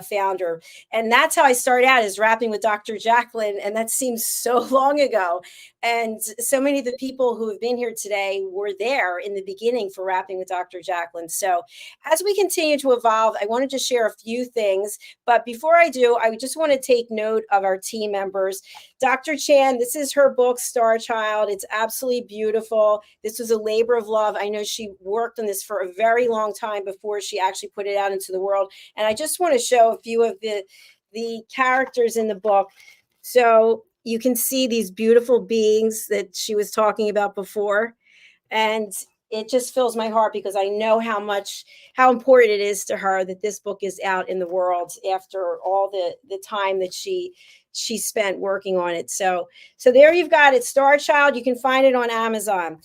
founder. And that's how I started out, is rapping with Dr. Jacalyn. And that seems so long ago. And so many of the people who have been here today were there in the beginning for rapping with Dr. Jacalyn. So as we continue to evolve, I wanted to share a few things. But before I do, I just want to take note of our team members. Dr. Chan, this is her book, Star Child. It's absolutely beautiful. This was a labor of love. I know she worked on this for a very long time before she actually put it out into the world. And I just want to show a few of the characters in the book. So you can see these beautiful beings that she was talking about before. And it just fills my heart because I know how important it is to her that this book is out in the world after all the time that she spent working on it. So there you've got it, Star Child. You can find it on Amazon.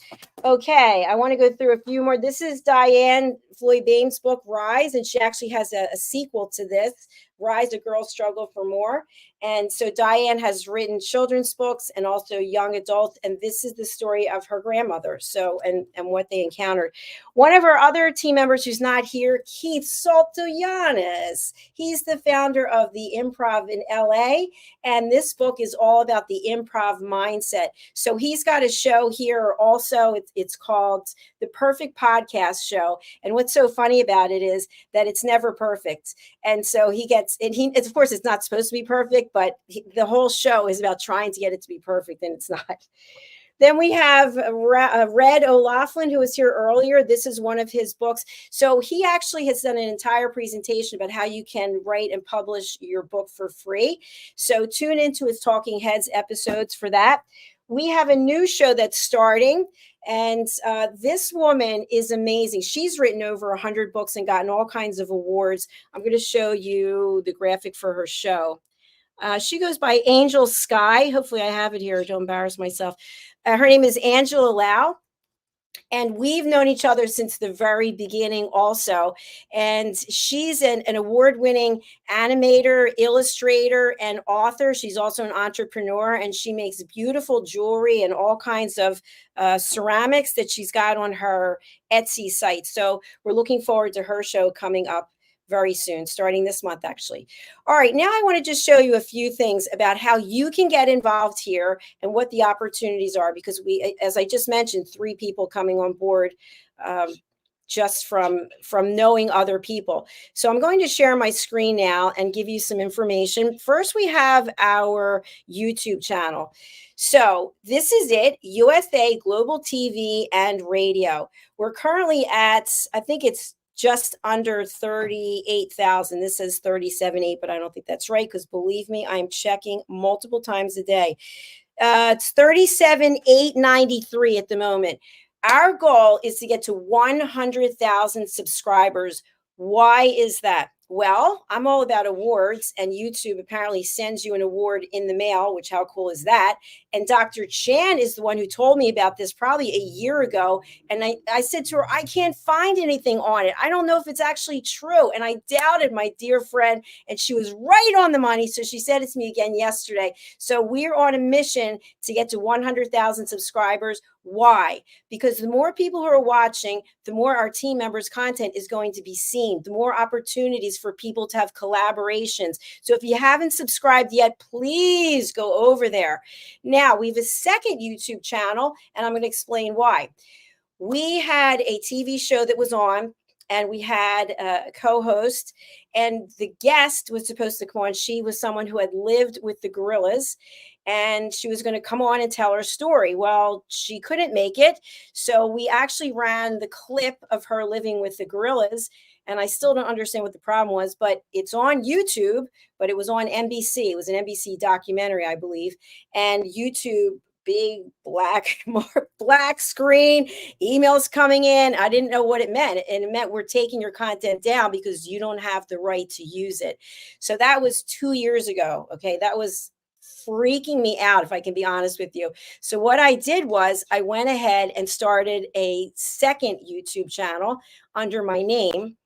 Okay, I want to go through a few more. This is Diann Floyd Bain's book, Rise, and she actually has a sequel to this, Rise, A Girl's Struggle for More. And so Diann has written children's books and also young adult, and this is the story of her grandmother, and what they encountered. One of our other team members who's not here, Keith Saltoyanis. He's the founder of the Improv in LA, and this book is all about the improv mindset. So he's got a show here also. It's called The Perfect Podcast Show. And what's so funny about it is that it's never perfect. And so of course, it's not supposed to be perfect, but the whole show is about trying to get it to be perfect, and it's not. Then we have Red O'Laughlin, who was here earlier. This is one of his books. So he actually has done an entire presentation about how you can write and publish your book for free. So tune into his Talking Heads episodes for that. We have a new show that's starting, and this woman is amazing. She's written over 100 books and gotten all kinds of awards. I'm going to show you the graphic for her show. She goes by Angel Sky. Hopefully I have it here. Don't embarrass myself. Her name is Angela Lau. And we've known each other since the very beginning also. And she's an award-winning animator, illustrator, and author. She's also an entrepreneur, and she makes beautiful jewelry and all kinds of ceramics that she's got on her Etsy site. So we're looking forward to her show coming up very soon, starting this month, actually. All right, now I want to just show you a few things about how you can get involved here and what the opportunities are, because we, as I just mentioned, 3 people coming on board just from knowing other people. So I'm going to share my screen now and give you some information. First, we have our YouTube channel. So this is it, USA Global TV and Radio. We're currently at, I think it's just under 38,000. This says 37.8, but I don't think that's right, because believe me, I'm checking multiple times a day. It's 37,893 at the moment. Our goal is to get to 100,000 subscribers. Why is that? Well, I'm all about awards, and YouTube apparently sends you an award in the mail, which how cool is that? And Dr. Chan is the one who told me about this probably a year ago. And I said to her, I can't find anything on it. I don't know if it's actually true. And I doubted my dear friend, and she was right on the money. So she said it to me again yesterday. So we're on a mission to get to 100,000 subscribers. Why? Because the more people who are watching, the more our team members' content is going to be seen, the more opportunities for people to have collaborations. So if you haven't subscribed yet, please go over there. Now, we have a second YouTube channel, and I'm going to explain why. We had a TV show that was on, and we had a co-host, and the guest was supposed to come on. She was someone who had lived with the gorillas, and she was going to come on and tell her story. Well, she couldn't make it, so we actually ran the clip of her living with the gorillas, and I still don't understand what the problem was, but it's on YouTube, but it was on NBC. It was an NBC documentary, I believe, and YouTube, big black screen, emails coming in. I didn't know what it meant. And it meant we're taking your content down because you don't have the right to use it. So that was 2 years ago. Okay. That was freaking me out, if I can be honest with you. So what I did was I went ahead and started a second YouTube channel under my name,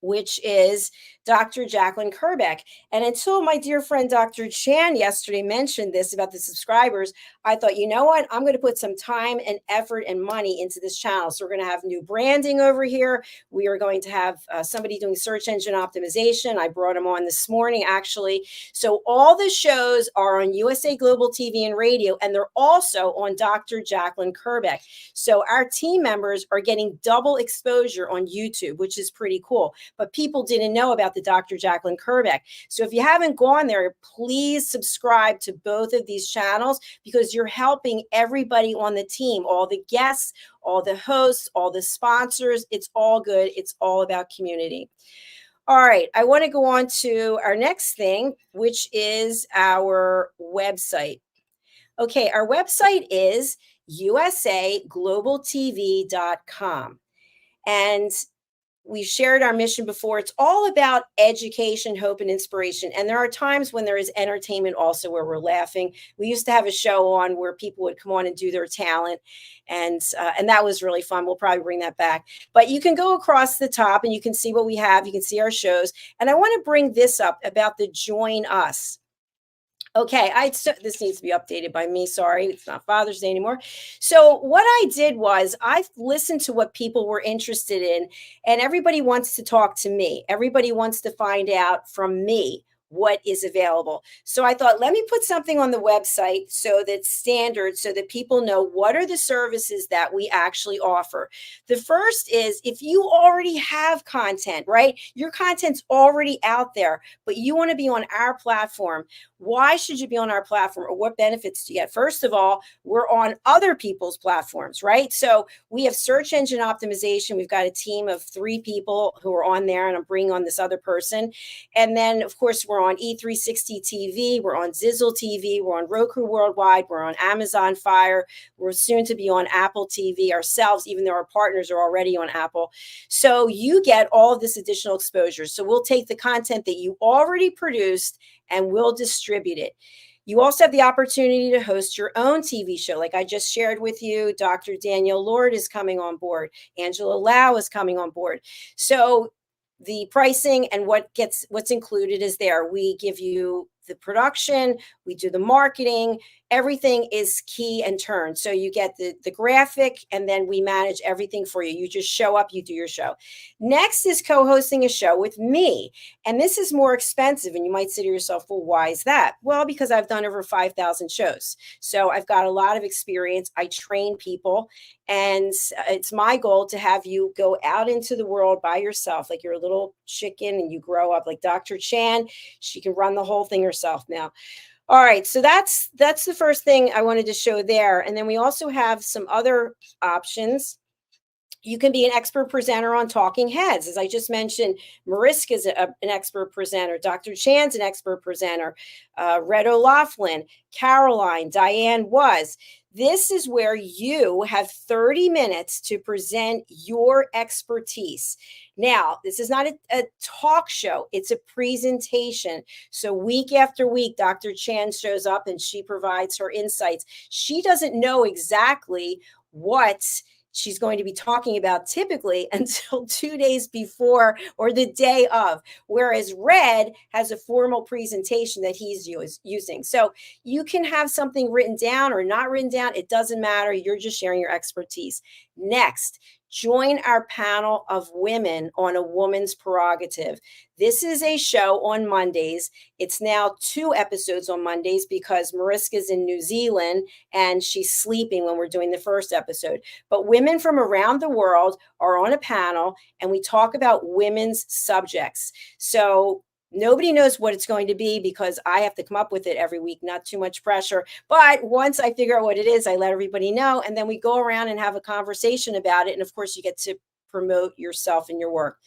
which is Dr. Jacalyn Kerbeck. And until my dear friend Dr. Chan yesterday mentioned this about the subscribers, I thought, you know what? I'm going to put some time and effort and money into this channel. So we're going to have new branding over here. We are going to have somebody doing search engine optimization. I brought him on this morning, actually. So all the shows are on USA Global TV and Radio, and they're also on Dr. Jacalyn Kerbeck. So our team members are getting double exposure on YouTube, which is pretty cool. But people didn't know about the Dr. Jacalyn Kerbeck. So if you haven't gone there, please subscribe to both of these channels, because you're helping everybody on the team, all the guests, all the hosts, all the sponsors. It's all good. It's all about community. All right, I want to go on to our next thing, which is our website. Okay, our website is usaglobaltv.com. And we've shared our mission before. It's all about education, hope, and inspiration. And there are times when there is entertainment also, where we're laughing. We used to have a show on where people would come on and do their talent. And that was really fun. We'll probably bring that back. But you can go across the top and you can see what we have. You can see our shows. And I want to bring this up about the Join Us. Okay, this needs to be updated by me. Sorry, it's not Father's Day anymore. So what I did was I listened to what people were interested in, and everybody wants to talk to me. Everybody wants to find out from me what is available. So I thought, let me put something on the website so that's standard, so that people know what are the services that we actually offer. The first is, if you already have content, right? Your content's already out there, but you want to be on our platform. Why should you be on our platform, or what benefits do you get? First of all, we're on other people's platforms, right? So we have search engine optimization. We've got a team of 3 people who are on there, and I'm bringing on this other person. And then, of course, we're on E360 TV. We're on Zizzle TV. We're on Roku Worldwide. We're on Amazon Fire. We're soon to be on Apple TV ourselves, even though our partners are already on Apple. So you get all of this additional exposure. So we'll take the content that you already produced and we'll distribute it. You also have the opportunity to host your own TV show. Like I just shared with you, Dr. Danielle Lord is coming on board. Angela Lau is coming on board. So the pricing and what's included is there. We give you the production, we do the marketing, everything is key and turn. So you get the graphic, and then we manage everything for you. You just show up, you do your show. Next is co-hosting a show with me. And this is more expensive. And you might say to yourself, well, why is that? Well, because I've done over 5,000 shows. So I've got a lot of experience. I train people. And it's my goal to have you go out into the world by yourself, like you're a little chicken and you grow up like Dr. Chan. She can run the whole thing herself now. All right, so that's the first thing I wanted to show there. And then we also have some other options. You can be an expert presenter on Talking Heads. As I just mentioned, Mariska is an expert presenter. Dr. Chan's an expert presenter. Red O'Laughlin, Caroline, Diann was. This is where you have 30 minutes to present your expertise. Now, this is not a talk show. It's a presentation. So week after week, Dr. Chan shows up and she provides her insights. She doesn't know exactly what she's going to be talking about typically until 2 days before or the day of, whereas Red has a formal presentation that he's using. So you can have something written down or not written down. It doesn't matter. You're just sharing your expertise. Next, join our panel of women on a woman's prerogative. This is a show on Mondays. It's now 2 episodes on Mondays because Mariska's in New Zealand and she's sleeping when we're doing the first episode. But women from around the world are on a panel and we talk about women's subjects. So nobody knows what it's going to be because I have to come up with it every week, not too much pressure. But once I figure out what it is, I let everybody know. And then we go around and have a conversation about it. And of course, you get to promote yourself and your work.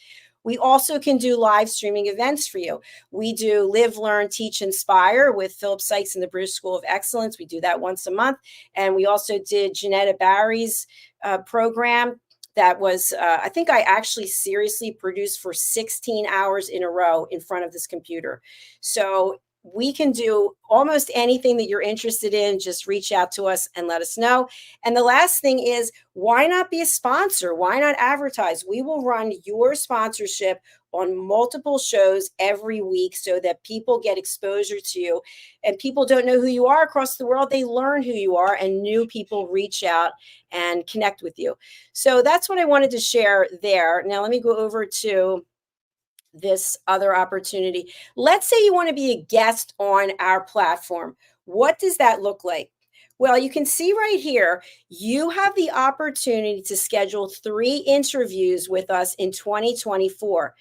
We also can do live streaming events for you. We do Live, Learn, Teach, Inspire with Philip Sykes and the British School of Excellence. We do that once a month. And we also did Janetta Barry's program. That was, I think I actually seriously produced for 16 hours in a row in front of this computer. So we can do almost anything that you're interested in. Just reach out to us and let us know. And the last thing is, why not be a sponsor? Why not advertise? We will run your sponsorship on multiple shows every week so that people get exposure to you, and people don't know who you are across the world. They learn who you are and new people reach out and connect with you. So that's what I wanted to share there. Now let me go over to this other opportunity. Let's say you want to be a guest on our platform. What does that look like? Well, you can see right here, you have the opportunity to schedule 3 interviews with us in 2024.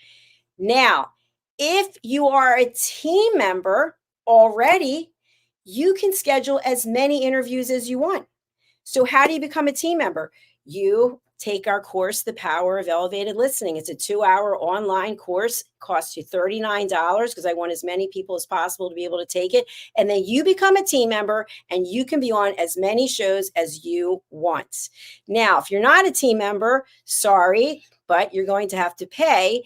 Now, if you are a team member already, you can schedule as many interviews as you want. So how do you become a team member? You take our course, The Power of Elevated Listening. It's a 2-hour online course. It costs you $39 because I want as many people as possible to be able to take it. And then you become a team member and you can be on as many shows as you want. Now, if you're not a team member, sorry, but you're going to have to pay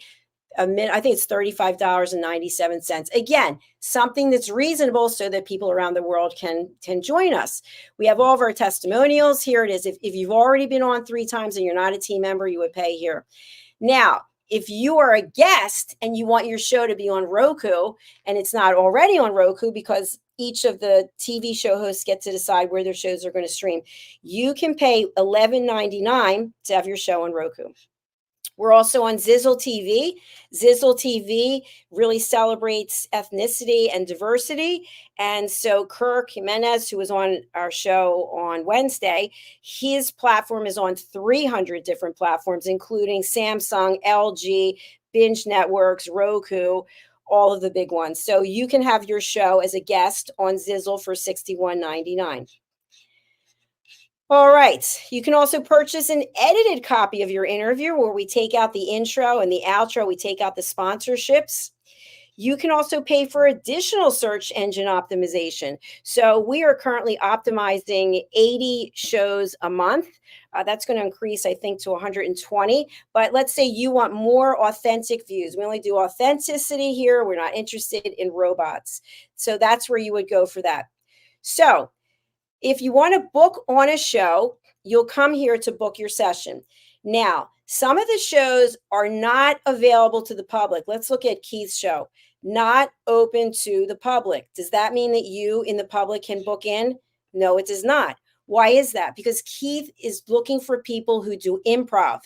I think it's $35.97. Again, something that's reasonable so that people around the world can join us. We have all of our testimonials. Here it is. If you've already been on 3 times and you're not a team member, you would pay here. Now, if you are a guest and you want your show to be on Roku and it's not already on Roku because each of the TV show hosts get to decide where their shows are going to stream, you can pay $11.99 to have your show on Roku. We're also on Zizzle TV. Zizzle TV really celebrates ethnicity and diversity. And so Kirk Jimenez, who was on our show on Wednesday, his platform is on 300 different platforms, including Samsung, LG, Binge Networks, Roku, all of the big ones. So you can have your show as a guest on Zizzle for $61.99. All right. You can also purchase an edited copy of your interview where we take out the intro and the outro. We take out the sponsorships. You can also pay for additional search engine optimization. So we are currently optimizing 80 shows a month. That's going to increase, I think, to 120. But let's say you want more authentic views. We only do authenticity here. We're not interested in robots. So that's where you would go for that. So if you want to book on a show, you'll come here to book your session. Now, some of the shows are not available to the public. Let's look at Keith's show. Not open to the public. Does that mean that you in the public can book in? No, it does not. Why is that? Because Keith is looking for people who do improv,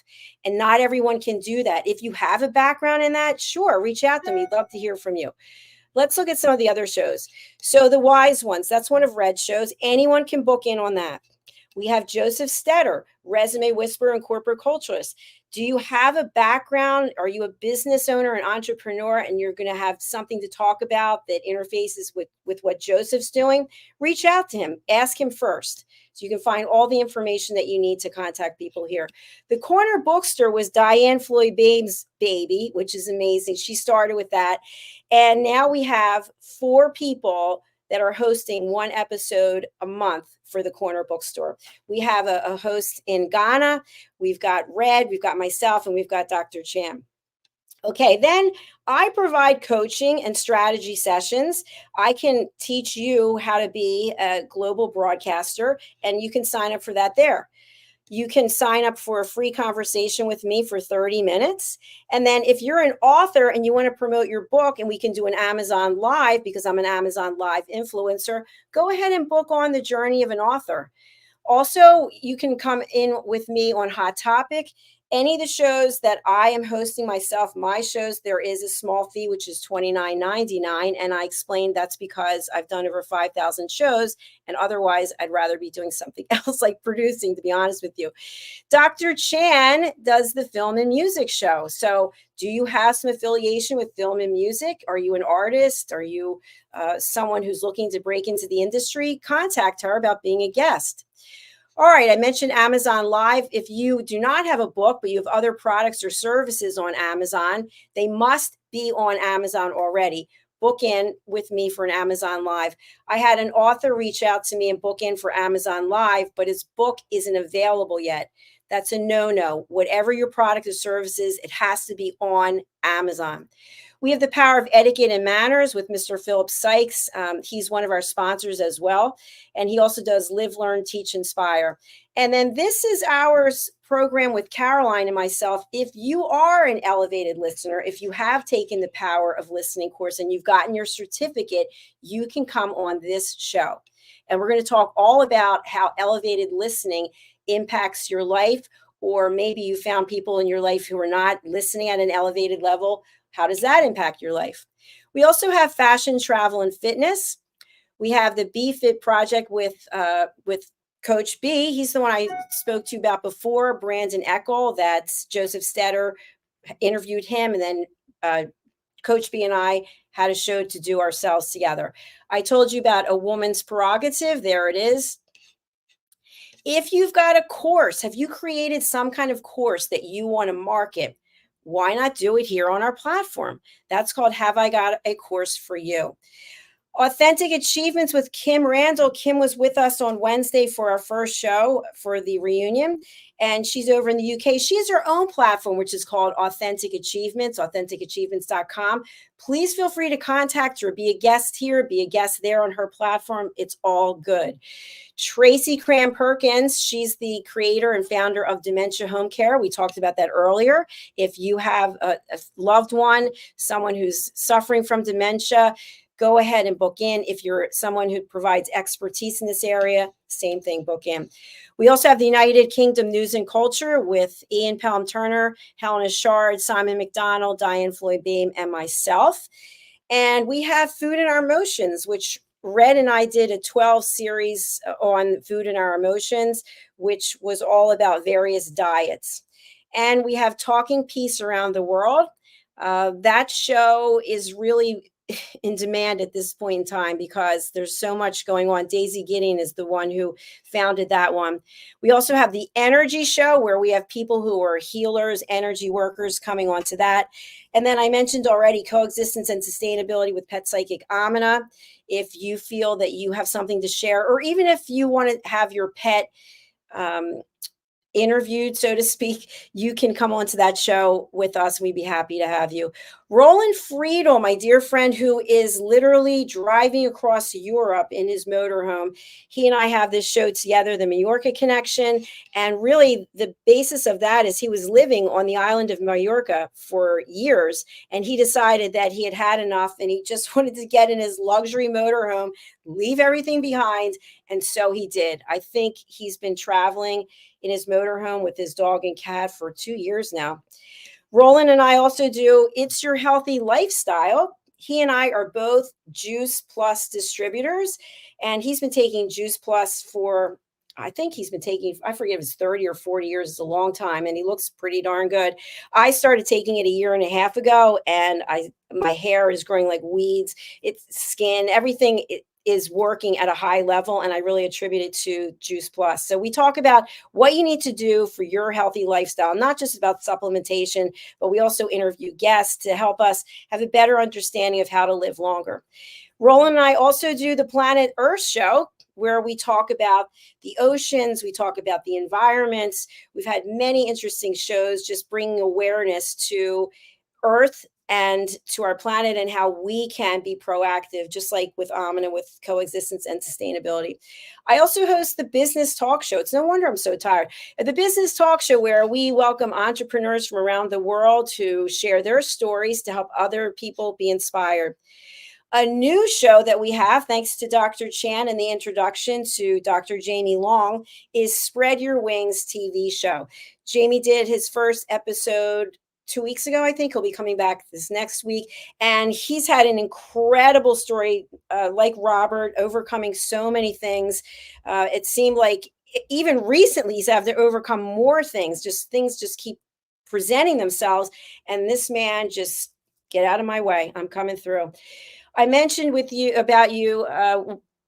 and not everyone can do that. If you have a background in that, sure, reach out to me. Love to hear from you. Let's look at some of the other shows. So The Wise Ones, that's one of Red's shows. Anyone can book in on that. We have Joseph STETTER, Resume Whisperer and Corporate Culturist. Do you have a background? Are you a business owner, an entrepreneur, and you're going to have something to talk about that interfaces with what Joseph's doing? Reach out to him. Ask him first. So you can find all the information that you need to contact people here. The Corner Bookstore was DIANN Floyd Babe's baby, which is amazing. She started with that. And now we have 4 people that are hosting 1 episode a month for the Corner Bookstore. We have a host in Ghana. We've got Red, we've got myself, and we've got Dr. Cham. Okay, then I provide coaching and strategy sessions. I can teach you how to be a global broadcaster, and you can sign up for that there. You can sign up for a free conversation with me for 30 minutes. And then if you're an author and you want to promote your book, and we can do an Amazon Live because I'm an Amazon Live influencer, go ahead and book on the journey of an author. Also, you can come in with me on Hot Topic. Any of the shows that I am hosting myself, my shows, there is a small fee, which is $29.99. And I explained that's because I've done over 5,000 shows. And otherwise, I'd rather be doing something else like producing, to be honest with you. Dr. Chan does the film and music show. So do you have some affiliation with film and music? Are you an artist? Are you someone who's looking to break into the industry? Contact her about being a guest. All right, I mentioned Amazon Live. If you do not have a book, but you have other products or services on Amazon, they must be on Amazon already. Book in with me for an Amazon Live. I had an author reach out to me and book in for Amazon Live, but his book isn't available yet. That's a no-no. Whatever your product or service is, it has to be on Amazon. We have the Power of Etiquette and Manners with Mr. Philip Sykes. He's one of our sponsors as well. And he also does Live, Learn, Teach, Inspire. And then this is our program with Caroline and myself. If you are an elevated listener, if you have taken the Power of Listening course and you've gotten your certificate, you can come on this show. And we're going to talk all about how elevated listening impacts your life, or maybe you found people in your life who are not listening at an elevated level. How does that impact your life? We also have fashion, travel, and fitness. We have the Be Fit Project with Coach B. He's the one I spoke to you about before, Brandon Eckel. That's Joseph Stetter interviewed him, and then Coach B and I had a show to do ourselves together. I told you about a woman's prerogative. There it is. If you've got a course, have you created some kind of course that you want to market? Why not do it here on our platform? That's called Have I Got a Course for You? Authentic Achievements with Kim Randall. Kim was with us on Wednesday for our first show for the reunion, and she's over in the UK. She has her own platform, which is called Authentic Achievements, AuthenticAchievements.com. Please feel free to contact her. Be a guest here, be a guest there on her platform. It's all good. TRACY Perkins, she's the creator and founder of Dementia Home Care. We talked about that earlier. If you have a loved one, someone who's suffering from dementia, go ahead and book in. If you're someone who provides expertise in this area, same thing, book in. We also have the United Kingdom News and Culture with Ian Pelham Turner, Helena Shard, Simon McDonald, Diann Floyd Boehm, and myself. And we have Food and Our Emotions, which Red and I did a 12 series on food and our emotions, which was all about various diets. And we have Talking Peace Around the World. That show is really in demand at this point in time because there's so much going on. Daisy Gideon is the one who founded that one. We also have the Energy Show, where we have people who are healers, energy workers coming onto that. And then I mentioned already Coexistence and Sustainability with Pet Psychic AMINAH. If you feel that you have something to share, or even if you want to have your pet interviewed, so to speak, you can come onto that show with us. We'd be happy to have you. Roland Friedel, my dear friend, who is literally driving across Europe in his motorhome. He and I have this show together, the Mallorca Connection. And really the basis of that is he was living on the island of Mallorca for years. And he decided that he had had enough and he just wanted to get in his luxury motorhome, leave everything behind. And so he did. I think he's been traveling in his motorhome with his dog and cat for 2 years now. Roland and I also do It's Your Healthy Lifestyle. He and I are both Juice Plus distributors, and he's been taking Juice Plus for, I think he's been taking, I forget if it's 30 or 40 years. It's a long time, and he looks pretty darn good. I started taking it 1.5 years ago, and my hair is growing like weeds. It's skin, everything is working at a high level, and I really attribute it to Juice Plus. So we talk about what you need to do for your healthy lifestyle, not just about supplementation, but we also interview guests to help us have a better understanding of how to live longer. Roland and I also do the Planet Earth Show, where we talk about the oceans, we talk about the environments. We've had many interesting shows just bringing awareness to Earth, and to our planet, and how we can be proactive, just like with AMINAH, with coexistence and sustainability. I also host the Business Talk Show. It's no wonder I'm so tired. The Business Talk Show, where we welcome entrepreneurs from around the world to share their stories to help other people be inspired. A new show that we have, thanks to Dr. Chan and the introduction to Dr. Jamie Long, is Spread Your Wings TV show. Jamie did his first episode 2 weeks ago, I think. He'll be coming back this next week. And he's had an incredible story, like Robert, overcoming so many things. It seemed like even recently he's had to overcome more things. Things just keep presenting themselves. And this man just, get out of my way. I'm coming through. I mentioned about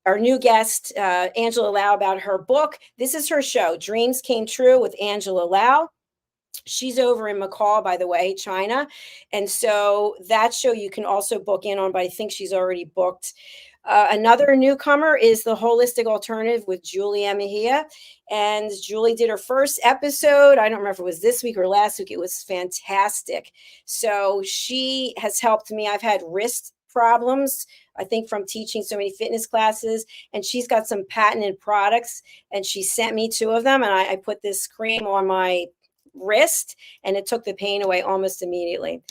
our new guest, Angela Lau, about her book. This is her show, Dreams Came True with Angela Lau. She's over in Macau, by the way, China. And so that show you can also book in on, but I think she's already booked. Another newcomer is The Holistic Alternative with Julie Mejia. And Julie did her first episode. I don't remember if it was this week or last week. It was fantastic. So she has helped me. I've had wrist problems, I think, from teaching so many fitness classes, and she's got some patented products, and she sent me 2 of them, and I put this cream on my wrist, and it took the pain away almost immediately.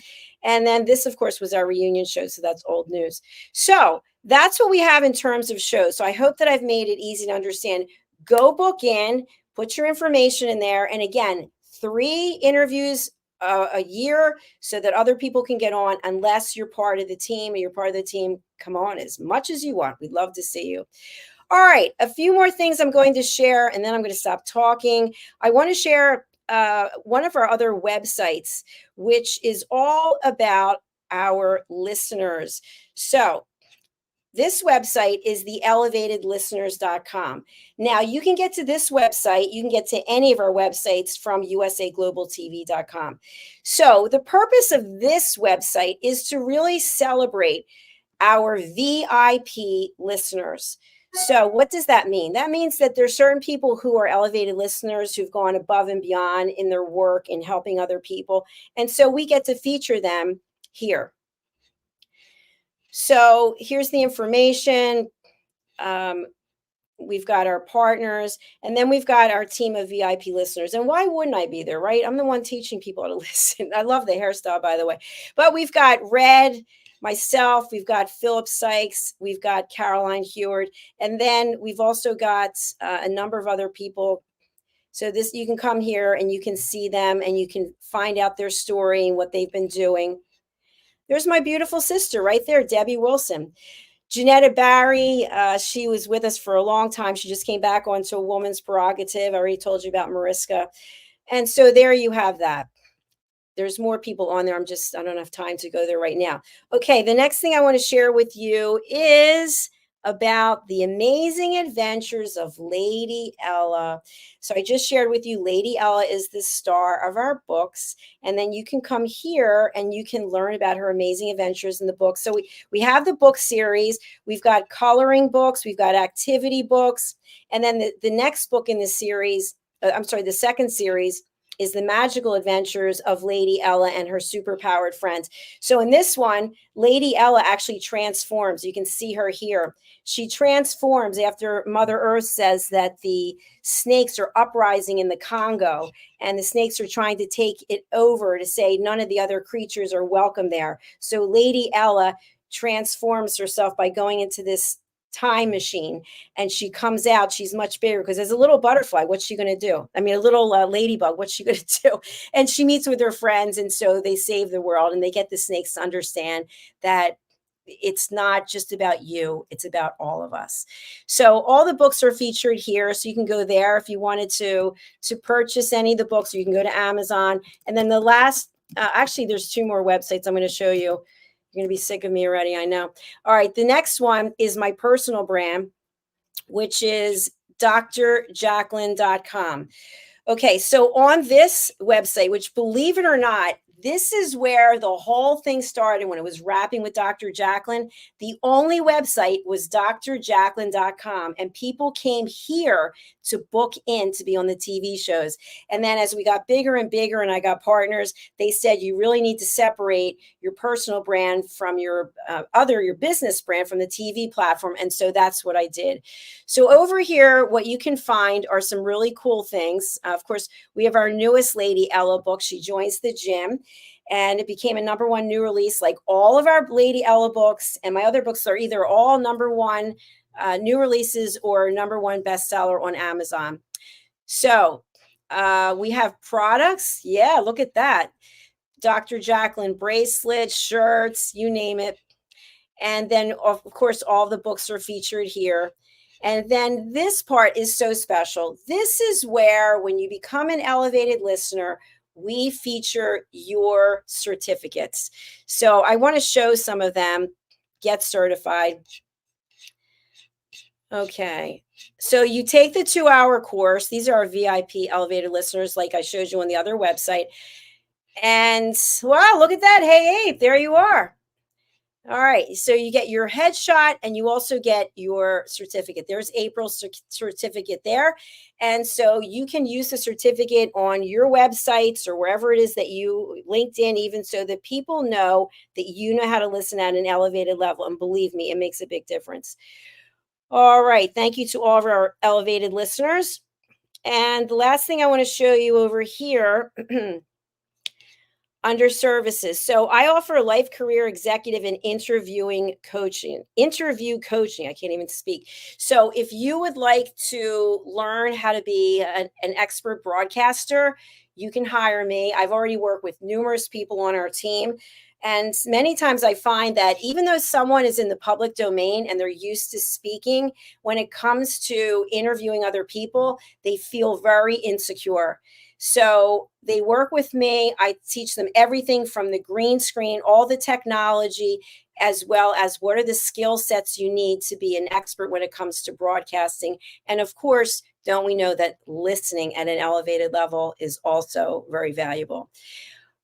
And then this, of course, was our reunion show, so that's old news. So that's what we have in terms of shows. So I hope that I've made it easy to understand. Go book in, put your information in there, and again, 3 interviews a year so that other people can get on, unless you're part of the team. Or you're part of the team, come on as much as you want. We'd love to see you. All right, a few more things I'm going to share, and then I'm going to stop talking. I want to share one of our other websites, which is all about our listeners. So this website is theelevatedlisteners.com. Now, you can get to this website. You can get to any of our websites from usaglobaltv.com. So the purpose of this website is to really celebrate our VIP listeners. So what does that mean? That means that there's certain people who are elevated listeners who've gone above and beyond in their work in helping other people. And so we get to feature them here. So here's the information. We've got our partners, and then we've got our team of VIP listeners. And why wouldn't I be there, right? I'm the one teaching people how to listen. I love the hairstyle, by the way. But we've got Red, myself, we've got Philip Sykes, we've got Caroline HEWARD, and then we've also got a number of other people. So this, you can come here and you can see them, and you can find out their story and what they've been doing. There's my beautiful sister right there, Debbie Wilson. Janetta Barry, she was with us for a long time. She just came back onto A Woman's Prerogative. I already told you about Mariska. And so there you have that. There's more people on there. I don't have time to go there right now. Okay, the next thing I want to share with you is about the amazing adventures of Lady Ella. So I just shared with you, Lady Ella is the star of our books. And then you can come here and you can learn about her amazing adventures in the book. So we have the book series. We've got coloring books. We've got activity books. And then the next book in the series, the second series, is the magical adventures of Lady Ella and her superpowered friends. So in this one, Lady Ella actually transforms. You can see her here. She transforms after Mother Earth says that the snakes are uprising in the Congo, and the snakes are trying to take it over to say none of the other creatures are welcome there. So Lady Ella transforms herself by going into this time machine, and she comes out. She's much bigger because there's a little butterfly. What's she going to do? I mean, a little ladybug. What's she going to do? And she meets with her friends, and so they save the world, and they get the snakes to understand that it's not just about you, it's about all of us. So all the books are featured here, so you can go there if you wanted to purchase any of the books, or you can go to Amazon. And then the last, actually there's 2 more websites I'm going to show you. You're going to be sick of me already, I know. All right, the next one is my personal brand, which is drjacalyn.com. Okay, so on this website, which, believe it or not, This is where the whole thing started when it was Rapping with Dr. Jacalyn. The only website was drjacalyn.com, and people came here to book in to be on the TV shows. And then as we got bigger and bigger and I got partners, they said you really need to separate your personal brand from your your business brand from the TV platform. And so that's what I did. So over here, what you can find are some really cool things. Of course, we have our newest Lady Ella book. She joins the gym. And it became a #1 new release, like all of our Lady Ella books. And my other books are either all #1 new releases or #1 bestseller on Amazon. So we have products. Yeah, look at that. Dr. Jacalyn bracelets, shirts, you name it. And then, of course, all the books are featured here. And then this part is so special. This is where, when you become an elevated listener, we feature your certificates. So I want to show some of them. Get certified. Okay. So you take the 2-hour course. These are our VIP elevated listeners, like I showed you on the other website. And wow, look at that. Hey, Abe, there you are. All right. So you get your headshot and you also get your certificate. There's April's certificate there. And so you can use the certificate on your websites or wherever it is that you, LinkedIn, even, so that people know that you know how to listen at an elevated level. And believe me, it makes a big difference. All right. Thank you to all of our elevated listeners. And the last thing I want to show you over here under services. So I offer life, career, executive, and interview coaching. I can't even speak. So if you would like to learn how to be an expert broadcaster, you can hire me. I've already worked with numerous people on our team. And many times I find that even though someone is in the public domain and they're used to speaking, when it comes to interviewing other people, they feel very insecure. So they work with me. I teach them everything from the green screen, all the technology, as well as what are the skill sets you need to be an expert when it comes to broadcasting. And of course, don't we know that listening at an elevated level is also very valuable.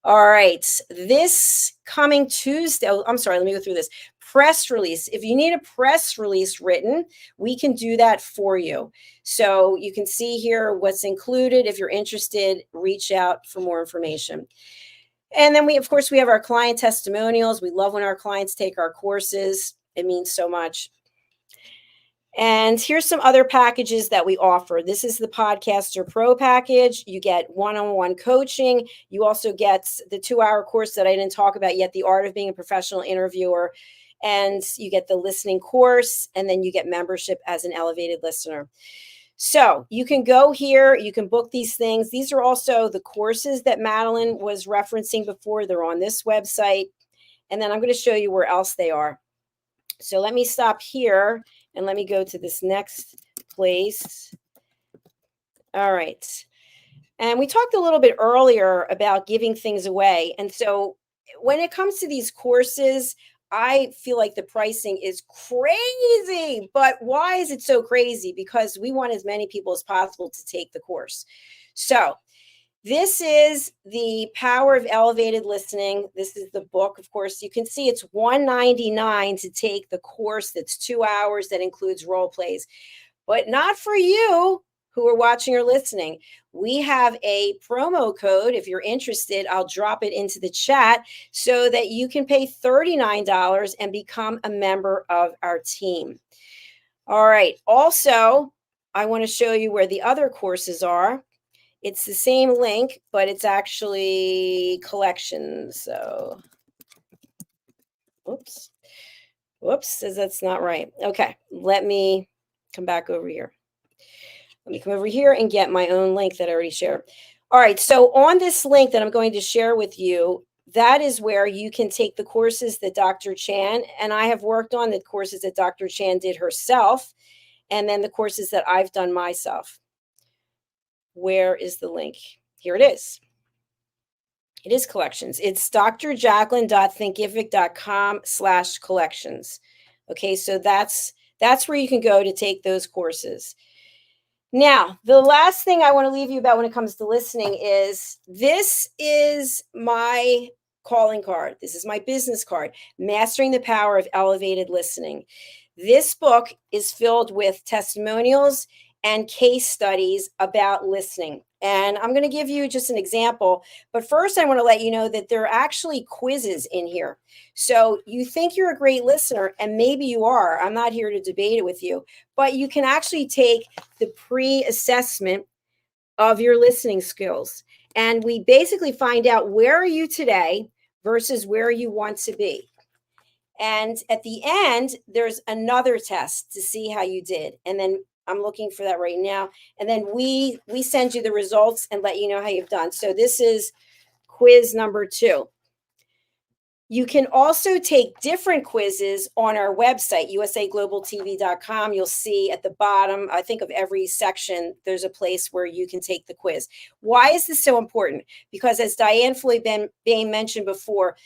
All right, this coming Tuesday, I'm sorry, let me go through this. Press release. If you need a press release written, we can do that for you. So you can see here what's included. If you're interested, reach out for more information. And then of course, we have our client testimonials. We love when our clients take our courses. It means so much. And here's some other packages that we offer. This is the Podcaster Pro package. You get one-on-one coaching. You also get the 2-hour course that I didn't talk about yet, The Art of Being a Professional Interviewer. And you get the listening course, and then you get membership as an elevated listener. So you can go here. You can book these things. These are also the courses that Madeline was referencing before. They're on this website. And then I'm going to show you where else they are. So let me stop here. And let me go to this next place. All right. And we talked a little bit earlier about giving things away. And so when it comes to these courses, I feel like the pricing is crazy. But why is it so crazy? Because we want as many people as possible to take the course. So this is the Power of Elevated Listening. This is the book. Of course, you can see it's $199 to take the course that's 2 hours that includes role plays, but not for you who are watching or listening. We have a promo code. If you're interested, I'll drop it into the chat so that you can pay $39 and become a member of our team. All right. Also, I want to show you where the other courses are. It's the same link, but it's actually collections. So, whoops, says that's not right. Okay, let me come back over here. Let me come over here and get my own link that I already shared. All right, so on this link that I'm going to share with you, that is where you can take the courses that Dr. Chan and I have worked on, the courses that Dr. Chan did herself, and then the courses that I've done myself. Where is the link? Here it is. It is collections. It's drjacalyn.thinkific.com/collections. Okay, so that's where you can go to take those courses. Now, the last thing I want to leave you about when it comes to listening is this is my calling card. This is my business card, Mastering the Power of Elevated Listening. This book is filled with testimonials and case studies about listening. And I'm going to give you just an example. But first, I want to let you know that there are actually quizzes in here. So you think you're a great listener, and maybe you are. I'm not here to debate it with you. But you can actually take the pre-assessment of your listening skills. And we basically find out where are you today versus where you want to be. And at the end, there's another test to see how you did. And then I'm looking for that right now. And then we send you the results and let you know how you've done. So this is quiz number 2. You can also take different quizzes on our website, usaglobaltv.com. You'll see at the bottom, I think of every section, there's a place where you can take the quiz. Why is this so important? Because as Diann Floyd Bain mentioned before,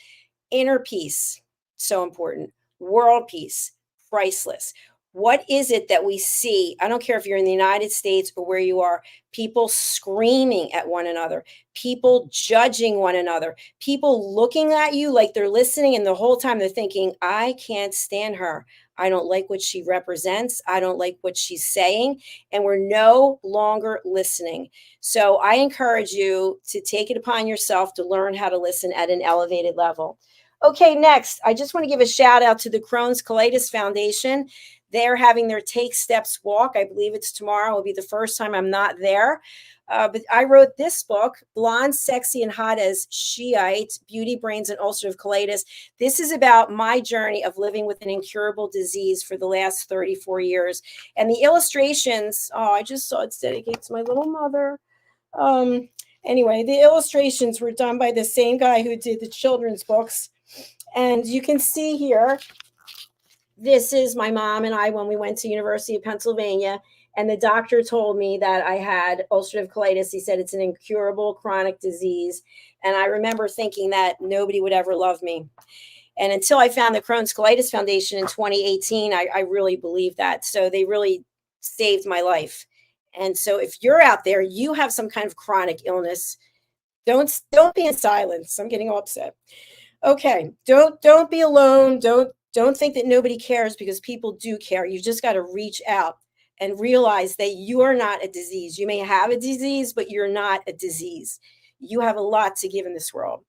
inner peace, so important. World peace, priceless. What is it that we see? I don't care if you're in the United States or where you are, people screaming at one another, people judging one another, people looking at you like they're listening, and the whole time they're thinking, I can't stand her. I don't like what she represents. I don't like what she's saying. And we're no longer listening. So I encourage you to take it upon yourself to learn how to listen at an elevated level. Okay, next, I just want to give a shout out to the Crohn's Colitis Foundation. They're having their Take Steps walk. I believe it's tomorrow. It will be the first time I'm not there. But I wrote this book, Blonde, Sexy, and Hot as Shiite, Beauty, Brains, and Ulcerative Colitis. This is about my journey of living with an incurable disease for the last 34 years. And the illustrations, oh, I just saw it's dedicated to my little mother. Anyway, the illustrations were done by the same guy who did the children's books. And you can see here, this is my mom and I when we went to University of Pennsylvania, and the doctor told me that I had ulcerative colitis. He said it's an incurable chronic disease. And I remember thinking that nobody would ever love me. And until I found the Crohn's Colitis Foundation in 2018, I really believed that. So they really saved my life. And so if you're out there, you have some kind of chronic illness, don't be in silence. I'm getting all upset. Okay, don't be alone. Don't think that nobody cares, because people do care. You just got to reach out and realize that you are not a disease. You may have a disease, but you're not a disease. You have a lot to give in this world.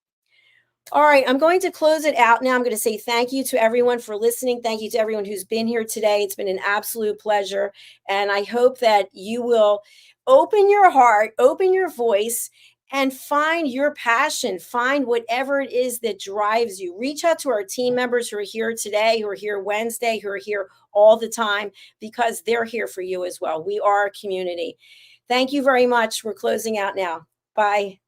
All right, I'm going to close it out now. I'm going to say thank you to everyone for listening. Thank you to everyone who's been here today. It's been an absolute pleasure. And I hope that you will open your heart, open your voice, and find your passion. Find whatever it is that drives you. Reach out to our team members who are here today, who are here Wednesday, who are here all the time, because they're here for you as well. We are a community. Thank you very much. We're closing out now. Bye.